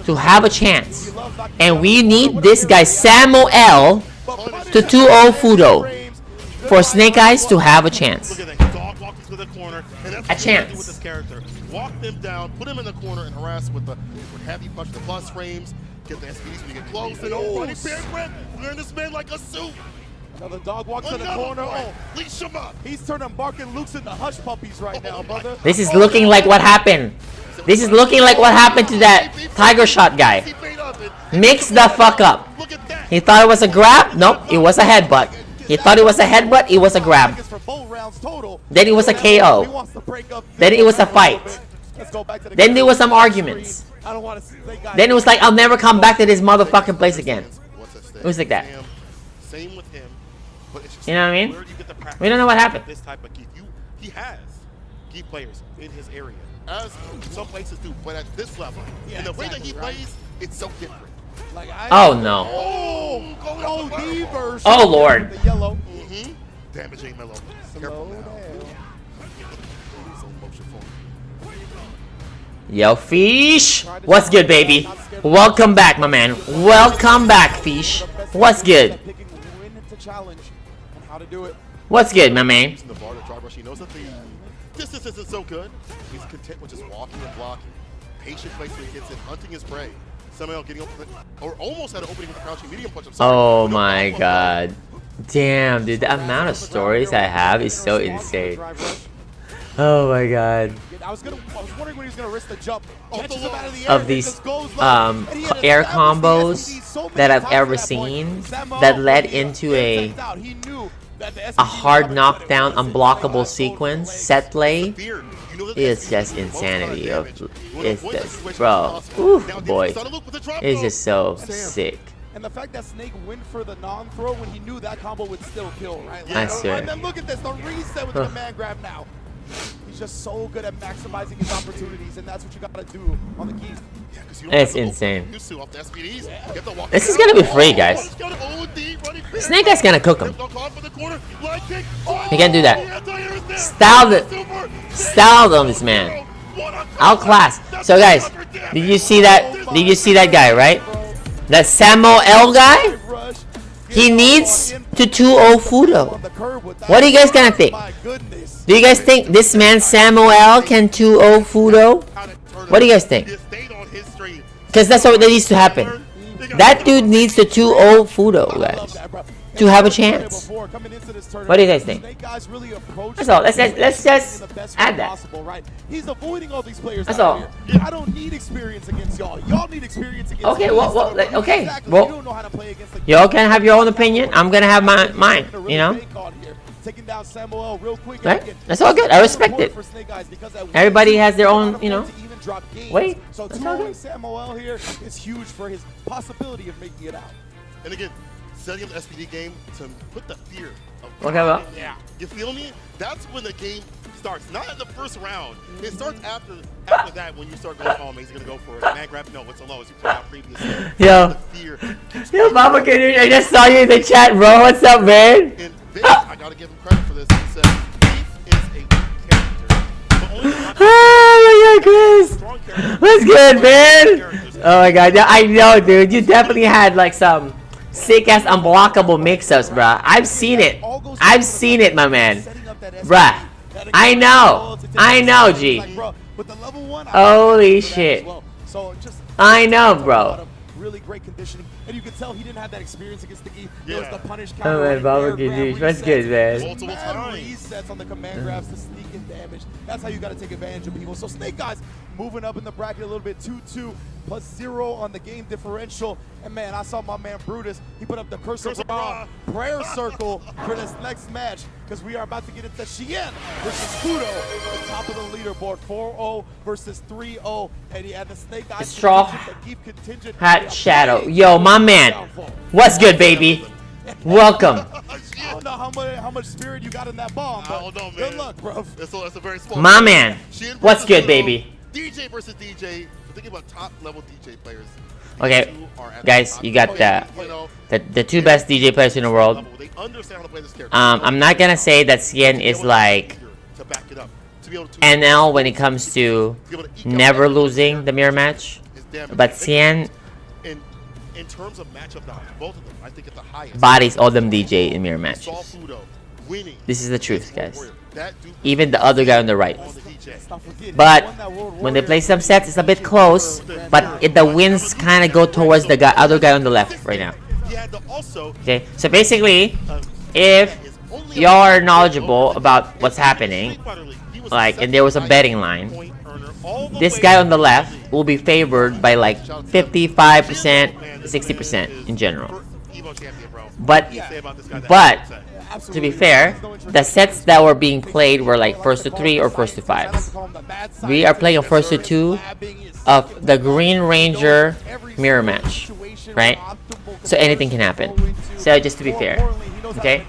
to have a chance. And we need this guy, Samuel, to 2-0 Fudo for Snake Eyes to have a chance. A chance. With this character. Walk them down, put him in the corner, and harass with the heavy punch, the plus frames. Get the SPDs when you get close. And running big rip. Wearing this man like a suit. Another dog walks to the corner. Oh, leash him up. He's turning Bark and Luke's into hush puppies right now, brother. This is looking like what happened. This is looking like what happened to that Tiger Shot guy. Mix the fuck up. He thought it was a grab. Nope, it was a headbutt. He thought it was a headbutt. It was a grab. Then it was a KO. Then it was a fight. Then there was some arguments. Then it was like, I'll never come back to this motherfucking place again. It was like that. Same with him. But it's just you know what I mean? Where do you get the practice? We don't know what happened. This type of Geef. He has Geef players in his area, as some places do. But at this level, and the way that he plays, it's so different. Like oh no! Oh Lord! The yellow. Damaging Mellow. Careful now. Yo, Fish! What's good, baby? Welcome back, my man. Welcome back, Fish. What's good? What's good, my man? He knows that the distance isn't so good. He's content with just walking and blocking. Patient place where he gets it, hunting his prey. Somehow getting open, or almost had an opening with the crouching medium punch. Oh my god. Damn, dude, the amount of stories I have is so insane. Oh my god. I was wondering when he was gonna risk the jump. Of these air combos that I've ever seen that led into a hard knockdown unblockable sequence set play is just insanity. It's just, bro, ooh, boy, it's just so sick. And the fact that Snake went for the non-throw when he knew that combo would still kill, right? I swear. And then look at this, the reset with the command grab now. He's just so good at maximizing his opportunities, and that's what you gotta do on the keys. It's insane. This is gonna be free, guys. Snake Eyes gonna cook him. He can't do that. Styled on this man. Outclass. So guys, did you see that? Did you see that guy, right? That Samuel guy? He needs to 2-0 Fudo. What are you guys gonna think? Do you guys think this man Samuel can 2-0 Fudo? What do you guys think? Because that's what needs to happen. That dude needs to 2-0 Fudo, guys, to have a chance. What do you guys think? That's all. Let's just add that. He's avoiding all these players. That's all. I don't need experience against y'all. Y'all need experience against okay, okay. Well, y'all can have your own opinion. I'm gonna have mine. You know. Taking down Samuel real quick. Right? That's all good. I respect it. Everybody has their own, you know. Wait. So throwing Samuel here is huge for his possibility of making it out. And again, setting up the SPD game to put the fear of okay, well. Yeah. You feel me? That's when the game starts. Not in the first round. It starts after that when you start going, oh, man, he's going to go for it. Man grab, no, it's a low as you pointed out previously. Yo, Mama, I just saw you in the chat, bro. What's up, man? And Vic, I got to give him credit for this. He said, Geef is a weak character. Oh, my God, Chris. What's good, man? Oh, my God. Yeah, I know, dude. You definitely had, like, some sick-ass unblockable mix-ups, bruh. I've seen it. I've seen it, my man. Bruh. I know, G. Holy shit. I know, bro. Really great conditioning, and you can tell he didn't have that experience against the Geef. Yeah. It was the punish counter. Oh, man, barbecue dude. That's good, man. Multiple times. Resets on the command grabs to sneak in damage. That's how you got to take advantage of people. So Snake Eyes moving up in the bracket a little bit, 2-2 plus 0 on the game differential. And man, I saw my man Brutus. He put up the Curse of Ra prayer circle for this next match, because we are about to get into Xian versus Fudo, the top of the leaderboard, 4-0 versus 3-0. And he had the Snake Eyes Straw contingent. Hat Shadow. Yo, my man. What's good, baby? Welcome. I don't know how much spirit you got in that bomb, but I don't know, man. good luck, bro. That's a very small My man. What's good, baby? DJ versus DJ. We're thinking about top level DJ players. Okay, guys, you got the two best DJ players in the world. I'm not gonna say that Cien is like NL when it comes to never losing the mirror match, but Cien in terms of matchup knowledge, both of them, I think at the highest. Bodies all them DJ in mirror matches. This is the truth, guys. Even the other guy on the right. But when they play some sets, it's a bit close. But the wins kind of go towards the other guy on the left right now. Okay, so basically, if y'all are knowledgeable about what's happening, like, and there was a betting line, this guy on the left will be favored by like 55%, 60% in general. But to be fair, the sets that were being played were like first to 3 or first to 5. We are playing a first to 2 of the Green Ranger mirror match, right? So anything can happen. So just to be fair, okay?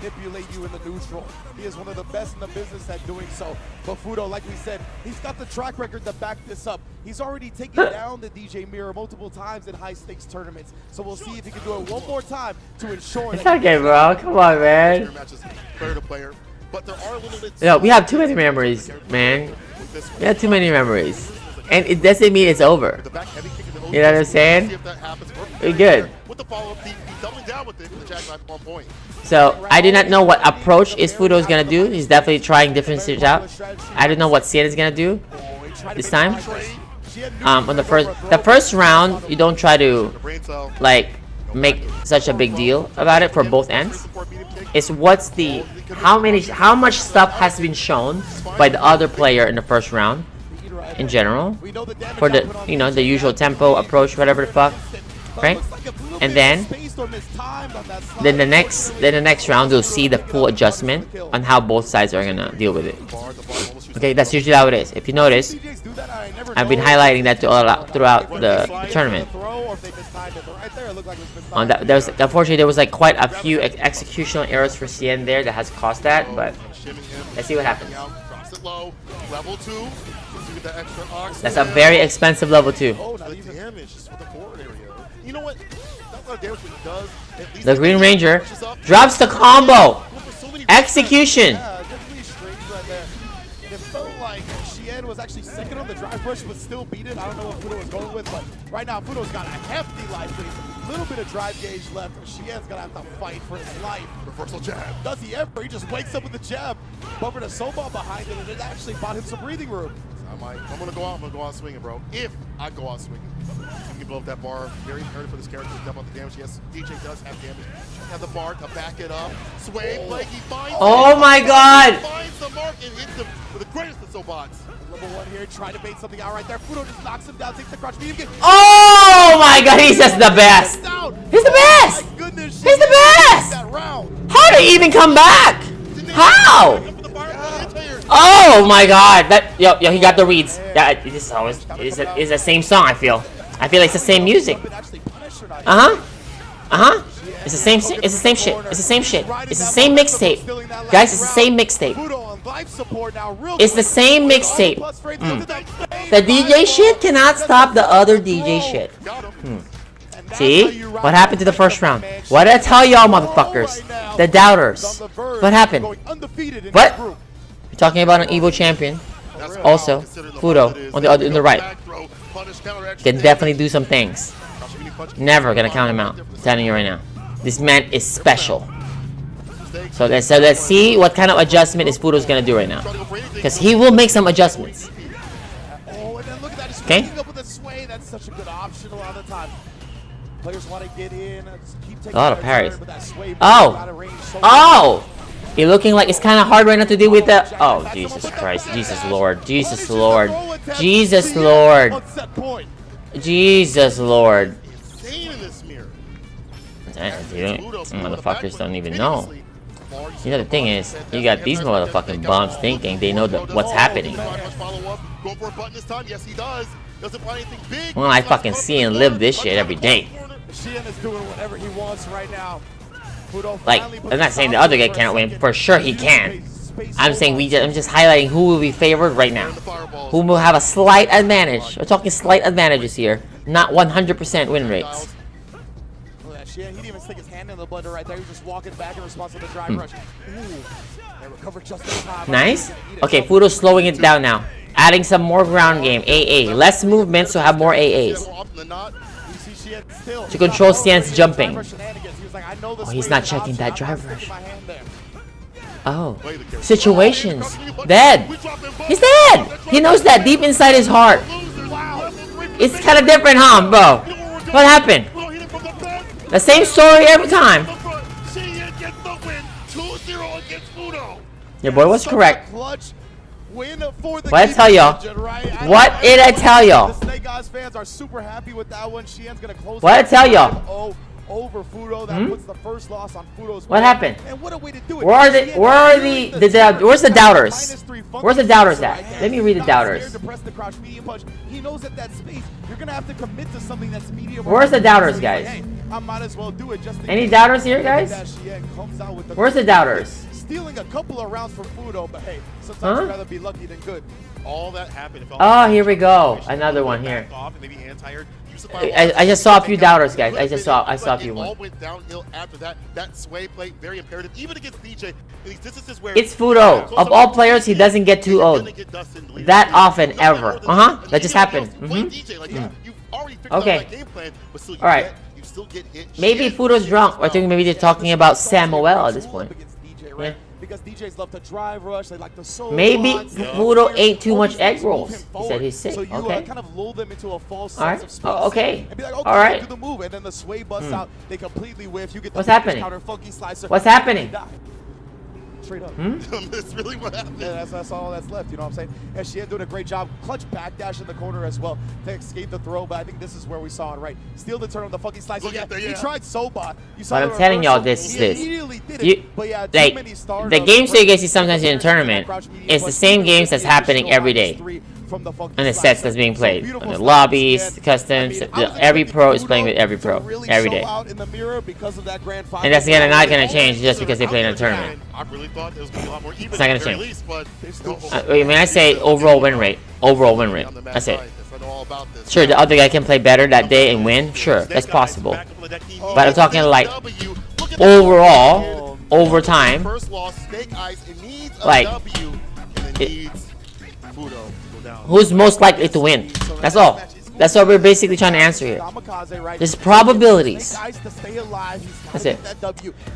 He is one of the best in the business at doing so. But Fudo, like we said, he's got the track record to back this up. He's already taken down the DJ Mirror multiple times in high-stakes tournaments. So we'll see if he can do it one more time to ensure it's okay, bro. Come on, man. Yo, we have too many memories, man. We have too many memories. And it doesn't mean it's over. You know what I'm saying? We're good. So, I do not know what approach Fudo is going to do. He's definitely trying different things out. I don't know what Cien is going to do this time. On the first round, you don't try to, like, make such a big deal about it for both ends. It's how much stuff has been shown by the other player in the first round in general for the, you know, the usual tempo approach, whatever the fuck, right? And then the next round you'll see the full adjustment on how both sides are gonna deal with it. Okay, that's usually how it is. If you notice, I've been highlighting that throughout the tournament. On that, unfortunately there was like quite a few executional errors for Cien there that has caused that, but let's see what happens. That's a very expensive level 2. You know what? The Green Ranger drops the combo. Execution. It felt like Cien was actually second on the drive push, but still beat it. I don't know what Fudo was going with, but right now Fudo's got a hefty life lead. A little bit of drive gauge left, and Cien's gonna have to fight for his life. Reversal jab. Does he ever? He just wakes up with the jab. Bumper to Soba behind it, and it actually bought him some breathing room. I'm gonna go out swinging, bro. If I go out swinging, you can blow up that bar. Very imperative for this character to dump out the damage. Yes, DJ does have damage. Have the bar to back it up. Sway, Blake, he finds Oh my god! He finds the mark and hits him with the greatest of Sobots. Level 1 here, trying to bait something out right there. Fudo just knocks him down, takes the crouch. Oh my god, he's just the best! He's the best! My goodness, he's the best! How did he even come back? How? Oh my god! Yo, he got the reads. Yeah, it's the same song. I feel like it's the same music. It's the same shit. It's the same shit. It's the same mixtape. Guys, it's the same mixtape. It's the same mixtape. The DJ shit cannot stop the other DJ shit. See? What happened to the first round? What did I tell y'all, motherfuckers? The doubters. What happened? What? You're talking about an evil champion. Also, Fudo on the right. Can definitely do some things. Never gonna count him out. I'm telling you right now. This man is special. So let's see what kind of adjustment is Fudo's gonna do right now. Because he will make some adjustments. Okay? That's such a good option a lot of the time. Players want to get in, keep taking a lot of parries. Oh! You're looking like it's kind of hard right now to deal with that. Oh, Jesus Christ. Jesus Lord. Jesus Lord. Jesus Lord. Jesus Lord. Motherfuckers don't even know. You know, the thing is, you got these motherfucking bums thinking they know what's happening. Well, I fucking see and live this shit every day. Cien is doing whatever he wants right now. Like, I'm not saying the other guy can't win. For sure he can. I'm saying I'm just highlighting who will be favored right now. Who will have a slight advantage. We're talking slight advantages here. not 100% win rates. He didn't even stick his hand in the blender right there. He was just walking back in response to the drive rush. They recovered just in time. Nice. Okay, Fudo's slowing it down now. Adding some more ground game. AA. Less movement, so have more AAs. To control stance jumping. Oh, he's not checking that drive rush. Oh. Situations. Dead. He's dead. He knows that deep inside his heart. It's kind of different, huh, bro? What happened? The same story every time. Your boy was correct. What did I tell y'all? What did I tell y'all? The Snake Eyes fans are super happy with that one. Shien's gonna close. What did I tell y'all? Over Fudo. That puts the first loss on Fudo's. What happened? And what a way to do it. Where's the doubters? Where's the doubters at? Let me read the doubters. He knows that that space, you're gonna have to commit to something that's medium. Where's the doubters, guys? I might as well do it just any doubters here, guys? Where's the doubters? Stealing a couple of rounds from Fudo, but hey, sometimes you'd rather be lucky than good. All that happened. Oh, here we go. Another one here. I just saw a few doubters, guys. I saw a few all ones. went downhill after that. That sway play, very imperative, even against DJ in these distances where It's Fudo. Of all players, he doesn't get too old. That often, ever. That just happened. Okay. Alright. Maybe Fudo's drunk. I think maybe they're talking about Samuel at this point. Yeah. Because DJs love to drive rush, they like the soul. Maybe Fudo ate too much egg rolls. He said he's sick. So you kind of lull them into a false sense of space. Okay. And be like, okay, Alright. do the move, and then the sway busts out. They completely whiff. You get the What's happening? counter funky slicer. What's happening? Straight up. That's really what happened. Yeah, that's all that's left, you know what I'm saying? And Shien doing a great job. Clutch backdash in the corner as well to escape the throw, but I think this is where we saw it, right? Steal the turn on the fucking slice. He tried Soba. You saw But I'm telling y'all this. Like, the games that you guys see sometimes in a tournament, it's the same games that's happening every day. And the sets that's being played. And the lobbies, the customs, every pro is playing with every pro. Every day. And that's again not going to change just because they play in a tournament. It's not going to change. When I say overall win rate, that's it. Sure, the other guy can play better that day and win. Sure, that's possible. But I'm talking like overall, over time. Like, who's most likely to win? That's all. That's what we're basically trying to answer here. There's probabilities. That's it.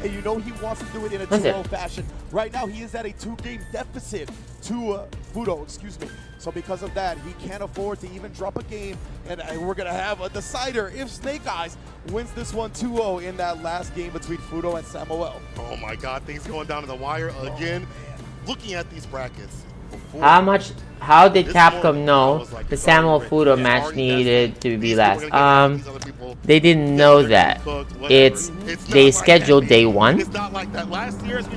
And you know he wants to do it in a 2-0 fashion. Right now he is at a 2-game deficit to Fudo, excuse me. So because of that, he can't afford to even drop a game, and we're gonna have a decider if Snake Eyes wins this one 2-0 in that last game between Fudo and Samuel. Oh my God, things going down to the wire again. Looking at these brackets. How did Capcom know the Samuel Fudo match needed to be last? They didn't know that. They scheduled day 1.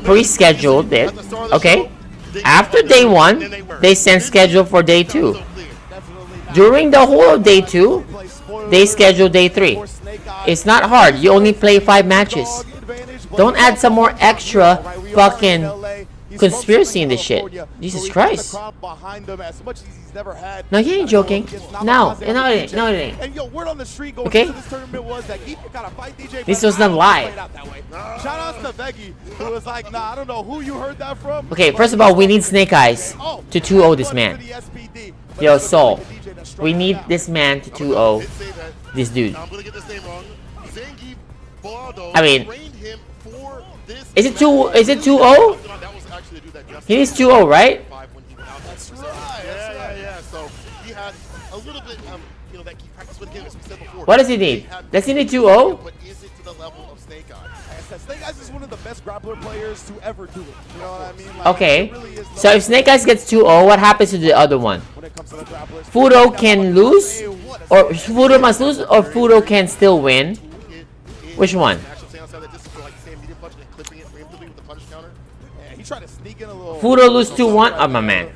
Pre-scheduled it. Okay. After day 1, they sent schedule for day 2. During the whole of day 2, they scheduled day 3. It's not hard. You only play 5 matches. Don't add some more extra fucking conspiracy in this shit. Jesus Christ. No, he ain't joking. No, it ain't. Okay? This was done live. Shout out to Veggie, who was like, nah, I don't know who you heard that from. Okay, first of all, we need Snake Eyes to 2-0 this man. Yo, Soul. We need this man to 2-0 this dude. I mean, is it 2-0? He needs 2-0, right? That's right. Yeah. So he had a little bit, that he practiced with him, as we said before. What does he need? Does he need 2-0? But is it to the level of Snake Eyes? Snake Eyes is one of the best grappler players to ever do it. You know what I mean? Like, okay. So if Snake Eyes gets 2-0, what happens to the other one? Fudo can lose? Or Fudo must lose? Or Fudo can still win? Which one? Fudo lose 2-1? Oh, my man.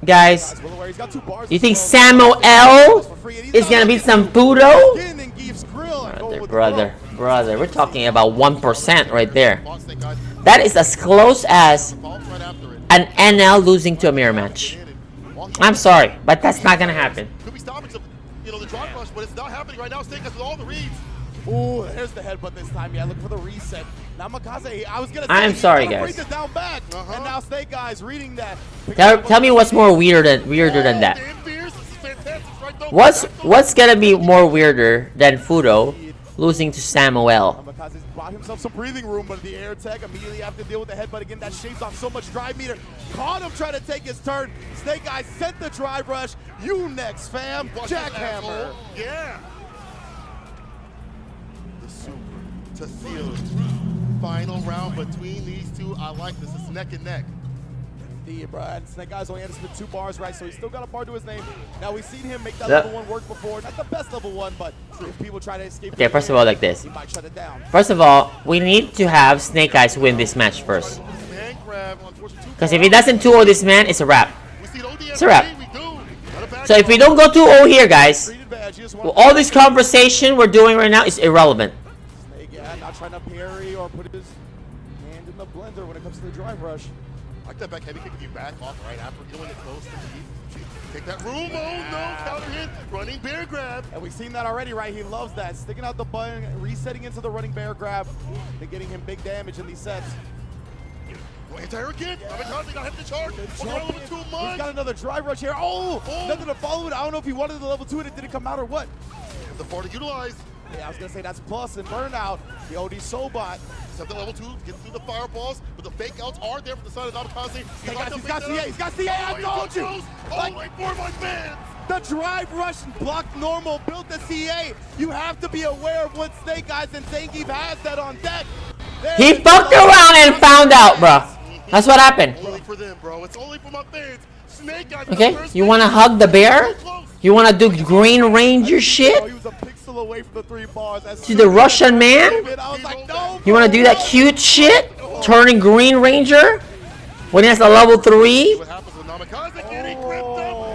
Guys, you think Samuel is gonna beat some Fudo? Brother, we're talking about 1% right there. That is as close as an NL losing to a mirror match. I'm sorry, but that's not gonna happen. the drive rush, but it's not happening right now. Snake Eyes with all the reads. Ooh, there's the headbutt this time. Yeah, looking for the reset. Namikaze, I was gonna say, I'm sorry, bring guys. this down back. And now Snake Eyes reading that. Tell me what's more weirder than that. What's gonna be more weirder than Fudo losing to Samuel? Namikaze's bought himself some breathing room, but the air tech immediately have to deal with the headbutt again. That shaves off so much drive meter. Caught him trying to take his turn. Snake Eyes sent the drive rush. You next, fam. Jackhammer. Yeah. The super to seal it. Final round between these two. I like this. It's neck and neck. Indeed, bro. And Snake Eyes only had to spit 2 bars, right? So he's still got a bar to his name. Now we've seen him make that level 1 work before. Not the best level 1, but if people try to escape. Okay, first of all, like this. He might shut it down. First of all, we need to have Snake Eyes win this match first. Because if he doesn't 2-0 this man, it's a wrap. It's a wrap. So if we don't go 2-0 here, guys, all this conversation we're doing right now is irrelevant. Snake, yeah, not trying to parry or put his hand in the blender when it comes to the drive rush. I like that back heavy kick if you back off right after doing it close to the deep. Take that room. Oh no, counter hit, running bear grab. And we've seen that already, right? He loves that. Sticking out the button, resetting into the running bear grab, and getting him big damage in these sets. Anti-air again. Namikaze got hit the charge. He's got another drive rush here. Oh, nothing to follow it. I don't know if he wanted the level 2 and it didn't come out or what. The 4 to utilize. Yeah, I was going to say that's plus and burnout. The OD Sobot. Except the level 2, gets through the fireballs, but the fake outs are there for the side of Namikaze. He's got CA. He's got CA. I told you. Only for my fans. The drive rush blocked normal, built the CA. You have to be aware of what Snake Eyes and Zangief has that on deck. He fucked around and found out, bro. That's what happened. Only for them, bro. It's only for my fans. Snake Eyes. Okay, you wanna hug the bear? You wanna do Green Ranger shit? He was a pixel away from the 3 bars. To the Russian man? You wanna do that cute shit? Turning Green Ranger? When he has a level 3?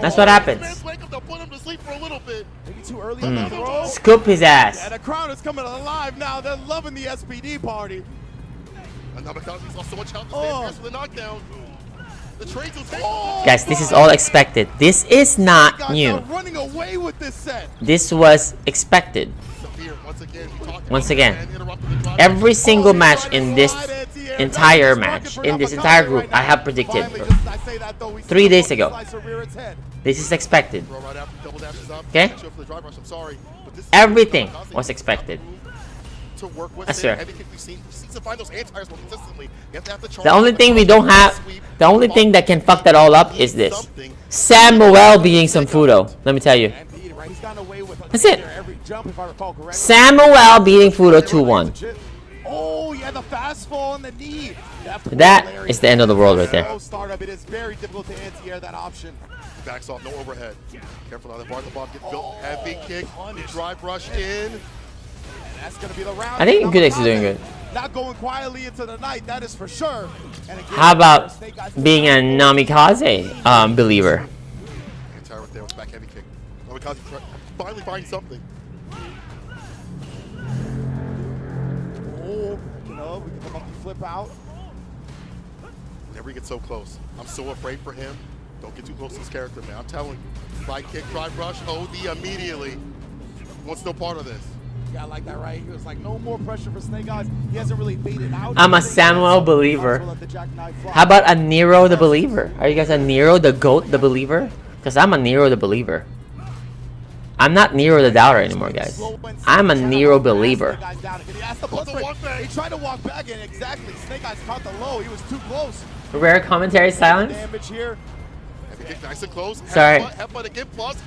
That's what happens. Scoop his ass. And the crowd is coming alive now. They're loving the SPD party. Namikaze's lost so much health for the knockdown. The trades will take Guys, this is all expected. This is not new. Running away with this set. This was expected. Once again, every single match in this entire group, I have predicted 3 days ago. This is expected. Okay? Everything was expected. I swear. The only thing we don't have, the only thing that can fuck that all up is this. Samuel being some Fudo. Let me tell you. That's it. Samuel beating Fudo 2-1. Oh, yeah, the fast fall on the knee. That is the end of the world right there. It is very difficult to anti-air that option. Backs off, no overhead. Careful now, the bar, the bomb gets built. Heavy kick, drive rush in. That's going to be the round. I think Goodix is doing good. Not going quietly into the night, that is for sure. How about being a Namikaze believer? Anti-air right there with back heavy kick. Namikaze finally finds something. Oh, you know, we can come up and flip out. Whenever he gets so close, I'm so afraid for him. Don't get too close to his character, man. I'm telling you. Side kick, drive rush, OD immediately. Wants no part of this. Yeah, I like that, right? He was like, no more pressure for Snake Eyes. He hasn't really baited out. I'm a Samuel believer. How about a Nero the believer? Are you guys a Nero the GOAT the believer? Because I'm a Nero the believer. I'm not Nero the doubter anymore, guys. I'm a Nero believer. He tried to walk back and exactly. Snake Eyes caught the low. He was too close. Rare commentary silence. Damage here. Nice and close. Sorry. Headbutt again. Plus.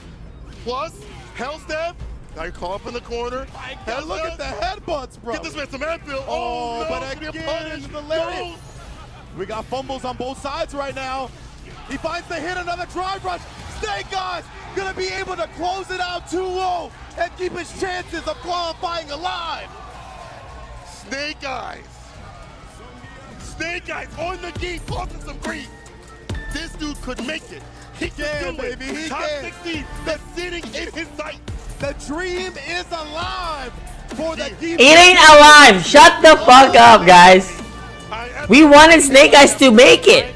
Hell step. Now you're caught up in the corner. Look at the headbutts, bro. Get this man some Anfield. Oh, no, but again, the lariat. We got fumbles on both sides right now. He finds the hit, another drive rush. Snake Eyes gonna be able to close it out 2-0 and keep his chances of qualifying alive. Snake Eyes. Snake Eyes on the key, causing some grief. This dude could make it. He can, baby. He Top can. 16, that's sitting in his sight. The dream is alive for the It ain't alive. Shut the fuck up, guys. We wanted Snake Eyes to make it.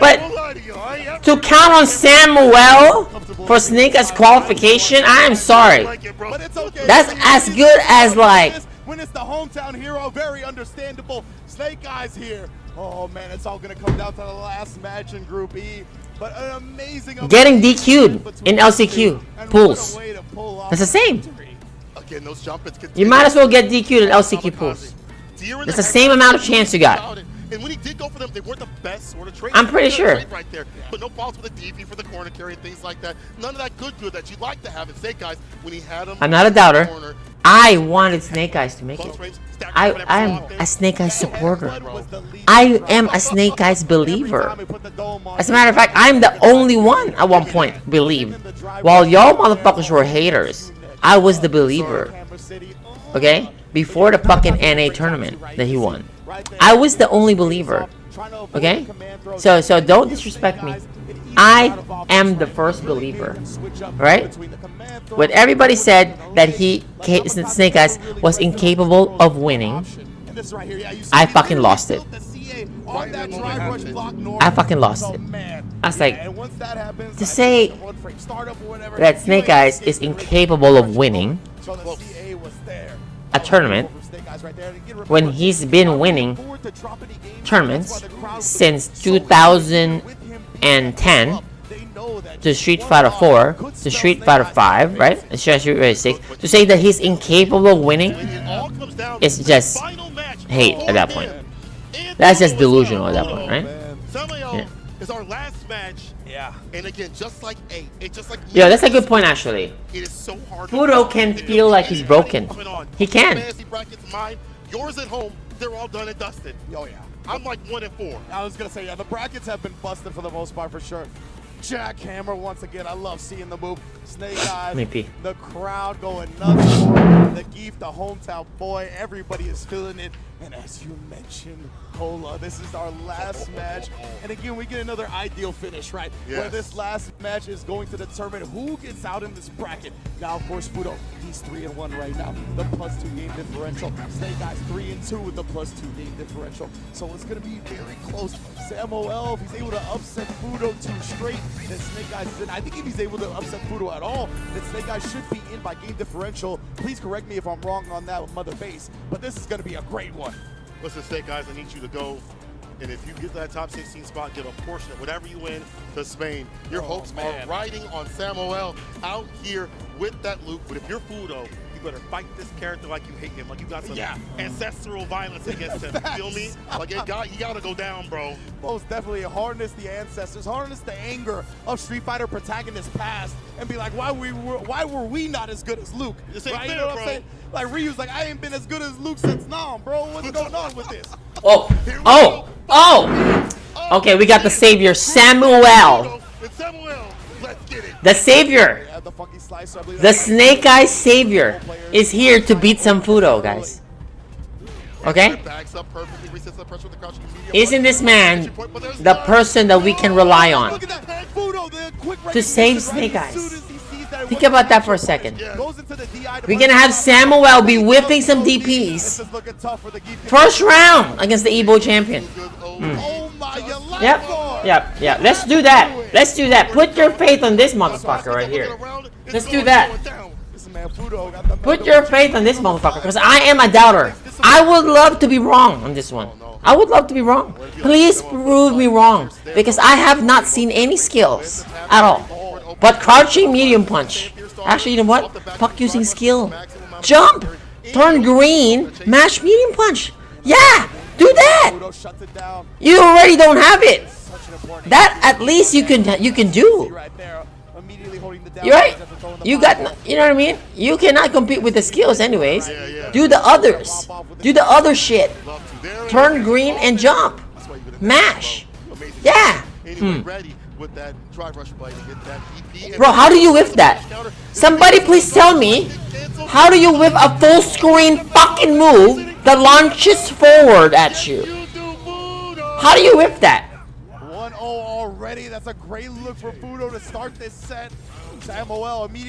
But to count on Samuel for Snake Eyes qualification, I am sorry. But it's okay. That's as good as like. When it's the hometown hero, very understandable. Snake Eyes here. Oh man, it's all gonna come down to the last match in Group E. But an amazing. Getting DQ'd in LCQ pools. That's the same. Again, those jump hits You might as well get DQ'd in LCQ pools. That's the same amount of chance you got. And when he did go for them, they weren't the best sort of trade. I'm pretty sure. Right there. But no problems with the DP for the corner carry and things like that. None of that good that you'd like to have in Snake Eyes when he had him. I'm not a doubter. I wanted Snake Eyes to make it. I am a Snake Eyes supporter. I am a Snake Eyes believer. As a matter of fact, I'm the only one at one point believed. While y'all motherfuckers were haters, I was the believer. Okay? Before the fucking NA tournament that he won. I was the only believer. Okay? So don't disrespect me. I am the first believer. Right? When everybody said that Snake Eyes was incapable of winning, I fucking lost it. I fucking lost it. I was like, to say that Snake Eyes is incapable of winning a tournament when he's been winning tournaments since 2010 to Street Fighter 4 to Street Fighter 5, right? Street Fighter 6. To say that he's incapable of winning is just hate at that point. That's just delusional at that point, right? Yeah. Is our last match. Yeah. And again, just like yeah, that's a good point actually. It is so hard. Fudo can feel like he's broken. He can. Yours at home, they're all done and dusted. Oh yeah. I'm like 1-4. I was gonna say, yeah, the brackets have been busted for the most part for sure. Jackhammer once again. I love seeing the move. Snake Eyes. The crowd going nuts for him. The Geef, the hometown boy. Everybody is feeling it. And as you mentioned, Cola, this is our last match. And again, we get another ideal finish, right? Yes. Where this last match is going to determine who gets out in this bracket. Now, of course, Fudo, he's 3-1 right now. The +2 game differential. Snake Eyes 3-2 with the +2 game differential. So it's going to be very close. Samuel, if he's able to upset Fudo 2 straight, then Snake Eyes is in. I think if he's able to upset Fudo at all, then Snake Eyes should be in by game differential. Please correct me if I'm wrong on that with Mother Base, but this is going to be a great one. Listen, Snake Eyes, I need you to go. And if you get that top 16 spot, give a portion of whatever you win to Spain. Your hopes are riding on Samuel out here with that loop. But if you're Fudo, you better fight this character like you hate him, like you got some ancestral violence against him. You feel me? Like you gotta go down, bro. Most definitely harness the ancestors, harness the anger of Street Fighter protagonists past, and be like, why were we not as good as Luke? Right? You know what I'm saying? Like Ryu's like, I ain't been as good as Luke since Nam, bro. What's going on with this? Okay, we got the savior, Samuel. The savior. The Snake Eyes savior is here to beat some Fudo, guys. Okay? Isn't this man the person that we can rely on to save Snake Eyes? Think about that for a second. We're gonna have Samuel be whipping some DPs. First round against the Evo champion. Yep. Let's do that. Let's do that. Put your faith on this motherfucker right here. Let's do that. Put your faith on this motherfucker, because I am a doubter. I would love to be wrong on this one. I would love to be wrong. Please prove me wrong, because I have not seen any skills at all. But crouching medium punch. Actually, you know what? Fuck using skill. Jump! Turn green, mash medium punch. Yeah! Do that! You already don't have it. That at least you can do. You're right. You got, you know what I mean? You cannot compete with the skills anyways. Do the others. Do the other shit. Turn green and jump. Mash. Yeah. Bro, how do you whiff that? Somebody please tell me, how do you whiff a full screen fucking move that launches forward at you? How do you whiff that? 1-0 already. That's a great look for Fudo to start this set.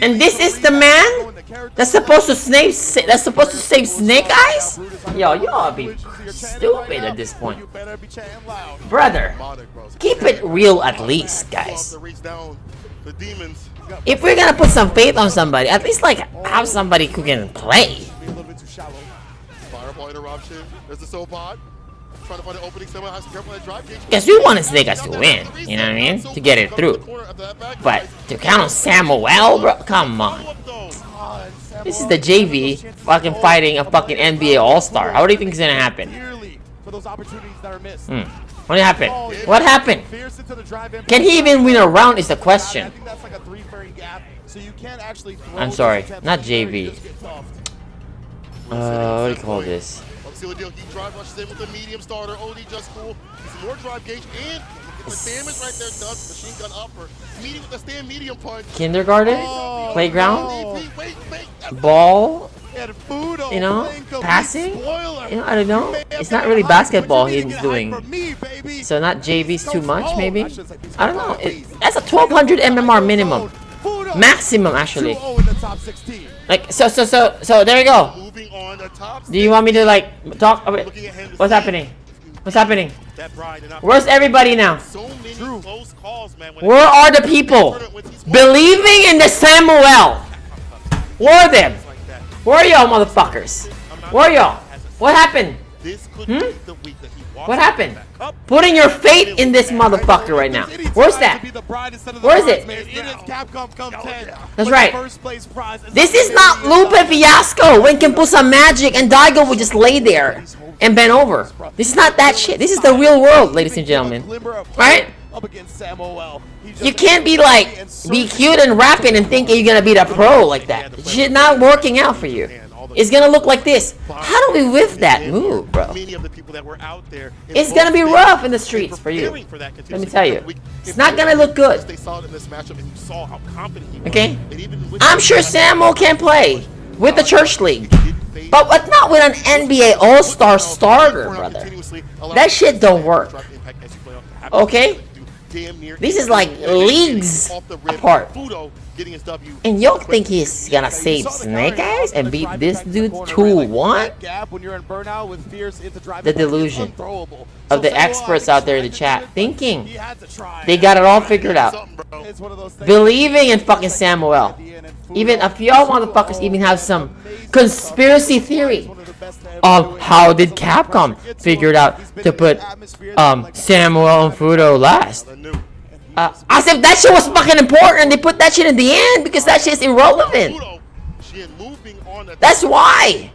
And this is the man that's supposed to save Snake Eyes? Yo, y'all be stupid at this point. Brother, keep it real at least, guys. The demons If we're gonna put some faith on somebody, at least like have somebody who can play. Fireball interruption. There's the Sobot. Trying to find an opening. Someone has to be careful with that drive gauge. Because we want Snake Eyes to win, you know what I mean? To get it through. But to count on Samuel, bro, come on. This is the JV fucking fighting a fucking NBA All-Star. How do you think is gonna happen? What happened? What happened? Can he even win a round is the question. I'm sorry, not JV. What do you call this? Seal the deal. He drive rushes in with a medium starter. OD just cool. He's more drive gauge and the damage right there does. Machine gun upper. Meeting with the stand medium punch. Kindergarten? Playground? Ball? You know? Passing? You know, I don't know. It's not really basketball he's doing. So not JV's too much, maybe? I don't know. That's a 1200 MMR minimum. Maximum, actually. Like, so there you go. Do you want me to, like, talk? What's happening? What's happening? Where's everybody now? Where are the people believing in the Samuel? Where are them? Where are y'all, motherfuckers? Where are y'all? What happened? What happened? Putting your fate in this motherfucker right now. Where's that? Where is it? That's right. This is not Lupe Fiasco when can put some magic and Daigo would just lay there and bend over. This is not that shit. This is the real world, ladies and gentlemen. Right? You can't be like, be cute and rapping and thinking you're gonna beat a pro like that. Shit not working out for you. It's gonna look like this. How do we whiff that move, bro? It's gonna be rough in the streets for you. Let me tell you. It's not gonna look good. Okay? I'm sure Samuel can play with the Church League. But not with an NBA All-Star starter, brother. That shit don't work. Okay? This is like leagues apart. And y'all think he's gonna save Snake Eyes and beat this dude 2-1? The delusion of the experts out there in the chat thinking they got it all figured out. Believing in fucking Samuel. Even if y'all motherfuckers even have some conspiracy theory of how did Capcom figure it out to put Samuel and Fudo last. As if that shit was fucking important and they put that shit in the end because that shit's irrelevant. That's why.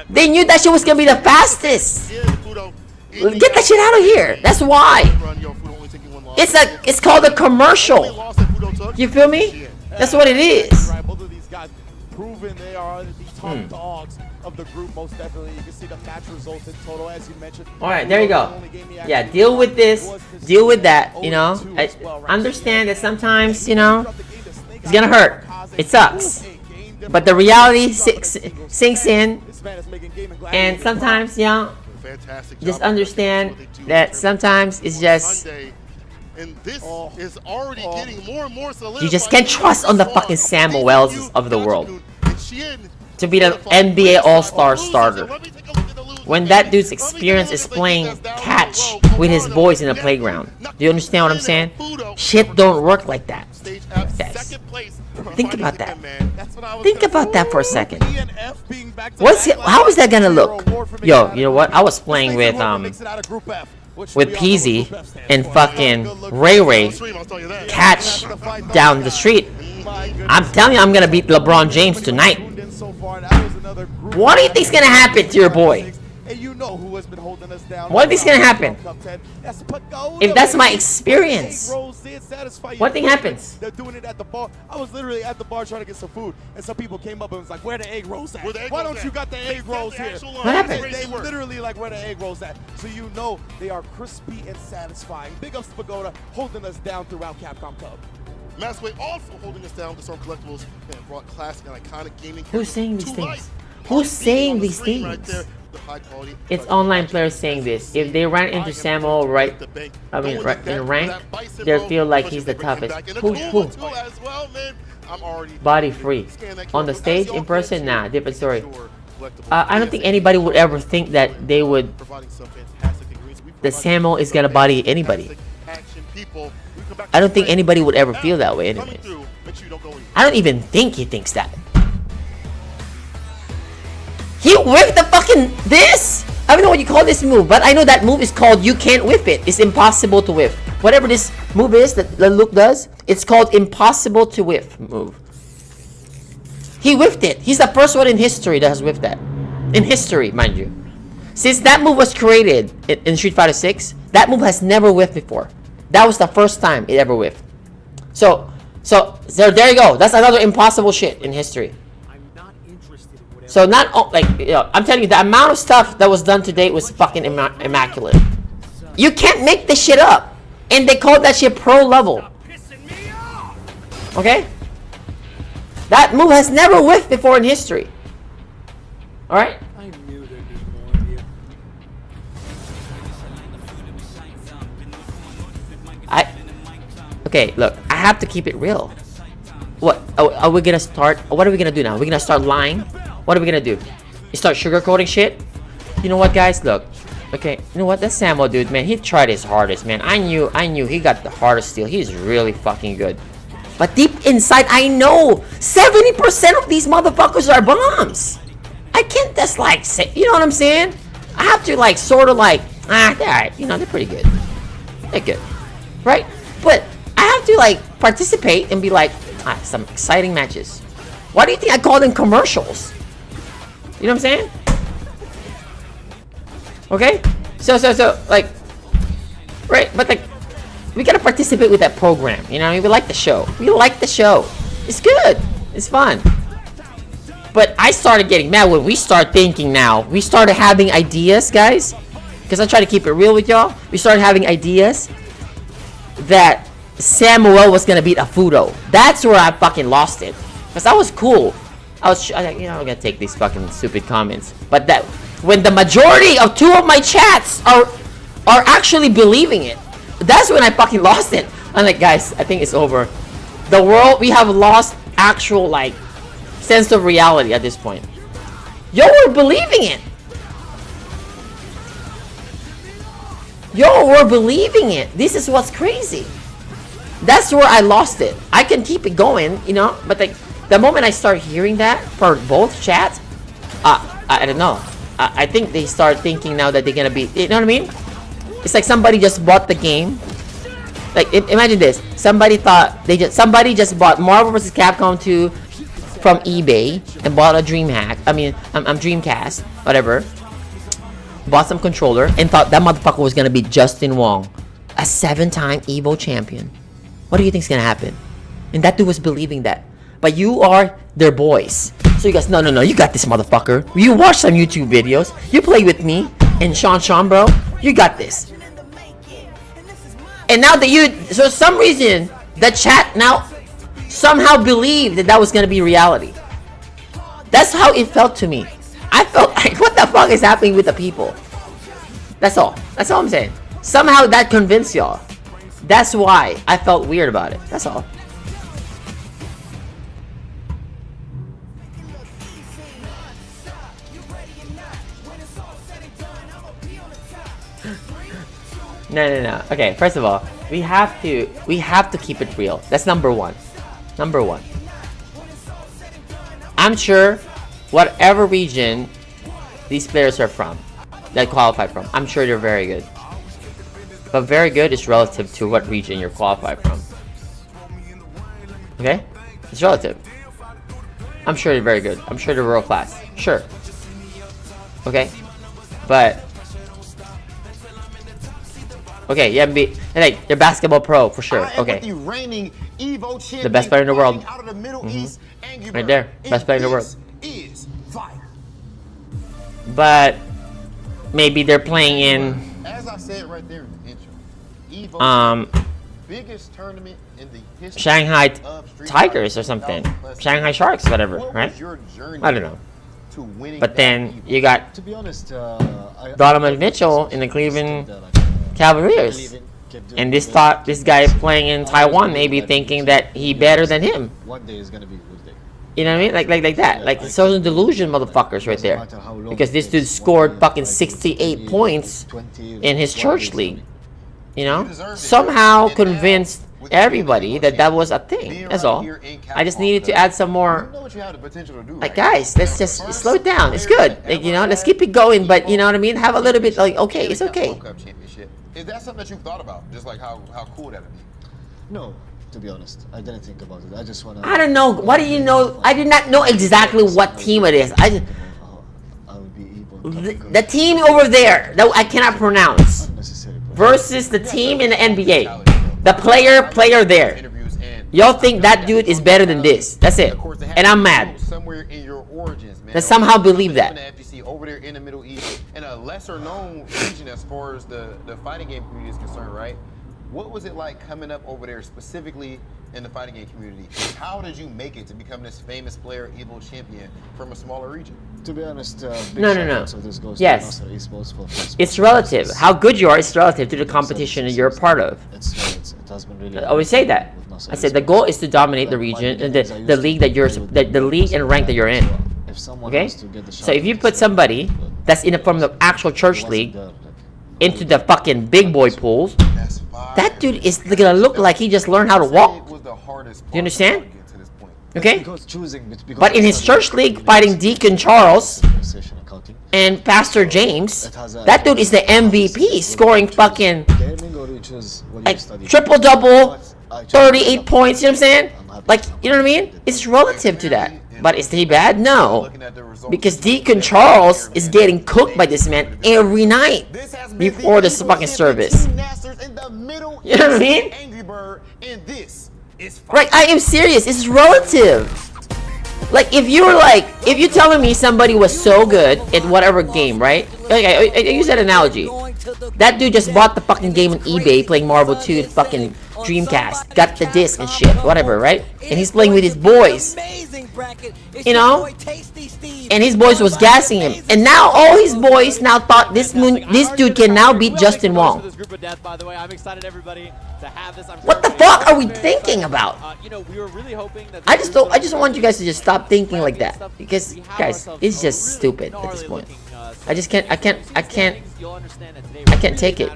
They knew that shit was gonna be the fastest. Get that shit out of here. That's why. It's called a commercial. You feel me? That's what it is. Proven they are the top dogs of the group, most definitely. You can see the match results in total, as you mentioned. All right, there you go. Yeah, deal with this, deal with that. You know, I understand that sometimes, you know, it's gonna hurt. It sucks, but the reality sinks in, and sometimes, you know, just understand that sometimes it's just. And this is already getting more and more solidified. You just can't trust on the fucking Samuels of the world to be the NBA All-Star starter. When that dude's experience is playing catch with his boys in the playground. Do you understand what I'm saying? Shit don't work like that. Guys, think about that. Think about that for a second. How is that gonna look? Yo, you know what? I was playing with Peasy and fucking Ray catch down the street. I'm telling you, I'm gonna beat LeBron James tonight. What do you think's gonna happen to your boy? What do you think's gonna happen? If that's my experience, what thing happens? They're doing it at the bar. I was literally at the bar trying to get some food, and some people came up and was like, "Where the egg rolls at? Why don't you got the egg rolls here?" What happened? They literally like, "Where the egg rolls at?" So you know they are crispy and satisfying. Big ups to Pagoda holding us down throughout Capcom Cup. Massway also holding us down with some collectibles and brought classic and iconic gaming. Who's saying these things? Who's saying these things? It's online players saying this. If they ran into Samuel right in rank, they'll feel like he's the toughest. Who? Body free. On the stage, in person, nah, different story. I don't think anybody would ever think that they would. That Samuel is gonna body anybody. I don't think anybody would ever feel that way, anyways. I don't even think he thinks that. He whiffed the fucking this? I don't know what you call this move, but I know that move is called you can't whiff it. It's impossible to whiff. Whatever this move is that Luke does, it's called impossible to whiff move. He whiffed it. He's the first one in history that has whiffed that. In history, mind you. Since that move was created in Street Fighter 6, that move has never whiffed before. That was the first time it ever whiffed. So there you go. That's another impossible shit in history. So not like, you know, I'm telling you, the amount of stuff that was done to date was fucking immaculate. You can't make this shit up, and they call that shit pro level. Okay? That move has never whiffed before in history. All right? Okay, look, I have to keep it real. What are we gonna start? What are we gonna do now? We're gonna start lying. What are we gonna do? You start sugarcoating shit? You know what, guys? Look, okay, you know what? That Samo dude, man, he tried his hardest, man. I knew he got the hardest steal. He's really fucking good. But deep inside, I know 70% of these motherfuckers are bombs. I can't just like say, you know what I'm saying? I have to like sort of like, they're alright. You know, they're pretty good. They're good, right? But I have to like participate and be like, some exciting matches. Why do you think I call them commercials? You know what I'm saying? Okay? So like, right? But like, we gotta participate with that program. You know what I mean? We like the show. We like the show. It's good. It's fun. But I started getting mad when we start thinking now. We started having ideas, guys. Because I try to keep it real with y'all. We started having ideas that Samuel was gonna beat Afudo. That's where I fucking lost it. Because that was cool. I'm gonna take these fucking stupid comments. But that when the majority of two of my chats are actually believing it, that's when I fucking lost it. I'm like, guys, I think it's over. The world, we have lost actual like sense of reality at this point. Yo, we're believing it. Yo, we're believing it. This is what's crazy. That's where I lost it. I can keep it going, you know, but like the moment I start hearing that for both chats, I don't know. I think they start thinking now that they're gonna be, you know what I mean? It's like somebody just bought the game. Like imagine this: somebody just bought Marvel vs. Capcom 2 from eBay and bought a Dreamcast, whatever. Bought some controller and thought that motherfucker was gonna be Justin Wong, a 7-time Evo champion. What do you think's gonna happen? And that dude was believing that. But you are their boys. So you guys, no, you got this motherfucker. You watch some YouTube videos. You play with me and Sean, bro. You got this. And now that so some reason, the chat now somehow believed that was gonna be reality. That's how it felt to me. I felt like, what the fuck is happening with the people? That's all. That's all I'm saying. Somehow that convinced y'all. That's why I felt weird about it. That's all. No. Okay, first of all, we have to keep it real. That's number one. Number one. I'm sure whatever region these players are from, that qualified from, I'm sure they're very good. But very good is relative to what region you're qualified from. Okay? It's relative. I'm sure they're very good. I'm sure they're world class. Sure. Okay? But okay, yeah, like they're basketball pro for sure. Okay. The best player in the world. Right there. Best player in the world. But maybe they're playing in as I said right there in the intro. Biggest tournament in the history Shanghai Tigers or something. Shanghai Sharks, whatever, right? I don't know. But then you got Donovan Mitchell in the Cleveland Cavaliers. And this guy playing in Taiwan may be thinking that he better than him. One day is gonna be good day. You know what I mean? Like that. Like social delusion motherfuckers right there. Because this dude scored fucking 68 points in his church league. You know? Somehow convinced everybody that was a thing. That's all. I just needed to add some more. Like, guys, let's just slow it down. It's good. Like, you know, let's keep it going. But you know what I mean? Have a little bit like, okay, it's okay. Is that something that you've thought about? Just like how cool that'd be? No, to be honest, I didn't think about it. I just wanna. I don't know. What do you know? I did not know exactly what team it is. I just. The team over there that I cannot pronounce versus the team in the NBA. The player there. Y'all think that dude is better than this. That's it. And I'm mad. Somewhere in your origins, man. That somehow believe that. FGC over there in the Middle East, in a lesser known region as far as the fighting game community is concerned, right? What was it like coming up over there specifically in the fighting game community? How did you make it to become this famous player, Evo champion from a smaller region? To be honest, no. Yes. It's relative. How good you are is relative to the competition that you're a part of. It has been really. I always say that. I said the goal is to dominate the region and the league that you're the league and rank that you're in. Okay. So if you put somebody that's in from the actual church league into the fucking big boy pools, that dude is gonna look like he just learned how to walk. Do you understand? Okay? But in his church league fighting Deacon Charles and Pastor James, that dude is the MVP, scoring fucking like triple-double, 38 points, you know what I'm saying? Like, you know what I mean? It's relative to that. But is he bad? No. Because Deacon Charles is getting cooked by this man every night before this fucking service. You know what I mean? Right, I am serious. It's relative. Like, if you're telling me somebody was so good at whatever game, right? Okay, I use that analogy. That dude just bought the fucking game on eBay playing Marvel 2 fucking Dreamcast. Got the disc and shit, whatever, right? And he's playing with his boys. You know? And his boys was gassing him. And now all his boys now thought this dude can now beat Justin Wong. What the fuck are we thinking about? I just want you guys to just stop thinking like that. Because guys, it's just stupid at this point. I can't take it.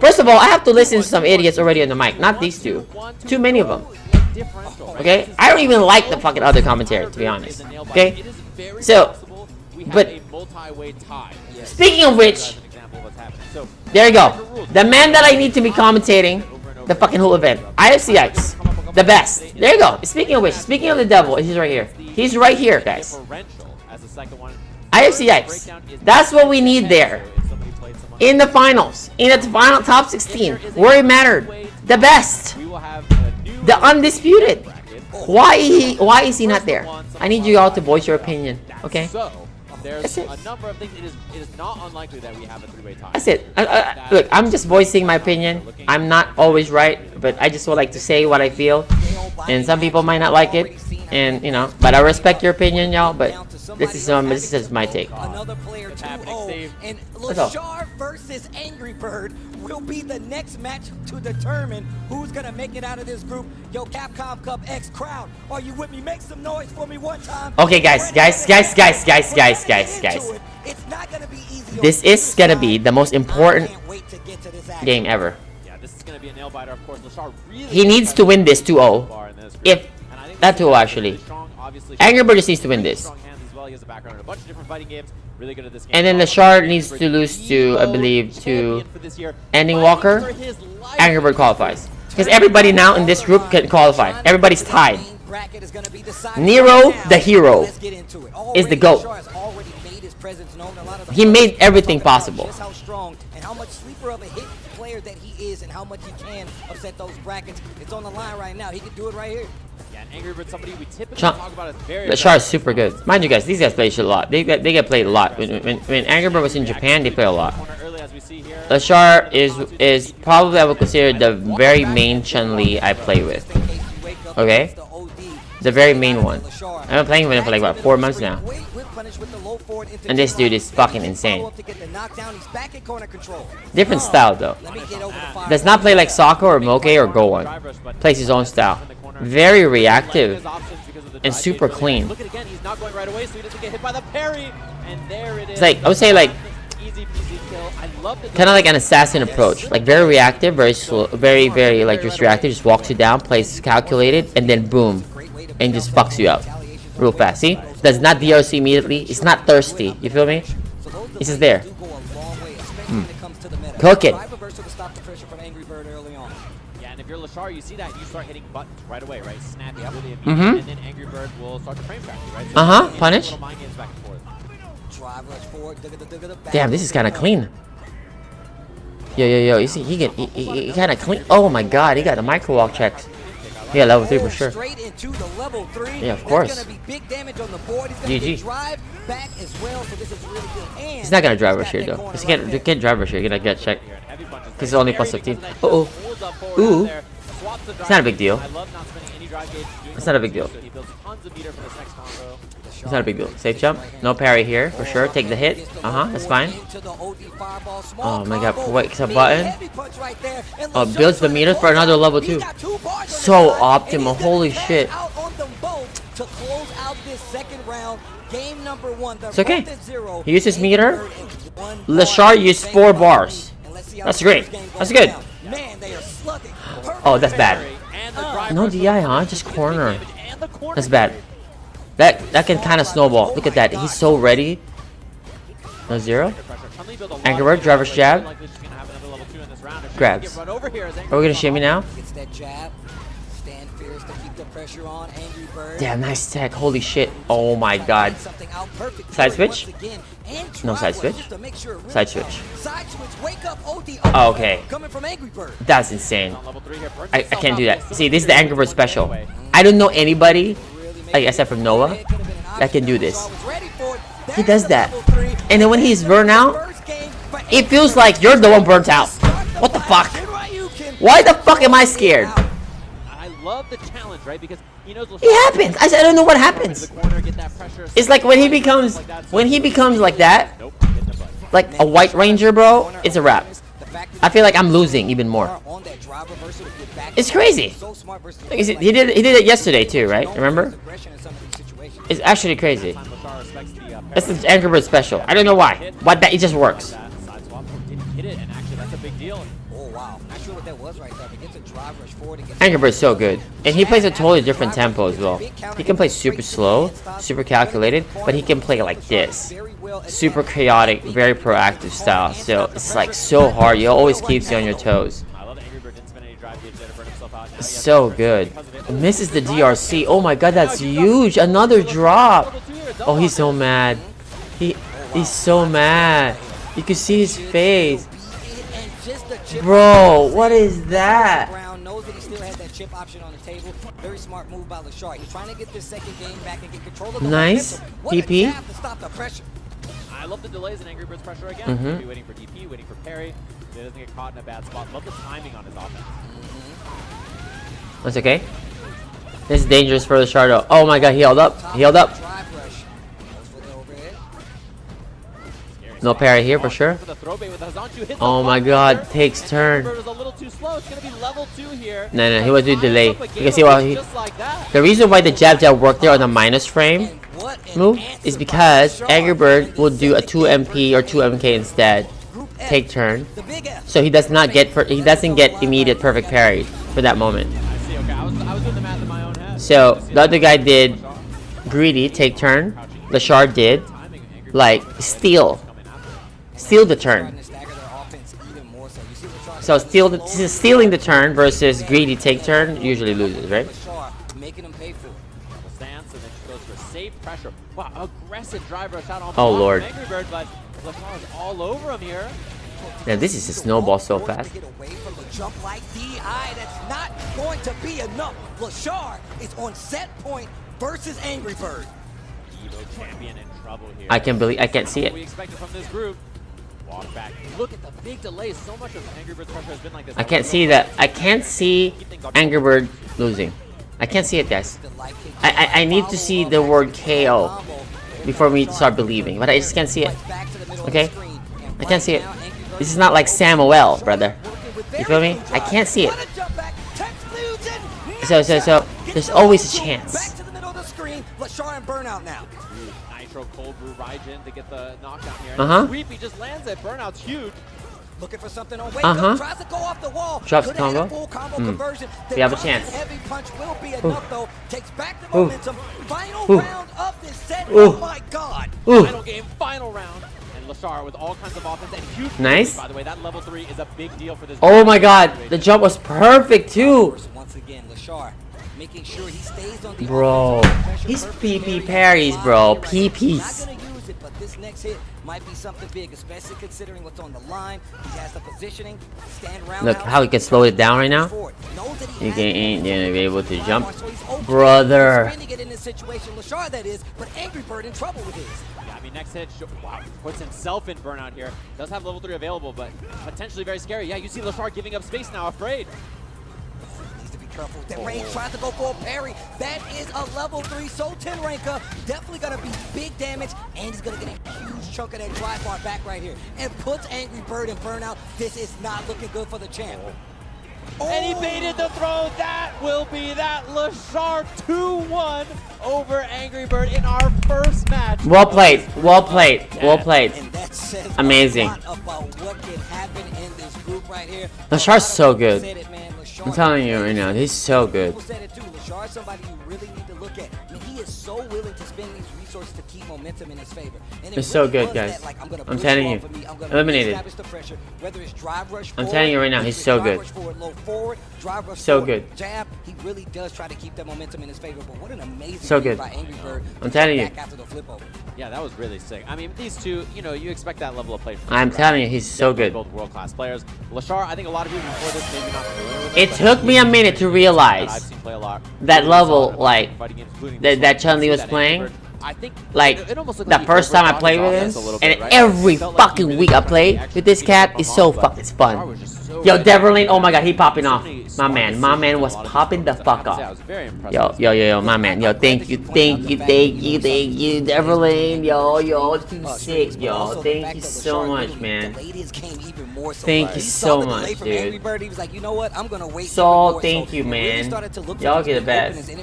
First of all, I have to listen to some idiots already on the mic. Not these two. Too many of them. Okay? I don't even like the fucking other commentary, to be honest. Okay? So, but speaking of which, there you go. The man that I need to be commentating the fucking whole event. IFCX. The best. There you go. Speaking of which, speaking of the devil, he's right here. He's right here, guys. IFCX. That's what we need there. In the finals. In the final top 16. Where it mattered. The best. The undisputed. Why is he not there? I need you all to voice your opinion. Okay? There's a number of things. It is not unlikely that we have a three-way tie. That's it. Look, I'm just voicing my opinion. I'm not always right, but I just would like to say what I feel. And some people might not like it, and you know. But I respect your opinion, y'all. But this is my take. Another player 2-0, and Lashar versus Angry Bird will be the next match to determine who's gonna make it out of this group. Yo, Capcom Cup X crowd, are you with me? Make some noise for me one time. Okay, guys. It's not gonna be easy. This is gonna be the most important game ever. Yeah, this is gonna be a nail biter. Of course, Lashar really he needs to win this 2-0. If not 2-0 actually. Angry Bird just needs to win this. He has a background in a bunch of different fighting games. Really good at this game. And then Lashar needs to lose to, I believe, to Ending Walker. Angry Bird qualifies. Because everybody now in this group can qualify. Everybody's tied. Nero, the hero, is the GOAT. He made everything possible. Just how strong and how much sleeper of a hit player that he is and how much he can upset those brackets. It's on the line right now. He can do it right here. Yeah, Angry Bird, somebody we typically talk about as very Lashar is super good. Mind you guys, these guys play shit a lot. They get played a lot. When Angry Bird was in Japan, they play a lot. Lashar is probably, I would consider, the very main Chun-Li I play with. Okay? The very main one. I've been playing with him for like about 4 months now. And this dude is fucking insane. Different style though. Does not play like Sokka or Moke or Gohan. Plays his own style. Very reactive and super clean. Look at again, he's not going right away, so he doesn't get hit by the parry. And there it is. It's like, I would say like Kind of like an assassin approach, like very reactive, very slow, very like just reactive. Just walks you down, plays calculated, and then boom, and just fucks you up real fast. See, does not DRC immediately. It's not thirsty. You feel me? It's just there. Cook it. Yeah, and if you're Lashar, you see that you start hitting buttons right away, right? Snap it really immediately, and then Angry Bird will start to frame track you, right? So Punish. little mind games back and forth. Damn, this is kind of clean. Yo, you see, he kind of clean. Oh my god, he got the micro walk checks. Yeah, level 3 for sure. Yeah, of course. GG. He's not gonna drive rush here though. He can't drive rush here. You're gonna get checked. He's only plus 15. Uh-oh. Ooh. It's not a big deal. It's not a big deal. It's not a big deal. Safe jump. No parry here for sure. Take the hit. That's fine. Oh my god. Wait, it's a button. Oh, builds the meter for another level 2. So optimal. Holy shit. It's okay. He uses meter. Lashar used 4 bars. That's great. That's good. Oh, that's bad. No DI, huh? Just corner. That's bad. That can kind of snowball. Look at that. He's so ready. No 0. Angry Bird, driver's jab. Grabs. Are we gonna shimmy now? Damn, nice tech. Holy shit. Oh my god. Side switch? No side switch. Side switch. Oh, okay. That's insane. I can't do that. See, this is the Angry Bird special. I don't know anybody, like, except for Noah, that can do this. He does that. And then when he's burnt out, it feels like you're the one burnt out. What the fuck? Why the fuck am I scared? I love the challenge, right? Because he knows it happens. I don't know what happens. It's like when he becomes like that, like a White Ranger, bro, it's a wrap. I feel like I'm losing even more. It's crazy. He did it yesterday too, right? Remember? It's actually crazy. That's the Angry Bird special. I don't know why. Why that? It just works. Angry Bird's so good. And he plays a totally different tempo as well. He can play super slow, super calculated, but he can play like this. Super chaotic, very proactive style. So it's like so hard. He always keeps you on your toes. So good. Misses the DRC. Oh my god, that's huge. Another drop. Oh, he's so mad. He's so mad. You can see his face. Bro, what is that? Nice. PP. I love the delays in Angry Bird's pressure again. Be waiting for DP, waiting for parry. He doesn't get caught in a bad spot. Love the timing on his offense. That's okay. This is dangerous for the Shardo. Oh my god, he held up. He held up. No parry here for sure. Oh my god, takes turn. No, he was doing delay. You can see why the reason why the jab worked there on the minus frame move is because Angry Bird will do a 2 MP or 2 MK instead. Take turn. So he doesn't get immediate perfect parry for that moment. So the other guy did greedy, take turn. Lashar did like steal the turn. So stealing the turn versus greedy take turn usually loses, right? Oh lord. Yeah, this is a snowball so fast. That's not going to be enough. Lashar is on set point versus Angry Bird. I can't see it. We expect it from this group. Walk back. Look at the big delays. So much of Angry Bird's pressure has been like this. I can't see that. I can't see Angry Bird losing. I can't see it, guys. I need to see the word KO before we start believing, but I just can't see it. Okay? I can't see it. This is not like Samuel, brother. You feel me? I can't see it. So there's always a chance. Nitro Cold Brew Raijin to get the knockdown here. Uh-huh. And the sweep, he just lands it. Burnout's huge. Looking for something on wake up, tries to go off the wall. Drops Could have had a combo. full combo conversion. We have a chance. Heavy punch will be enough though. Takes back the Ooh. momentum. Final Ooh. round of this set. Ooh. Oh my god. Ooh. Final game, final round. And Lashar with all kinds of offense and huge. Nice. By the way, that level 3 is a big deal for this. Oh my god, the jump was perfect too. Once again, Lashar making sure he stays on the Bro, he's PP parries, bro. PPs. but this next hit might be something big, especially considering what's on the line. He has the positioning, stand round. Look how he can slow it down right now. You ain't gonna be able to jump, brother. Get in this situation, Lashar that is, but Angry Bird in trouble with his. Yeah, I mean, next hit, wow, puts himself in burnout here. Does have level 3 available, but potentially very scary. Yeah, you see Lashar giving up space now, afraid. Careful. That range tries to go for a parry. That is a level 3 Soul 10 ranker. Definitely going to be big damage, and he's going to get a huge chunk of that drive bar back right here. And puts Angry Bird in burnout. This is not looking good for the champ. And he baited the throw. That will be that. Lashar 2-1 over Angry Bird in our first match. Well played. Well played. Well played. And that says amazing. a lot about what can happen in this group right here. Lashar's so good. I'm telling you right now, he's so good. People said it too. Lashar is somebody you really need to look at. I mean, he is so willing to spend these resources to keep momentum in his favor. And He's so good, guys. I'm telling you. Eliminated. I'm telling you right now, he's so good. So good. Jab, he really does try to keep that momentum in his favor, but what an amazing So good. by Angry Bird. I'm telling you. After the flip over. Yeah, that was really sick. I mean, these two, you know, you expect that level of play from I'm telling you, he's so good. both world-class players. Lashar, I think a lot of people before this maybe not familiar with It took me a minute to realize that level, like, that Chun-Li was playing. Like, the first time I played with him, and every fucking week I play with this cat is so fucking fun. Yo, Deverlane, oh my god, he popping off. My man was popping the fuck off. Yo, my man. Yo, thank you, Deverlane. Yo, too sick, yo. Thank you so much, man. Thank you so much, dude. So, thank you, man. Y'all get the best. Yo,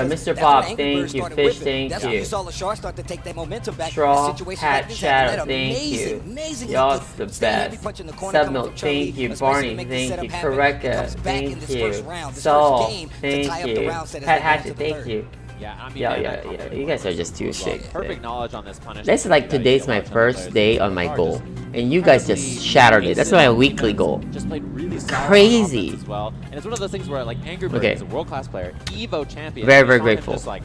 Mr. Pop, thank you. Fish, thank you. Straw Hat Shadow, thank you. Y'all the best. Subnote, thank you. Barney, thank you. Correcta, thank you. Saul, thank you. Pat Hatchet, thank you. Yeah, I mean, Yeah. You guys are just too sick. Perfect knowledge on this punish. This is like today's my first day on my goal, and you guys just shattered it. That's my weekly goal. Just played really solid Crazy. as well, and it's one of those things where like Angry Bird is a world-class player, Evo champion. Very grateful. Just like,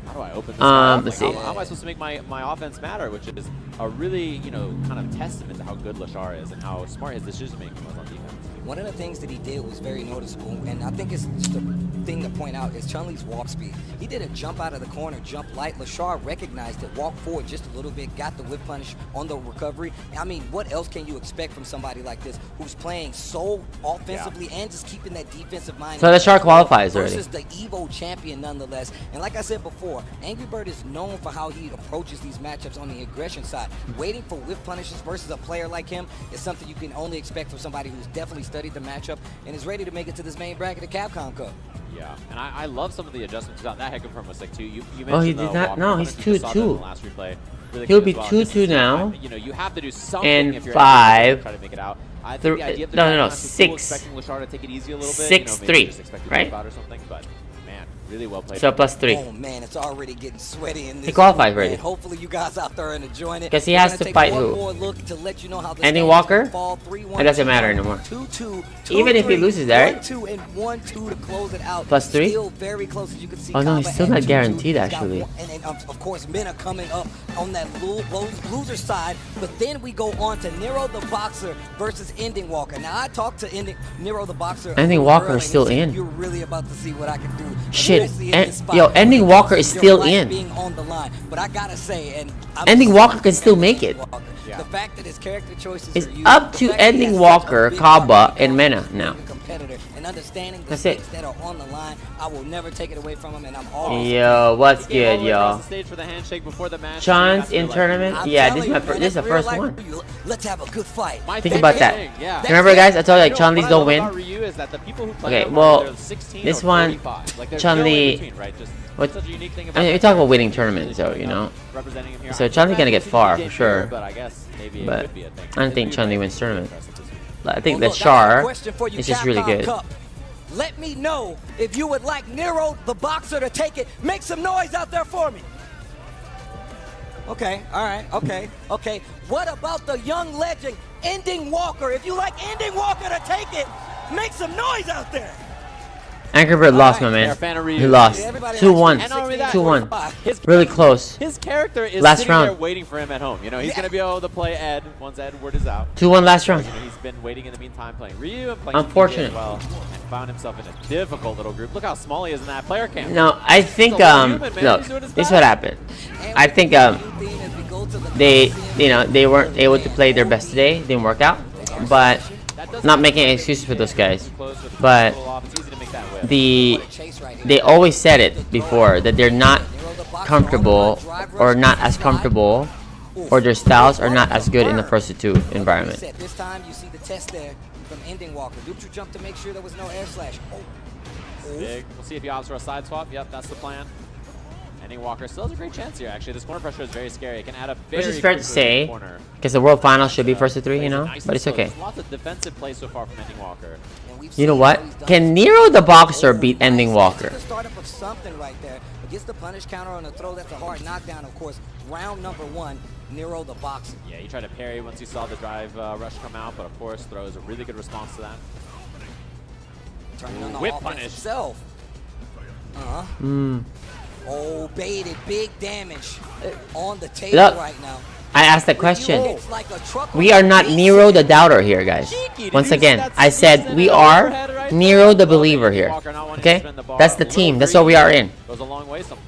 how do I open this up? Let's Like, see. how am I supposed to make my offense matter? Which is a really, you know, kind of testament to how good Lashar is and how smart his decision making was on defense. One of the things that he did was very noticeable, and I think it's just a thing to point out, is Chun-Li's walk speed. He did a jump out of the corner, jump light. Lashar recognized it, walked forward just a little bit, got the whip punish on the recovery. I mean, what else can you expect from somebody like this who's playing so offensively and just keeping that defensive mind? So Lashar qualifies already. Versus the Evo champion nonetheless. And like I said before, Angry Bird is known for how he approaches these matchups on the aggression side. Waiting for whip punishes versus a player like him is something you can only expect from somebody who's definitely studied the matchup and is ready to make it to this main bracket of Capcom Cup. Yeah, and I love some of the adjustments. That head confirm was sick too. You mentioned Oh, he did not. No, he's 2-2. Really He'll good be as well. 2-2 now. You know, you have to do something And if you're 5. try to make it out. I think the idea of the No, Capcom is 6. cool, expecting Lashar to take it easy a little bit. 6-3, maybe just expect to right? jump out or something, but man, really well played. So +3. Oh man, it's already getting sweaty in this. He qualified group, already. man. Hopefully you guys out there are enjoying it. Guess he We're has gonna to take fight one who? more look to let you know how this Andy game is Walker? gonna fall. 3-1, It doesn't matter anymore. 2-2, Even if he 2-3, loses that, right? 1-2 and 1-2 to close it out. +3? Still very close, as you can see. Oh no, he's Kaba still at not 2-2. guaranteed He's got actually. one- And of course, men are coming up on that loser side. But then we go on to Nero the Boxer versus Ending Walker. Now I talked to Nero the Boxer. Ending Walker is still in. You're really about to see what I can do. Shit, especially in this spot. yo, Ending Walker is Your still life in. being on the line. But I gotta say, and Ending Walker can still make it. the fact that his character choices It's are used, up the to fact that he Ending has such a Walker, big Kaba, heart and Mena now. competitor. And understanding the That's it. stakes that are on the line. I will never take it away from him, and I'm always. Yo, what's good, y'all? Chon's Chon's in tournament? Yeah, this is the first one. Let's have a good fight. Think about that. Remember, guys, I told you like Chun-Li's don't win. Okay, well, this one, Chun-Li. What? I mean, we talk about winning tournaments, so you know. So Chun-Li's gonna get far for sure. But I don't think Chun-Li wins tournament. I think the Char is just really good. Let me know if you would like Nero the Boxer to take it. Make some noise out there for me. Okay, all right, okay. What about the young legend, Ending Walker? If you like Ending Walker to take it, make some noise out there. Angry Bird lost, my man. He lost. 2-1. 2-1. Really close. His character is last sitting round. there waiting for him at home. You know, he's going to be able to play Ed once Edward is out. 2-1 last round. You know, he's been waiting in the meantime playing Ryu and playing Unfortunate. as well, and found himself in a difficult little group. Look how small he is in that player camp. No, I think look, this is what happened. I think they weren't able to play their best today. Didn't work out, but not making any excuses for those guys. But they always said it before that they're not comfortable or not as comfortable, or their styles are not as good in the first to two environment. This time you see the test there from Ending Walker. Neutral jump to make sure there was no air slash. Big. We'll see if he opts for a side swap. Yep, that's the plan. Ending Walker still has a great chance here, actually. This corner pressure is very scary. It can add a very Which is fair to say, because the World Final should be first to three, you know? But it's okay. Lots of defensive play so far from Ending Walker. You know what? Can Nero the Boxer beat Ending Walker? The startup of something right there. Gets the punish counter on the throw. That's a hard knockdown, of course. Round number 1, Nero the Boxer. Yeah, he tried to parry once he saw the drive rush come out, but of course, throw is a really good response to that. Turning on the whip offense punish. Itself. Oh, baited, big damage on the table right now. I asked the question. We are not Nero the Doubter here, guys. Once again, I said we are Nero the Believer here. Okay? That's the team. That's what we are in.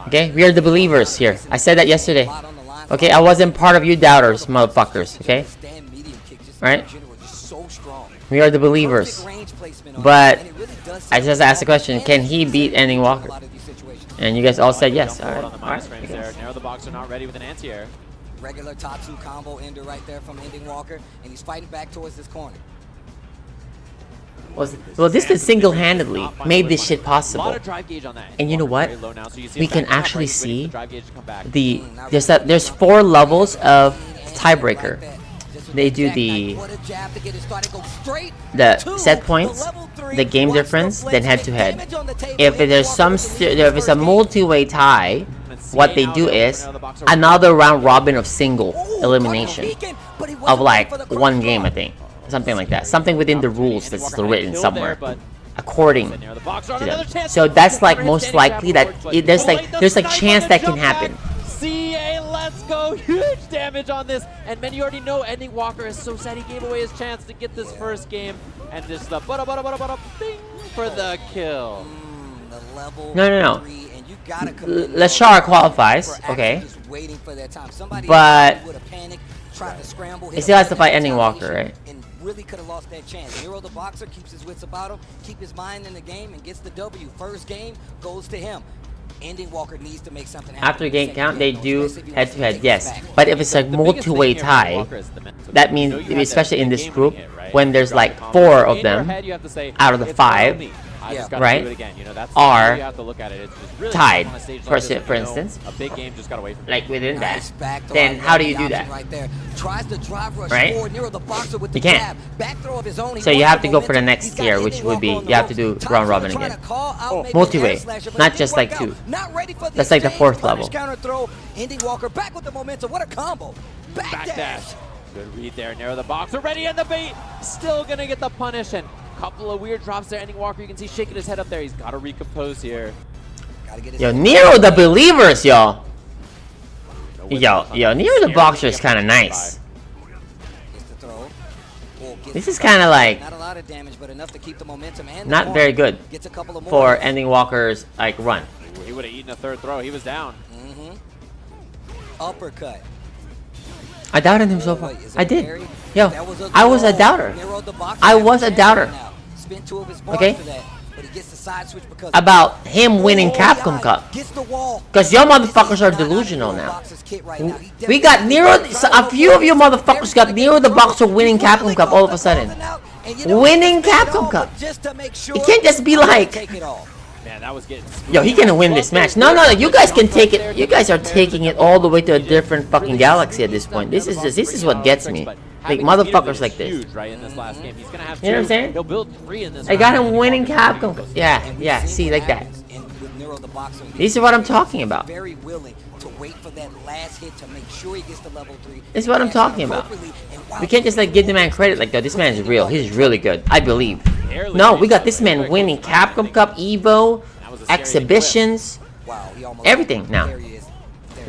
Okay? We are the believers here. I said that yesterday. Okay? I wasn't part of you doubters, motherfuckers. Okay? Right? We are the believers. But I just asked the question, can he beat Ending Walker? And you guys all said yes. Alright. Nero the Boxer not ready with an anti-air. Regular Tatsu combo ender right there from Ending Walker, and he's fighting back towards this corner. Well, this is single-handedly made this shit possible. And you know what? We can actually see there's 4 levels of tiebreaker. They do the set points, the game difference, then head-to-head. If it's a multi-way tie, what they do is another round robin of single elimination of like 1 game, I think, something like that, something within the rules that's written somewhere according to them. So that's like most likely that there's like chance that can happen. CA, let's go! Huge damage on this, and man, you already know Ending Walker is so sad he gave away his chance to get this first game, and this the bing for the kill. No. Lashar qualifies, okay, but he still has to fight Ending Walker, right? Really could have lost that chance. Nero the Boxer keeps his wits about him, keep his mind in the game, and gets the W. First game goes to him. Ending Walker needs to make something happen. After game count, they do head-to-head, yes. But if it's a multi-way tie, that means, especially in this group, when there's like 4 of them out of the 5, right, are tied, for instance, like within that, then how do you do that? Right? You can't. So you have to go for the next tier, which would be, you have to do round robin again. Multi-way, not just like 2. That's like the 4th level. Ending Walker back with the momentum. What a combo. Backdash. Good read there. Nero the Boxer ready in the bait. Still gonna get the punish, and couple of weird drops there. Ending Walker, you can see shaking his head up there. He's got to recompose here. Yo, Nero the Believers, y'all. Yo, Nero the Boxer is kind of nice. This is kind of like not very good for Ending Walker's like run. He would have eaten a 3rd throw. He was down. Uppercut. I doubted him so far. I did. Yo, I was a doubter. I was a doubter. Okay? about him winning Capcom Cup. Because y'all motherfuckers are delusional now. We got Nero, a few of you motherfuckers got Nero the Boxer winning Capcom Cup all of a sudden. Winning Capcom Cup. It can't just be like, Man, that was getting yo, he can win this match. No, you guys can take it. You guys are taking it all the way to a different fucking galaxy at this point. This is what gets me. Like motherfuckers like this. Right in this last game. He's gonna have you know what I'm saying? He'll build 3 in this. I got him winning Capcom Cup. Yeah, see, like that. This is what I'm talking about. Very willing to wait for that last hit to make sure he gets to level 3. This is what I'm talking about. We can't just like give the man credit like that. This man is real. He's really good. I believe. No, we got this man winning Capcom Cup, Evo, exhibitions, everything now.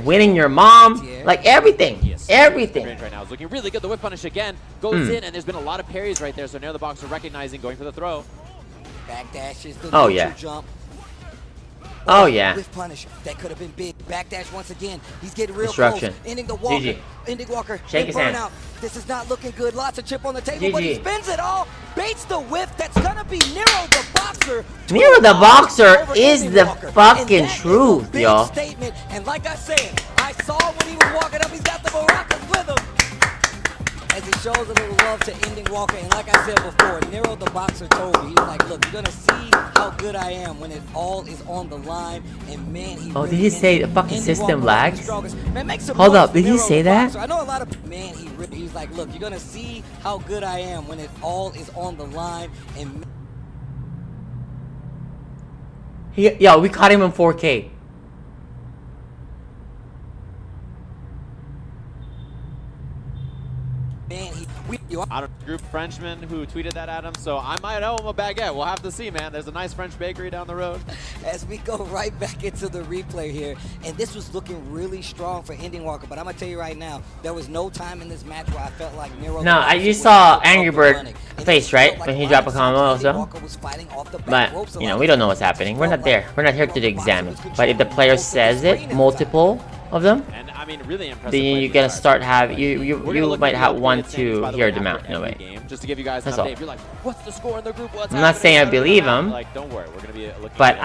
Winning your mom, like everything. Everything. Right now is looking really good. The whip punish again goes in, and there's been a lot of parries right there. So Nero the Boxer recognizing, going for the throw. Backdash is the oh yeah. Jump. Oh yeah. With punish, that could have been big. Backdash once again. He's getting real Destruction. close. Ending the Walker. GG. Ending Walker. Shake his hand. This is not looking good. Lots of chip on the table, GG. but he spins it all. Baits the whip. That's gonna be Nero the Boxer. Nero the Boxer is the fucking truth, y'all. Statement. And like I said, I saw when he was walking up. He's got the maracas with him. As he shows a little love to Ending Walker, and like I said before, Nero the Boxer told me, he was like, look, you're gonna see how good I am when it all is on the line. And man, he oh, did he say the fucking system lags? Hold up, did he say that? I know a lot of man, he's like, look, you're gonna see how good I am when it all is on the line. And Yo, we caught him in 4K. Out of group Frenchman who tweeted that at him, so I might owe him a baguette. We'll have to see, man. There's a nice French bakery down the road. As we go right back into the replay here, and this was looking really strong for Ending Walker, but I'm gonna tell you right now, there was no time in this match where I felt like Nero. No, you saw Angry Bird face, right? When he dropped a combo also. But, you know, we don't know what's happening. We're not there. We're not here to examine. But if the player says it, multiple of them, I mean, really impressive. then you're gonna start have you might have one to hear them out in a way. Just to give you guys an That's update. all. If you're like, what's the score in the group? What's I'm not saying I believe them, like, don't worry, we're gonna be looking but at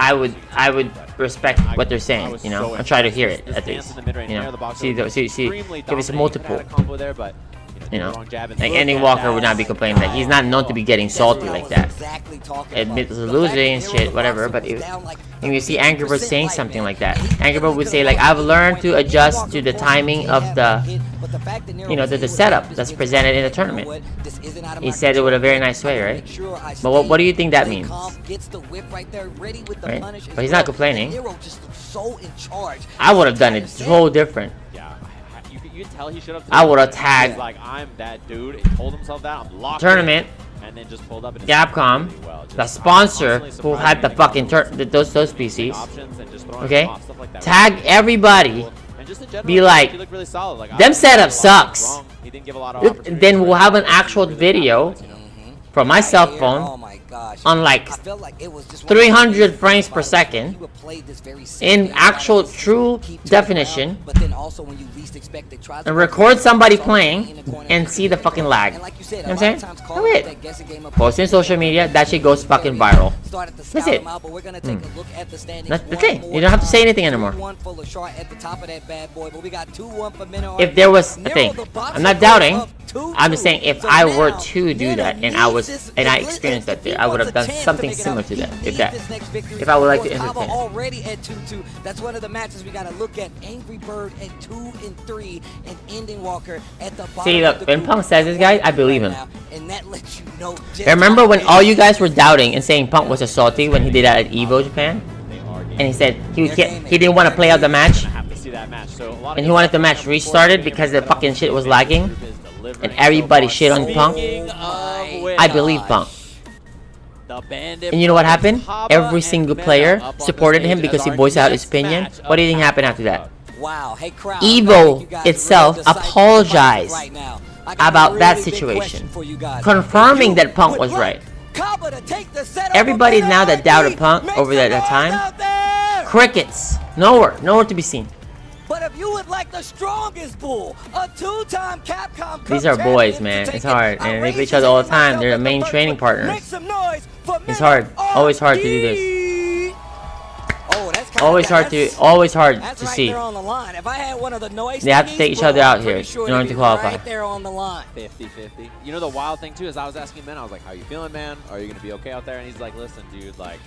I would respect what they're saying. You know, and try to hear it at least. You know, see, give us a multiple. You know, like Ending Walker would not be complaining that he's not known to be getting salty like that. Admit to losing and shit, whatever. But if you see Angry Bird saying something like that, Angry Bird would say like, "I've learned to adjust to the timing of the, you know, the setup that's presented in the tournament." He said it with a very nice way, right? But what do you think that means? Right? But he's not complaining. I would have done it so different. You can tell he should have. I would have tagged. Like, I'm that dude. And told himself that. I'm locked. Tournament. And then just pulled up. Capcom, the sponsor who had the fucking those PCs. Okay. Tag everybody. Be like, them setup sucks. Then we'll have an actual video from my cell phone on like 300 frames per second in actual true definition, and record somebody playing and see the fucking lag. You know what I'm saying? That's it. Post in social media, that shit goes fucking viral. That's it. That's the thing. You don't have to say anything anymore. If there was a thing, I'm not doubting. I'm just saying, if I were to do that and I experienced that there, I would have done something similar to that. If I would like to entertain. Already at 2-2. That's one of the matches we gotta look at. Angry Bird at 2-3 and Ending Walker at the bottom. See, look, when Punk says this, guys, I believe him. And that lets you know. Remember when all you guys were doubting and saying Punk was a salty when he did that at Evo Japan? And he said he didn't want to play out the match, and he wanted the match restarted because the fucking shit was lagging, and everybody shit on Punk. I believe Punk. And you know what happened? Every single player supported him because he voiced out his opinion. What do you think happened after that? Evo itself apologized about that situation, confirming that Punk was right. Everybody now that doubted Punk over that time, crickets, nowhere to be seen. But if you would like the strongest bull, a two-time Capcom Cup These are boys, man. It's hard, and they play each other all the time. They're the main training partners. Make some noise for It's hard. Always hard to do this. Oh, that's always hard to see. There on the line. If I had one of the noise they have to take each other out here sure in order to qualify. Right there on the line. 50-50. You know the wild thing too is I was asking Ben, I was like, how you feeling, man? Are you gonna be okay out there? And he's like, listen, dude, like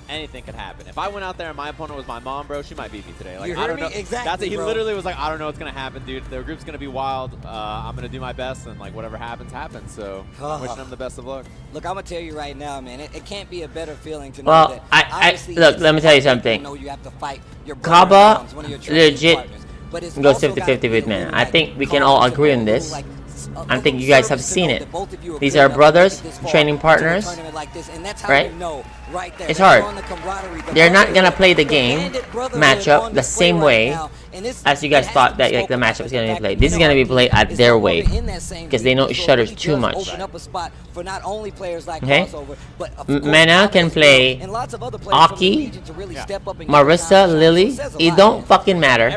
anything could happen. If I went out there and my opponent was my mom, bro, she might beat me today. Like, you I don't me? know. Exactly, he bro. literally was like, I don't know what's gonna happen, dude. The group's gonna be wild. I'm gonna do my best, and like whatever happens, happens. So I'm wishing him the best of luck. Look, I'm gonna tell you right now, man. It can't be a better feeling to know Well, that. look. Let me tell you something. You have to fight your Kaba legit partners, goes 50-50 with me. I think we can all agree on this. I think you guys have seen it. These are brothers, training partners, right? It's hard. They're not gonna play the game matchup the same way as you guys thought that like the matchup is gonna be played. This is gonna be played at their way because they know each other too much. Okay? Mena can play Aki, Marissa, Lily. It don't fucking matter.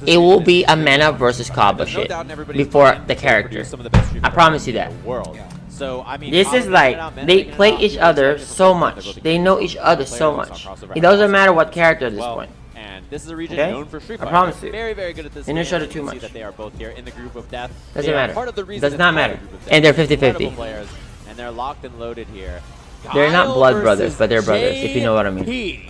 It will be a Mena versus Kaba shit before the character. I promise you that. So, I mean, this is like, they play each other so much. They know each other so much. It doesn't matter what character at this point. And this is a region Okay? known for Street I Fighter. promise you. Very, very good at this. They know each other You too can much. see that they are both here in the group of death. Doesn't They are matter. part of the reason Does it's not called matter. the group of death. And they're Incredible 50-50. players, and they're locked and loaded here. They're not Kyle blood brothers, versus but they're brothers, if you know what I mean. JP.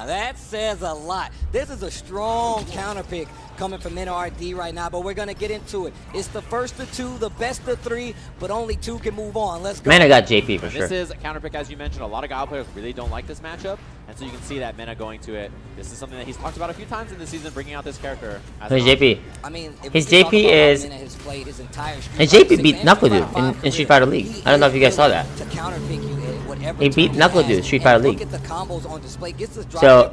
That says a lot. This is a strong counter pick coming from NRD right now, but we're going to get into it. It's the first of two, the best of three, but only two can move on. Let's go. Mena got JP for sure. This is a counter pick, as you mentioned. A lot of Guile players really don't like this matchup, and so you can see that Mena going to it. This is something that he's talked about a few times in the season, bringing out this character. Who's JP? I mean, his JP is... And JP beat Knuckle Dude in Street Fighter League. I don't know if you guys saw that. He beat Knuckle Dude, Street Fighter League. So,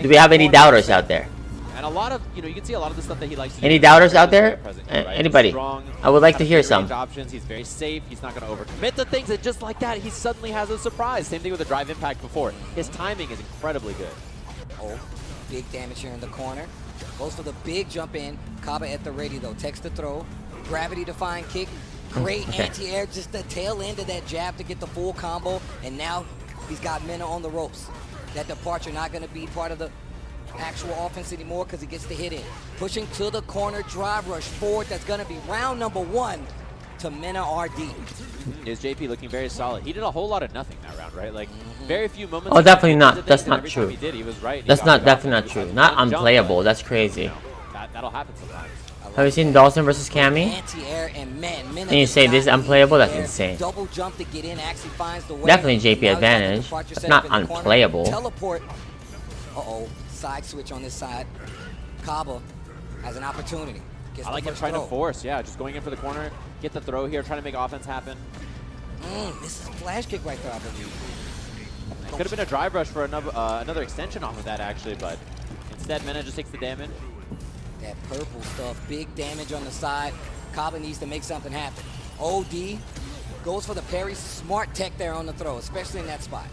do we have any doubters out there? And a lot of, you can see a lot of the stuff that he likes to do. Any doubters out there? Right? Anybody? Strong, I would like to hear some. Options. He's very safe. He's not going to overcommit to things. And just like that, he suddenly has a surprise. Same thing with the drive impact before. His timing is incredibly good. Oh, big damage here in the corner. Goes for the big jump in. Kaba at the ready though. Takes the throw. Gravity defying kick. Great anti-air. Just the tail end of that jab to get the full combo. And now he's got Mena on the ropes. That departure not going to be part of the actual offense anymore because he gets the hit in. Pushing to the corner, drive rush forward. That's going to be round number one to Mena RD. Is JP looking very solid? He did a whole lot of nothing that round, right? Like very few moments. Oh, definitely not. That's not true. He did, he was right. That's not definitely not true. Not unplayable. That's crazy. That'll happen sometimes. Have you seen Dawson versus Cammy? And you say this is unplayable? That's insane. Double jump to get in, actually finds the way. Definitely JP advantage. That's not unplayable. Teleport. Uh-oh. Side switch on this side. Kaba has an opportunity. Gets I like him trying to force, just going in for the corner, get the throw here, trying to make offense happen. This is a flash kick right there, I believe. It could have been a drive rush for another extension off of that, actually, but instead, Mena just takes the damage. That purple stuff, big damage on the side. Kaba needs to make something happen. OD goes for the parry, smart tech there on the throw, especially in that spot.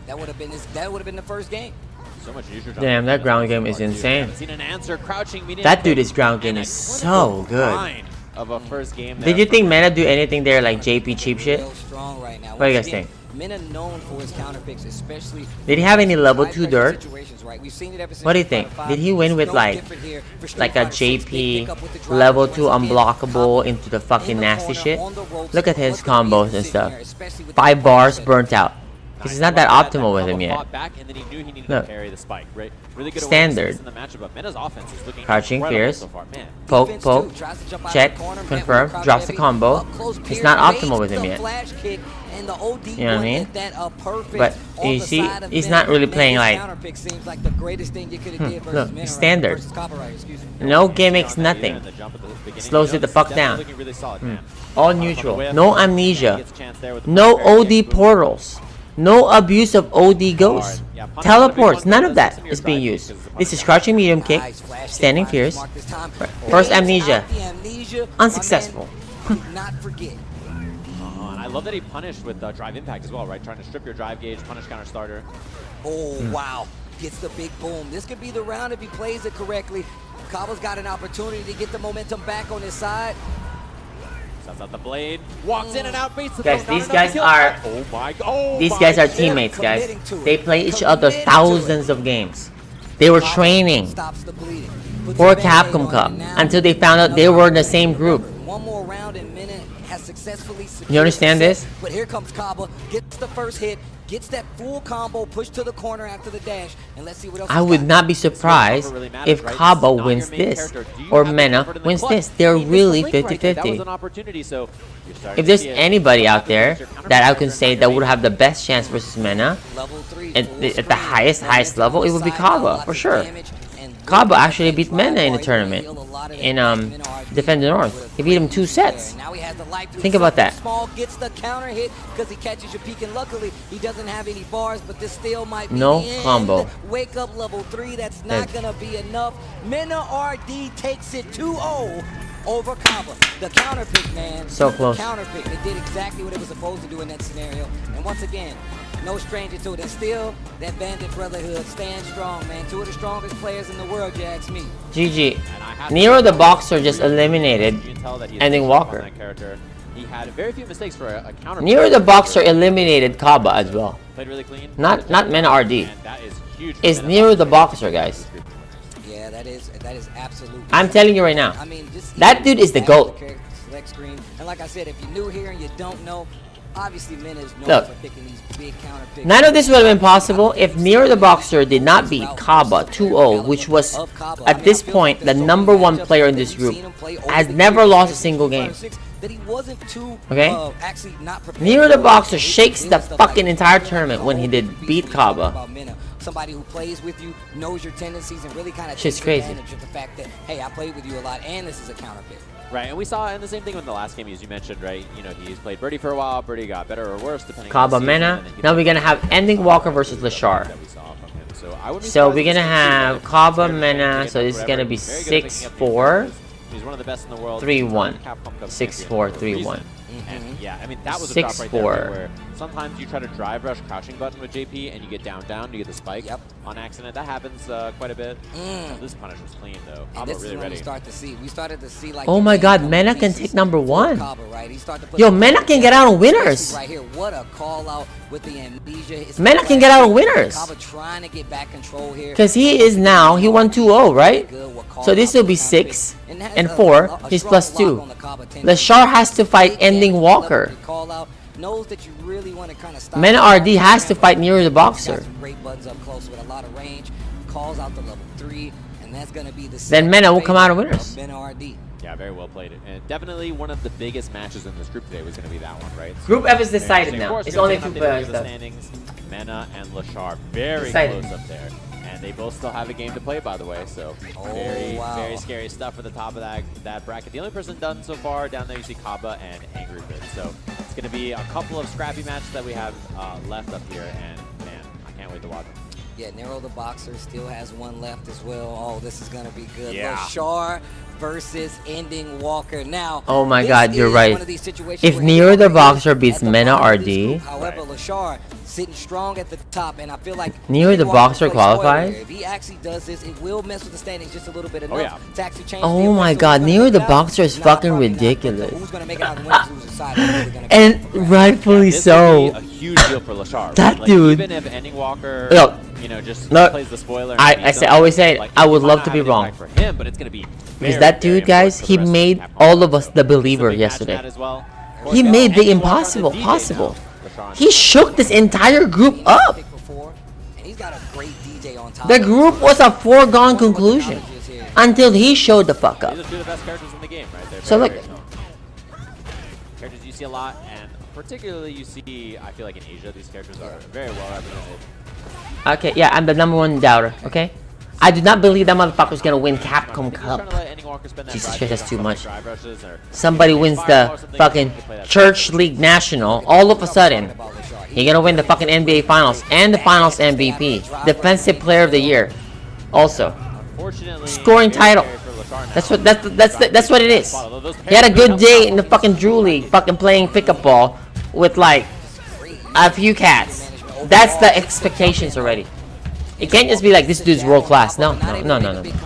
That would have been the first game. So much neutral. Damn, that ground game is insane. Seen an answer, crouching, that dude's ground game is so good. Of a first game Did you think Mena do anything there like JP cheap shit? Strong right now. What do you guys think? Mena known for his counter picks, especially. Did he have any level 2 dirt? What do you think? Did he win with like a JP level 2 unblockable into the fucking nasty shit? Look at his combos and stuff. 5 bars burnt out. Because he's not that optimal with him yet. Look. Standard. Crouching, fierce. Poke, poke. Check, confirm, drops the combo. It's not optimal with him yet. You know what I mean? But you see, he's not really playing like... Look, standard. No gimmicks, nothing. Slows it the fuck down. All neutral. No amnesia. No OD portals. No abuse of OD ghosts. Teleports, none of that is being used. This is crouching medium kick, standing fierce. First amnesia. Unsuccessful. Not forget. And I love that he punished with drive impact as well, right? Trying to strip your drive gauge, punish counter starter. Oh, wow. Gets the big boom. This could be the round if he plays it correctly. Kaba's got an opportunity to get the momentum back on his side. Sets out the blade, walks in and out, baits the Guys, throw, these not enough guys to kill. are Oh my, oh these my guys are shit. teammates, guys. They play each other thousands of games. They were training for Capcom Cup until they found out they were in the same group. One more round and Minna has successfully You understand this? But here comes Kaba, gets the first hit, gets that full combo, push to the corner after the dash, and let's see what else. I would not be surprised if Kaba wins this or Mena wins this. They're really 50-50. If there's anybody out there that I can say that would have the best chance versus Mena at the highest level, it would be Kaba for sure. Kaba actually beat Mena in the tournament in Defend the North. He beat him 2 sets. Think about that. Small gets the counter hit because he catches your peak, and luckily he doesn't have any bars, but this still might be No the end. combo. Wake up level 3, that's not gonna be enough. Minna RD takes it 2-0 over Kaba. The counter pick, man. So close. Counter pick. It did exactly what it was supposed to do in that scenario. And once again, no stranger to it. And still, that Bandit Brotherhood stands strong, man. 2 of the strongest players in the world, you ask me. GG. Nero the Boxer just eliminated Ending Walker. He had very few mistakes for a counter. Nero the Boxer eliminated Kaba as well. Played really clean. Not Mena RD. That is huge. It's Nero the Boxer, guys. Yeah, that is absolutely. I'm telling you right now. I mean, just that dude is the GOAT. Select screen. And like I said, if you're new here and you don't know, obviously Minna is known Look, for picking these big counter picks. none of this would have been possible if Nero the Boxer did not beat Kaba 2-0, which was, at this point, the #1 player in this group. Has never lost a single game. Okay? Nero the Boxer shakes the fucking entire tournament when he did beat Kaba. Somebody who plays with you, knows your tendencies, and really kind of Shit's takes crazy. advantage of the fact that, hey, I played with you a lot, and this is a counter pick. Right, and we saw in the same thing with the last game, as you mentioned, right? You know, he's played Birdie for a while. Birdie got better or worse depending Kaba on the season, Mena. and then he Now we're gonna have Ending Walker versus Lashar. So we're gonna have Kaba Mena. So this is gonna be 6-4. He's one of the best in the world. 3-1. Capcom Cup 6-4, champion 3-1. And yeah, I mean, that was a drop right there 6-4. where sometimes you try to drive rush crouching button with JP and you get down, you get the spike on accident. That happens quite a bit. This punish was clean though. And Kaba this really is when ready. we started to see like Oh my god, Mena can take #1. Yo, Mena can get out of winners. Right here, what a call out with the amnesia. Mena can get out of winners. Kaba trying to get back control here. Because he won 2-0, right? So this will be 6 and 4. He's +2. Lashar has to fight Ending Walker. Knows that you really want to kind of stop. Mena RD has to fight Nero the Boxer. Great buttons up close with a lot of range. Calls out the level 3, and that's going to be the. Then Mena will come out of winners. Mena RD. Yeah, very well played. And definitely one of the biggest matches in this group today was going to be that one, right? Group F is decided Of now. course, It's gonna only take an 2 update players look at left. the standings. Mena and Lashar very Decided. close up there. And they both still have a game to play, by the way. So very scary stuff for the top of that bracket. The only person done so far down there, you see Kaba and Angry Bird. So it's going to be a couple of scrappy matches that we have left up here. And man, I can't wait to watch them. Yeah, Nero the Boxer still has one left as well. Oh, this is going to be good. Yeah. Lashar versus Ending Walker. Now, Oh my this god, you're is right. one of these situations If where Nero Ending the Walker Boxer is beats at the Mena bottom of this RD, group. However, Lashar sitting strong at the top, and I feel like Nero the Ending Walker Boxer plays spoiler qualifies? here. If he actually does this, it will mess with the standings just a little bit enough Oh, yeah. to actually change Oh the my difference. god, Who's Nero gonna the make it out? Boxer is Nah, fucking probably not. ridiculous. Who's going to make it out of the winners, loser side? Is really gonna be And rightfully This so. would be a huge deal for Lashar. That like, dude- Even if Ending Walker, Look, you know, just look, plays the spoiler. always say it, I would love to be wrong. For him, but it's going to be Because that dude, guys, he made all of us the believer yesterday. He made the impossible possible. He shook this entire group up. The group was a foregone conclusion until he showed the fuck up. These are two of the best characters in the game, right there. So look, Characters you see a lot, and particularly you see, I feel like in Asia, these characters are very well represented. okay, yeah, I'm the #1 doubter, okay? I do not believe that motherfucker's gonna win Capcom Cup. Jesus Christ, that's too much. Somebody wins the fucking Church League National, all of a sudden, you're gonna win the fucking NBA Finals and the Finals MVP, Defensive Player of the Year, also scoring title. That's what it is. He had a good day in the fucking Drew League, fucking playing pickup ball with like a few cats. That's the expectations already. It can't just be like this dude's world class. No.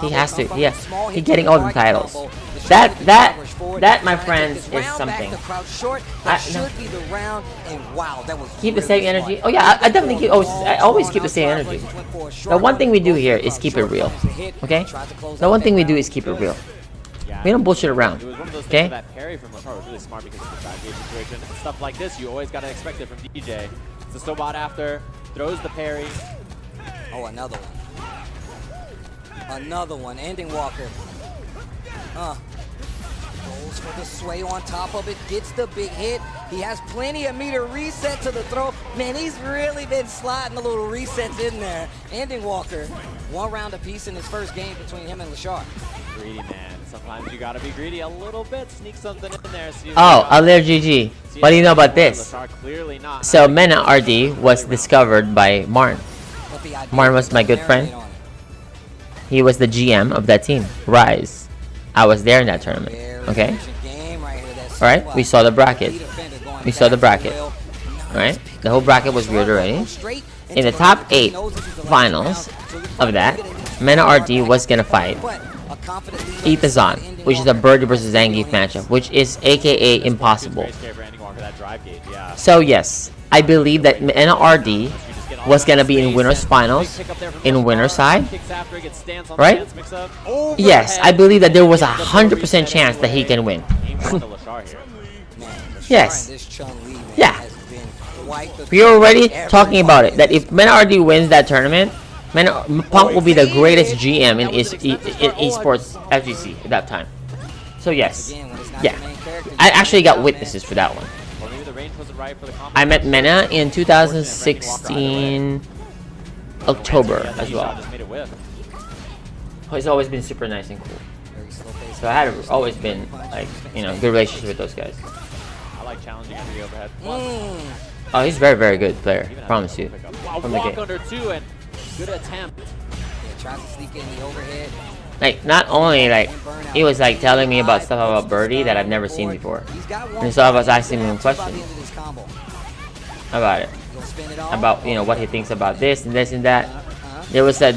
He has to. He's getting all the titles. That, my friends, is something. Keep the same energy. Oh yeah, I definitely I always keep the same energy. The one thing we do here is keep it real. Okay? The one thing we do is keep it real. We don't bullshit around. Okay? That parry from Lashar was really smart because of the side gate situation. Stuff like this, you always gotta expect it from DJ. It's the Stobot after, throws the parry. Oh, another one. Another one. Ending Walker. Goes for the sway on top of it. Gets the big hit. He has plenty of meter reset to the throw. Man, he's really been sliding the little resets in there. Ending Walker. 1 round apiece in his first game between him and Lashar. Greedy, man. Sometimes you gotta be greedy a little bit. Sneak something in there. Alir GG. What do you know about this? So Mena RD was discovered by Marn. Marn was my good friend. He was the GM of that team, Rise. I was there in that tournament. Okay? Alright, we saw the bracket. We saw the bracket. Alright? The whole bracket was weird already. In the top 8 finals of that, Mena RD was gonna fight Ethazon, which is a Birdie versus Zangief matchup, which is aka impossible. So yes, I believe that Mena RD was gonna be in winners finals, in winner side, right? Yes, I believe that there was 100% chance that he can win. Yes. Yeah. We were already talking about it, that if Mena RD wins that tournament, Punk will be the greatest GM in esports FGC at that time. So yes, yeah, I actually got witnesses for that one. I met Mena in 2016 October as well. He's always been super nice and cool. So I had always been like, you know, good relationship with those guys. I like challenging under the overhead. Oh, he's a very, very good player. Promise you. From the Walk game. under 2 and good attempt. Tries to sneak in the overhead. Like, not only like he was like telling me about stuff about Birdie that I've never seen before, and so I was asking him questions about it, about, you know, what he thinks about this and this and that. There was a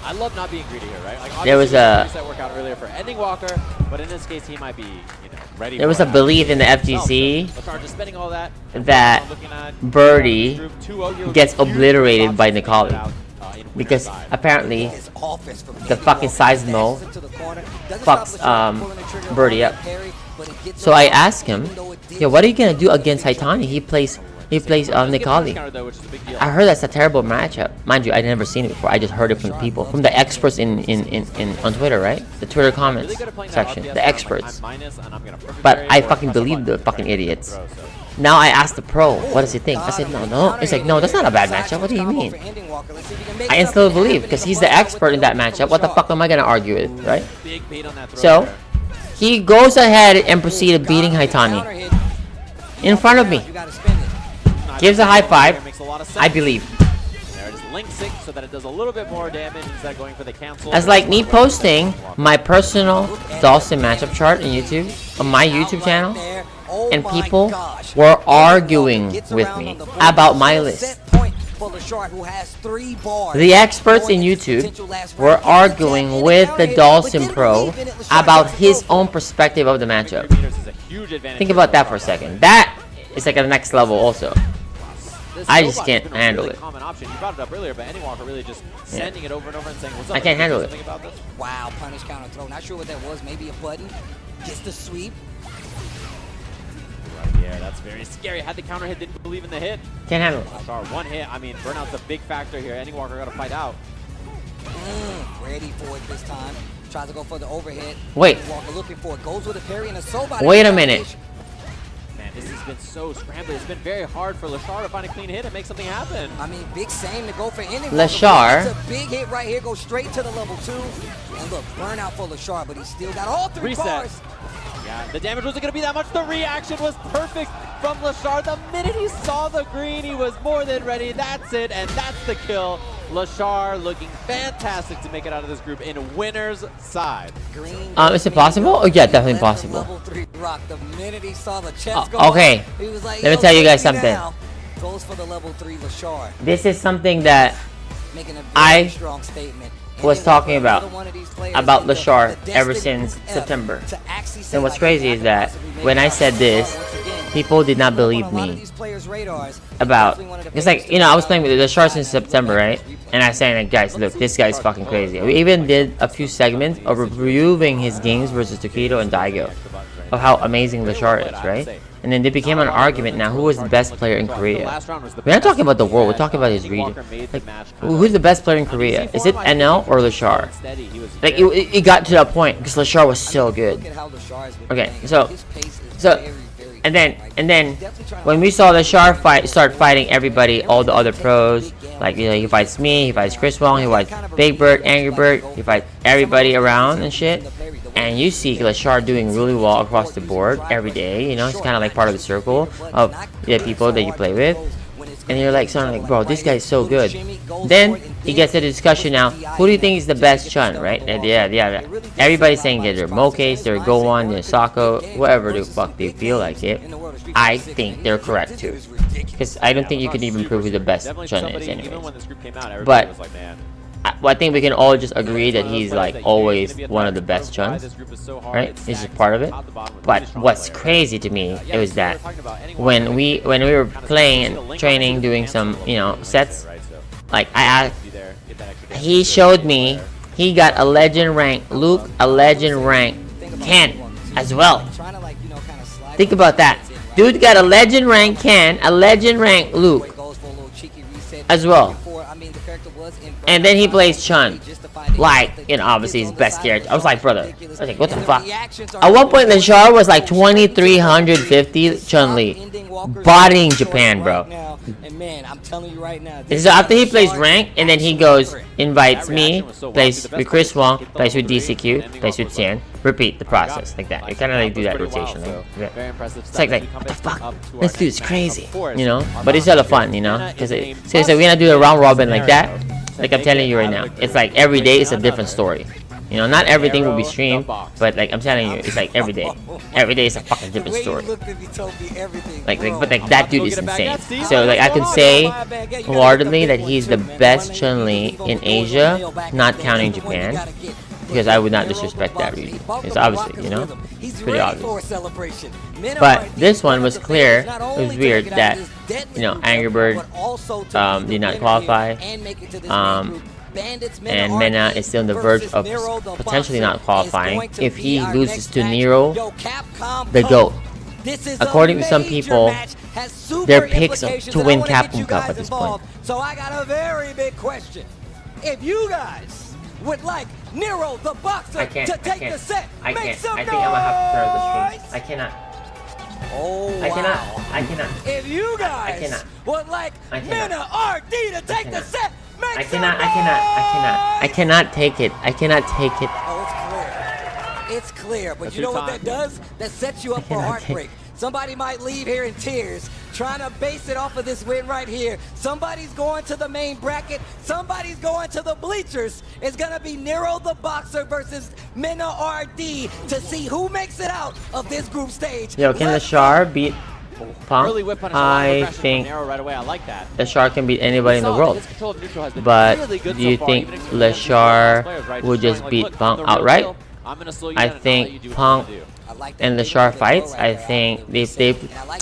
I love not being greedy here, right? Like, there was a reset work out earlier for Ending Walker, but in this case he might be, you know, ready. there was a belief in the FGC that Birdie gets obliterated by Nikali. Because apparently the fucking Seismo fucks Birdie up. So I asked him, yo, what are you gonna do against Haitani? He plays Nikali. I heard that's a terrible matchup. Mind you, I'd never seen it before. I just heard it from the people, from the experts in on Twitter, right? The Twitter comments section, the experts. But I fucking believe the fucking idiots. Now I asked the pro, what does he think? I said, no. It's like, no, that's not a bad matchup. What do you mean? I instantly believe, because he's the expert in that matchup. What the fuck am I gonna argue with, right? So he goes ahead and proceeded beating Haitani in front of me. Gives a high five. I believe. So that it does a little bit more damage instead of going for the cancel. As like me posting my personal Dawson matchup chart on YouTube, on my YouTube channel, and people were arguing with me about my list. The experts in YouTube were arguing with the Dawson Pro about his own perspective of the matchup. Think about that for a second. That is like a next level also. I just can't handle it. Common option. You brought it up earlier, but Ending Walker really just sending it over and over and saying, "What's up?" I can't handle it. Wow, punish counter throw. Not sure what that was. Maybe a button. Gets the sweep. Yeah, that's very scary. Had the counter hit, didn't believe in the hit. Can't handle it. One hit. I mean, burnout's a big factor here. Ending Walker got to fight out. Ready for it this time. Tries to go for the overhead. Wait. Walker looking for it. Goes with a parry and a soba. Wait a minute. This has been so scrambly. It's been very hard for Lashar to find a clean hit and make something happen. I mean, big same to go for Ending. Lashar. It's a big hit right here. Goes straight to the level 2. And look, burnout for Lashar, but he's still got all 3 bars. Yeah, the damage wasn't going to be that much. The reaction was perfect from Lashar. The minute he saw the green, he was more than ready. That's it, and that's the kill. Lashar looking fantastic to make it out of this group in winner's side. Is it possible? Oh yeah, definitely possible. Okay, let me tell you guys something. Goes for the level 3 Lashar. This is something that Making a very strong statement. was talking about Lashar ever since September. And what's crazy is that when I said this, people did not believe me about. It's like, you know, I was playing with Lashar since September, right? And I was saying, like, guys, look, this guy's fucking crazy. We even did a few segments of reviewing his games versus Takedo and Daigo, of how amazing Lashar is, right? And then it became an argument now, who was the best player in Korea? We're not talking about the world, we're talking about his region. Like, who's the best player in Korea? Is it NL or Lashar? Like, it got to that point, because Lashar was so good. Okay, so, and then, when we saw Lashar start fighting everybody, all the other pros, like, you know, he fights me, he fights Chris Wong, he fights Big Bird, Angry Bird, he fights everybody around and shit. And you see Lashar doing really well across the board every day, you know, he's kind of like part of the circle of the people that you play with. And you're like, sounding like, bro, this guy's so good. Then he gets to the discussion now, who do you think is the best Chun, right? And yeah. Everybody's saying that they're Mokes, they're Gohan, they're Sako, whatever the fuck they feel like it. I think they're correct too. Because I don't think you can even prove who the best Chun is anyways. But I think we can all just agree that he's like always one of the best Chuns, right? It's just part of it. But what's crazy to me is that when we were playing and training, doing some, you know, sets, like he showed me he got a legend rank Luke, a legend rank Ken as well. Think about that. Dude got a legend rank Ken, a legend rank Luke as well. And then he plays Chun. Like, you know, obviously his best character. I was like, brother, I was like, what the fuck? At one point, Lashar was like 2350 Chun-Li. Bodying Japan, bro. And so after he plays rank, and then he goes, invites me, plays with Chris Wong, plays with DCQ, plays with Tian. Repeat the process like that. You kind of like do that rotation. Like, it's like, what the fuck? This dude's crazy, you know? But it's a lot of fun, you know? Because so we're gonna do a round robin like that. Like I'm telling you right now, it's like every day is a different story. You know, not everything will be streamed, but like I'm telling you, it's like every day. Every day is a fucking different story. But that dude is insane. So like I can say wholeheartedly that he's the best Chun-Li in Asia, not counting Japan. Because I would not disrespect that region. It's obviously, you know, it's pretty obvious. But this one was clear. It was weird that, you know, Angry Bird did not qualify. And Mena is still on the verge of potentially not qualifying if he loses to Nero, the GOAT. According to some people, their picks to win Capcom Cup at this point. So I got a very big question. If you guys would like Nero the Boxer to take the set, make some noise! I think I'm gonna have to turn the stream. I cannot. Oh, I cannot. If you guys would like Mena RD to take the set, make some noise! I cannot take it. I cannot take it. Oh, it's clear. But you know what that does? That sets you up for heartbreak. Somebody might leave here in tears, trying to base it off of this win right here. Somebody's going to the main bracket. Somebody's going to the bleachers. It's going to be Nero the Boxer versus Mena RD to see who makes it out of this group stage. Yo, can Lashar beat Punk? I think Lashar can beat anybody in the world. But do you think Lashar would just beat Punk outright? I think Punk and Lashar fights, I think if they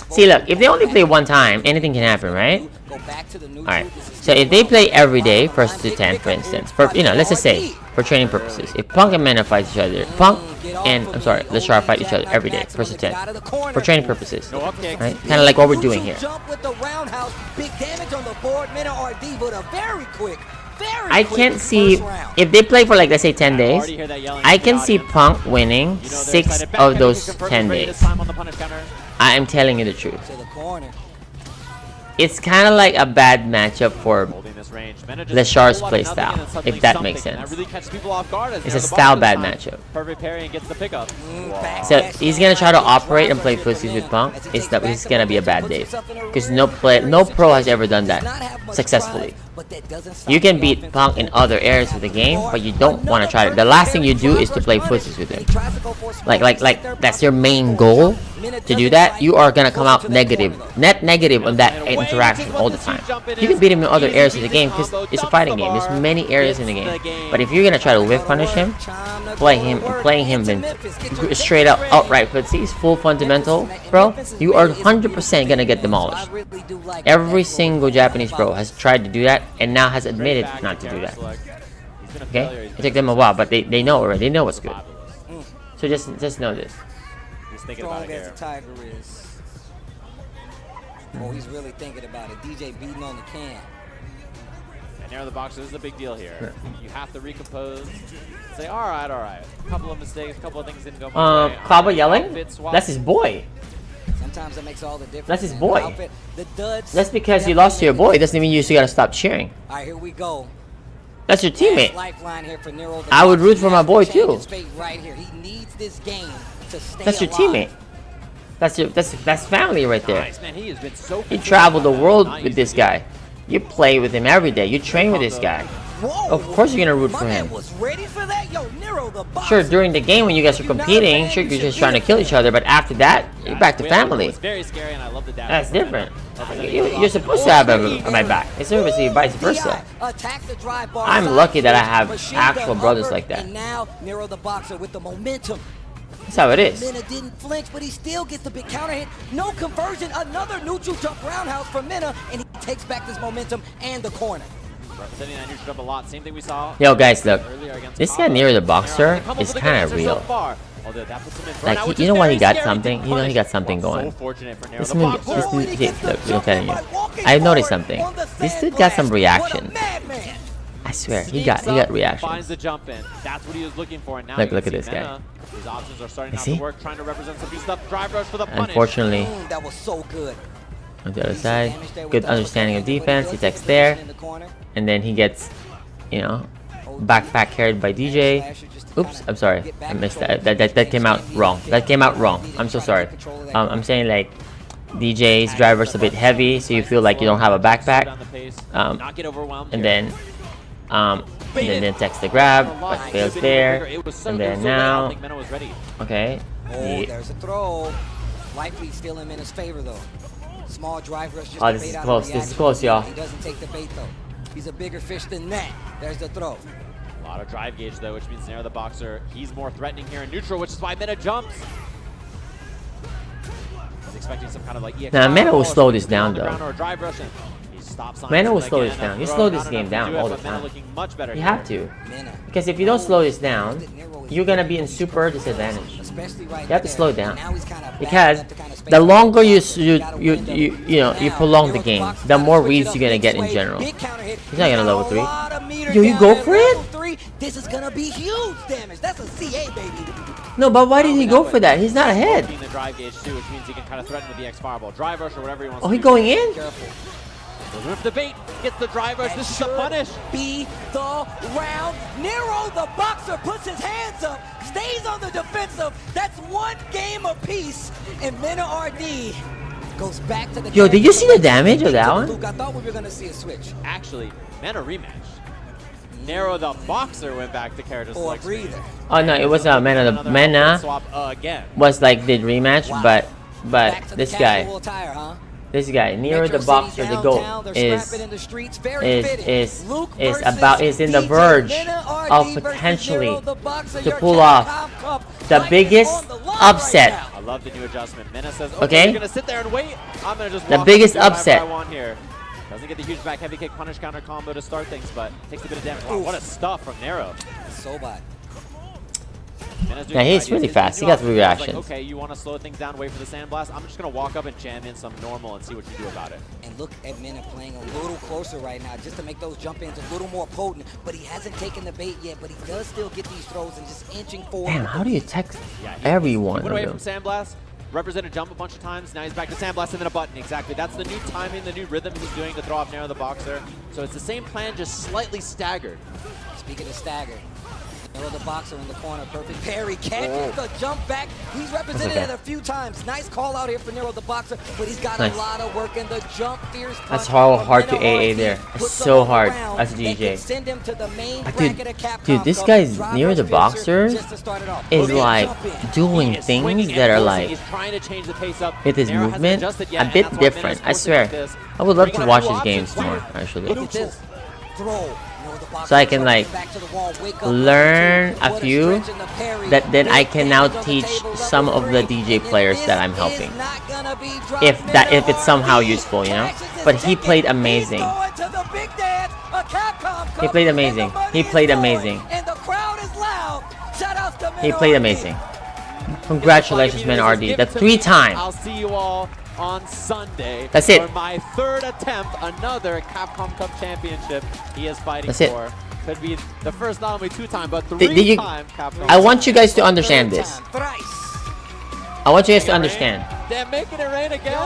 see, look, if they only play one time, anything can happen, right? Alright, so if they play every day, 1st to 10, for instance, for, you know, let's just say for training purposes, if Punk and Mena fight each other, Lashar fight each other every day, 1st to 10, for training purposes, right? Kind of like what we're doing here. I can't see, if they play for like, let's say 10 days, I can see Punk winning 6 of those 10 days. I am telling you the truth. It's kind of like a bad matchup for Lashar's playstyle, if that makes sense. It's a style bad matchup. So he's gonna try to operate and play pussies with Punk. It's gonna be a bad day because no pro has ever done that successfully. but that doesn't stop You can the beat offensive Punk in other areas of the game, but you don't want to try it. The last thing you do is to play footsies with him. Like that's your main goal. To do that, you are gonna come out net negative on that interaction all the time. You can beat him in other areas of the game because it's a fighting game. There's many areas in the game. But if you're gonna try to whiff punish him, playing him in straight up outright footsies, full fundamental, bro, you are 100% gonna get demolished. Every single Japanese pro has tried to do that and now has admitted not to do that. Okay, it took them a while, but they know already. They know what's good. So just know this. Strong as the Tiger is. Oh, he's really thinking about it. DJ beating on the can. And Nero the Boxer, this is a big deal here. You have to recompose. Say, all right. A couple of mistakes, a couple of things didn't go my way. Kaba yelling? That's his boy. Sometimes that makes all the difference. That's his boy. The duds. That's because you lost to your boy. It doesn't mean you just gotta stop cheering. All right, here we go. That's your teammate. Lifeline here for Nero the I would root for my boy too. Right here. He needs this game to stay That's your alive. teammate. That's family right there. Nice, man. He has been so You travel the world with this guy. You play with him every day. You train with this guy. Of course you're gonna root for him. Was ready for that? Yo, Nero the Boxer. Sure, during the game when you guys are competing, sure you're just trying to kill each other, but after that, you're back to family. It's very scary, and I love the dash. That's different. You're supposed to have my back. It's supposed to be vice versa. I'm lucky that I have actual brothers like that. And now Nero the Boxer with the momentum. That's how it is. Mena didn't flinch, but he still gets the big counter hit. No conversion. Another neutral jump roundhouse from Mena, and he takes back this momentum and the corner. Representing that neutral jump a lot. Same thing we saw. Yo, guys, look. This guy Nero the Boxer is kind of real. Like, you know why he got something? You know he got something going. Look, I'm telling you. I noticed something. This dude got some reaction. I swear, he got reaction. Finds the jump in. That's what he was looking for. And now look at this guy. His options are starting to work, trying to represent some stuff. Drive rush for the punish. Unfortunately, that was so good. On the other side, good understanding of defense. He takes there, and then he gets, you know, backpack carried by DJ. Oops, I'm sorry, I missed that. That came out wrong. That came out wrong. I'm so sorry. I'm saying like DJ's driver's a bit heavy, so you feel like you don't have a backpack. And then takes the grab, but fails there. And then now, okay. There's a throw. Likely still in Mena's favor though. Small drive rush. Oh, this is close. This is close, y'all. He doesn't take the bait though. He's a bigger fish than that. There's the throw. A lot of drive gauge though, which means Nero the Boxer, he's more threatening here in neutral, which is why Mena jumps. He's expecting some kind of like now Mena will slow this down though. Mena will slow this down. You slow this game down all the time. You have to. Because if you don't slow this down, you're gonna be in super disadvantage. You have to slow it down. Because the longer you prolong the game, the more reads you're gonna get in general. He's not gonna level 3. Yo, you go for it? This is gonna be huge damage. That's a CA, baby. No, but why did he go for that? He's not ahead. The drive gauge too, which means he can kind of threaten with the X fireball, drive rush or whatever he wants. Oh, he going in? With the bait, gets the drive rush. This is a punish. Be the round. Nero the Boxer puts his hands up, stays on the defensive. That's one game apiece, and Mena RD goes back to the. Yo, did you see the damage of that one? I thought we were gonna see a switch. Actually, Mena rematch. Nero the Boxer went back to character select. Breather. Oh no, it was Mena swap again. Was like did rematch, but this guy. This guy, Nero the Boxer, the GOAT, is in the verge of potentially to pull off the biggest upset. I love the new adjustment. Mena says, okay, you're gonna sit there and wait. I'm gonna just the biggest upset. I want here. Doesn't get the huge back heavy kick punish counter combo to start things, but takes a bit of damage. Wow, what a stuff from Nero. So bad. Yeah, he's really fast. He got 3 reactions. Like, okay, you want to slow things down, wait for the sandblast? I'm just going to walk up and jam in some normal and see what you do about it. And look at Mena playing a little closer right now just to make those jump ins a little more potent. But he hasn't taken the bait yet, but he does still get these throws and just inching forward. Damn, how do you text everyone? He went away from sandblast, represented jump a bunch of times, now he's back to sandblast and then a button. Exactly. That's the new timing, the new rhythm he's doing to throw off Nero the Boxer. So it's the same plan, just slightly staggered. Speaking of staggered, The boxer in the corner, perfect parry, can't get the jump back. He's represented it a few times. Nice call out here for Nero the boxer, but he's got a lot of work in the jump fierce. That's hard to AA there. It's so hard as a DJ. Dude, this guy's Nero the boxer is like doing things that are like with his movement a bit different. I swear. I would love to watch his games more actually. So I can like learn a few that then I can now teach some of the DJ players that I'm helping. If it's somehow useful, you know? But he played amazing. He played amazing. He played amazing. He played amazing. Congratulations, man, RD. The 3-time. I'll see you all on Sunday. That's it. For my 3rd attempt, another Capcom Cup championship he is fighting That's it. for. Could be the first not only 2-time, but 3-time Capcom. I want you guys to understand this. I want you guys to understand. They're making it rain again.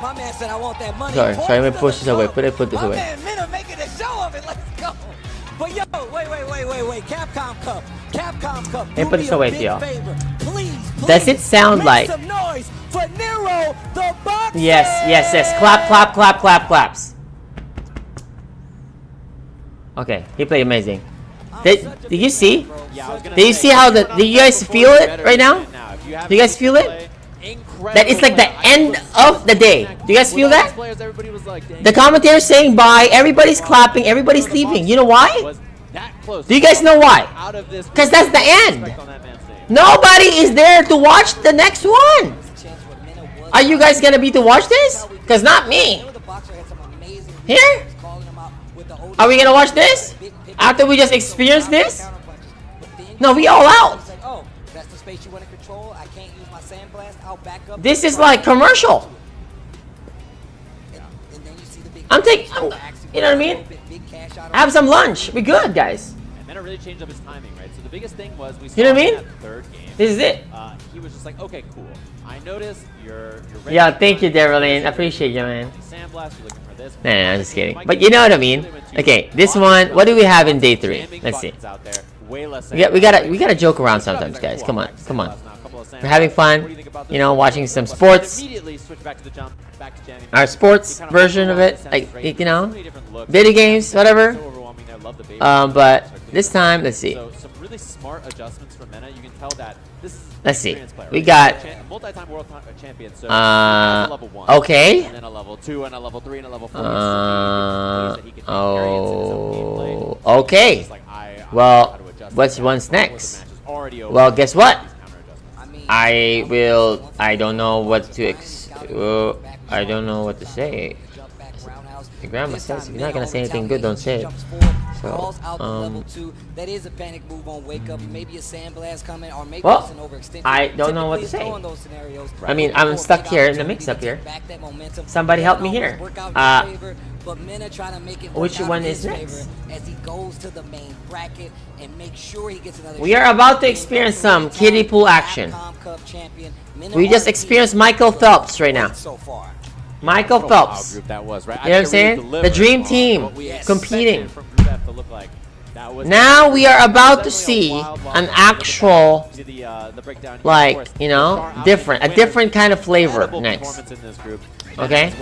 My man said I want that money. Sorry, let me push this away. Put this away. My man making a show of it. Let's go. But yo, wait. Capcom Cup. Capcom Cup. Let me put this away to y'all. Please. Does it sound like... Some noise for Nero the boxer. Yes. Claps. Okay, he played amazing. Did you see? Did you see how the... Do you guys feel it right now? Do you guys feel it? That it's like the end of the day. Do you guys feel that? The commentator's saying bye, everybody's clapping, everybody's leaving. You know why? Do you guys know why? Because that's the end. Nobody is there to watch the next one. Are you guys gonna be to watch this? Because not me. Here? Are we gonna watch this? After we just experienced this? No, we all out. This is like commercial. I'm taking, you know what I mean? Have some lunch. We good, guys. And then it really changed up his timing, right? So the biggest thing was we saw You know what I mean? in that 3rd game. This is it. He was just like, okay, cool. I noticed you're ready. Yeah, thank you, Darylene. I appreciate you, man. Sandblast, you're looking for this. Nah, I'm just kidding. But you know what I mean. Okay, this one. What do we have in day 3? Let's see. We gotta joke around sometimes, guys. Come on. We're having fun. You know, watching some sports. Our sports version of it, like you know, video games, whatever. But this time, let's see. Some really smart adjustments from Mena. You can tell that this is Let's see. We got multi-time world champion. So level 1. Okay. And then a level 2 and a level 3 and a level 4. Okay. Well, what's next? Well, guess what? I don't know what to I don't know what to say. The grandma says if you're not gonna say anything good, don't say it. So, that is a panic move on wake up. Maybe a sandblast coming, or maybe well, I don't know what to say. I mean, I'm stuck here in the mix-up here. Somebody help me here. Which one is next? We are about to experience some kiddie pool action. We just experienced Michael Phelps right now. Michael Phelps. You know what I'm saying? The dream team competing. Now we are about to see an actual, like, you know, a different kind of flavor next. Okay?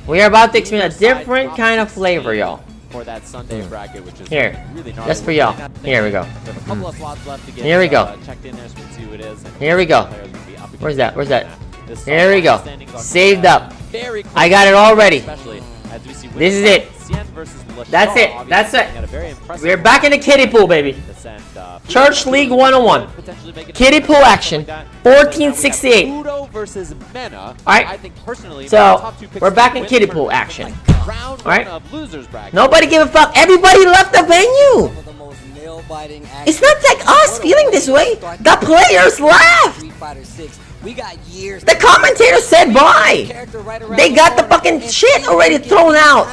We are about to experience a different kind of flavor, y'all. Here, that's for y'all. Here we go. Here we go. Here we go. Where's that? Here we go. Saved up. I got it all ready. This is it. That's it. We're back in the kiddie pool, baby. Church League 101. Kiddie pool action. 1468. Alright. So, we're back in kiddie pool action. Alright. Nobody give a fuck. Everybody left the venue. It's not like us feeling this way. The players left. The commentator said bye. They got the fucking shit already thrown out.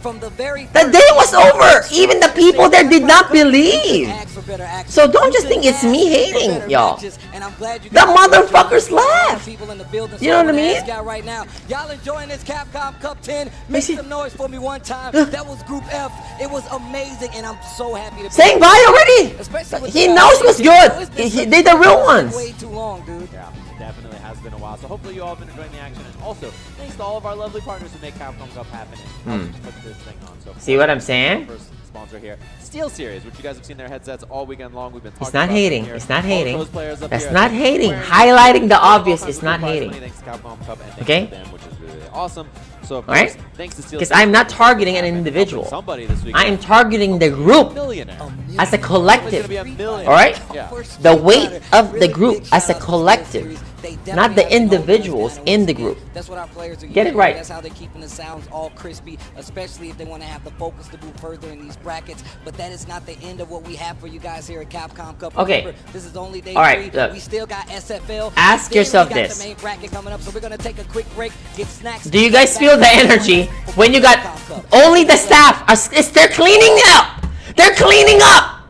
From the very The day was over. Even the people there did not believe. So don't just think it's me hating, y'all. The motherfuckers left. You know what I mean? Right now, y'all enjoying this Capcom Cup 10? Make some noise for me one time. That was Group F. It was amazing, and I'm so happy to be saying bye already. He knows what's good. They're the real ones. Way too long, dude. Yeah, definitely has been a while. So hopefully you all have been enjoying the action. And also, thanks to all of our lovely partners who make Capcom Cup happen and put this thing on. So see what I'm saying? First sponsor here, Steel Series, which you guys have seen their headsets all weekend long. We've been talking It's not about hating. here. It's not All hating. those players up That's here not are hating. wearing Highlighting the obvious all is kinds not of prize hating. money thanks to Capcom Cup and thanks Okay? to them, which is really, really awesome. So of Alright? course, thanks to Steel Because Series, I'm not targeting an individual. somebody this week. I am targeting the group as a collective. Alright? Yeah. The weight of the group as a collective. Not the individuals in the group. That's what our players are Get it using. right. That's how they're keeping the sounds all crispy, especially if they want to have the focus to move further in these brackets. But that is not the end of what we have for you guys here at Capcom Cup. Okay. Remember, this is only day All right, 3. look. We still got SFL. Ask Then yourself we got this. the main bracket coming up, so we're gonna take a quick break, get snacks. Do you guys feel the energy when you got only the staff? They're cleaning up. They're cleaning up.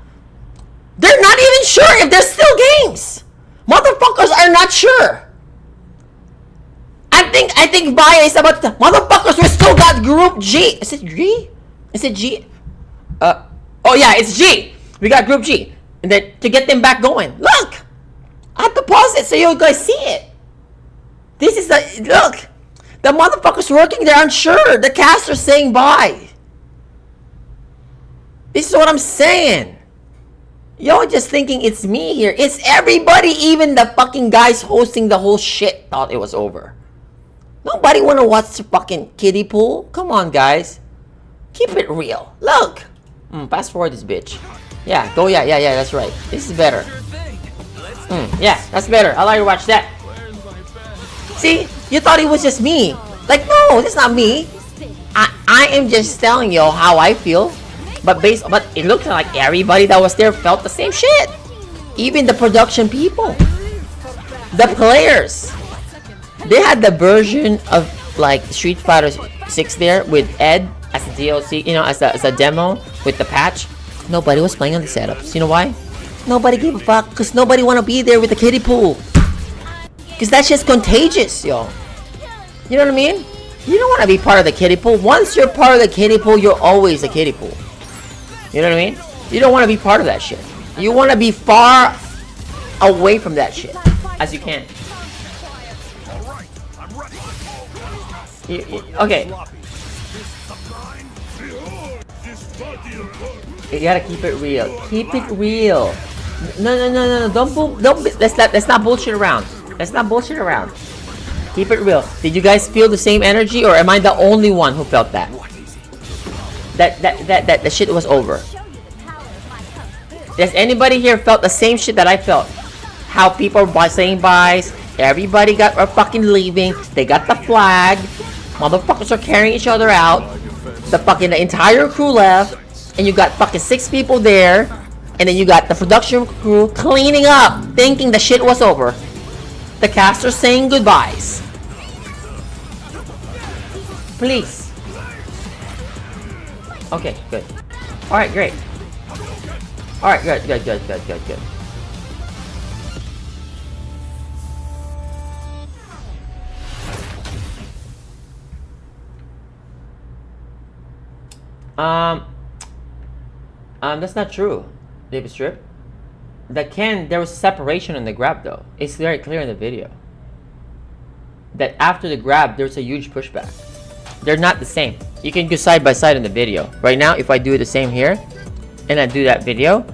They're not even sure if there's still games. Motherfuckers are not sure. I think Baya is about to, motherfuckers, we still got Group G. Is it G? Is it G? Oh yeah, it's G. We got Group G. And then to get them back going. Look! I have to pause it so you guys see it. This is the, look. The motherfuckers working there aren't sure. The cast are saying bye. This is what I'm saying. Y'all just thinking it's me here. It's everybody, even the fucking guys hosting the whole shit thought it was over. Nobody wanna watch the fucking kiddie pool. Come on, guys. Keep it real. Look. Fast forward this bitch. Yeah, go, yeah, that's right. This is better. Yeah, that's better. I like to watch that. See, you thought it was just me. Like, no, it's not me. I am just telling you how I feel. But it looks like everybody that was there felt the same shit. Even the production people. The players. They had the version of like Street Fighter 6 there with Ed as a DLC, you know, as a demo with the patch. Nobody was playing on the setups. You know why? Nobody gave a fuck because nobody want to be there with the kiddie pool. Because that shit's contagious, yo. You know what I mean? You don't want to be part of the kiddie pool. Once you're part of the kiddie pool, you're always a kiddie pool. You know what I mean? You don't want to be part of that shit. You want to be far away from that shit as you can. Okay. You gotta keep it real. Keep it real. No. Don't. Let's not bullshit around. Let's not bullshit around. Keep it real. Did you guys feel the same energy, or am I the only one who felt that? That the shit was over. Does anybody here felt the same shit that I felt? How people were saying byes. Everybody are fucking leaving. They got the flag. Motherfuckers are carrying each other out. The entire crew left. And you got fucking 6 people there. And then you got the production crew cleaning up, thinking the shit was over. The casters saying goodbyes. Please. Okay, good. Alright, great. Alright, good. That's not true, David Strip. There was separation in the grab though. It's very clear in the video. That after the grab, there's a huge pushback. They're not the same. You can go side by side in the video. Right now, if I do the same here, and I do that video,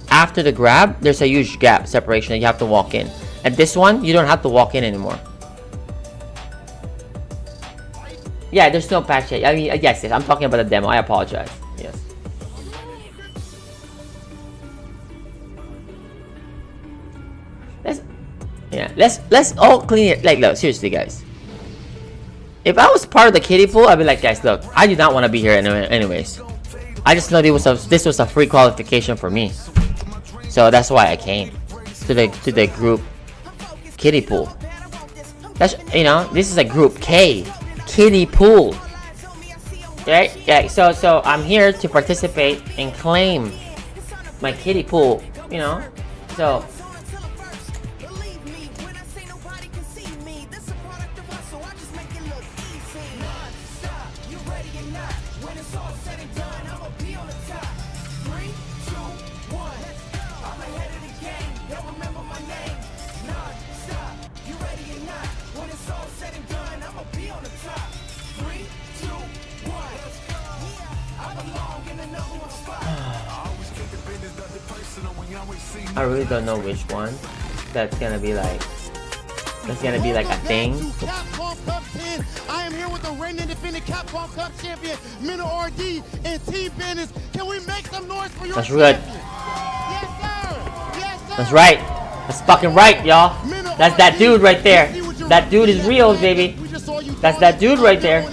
after the grab, there's a huge gap, separation that you have to walk in. And this one, you don't have to walk in anymore. Yeah, there's no patch yet. I mean, yes, I'm talking about the demo. I apologize. Yes. Let's all clean it. Like, look, seriously, guys. If I was part of the kiddie pool, I'd be like, guys, look, I do not want to be here anyways. I just know this was a free qualification for me, so that's why I came to the group kiddie pool. That's, you know, this is a group K kiddie pool. Right? Yeah. So I'm here to participate and claim my kiddie pool. You know. So. I really don't know which one that's gonna be like. That's gonna be like a thing. Capcom Cup 10. I am here with the reigning and defending Capcom Cup champion, Minna RD, and Team Bandits. Can we make some noise for your That's good. Yes, sir. Yes, sir. That's right. That's fucking right, y'all. That's that dude right there. That dude is real, baby. That's that dude right there.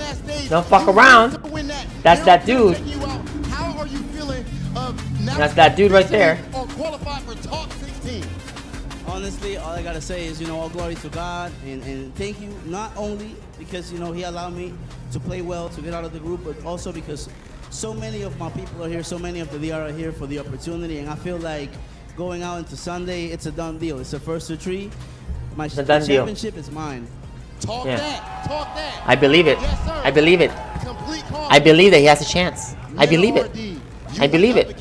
Don't fuck around. That's that dude. How are you feeling That's that dude right there. or qualified for top 16? Honestly, all I gotta say is, all glory to God, and thank you, not only because, He allowed me to play well, to get out of the group, but also because so many of my people are here, so many of the VR are here for the opportunity, and I feel like going out into Sunday, it's a done deal. It's a first to three. My championship is mine. Talk that. I believe it. Yes, sir. I believe it. I believe that he has a chance. I believe it. I believe it.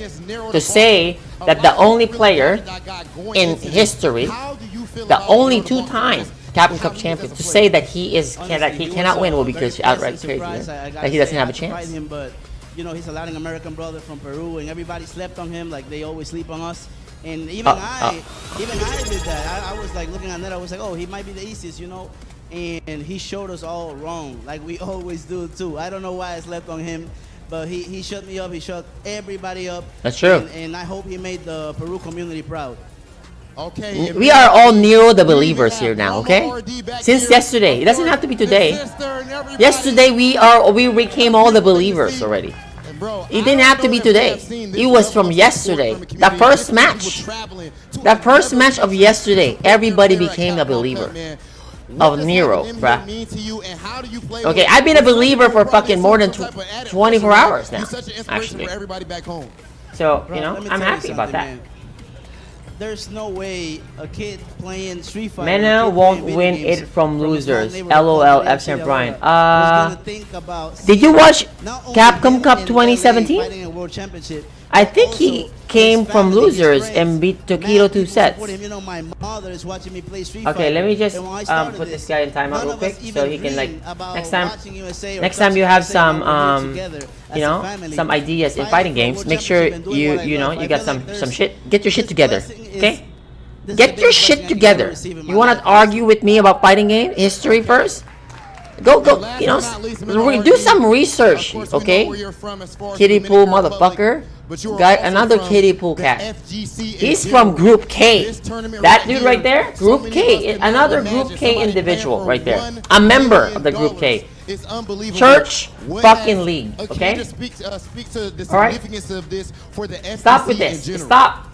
To say that the only player in history, the only two-time Capcom Cup champion, to say that he cannot win will be because outright crazy. That he doesn't have a chance. But he's a Latin American brother from Peru, and everybody slept on him like they always sleep on us. And even I did that. I was like looking at that. I was like, oh, he might be the easiest, And he showed us all wrong, like we always do too. I don't know why I slept on him, but he shut me up. He shut everybody up. That's true. And I hope he made the Peru community proud. Okay. We are all Nero the believers here now, okay? Since yesterday. It doesn't have to be today. Yesterday we became all the believers already. It didn't have to be today. It was from yesterday. The first match. The first match of yesterday. Everybody became a believer of Nero, bruh. Okay, I've been a believer for fucking more than 24 hours now, actually. So, I'm happy about that. There's no way a kid playing Street Fighter. Mena won't win it from losers. LOL, Fchamp Brian. Did you watch Capcom Cup 2017? I think he came from losers and beat Tokido 2 sets. Okay, let me just put this guy in timeout real quick so he can next time you have some some ideas in fighting games, make sure you got some shit. Get your shit together, okay? Get your shit together. You wanna argue with me about fighting game history first? Go, do some research, okay? Kiddie pool motherfucker. Got another kiddie pool cat. He's from Group K. That dude right there, Group K. Another Group K individual right there. A member of the Group K. Church fucking league, okay? Alright? Stop with this. Stop.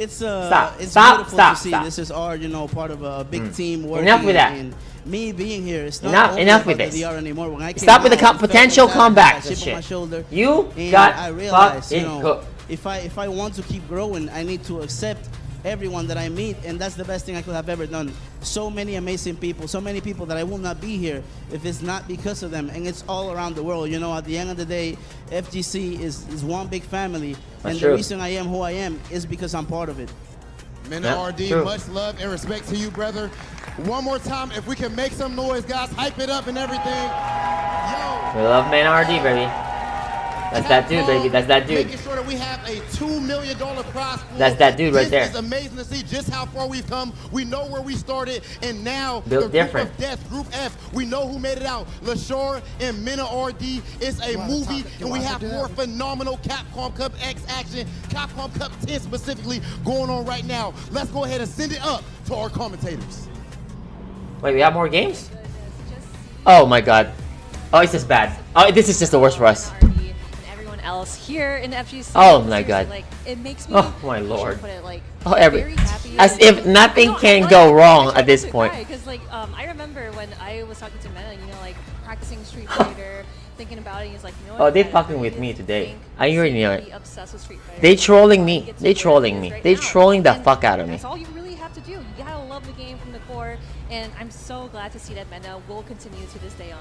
Stop. This is our, part of a big team working. Enough with that. Me being here, it's not enough with this. Stop with the potential comebacks and shit. You got fucking cooked. If I want to keep growing, I need to accept everyone that I meet, and that's the best thing I could have ever done. So many amazing people, so many people that I will not be here if it's not because of them, and it's all around the world. At the end of the day, FGC is one big family, and the reason I am who I am is because I'm part of it. Minna RD, much love and respect to you, brother. One more time, if we can make some noise, guys, hype it up and everything. Yo. We love Minna RD, baby. That's that dude, baby. That's that dude. Making sure that we have a $2 million prize pool. That's that dude right there. It's amazing to see just how far we've come. We know where we started, and now built different. Group of Death, Group F, we know who made it out. LaShore and Minna RD. It's a movie, and we have more phenomenal Capcom Cup X action, Capcom Cup 10 specifically, going on right now. Let's go ahead and send it up to our commentators. Wait, we have more games? Oh my god. Oh, it's just bad. Oh, this is just the worst for us. Else here in FGC. Oh my god. Like, it makes me, oh my lord. Put it, like, very happy. As if nothing can go wrong at this point. Because I remember when I was talking to Mena, practicing Street Fighter, thinking about it. He's like, you know what? Oh, they I fucking really with me today. think I already know really it. obsessed with Street Fighter. They trolling me. Get to They where it trolling is me. right They now. trolling the And fuck out of me. That's all you really have to do. You gotta love the game from the core, and I'm so glad to see that Mena will continue to this day on.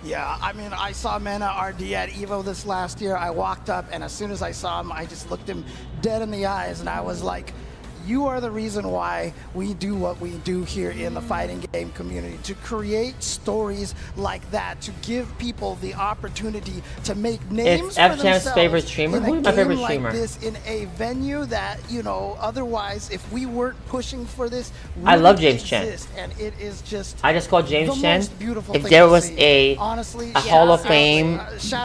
Yeah, I mean, I saw Mena RD at EVO this last year. I walked up, and as soon as I saw him, I just looked him dead in the eyes, and I was like, you are the reason why we do what we do here in the fighting game community, to create stories like that, to give people the opportunity to make names for Fchamp's themselves favorite streamer? in a Who's my favorite game streamer? like this, in a venue that, you know, otherwise, if we weren't pushing for this, I love wouldn't James Chen. exist. And it is just I just call James the Chen. most beautiful If thing there to was see. a Honestly, Hall of Fame,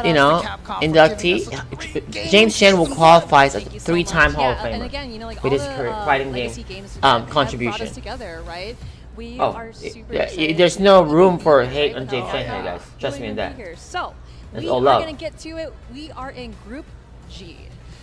you know, inductee, James Chen will qualify as a 3-time Hall of Yeah, and Famer again, you know, like with all his the, career, fighting game legacy games that contribution. brought us together, right? We Oh, are super yeah, excited there's to no really room be for here, hate right? on James Chen here, guys. Trust me Really in gonna that. be here. So That's we all are love. gonna get to it. We are in Group G.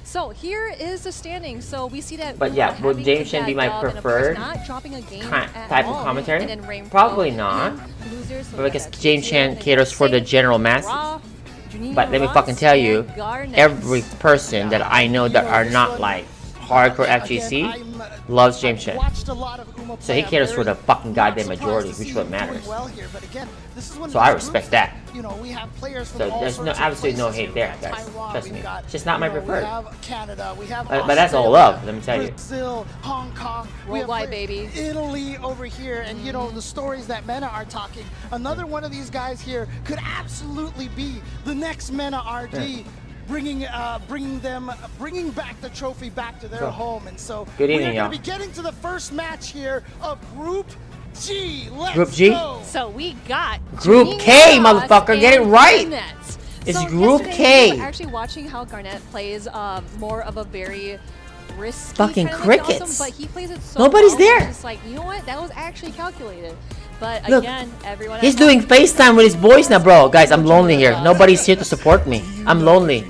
So here is the standing. So we see that. But we're yeah, will having James Chen be that my dub, and of course preferred not dropping a game at type of all. commentary? And then Rain Probably Pro, not. and then losers, so But we because got that James 2-2, Chen and then caters for the Singh, general masses. Raw, Juninho But let me Ross, fucking tell you, and Garnet. every person that I know that are not like hardcore FGC loves James Chen. So he caters for the fucking goddamn majority, which is what matters. So I respect that. You know, we have players from So all there's no sorts of absolutely no places hate here. there, We got guys. Taiwan, Trust we've me. got, It's just not my you know, preferred. We have Canada, we have But that's all Australia, love, let me tell you. Brazil, Hong Kong, we have Worldwide, baby. Italy over here, and you know the stories that Mena are talking. Another one of these guys here could absolutely be the next Mena RD. Yeah. Bringing back the trophy back to their So, home, and so good we are evening, going to y'all. be getting to the first match here of Group G. Let's Group G? go. So we got Group Juninho K, Ross motherfucker, get it and right. Garnet. It's So Group yesterday K. we were actually watching how Garnet plays more of a very risky Fucking kind of like crickets. Awesome, but he plays it so Nobody's well, there. it's just like, you know what? That was actually calculated. But Look, again, everyone He's at doing home- FaceTime with his boys now, bro. Guys, I'm lonely here. Nobody's here to support me. I'm lonely.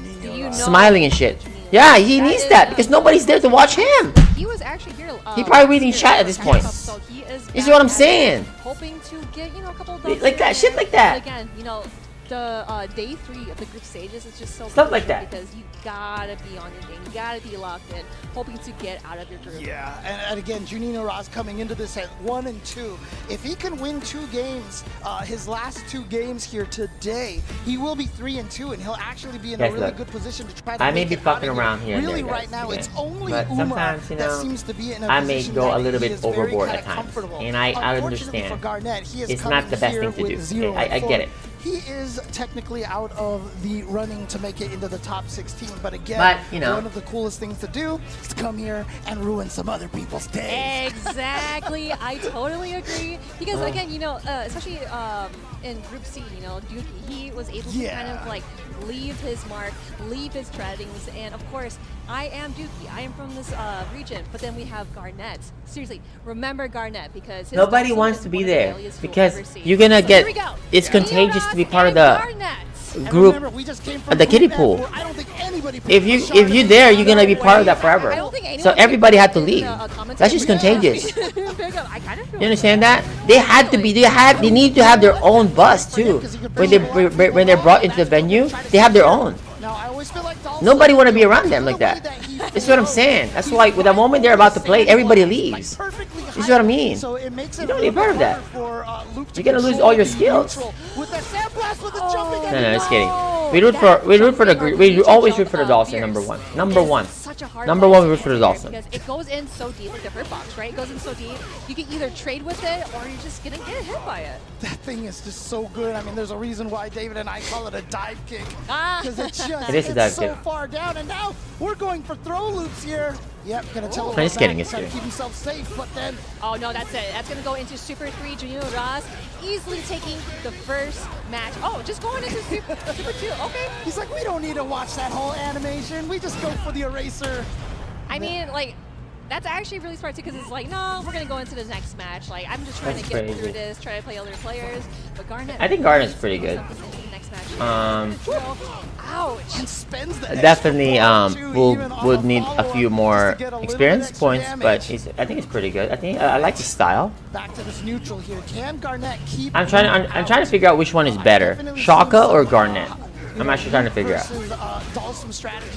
Smiling and shit. Yeah, he needs that because nobody's there to watch him. He was actually here. He probably reading chat at this point. So he is This is what I'm back at it, saying. hoping to get, you know, a couple of dubs Like that, here. shit like that. But again, you know, the day 3 of the group stages is just so Stuff like crucial that. because you gotta be on your game. You gotta be locked in, hoping to get out of your group. Yeah, and again, Juninho Ross coming into this at 1 and 2. If he can win 2 games, his last 2 games here today, he will be 3 and 2, and he'll actually be in Guys, a really look, good position to try to I may make be it out fucking of around here and Really, there, right guys, now, okay? it's only But Umar sometimes, you that know, seems to be in a I may position go that a little he bit is very overboard kinda at times, comfortable. and I Unfortunately understand. for Garnet, he is It's coming not the best here thing to with do. 0 Okay, I and 4. get it. He is technically out of the running to make it into the top 16, but again, But, you know. one of the coolest things to do is to come here and ruin some other people's day. Exactly, I totally agree. Because again, you know, especially in Group C, you know, Dookie, he was able to kind of like leave his mark, leave his treadings, and of course, I am Dookie. I am from this region, but then we have Garnet. Seriously, remember Garnet because his Nobody Dawson wants is to one be of the there earliest because you'll ever see. you're gonna So get. here we go. It's Juninho contagious to be Ross part of and the Garnet. group, Remember, we just came of the kiddie pool. If you're there, you're gonna be part of that forever. So everybody had to leave. That's just contagious. You understand that? They had to be. They need to have their own bus too. When they're brought into the venue, they have their own. Nobody want to be around them like that. This is what I'm saying. That's why with the moment they're about to play, everybody leaves. This is what I mean. You don't be part of that. You're gonna lose all your skills. No, just kidding. We root for the. We always root for the Dawson. Number one. Number one. We root for the Dawson. Because it goes in so deep, like the hurt box, right? It goes in so deep, you can either trade with it or you're just gonna get hit by it. That thing is just so good. I mean, there's a reason why David and I call it a dive kick. Because it's just It is a dive so kick. far down. And now we're going for throw loops here. Yep, gonna tell him I'm just kidding, back, it's try to kidding. keep himself safe, but then Oh no, that's it. That's gonna go into Super 3. Juninho Ross easily taking the first match. Oh, just going into Super 2. Okay. he's like, we don't need to watch that whole animation. We just go for the eraser. I mean, like, that's actually really smart too, because it's like, no, we're gonna go into the next match. Like, I'm just trying That's to get crazy. through this, try to play other players. But Garnet, I think Garnet's pretty good. Next match. Um, and spends the definitely would need a few more experience points, but I think he's pretty good. I like his style. Back to this neutral here. Can Garnett keep I'm trying to figure out which one is better, Shaka or Garnett. I'm actually trying to figure out.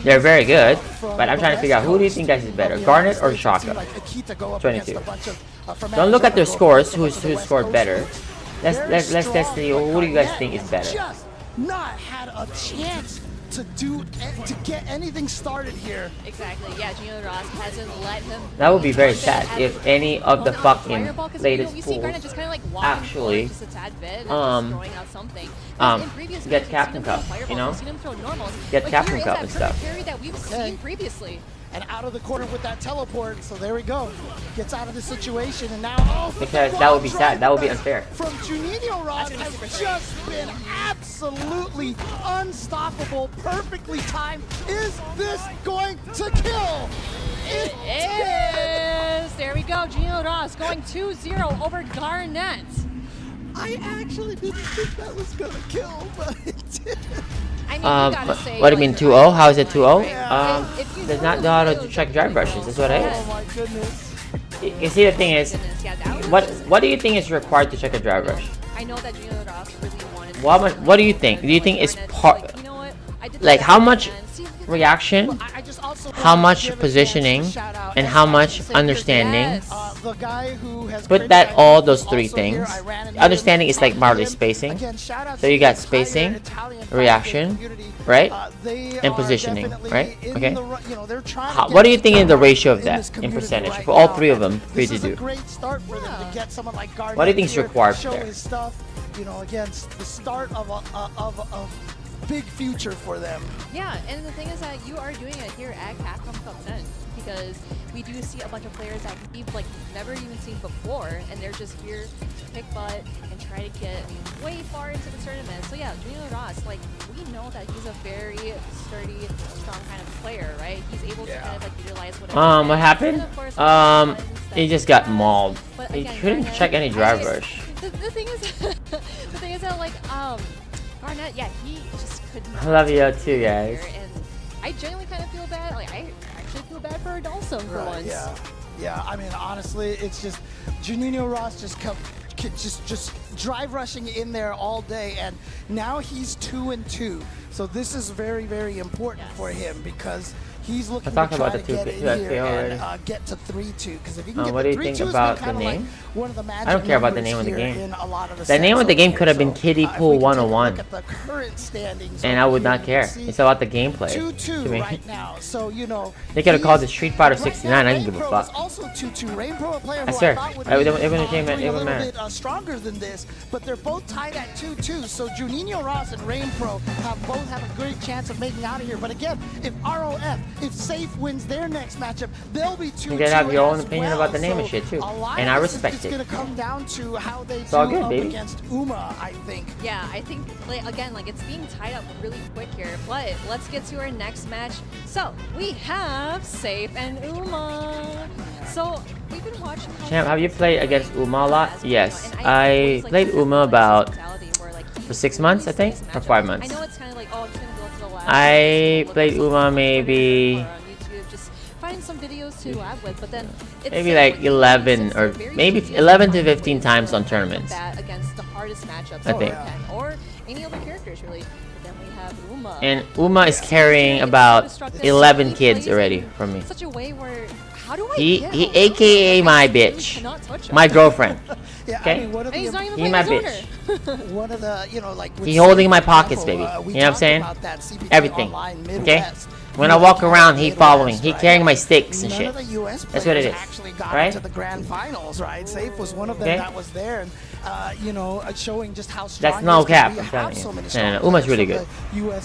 They're very good, but I'm trying to figure out who do you think guys is better, Garnett or Shaka? 22. Don't look at their scores. Who scored better? Let's see. Who do you guys think is better? Just not had a chance to get anything started here. Exactly. Yeah, Gino Ross hasn't let him. That would be very sad if any of the fucking latest pools actually get Captain Cup, you know? Get Captain Cup and stuff. That we've seen previously. And out of the corner with that teleport, so there we go. Gets out of the situation, and now because that would be sad. That would be unfair. From Juninho Ross has just been absolutely unstoppable, perfectly timed. Is this going to kill? It is. There we go. Gino Ross going 2-0 over Garnett. I actually didn't think that was gonna kill, but it did. I mean, you gotta say, what do you mean 2-0? How is it 2-0? Does not know how to check drive brushes. That's what it is. Oh my goodness. You see, the thing is, what do you think is required to check a drive brush? I know that Gino Ross really wanted. What do you think? Do you think it's part, like how much reaction, how much positioning, and how much understanding? Put that all those three things. Understanding is like barley spacing. So you got spacing, reaction, right, and positioning, right? Okay. What do you think is the ratio of that in percentage for all three of them for you to do? What do you think is required there? You know, against the start of a big future for them. Yeah, and the thing is that you are doing it here at Capcom Cup 10 because we do see a bunch of players that we've like never even seen before, and they're just here to kick butt and try to get way far into the tournament. So yeah, Gino Ross, like we know that he's a very sturdy, strong kind of player, right? He's able to kind of like utilize whatever. What happened? He just got mauled. He couldn't check any drive brush. The thing is that like Garnett, yeah, he just could not. I love you too, guys. And I genuinely kind of feel bad. Like I actually feel bad for Adolfo for once. Yeah. I mean, honestly, it's just Juninho Ross just drive rushing in there all day, and now he's 2-2. So this is very, very important for him because he's looking to try to get in here and get to 3-2. Because if he can get what do you 3-2, think about the name? Like one of the I don't care about the name of the game. The the name of the game could have been Kiddie Pool 101, and I would not care. It's about the gameplay. 2-2 right now. So you know they could have called it Street Fighter 69. I can give a fuck. Also 2-2. Rainbow, a player I swear, it would matter. Stronger than this, but they're both tied at 2-2. So Juninho Ross and Rainpro both have a great chance of making out of here. But again, if ROF, if Safe wins their next matchup, they'll be 2-2. You can have your own opinion about the name and shit too, and I respect it. It's gonna come down to how they do good, up baby. against Uma, I think. Yeah, I think like, again, like it's being tied up really quick here. But let's get to our next match. So we have Safe and Uma. So we've been watching. Champ, have you played against Uma a lot? Yes, I played Uma about for 6 months, I think, or 5 months. I know it's kind of like, oh, I'm just gonna go to the lab. I played Uma maybe just find some videos to lab with, but then it's maybe like 11 or maybe 11 to 15 times on tournaments. Against the hardest matchups, I think. or any other characters really. But then we have Uma. And Uma is carrying about 11 kids already from me. Such a way where how do I He AKA my bitch, my girlfriend. Okay, he's my bitch. One of the, you know, like he holding my pockets, baby. You know what I'm saying? Everything. Okay. When I walk around, he following. He carrying my sticks and shit. That's what it is, right? To the grand finals, right? Safe was one of them that was there, and you know, showing just how strong. That's no cap. I'm telling you. No, Uma's really good.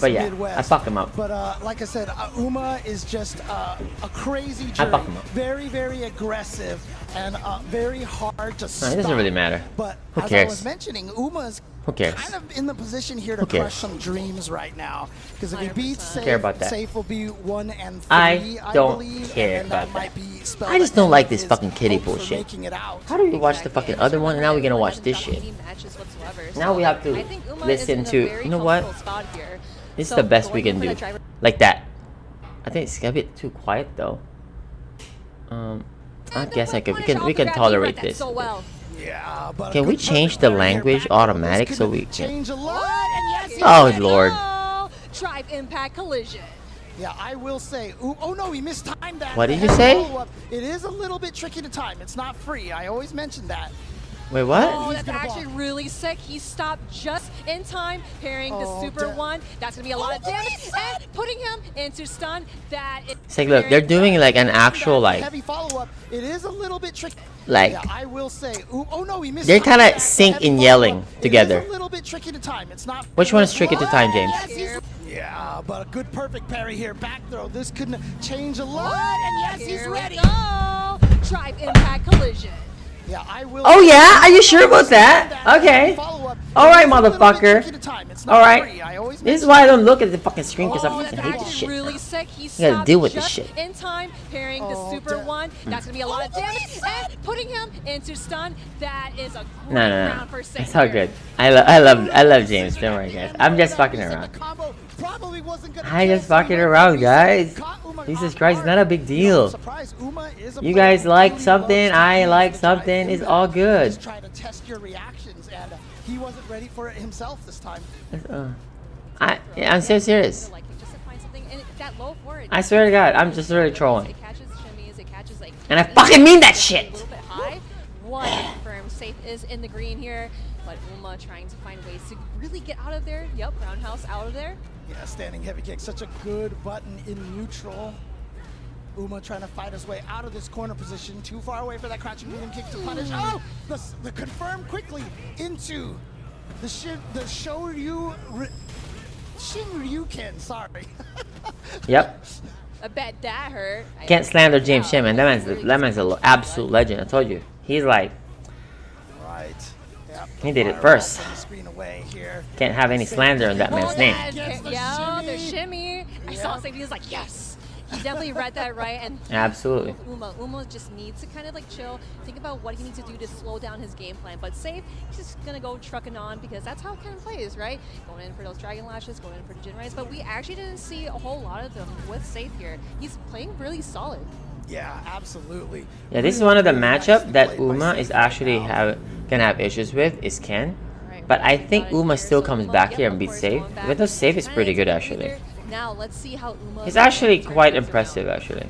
But yeah, I fucked him up. But like I said, Uma is just a crazy I fucked him up. Very, very aggressive and very hard to stop. It doesn't really matter. But who as cares? I was mentioning, Uma's who cares? kind of in the position here to crush some dreams right now. Because if he beats Safe, care about that. Safe will be 1 and 3. I don't believe, care and about that. that. I just don't like this fucking kiddie pool shit. How do we watch the fucking other one and now we're gonna watch this shit? Now we have to listen to, you know what? This is So the best we going can for do. that driver- Like that. I think it's a bit too quiet though. I guess I could. We can tolerate this. So well. Yeah, but Can we change the language automatic so we can? change a lot, and yes, Oh lord. Drive impact collision. Yeah, I will say. Ooh, oh no, he mistimed that. What did The you heavy say? follow-up. It is a little bit tricky to time. It's not free. I always mention that. Wait, what? Oh, that's actually really sick. He stopped just in time, pairing the Super 1. That's going to be a lot of damage. And putting him into stun. That is It's like, look, they're doing like an actual like, Heavy follow-up. It is a little bit tricky. like, Yeah, I will say. Ooh, oh no, he missed. they're kind of sync in yelling together. It is a little bit tricky to time. It's not. Which one is tricky to time, James? Yeah, but a good perfect parry here. Back throw. This could change a lot. And yes, he's ready. Go. Drive impact collision. Yeah, I will. Oh yeah? Are you sure about that? Okay. Alright, motherfucker. Alright. This is why I don't look at the fucking screen because I fucking hate this shit. Really sick. He You gotta deal with this just shit. in time, pairing the Super 1. That's going to be a lot of damage. And putting him into stun. That is a great No. round for Saint It's all good. I love James. Don't worry, guys. I'm just fucking around. I just fucking around, guys. Jesus Christ, it's not a big deal. You guys like something, I like something. It's all good. Try to test your reactions, and he wasn't ready for it himself this time. I'm so serious. I swear to God, I'm just really trolling. And I fucking mean that shit. One confirmed safe is in the green here, but Uma trying to find ways to really get out of there. Yep, roundhouse out of there. Yeah, standing heavy kick, such a good button in neutral. Uma trying to fight his way out of this corner position, too far away for that crouching medium kick to punish. Oh, the confirm quickly into the Shinryuken. Sorry. Yep. I bet that hurt. Can't slander James Sherman. That man's an absolute legend. I told you. He's like, right. Yep. He did it first. Screen away here. Can't have any slander in that man's name. Yeah, the shimmy. I saw something. He was like, yes. He definitely read that right. And Absolutely. Uma just needs to kind of like chill, think about what he needs to do to slow down his game plan. But Safe, he's just gonna go trucking on because that's how Ken plays, right? Going in for those Dragon Lashes, going in for the Jin Rise. But we actually didn't see a whole lot of them with Safe here. He's playing really solid. Yeah, absolutely. Yeah, this is one of the matchup that Uma is actually gonna have issues with is Ken. But I think Uma still comes back here and beats Safe. Even though Safe is pretty good actually. Now let's see how Uma. He's actually quite impressive actually.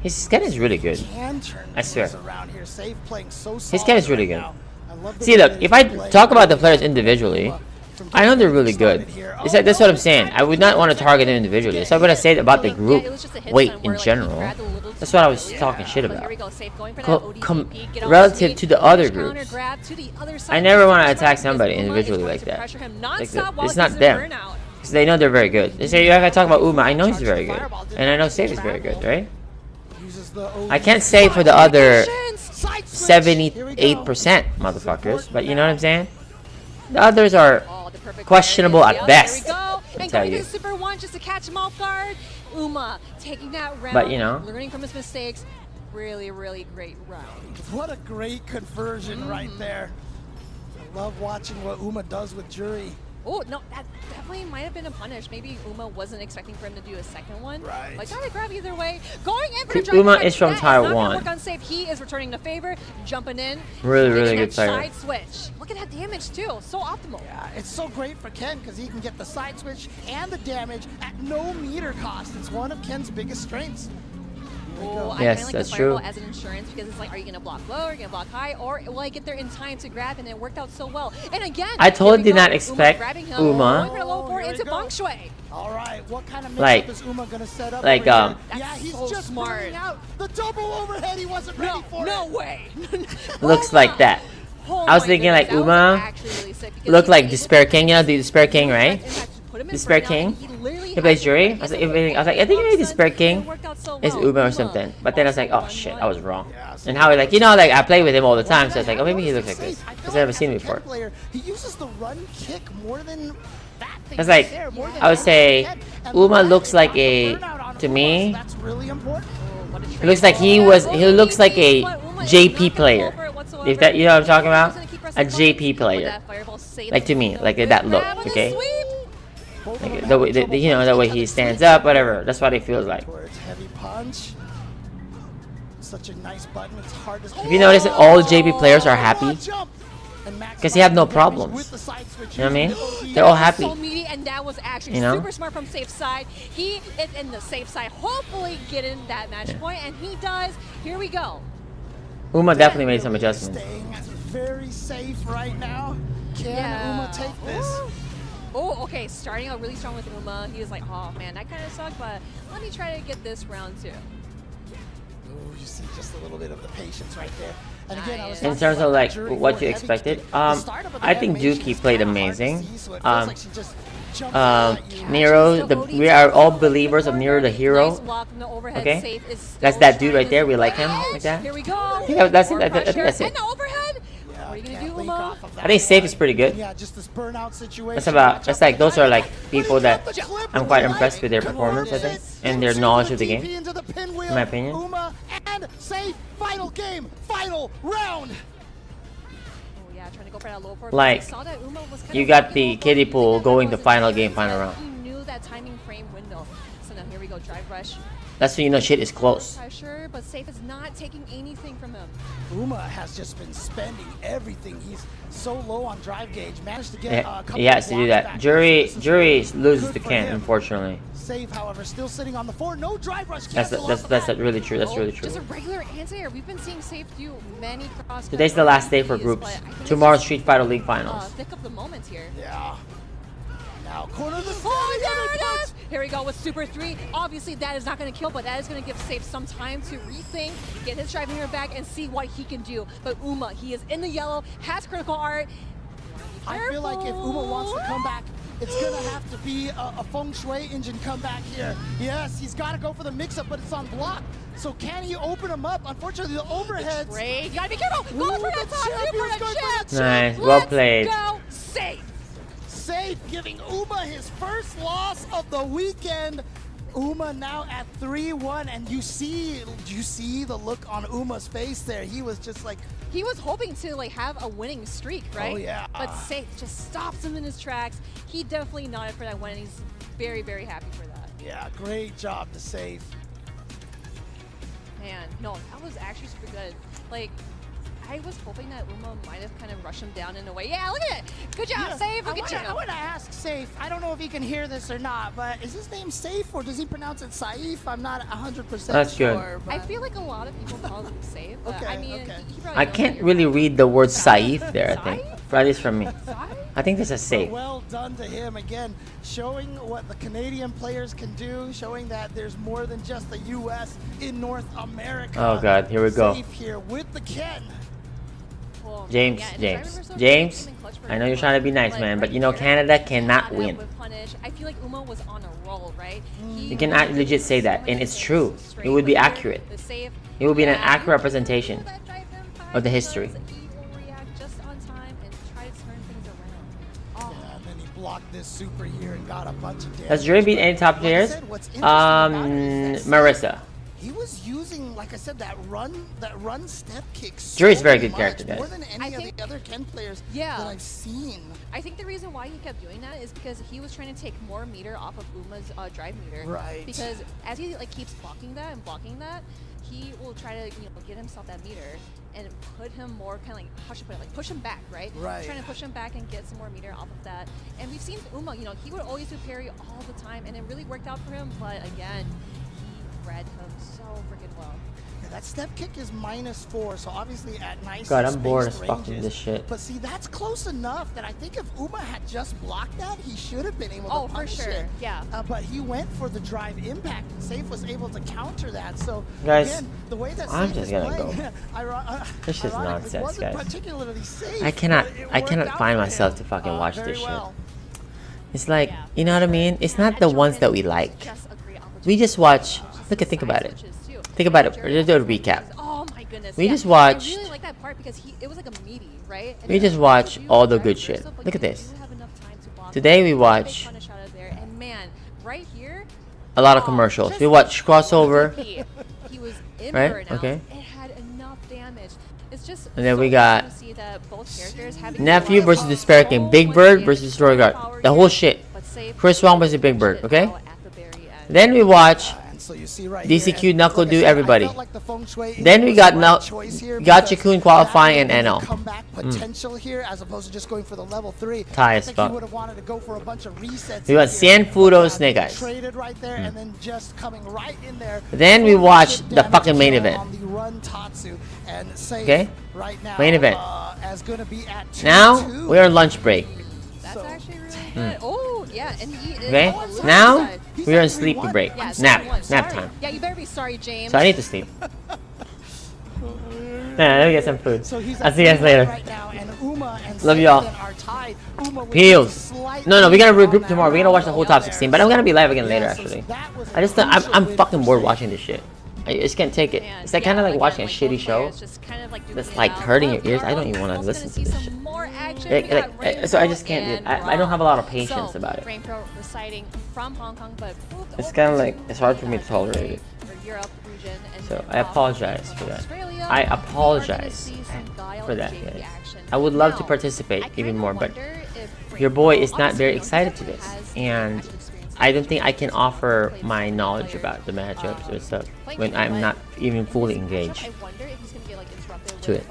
His skin is really good. I swear. His skin is really good. See, look, if I talk about the players individually, I know they're really good. That's what I'm saying. I would not want to target them individually. So I'm gonna say about the group weight in general. That's what I was talking shit about. Relative to the other groups, I never want to attack somebody individually like that. It's not them. Because they know they're very good. They say, if I talk about Uma, I know he's very good. And I know Safe is very good, right? I can't say for the other 78% motherfuckers, but you know what I'm saying? The others are questionable at best, I tell you. Super 1 just to catch him off guard. Uma taking that round, But you know, learning from his mistakes. Really, really great round. What a great conversion right there. I love watching what Uma does with Jury. Oh, no, that definitely might have been a punish. Maybe Uma wasn't expecting for him to do a second one. Right. Like, got to grab either way. Going in for the Uma drive is from Taiwan. Work on Safe. He is returning the favor, jumping in. Really good player. Side switch. Look at that damage, too. So optimal. Yeah, it's so great for Ken because he can get the side switch and the damage at no meter cost. It's one of Ken's biggest strengths. Oh, yes, I like that's the true. as an insurance because it's like, are you going to block low, are you going to block high, or will I get there in time to grab? And it worked out so well. And again, I totally did not expect Uma. Going for low four into Feng Shui. All right, what kind of like, is Uma going to set up? Like, yeah, he's so just smart. Out the double overhead. He wasn't ready for it. No way. Looks like that. I was thinking like Uma looked like Despair King, you know the Despair King, right? Despair King. He plays Jury. I was like, I think maybe Despair King is Uma or something. But then I was like, oh shit, I was wrong. And how like, you know, like I play with him all the time, so I was like, oh maybe he looks like this because I've never seen him before. He uses the run kick more than that. I was like, I would say Uma looks like to me, he looks like he looks like a JP player. If that, you know what I'm talking about? A JP player. Like to me, like that look, okay? Like, the way, you know, the way he stands up, whatever. That's what it feels like. Towards heavy punch. Such a nice button. It's hard to. If you notice, all JP players are happy because they have no problems. You know what I mean? They're all happy. So meaty, and that was actually You know? super smart from safe side. He is in the safe side, hopefully getting that match point, and he does. Here we go. Uma definitely made some adjustments. Staying very safe right now. Can Uma take this? Oh, okay. Starting out really strong with Uma. He was like, oh man, that kind of sucked, but let me try to get this round too. Oh, you see just a little bit of the patience right there. And again, I was In terms of like what you expected, I think Dookie played amazing. Nero, we are all believers of Nero the hero. Okay, that's that dude right there. We like him like that. Here we go. I think that's it. I think that's it. And the overhead. What are you gonna do, Uma? I think Safe is pretty good. Yeah, just this burnout situation. That's like those are like people that I'm quite impressed with their performance, I think, and their knowledge of the game. In my opinion. Uma and Safe, final game, final round. Oh yeah, trying to go for that low forward. Like, you got the kiddie pool going to final game, final round. He knew that timing frame window. So now here we go, drive rush. That's when you know shit is close. Pressure, but Safe is not taking anything from him. Uma has just been spending everything. He's so low on drive gauge. Managed to get a couple He has to do that. back. Jury loses to Kent, unfortunately. Safe, however, still sitting on the floor. No drive rush. That's really true. That's really true. Just a regular anti-air. We've been seeing Safe do many cross. Today's the last day for groups. Tomorrow's Street Fighter League finals. Thick of the moment here. Yeah. Now corner the Oh, there it is! Here we go with Super 3. Obviously, that is not going to kill, but that is going to give Safe some time to rethink, get his driving mirror back, and see what he can do. But Uma, he is in the yellow, has critical art. I feel like if Uma wants to come back, it's going to have to be a feng shui engine comeback here. Yes, he's got to go for the mix-up, but it's on block. So can he open him up? Unfortunately, the overheads. Great. You got to be careful. Go for that top super chip. Nice. Well played. Let's go. Safe. Safe, giving Uma his first loss of the weekend. Uma now at 3-1, and you see the look on Uma's face there. He was just like, he was hoping to like have a winning streak, right? Oh yeah. But Safe just stops him in his tracks. He definitely nodded for that win, and he's very, very happy for that. Yeah, great job to Safe. Man, no, that was actually super good. Like, I was hoping that Uma might have kind of rushed him down in a way. Yeah, look at it. Good job, Safe. Look at you. I want to ask Safe. I don't know if he can hear this or not, but is his name Safe or does he pronounce it Saif? I'm not 100% That's sure. good. I feel like a lot of people call him Safe. But I mean, he probably I can't really read the word Saif there, I think. At least from me. I think this is Safe. Well done to him again, showing what the Canadian players can do, showing that there's more than just the U.S. in North America. Oh God, here we go. Safe here with the Ken. James, I know you're trying to be nice, man, but you know Canada cannot win. I feel like Uma was on a roll, right? You cannot legit say that, and it's true. It would be accurate. It would be an accurate representation of the history. Blocked this super here and got a bunch of damage. Has Jury beat any top players? Marissa. He was using, like I said, that run step kick. Jury's a very good character, guys. More than any of the other Ken players that I've seen. I think the reason why he kept doing that is because he was trying to take more meter off of Uma's drive meter. Right. Because as he like keeps blocking that, he will try to get himself that meter and put him more kind of like how should I put it, like push him back, right? Right. Trying to push him back and get some more meter off of that. And we've seen Uma, he would always do parry all the time, and it really worked out for him. But again, he read him so freaking well. Yeah, that step kick is -4, so obviously at nice. God, I'm bored as fuck with this shit. But see, that's close enough that I think if Uma had just blocked that, he should have been able to punish it. Yeah. But he went for the drive impact. Safe was able to counter that. So guys, again, the way that I'm Safe just is gonna playing, go. This is nonsense, wasn't guys. particularly safe, I cannot find myself to fucking watch this shit. It's like, you know what I mean? It's not the ones that we like. We just watch. Think about it. Think about it. Let's do a recap. Oh my goodness. We just watched. I really like that part because it was like a meaty, right? And We just watch all the good shit. Look at this. Today we watch and man, right here, a lot of commercials. We watch crossover. he was in Right? burnout. Okay. It had enough damage. It's just And then so we cool got to see that both characters having Nephew versus Despair King, Big Bird versus Destroy Guard. The whole shit. Chris Wong was the Big Bird, okay? Then we watch DCQ Knuckle do everybody. Then we got Chikun qualifying and NL. Potential here as opposed to just going for the level 3. Tie as fuck. Would have wanted to go for a bunch of resets. We got Sanfudo Snake Eyes. Traded right there and then just coming right in there. Then we watch the fucking main event. Okay? Main event. Now we're on lunch break. That's actually really good. Oh, yeah, and he is. Okay? Now we're on sleep break. Yeah, Nap time. Yeah, you better be sorry, James. So I need to sleep. Yeah, let me get some food. I'll see you guys later. Love y'all. Peels. No, we gotta regroup tomorrow. We're gonna watch the whole top 16, but I'm gonna be live again later. Actually, I'm fucking bored watching this shit. I just can't take it. It's like kind of like watching a shitty show that's like hurting your ears. I don't even want to listen to this shit. So I just can't do it. I don't have a lot of patience about it. It's kind of like, it's hard for me to tolerate it. So I apologize for that. I apologize for that, guys. I would love to participate even more, but your boy is not very excited to this. And I don't think I can offer my knowledge about the matchups or stuff when I'm not even fully engaged to it.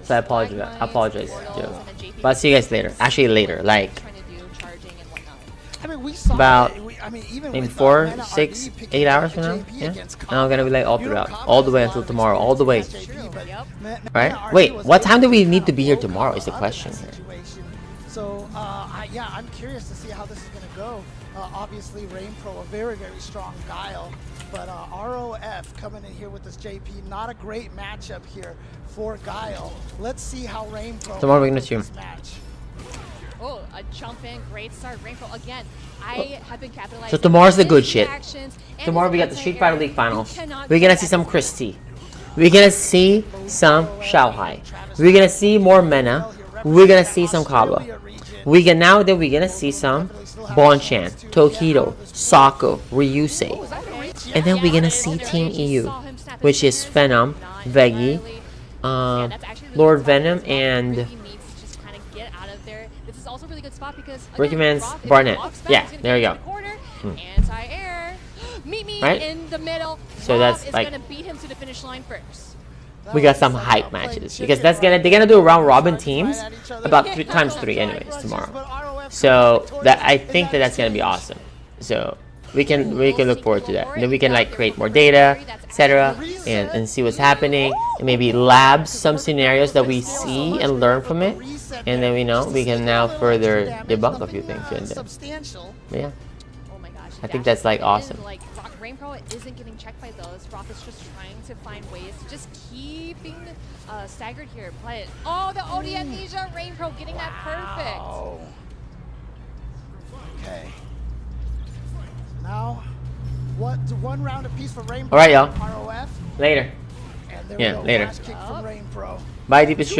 So I apologize, Joe. But I'll see you guys later. Actually later, like about maybe 4, 6, 8 hours from now. Yeah, and I'm gonna be like all throughout, all the way until tomorrow, all the way. Right? Wait, what time do we need to be here tomorrow? Is the question here. So yeah, I'm curious to see how this is gonna go. Obviously, Rain Pro, a very, very strong Guile, but ROF coming in here with this JP, not a great matchup here for Guile. Let's see how Rain Pro tomorrow we're gonna stream. Oh, a jump in, great start, Rain Pro again. I have been capitalizing. So tomorrow's the good shit. Tomorrow we got the Street Fighter League finals. We're gonna see some Christie. We're gonna see some Xiaohai. We're gonna see more Mena. We're gonna see some Kaba. We're gonna see some Bonchan, Tokido, Sako, Ryusei. And then we're gonna see Team EU, which is Phenom, Veggie, Lord Venom, and Ricky Man's Barnett. Yeah, there we go. Right? So that's like, we got some hype matches because they're gonna do round robin teams about 3x3 anyways tomorrow. So that I think that's gonna be awesome. So we can look forward to that. And then we can like create more data, etc., and see what's happening, and maybe lab some scenarios that we see and learn from it, and then we can now further debunk a few things here and there. Yeah. I think that's like awesome. Like Rain Pro isn't getting checked by those. Rock is just trying to find ways to just keeping staggered here. But the OD amnesia, Rain Pro getting that perfect. Okay. Now, one round apiece for Rain Pro. All right, y'all. ROF. Later. And there Yeah, we go. later. Flash kick from Rain Pro. Bye, Deepest.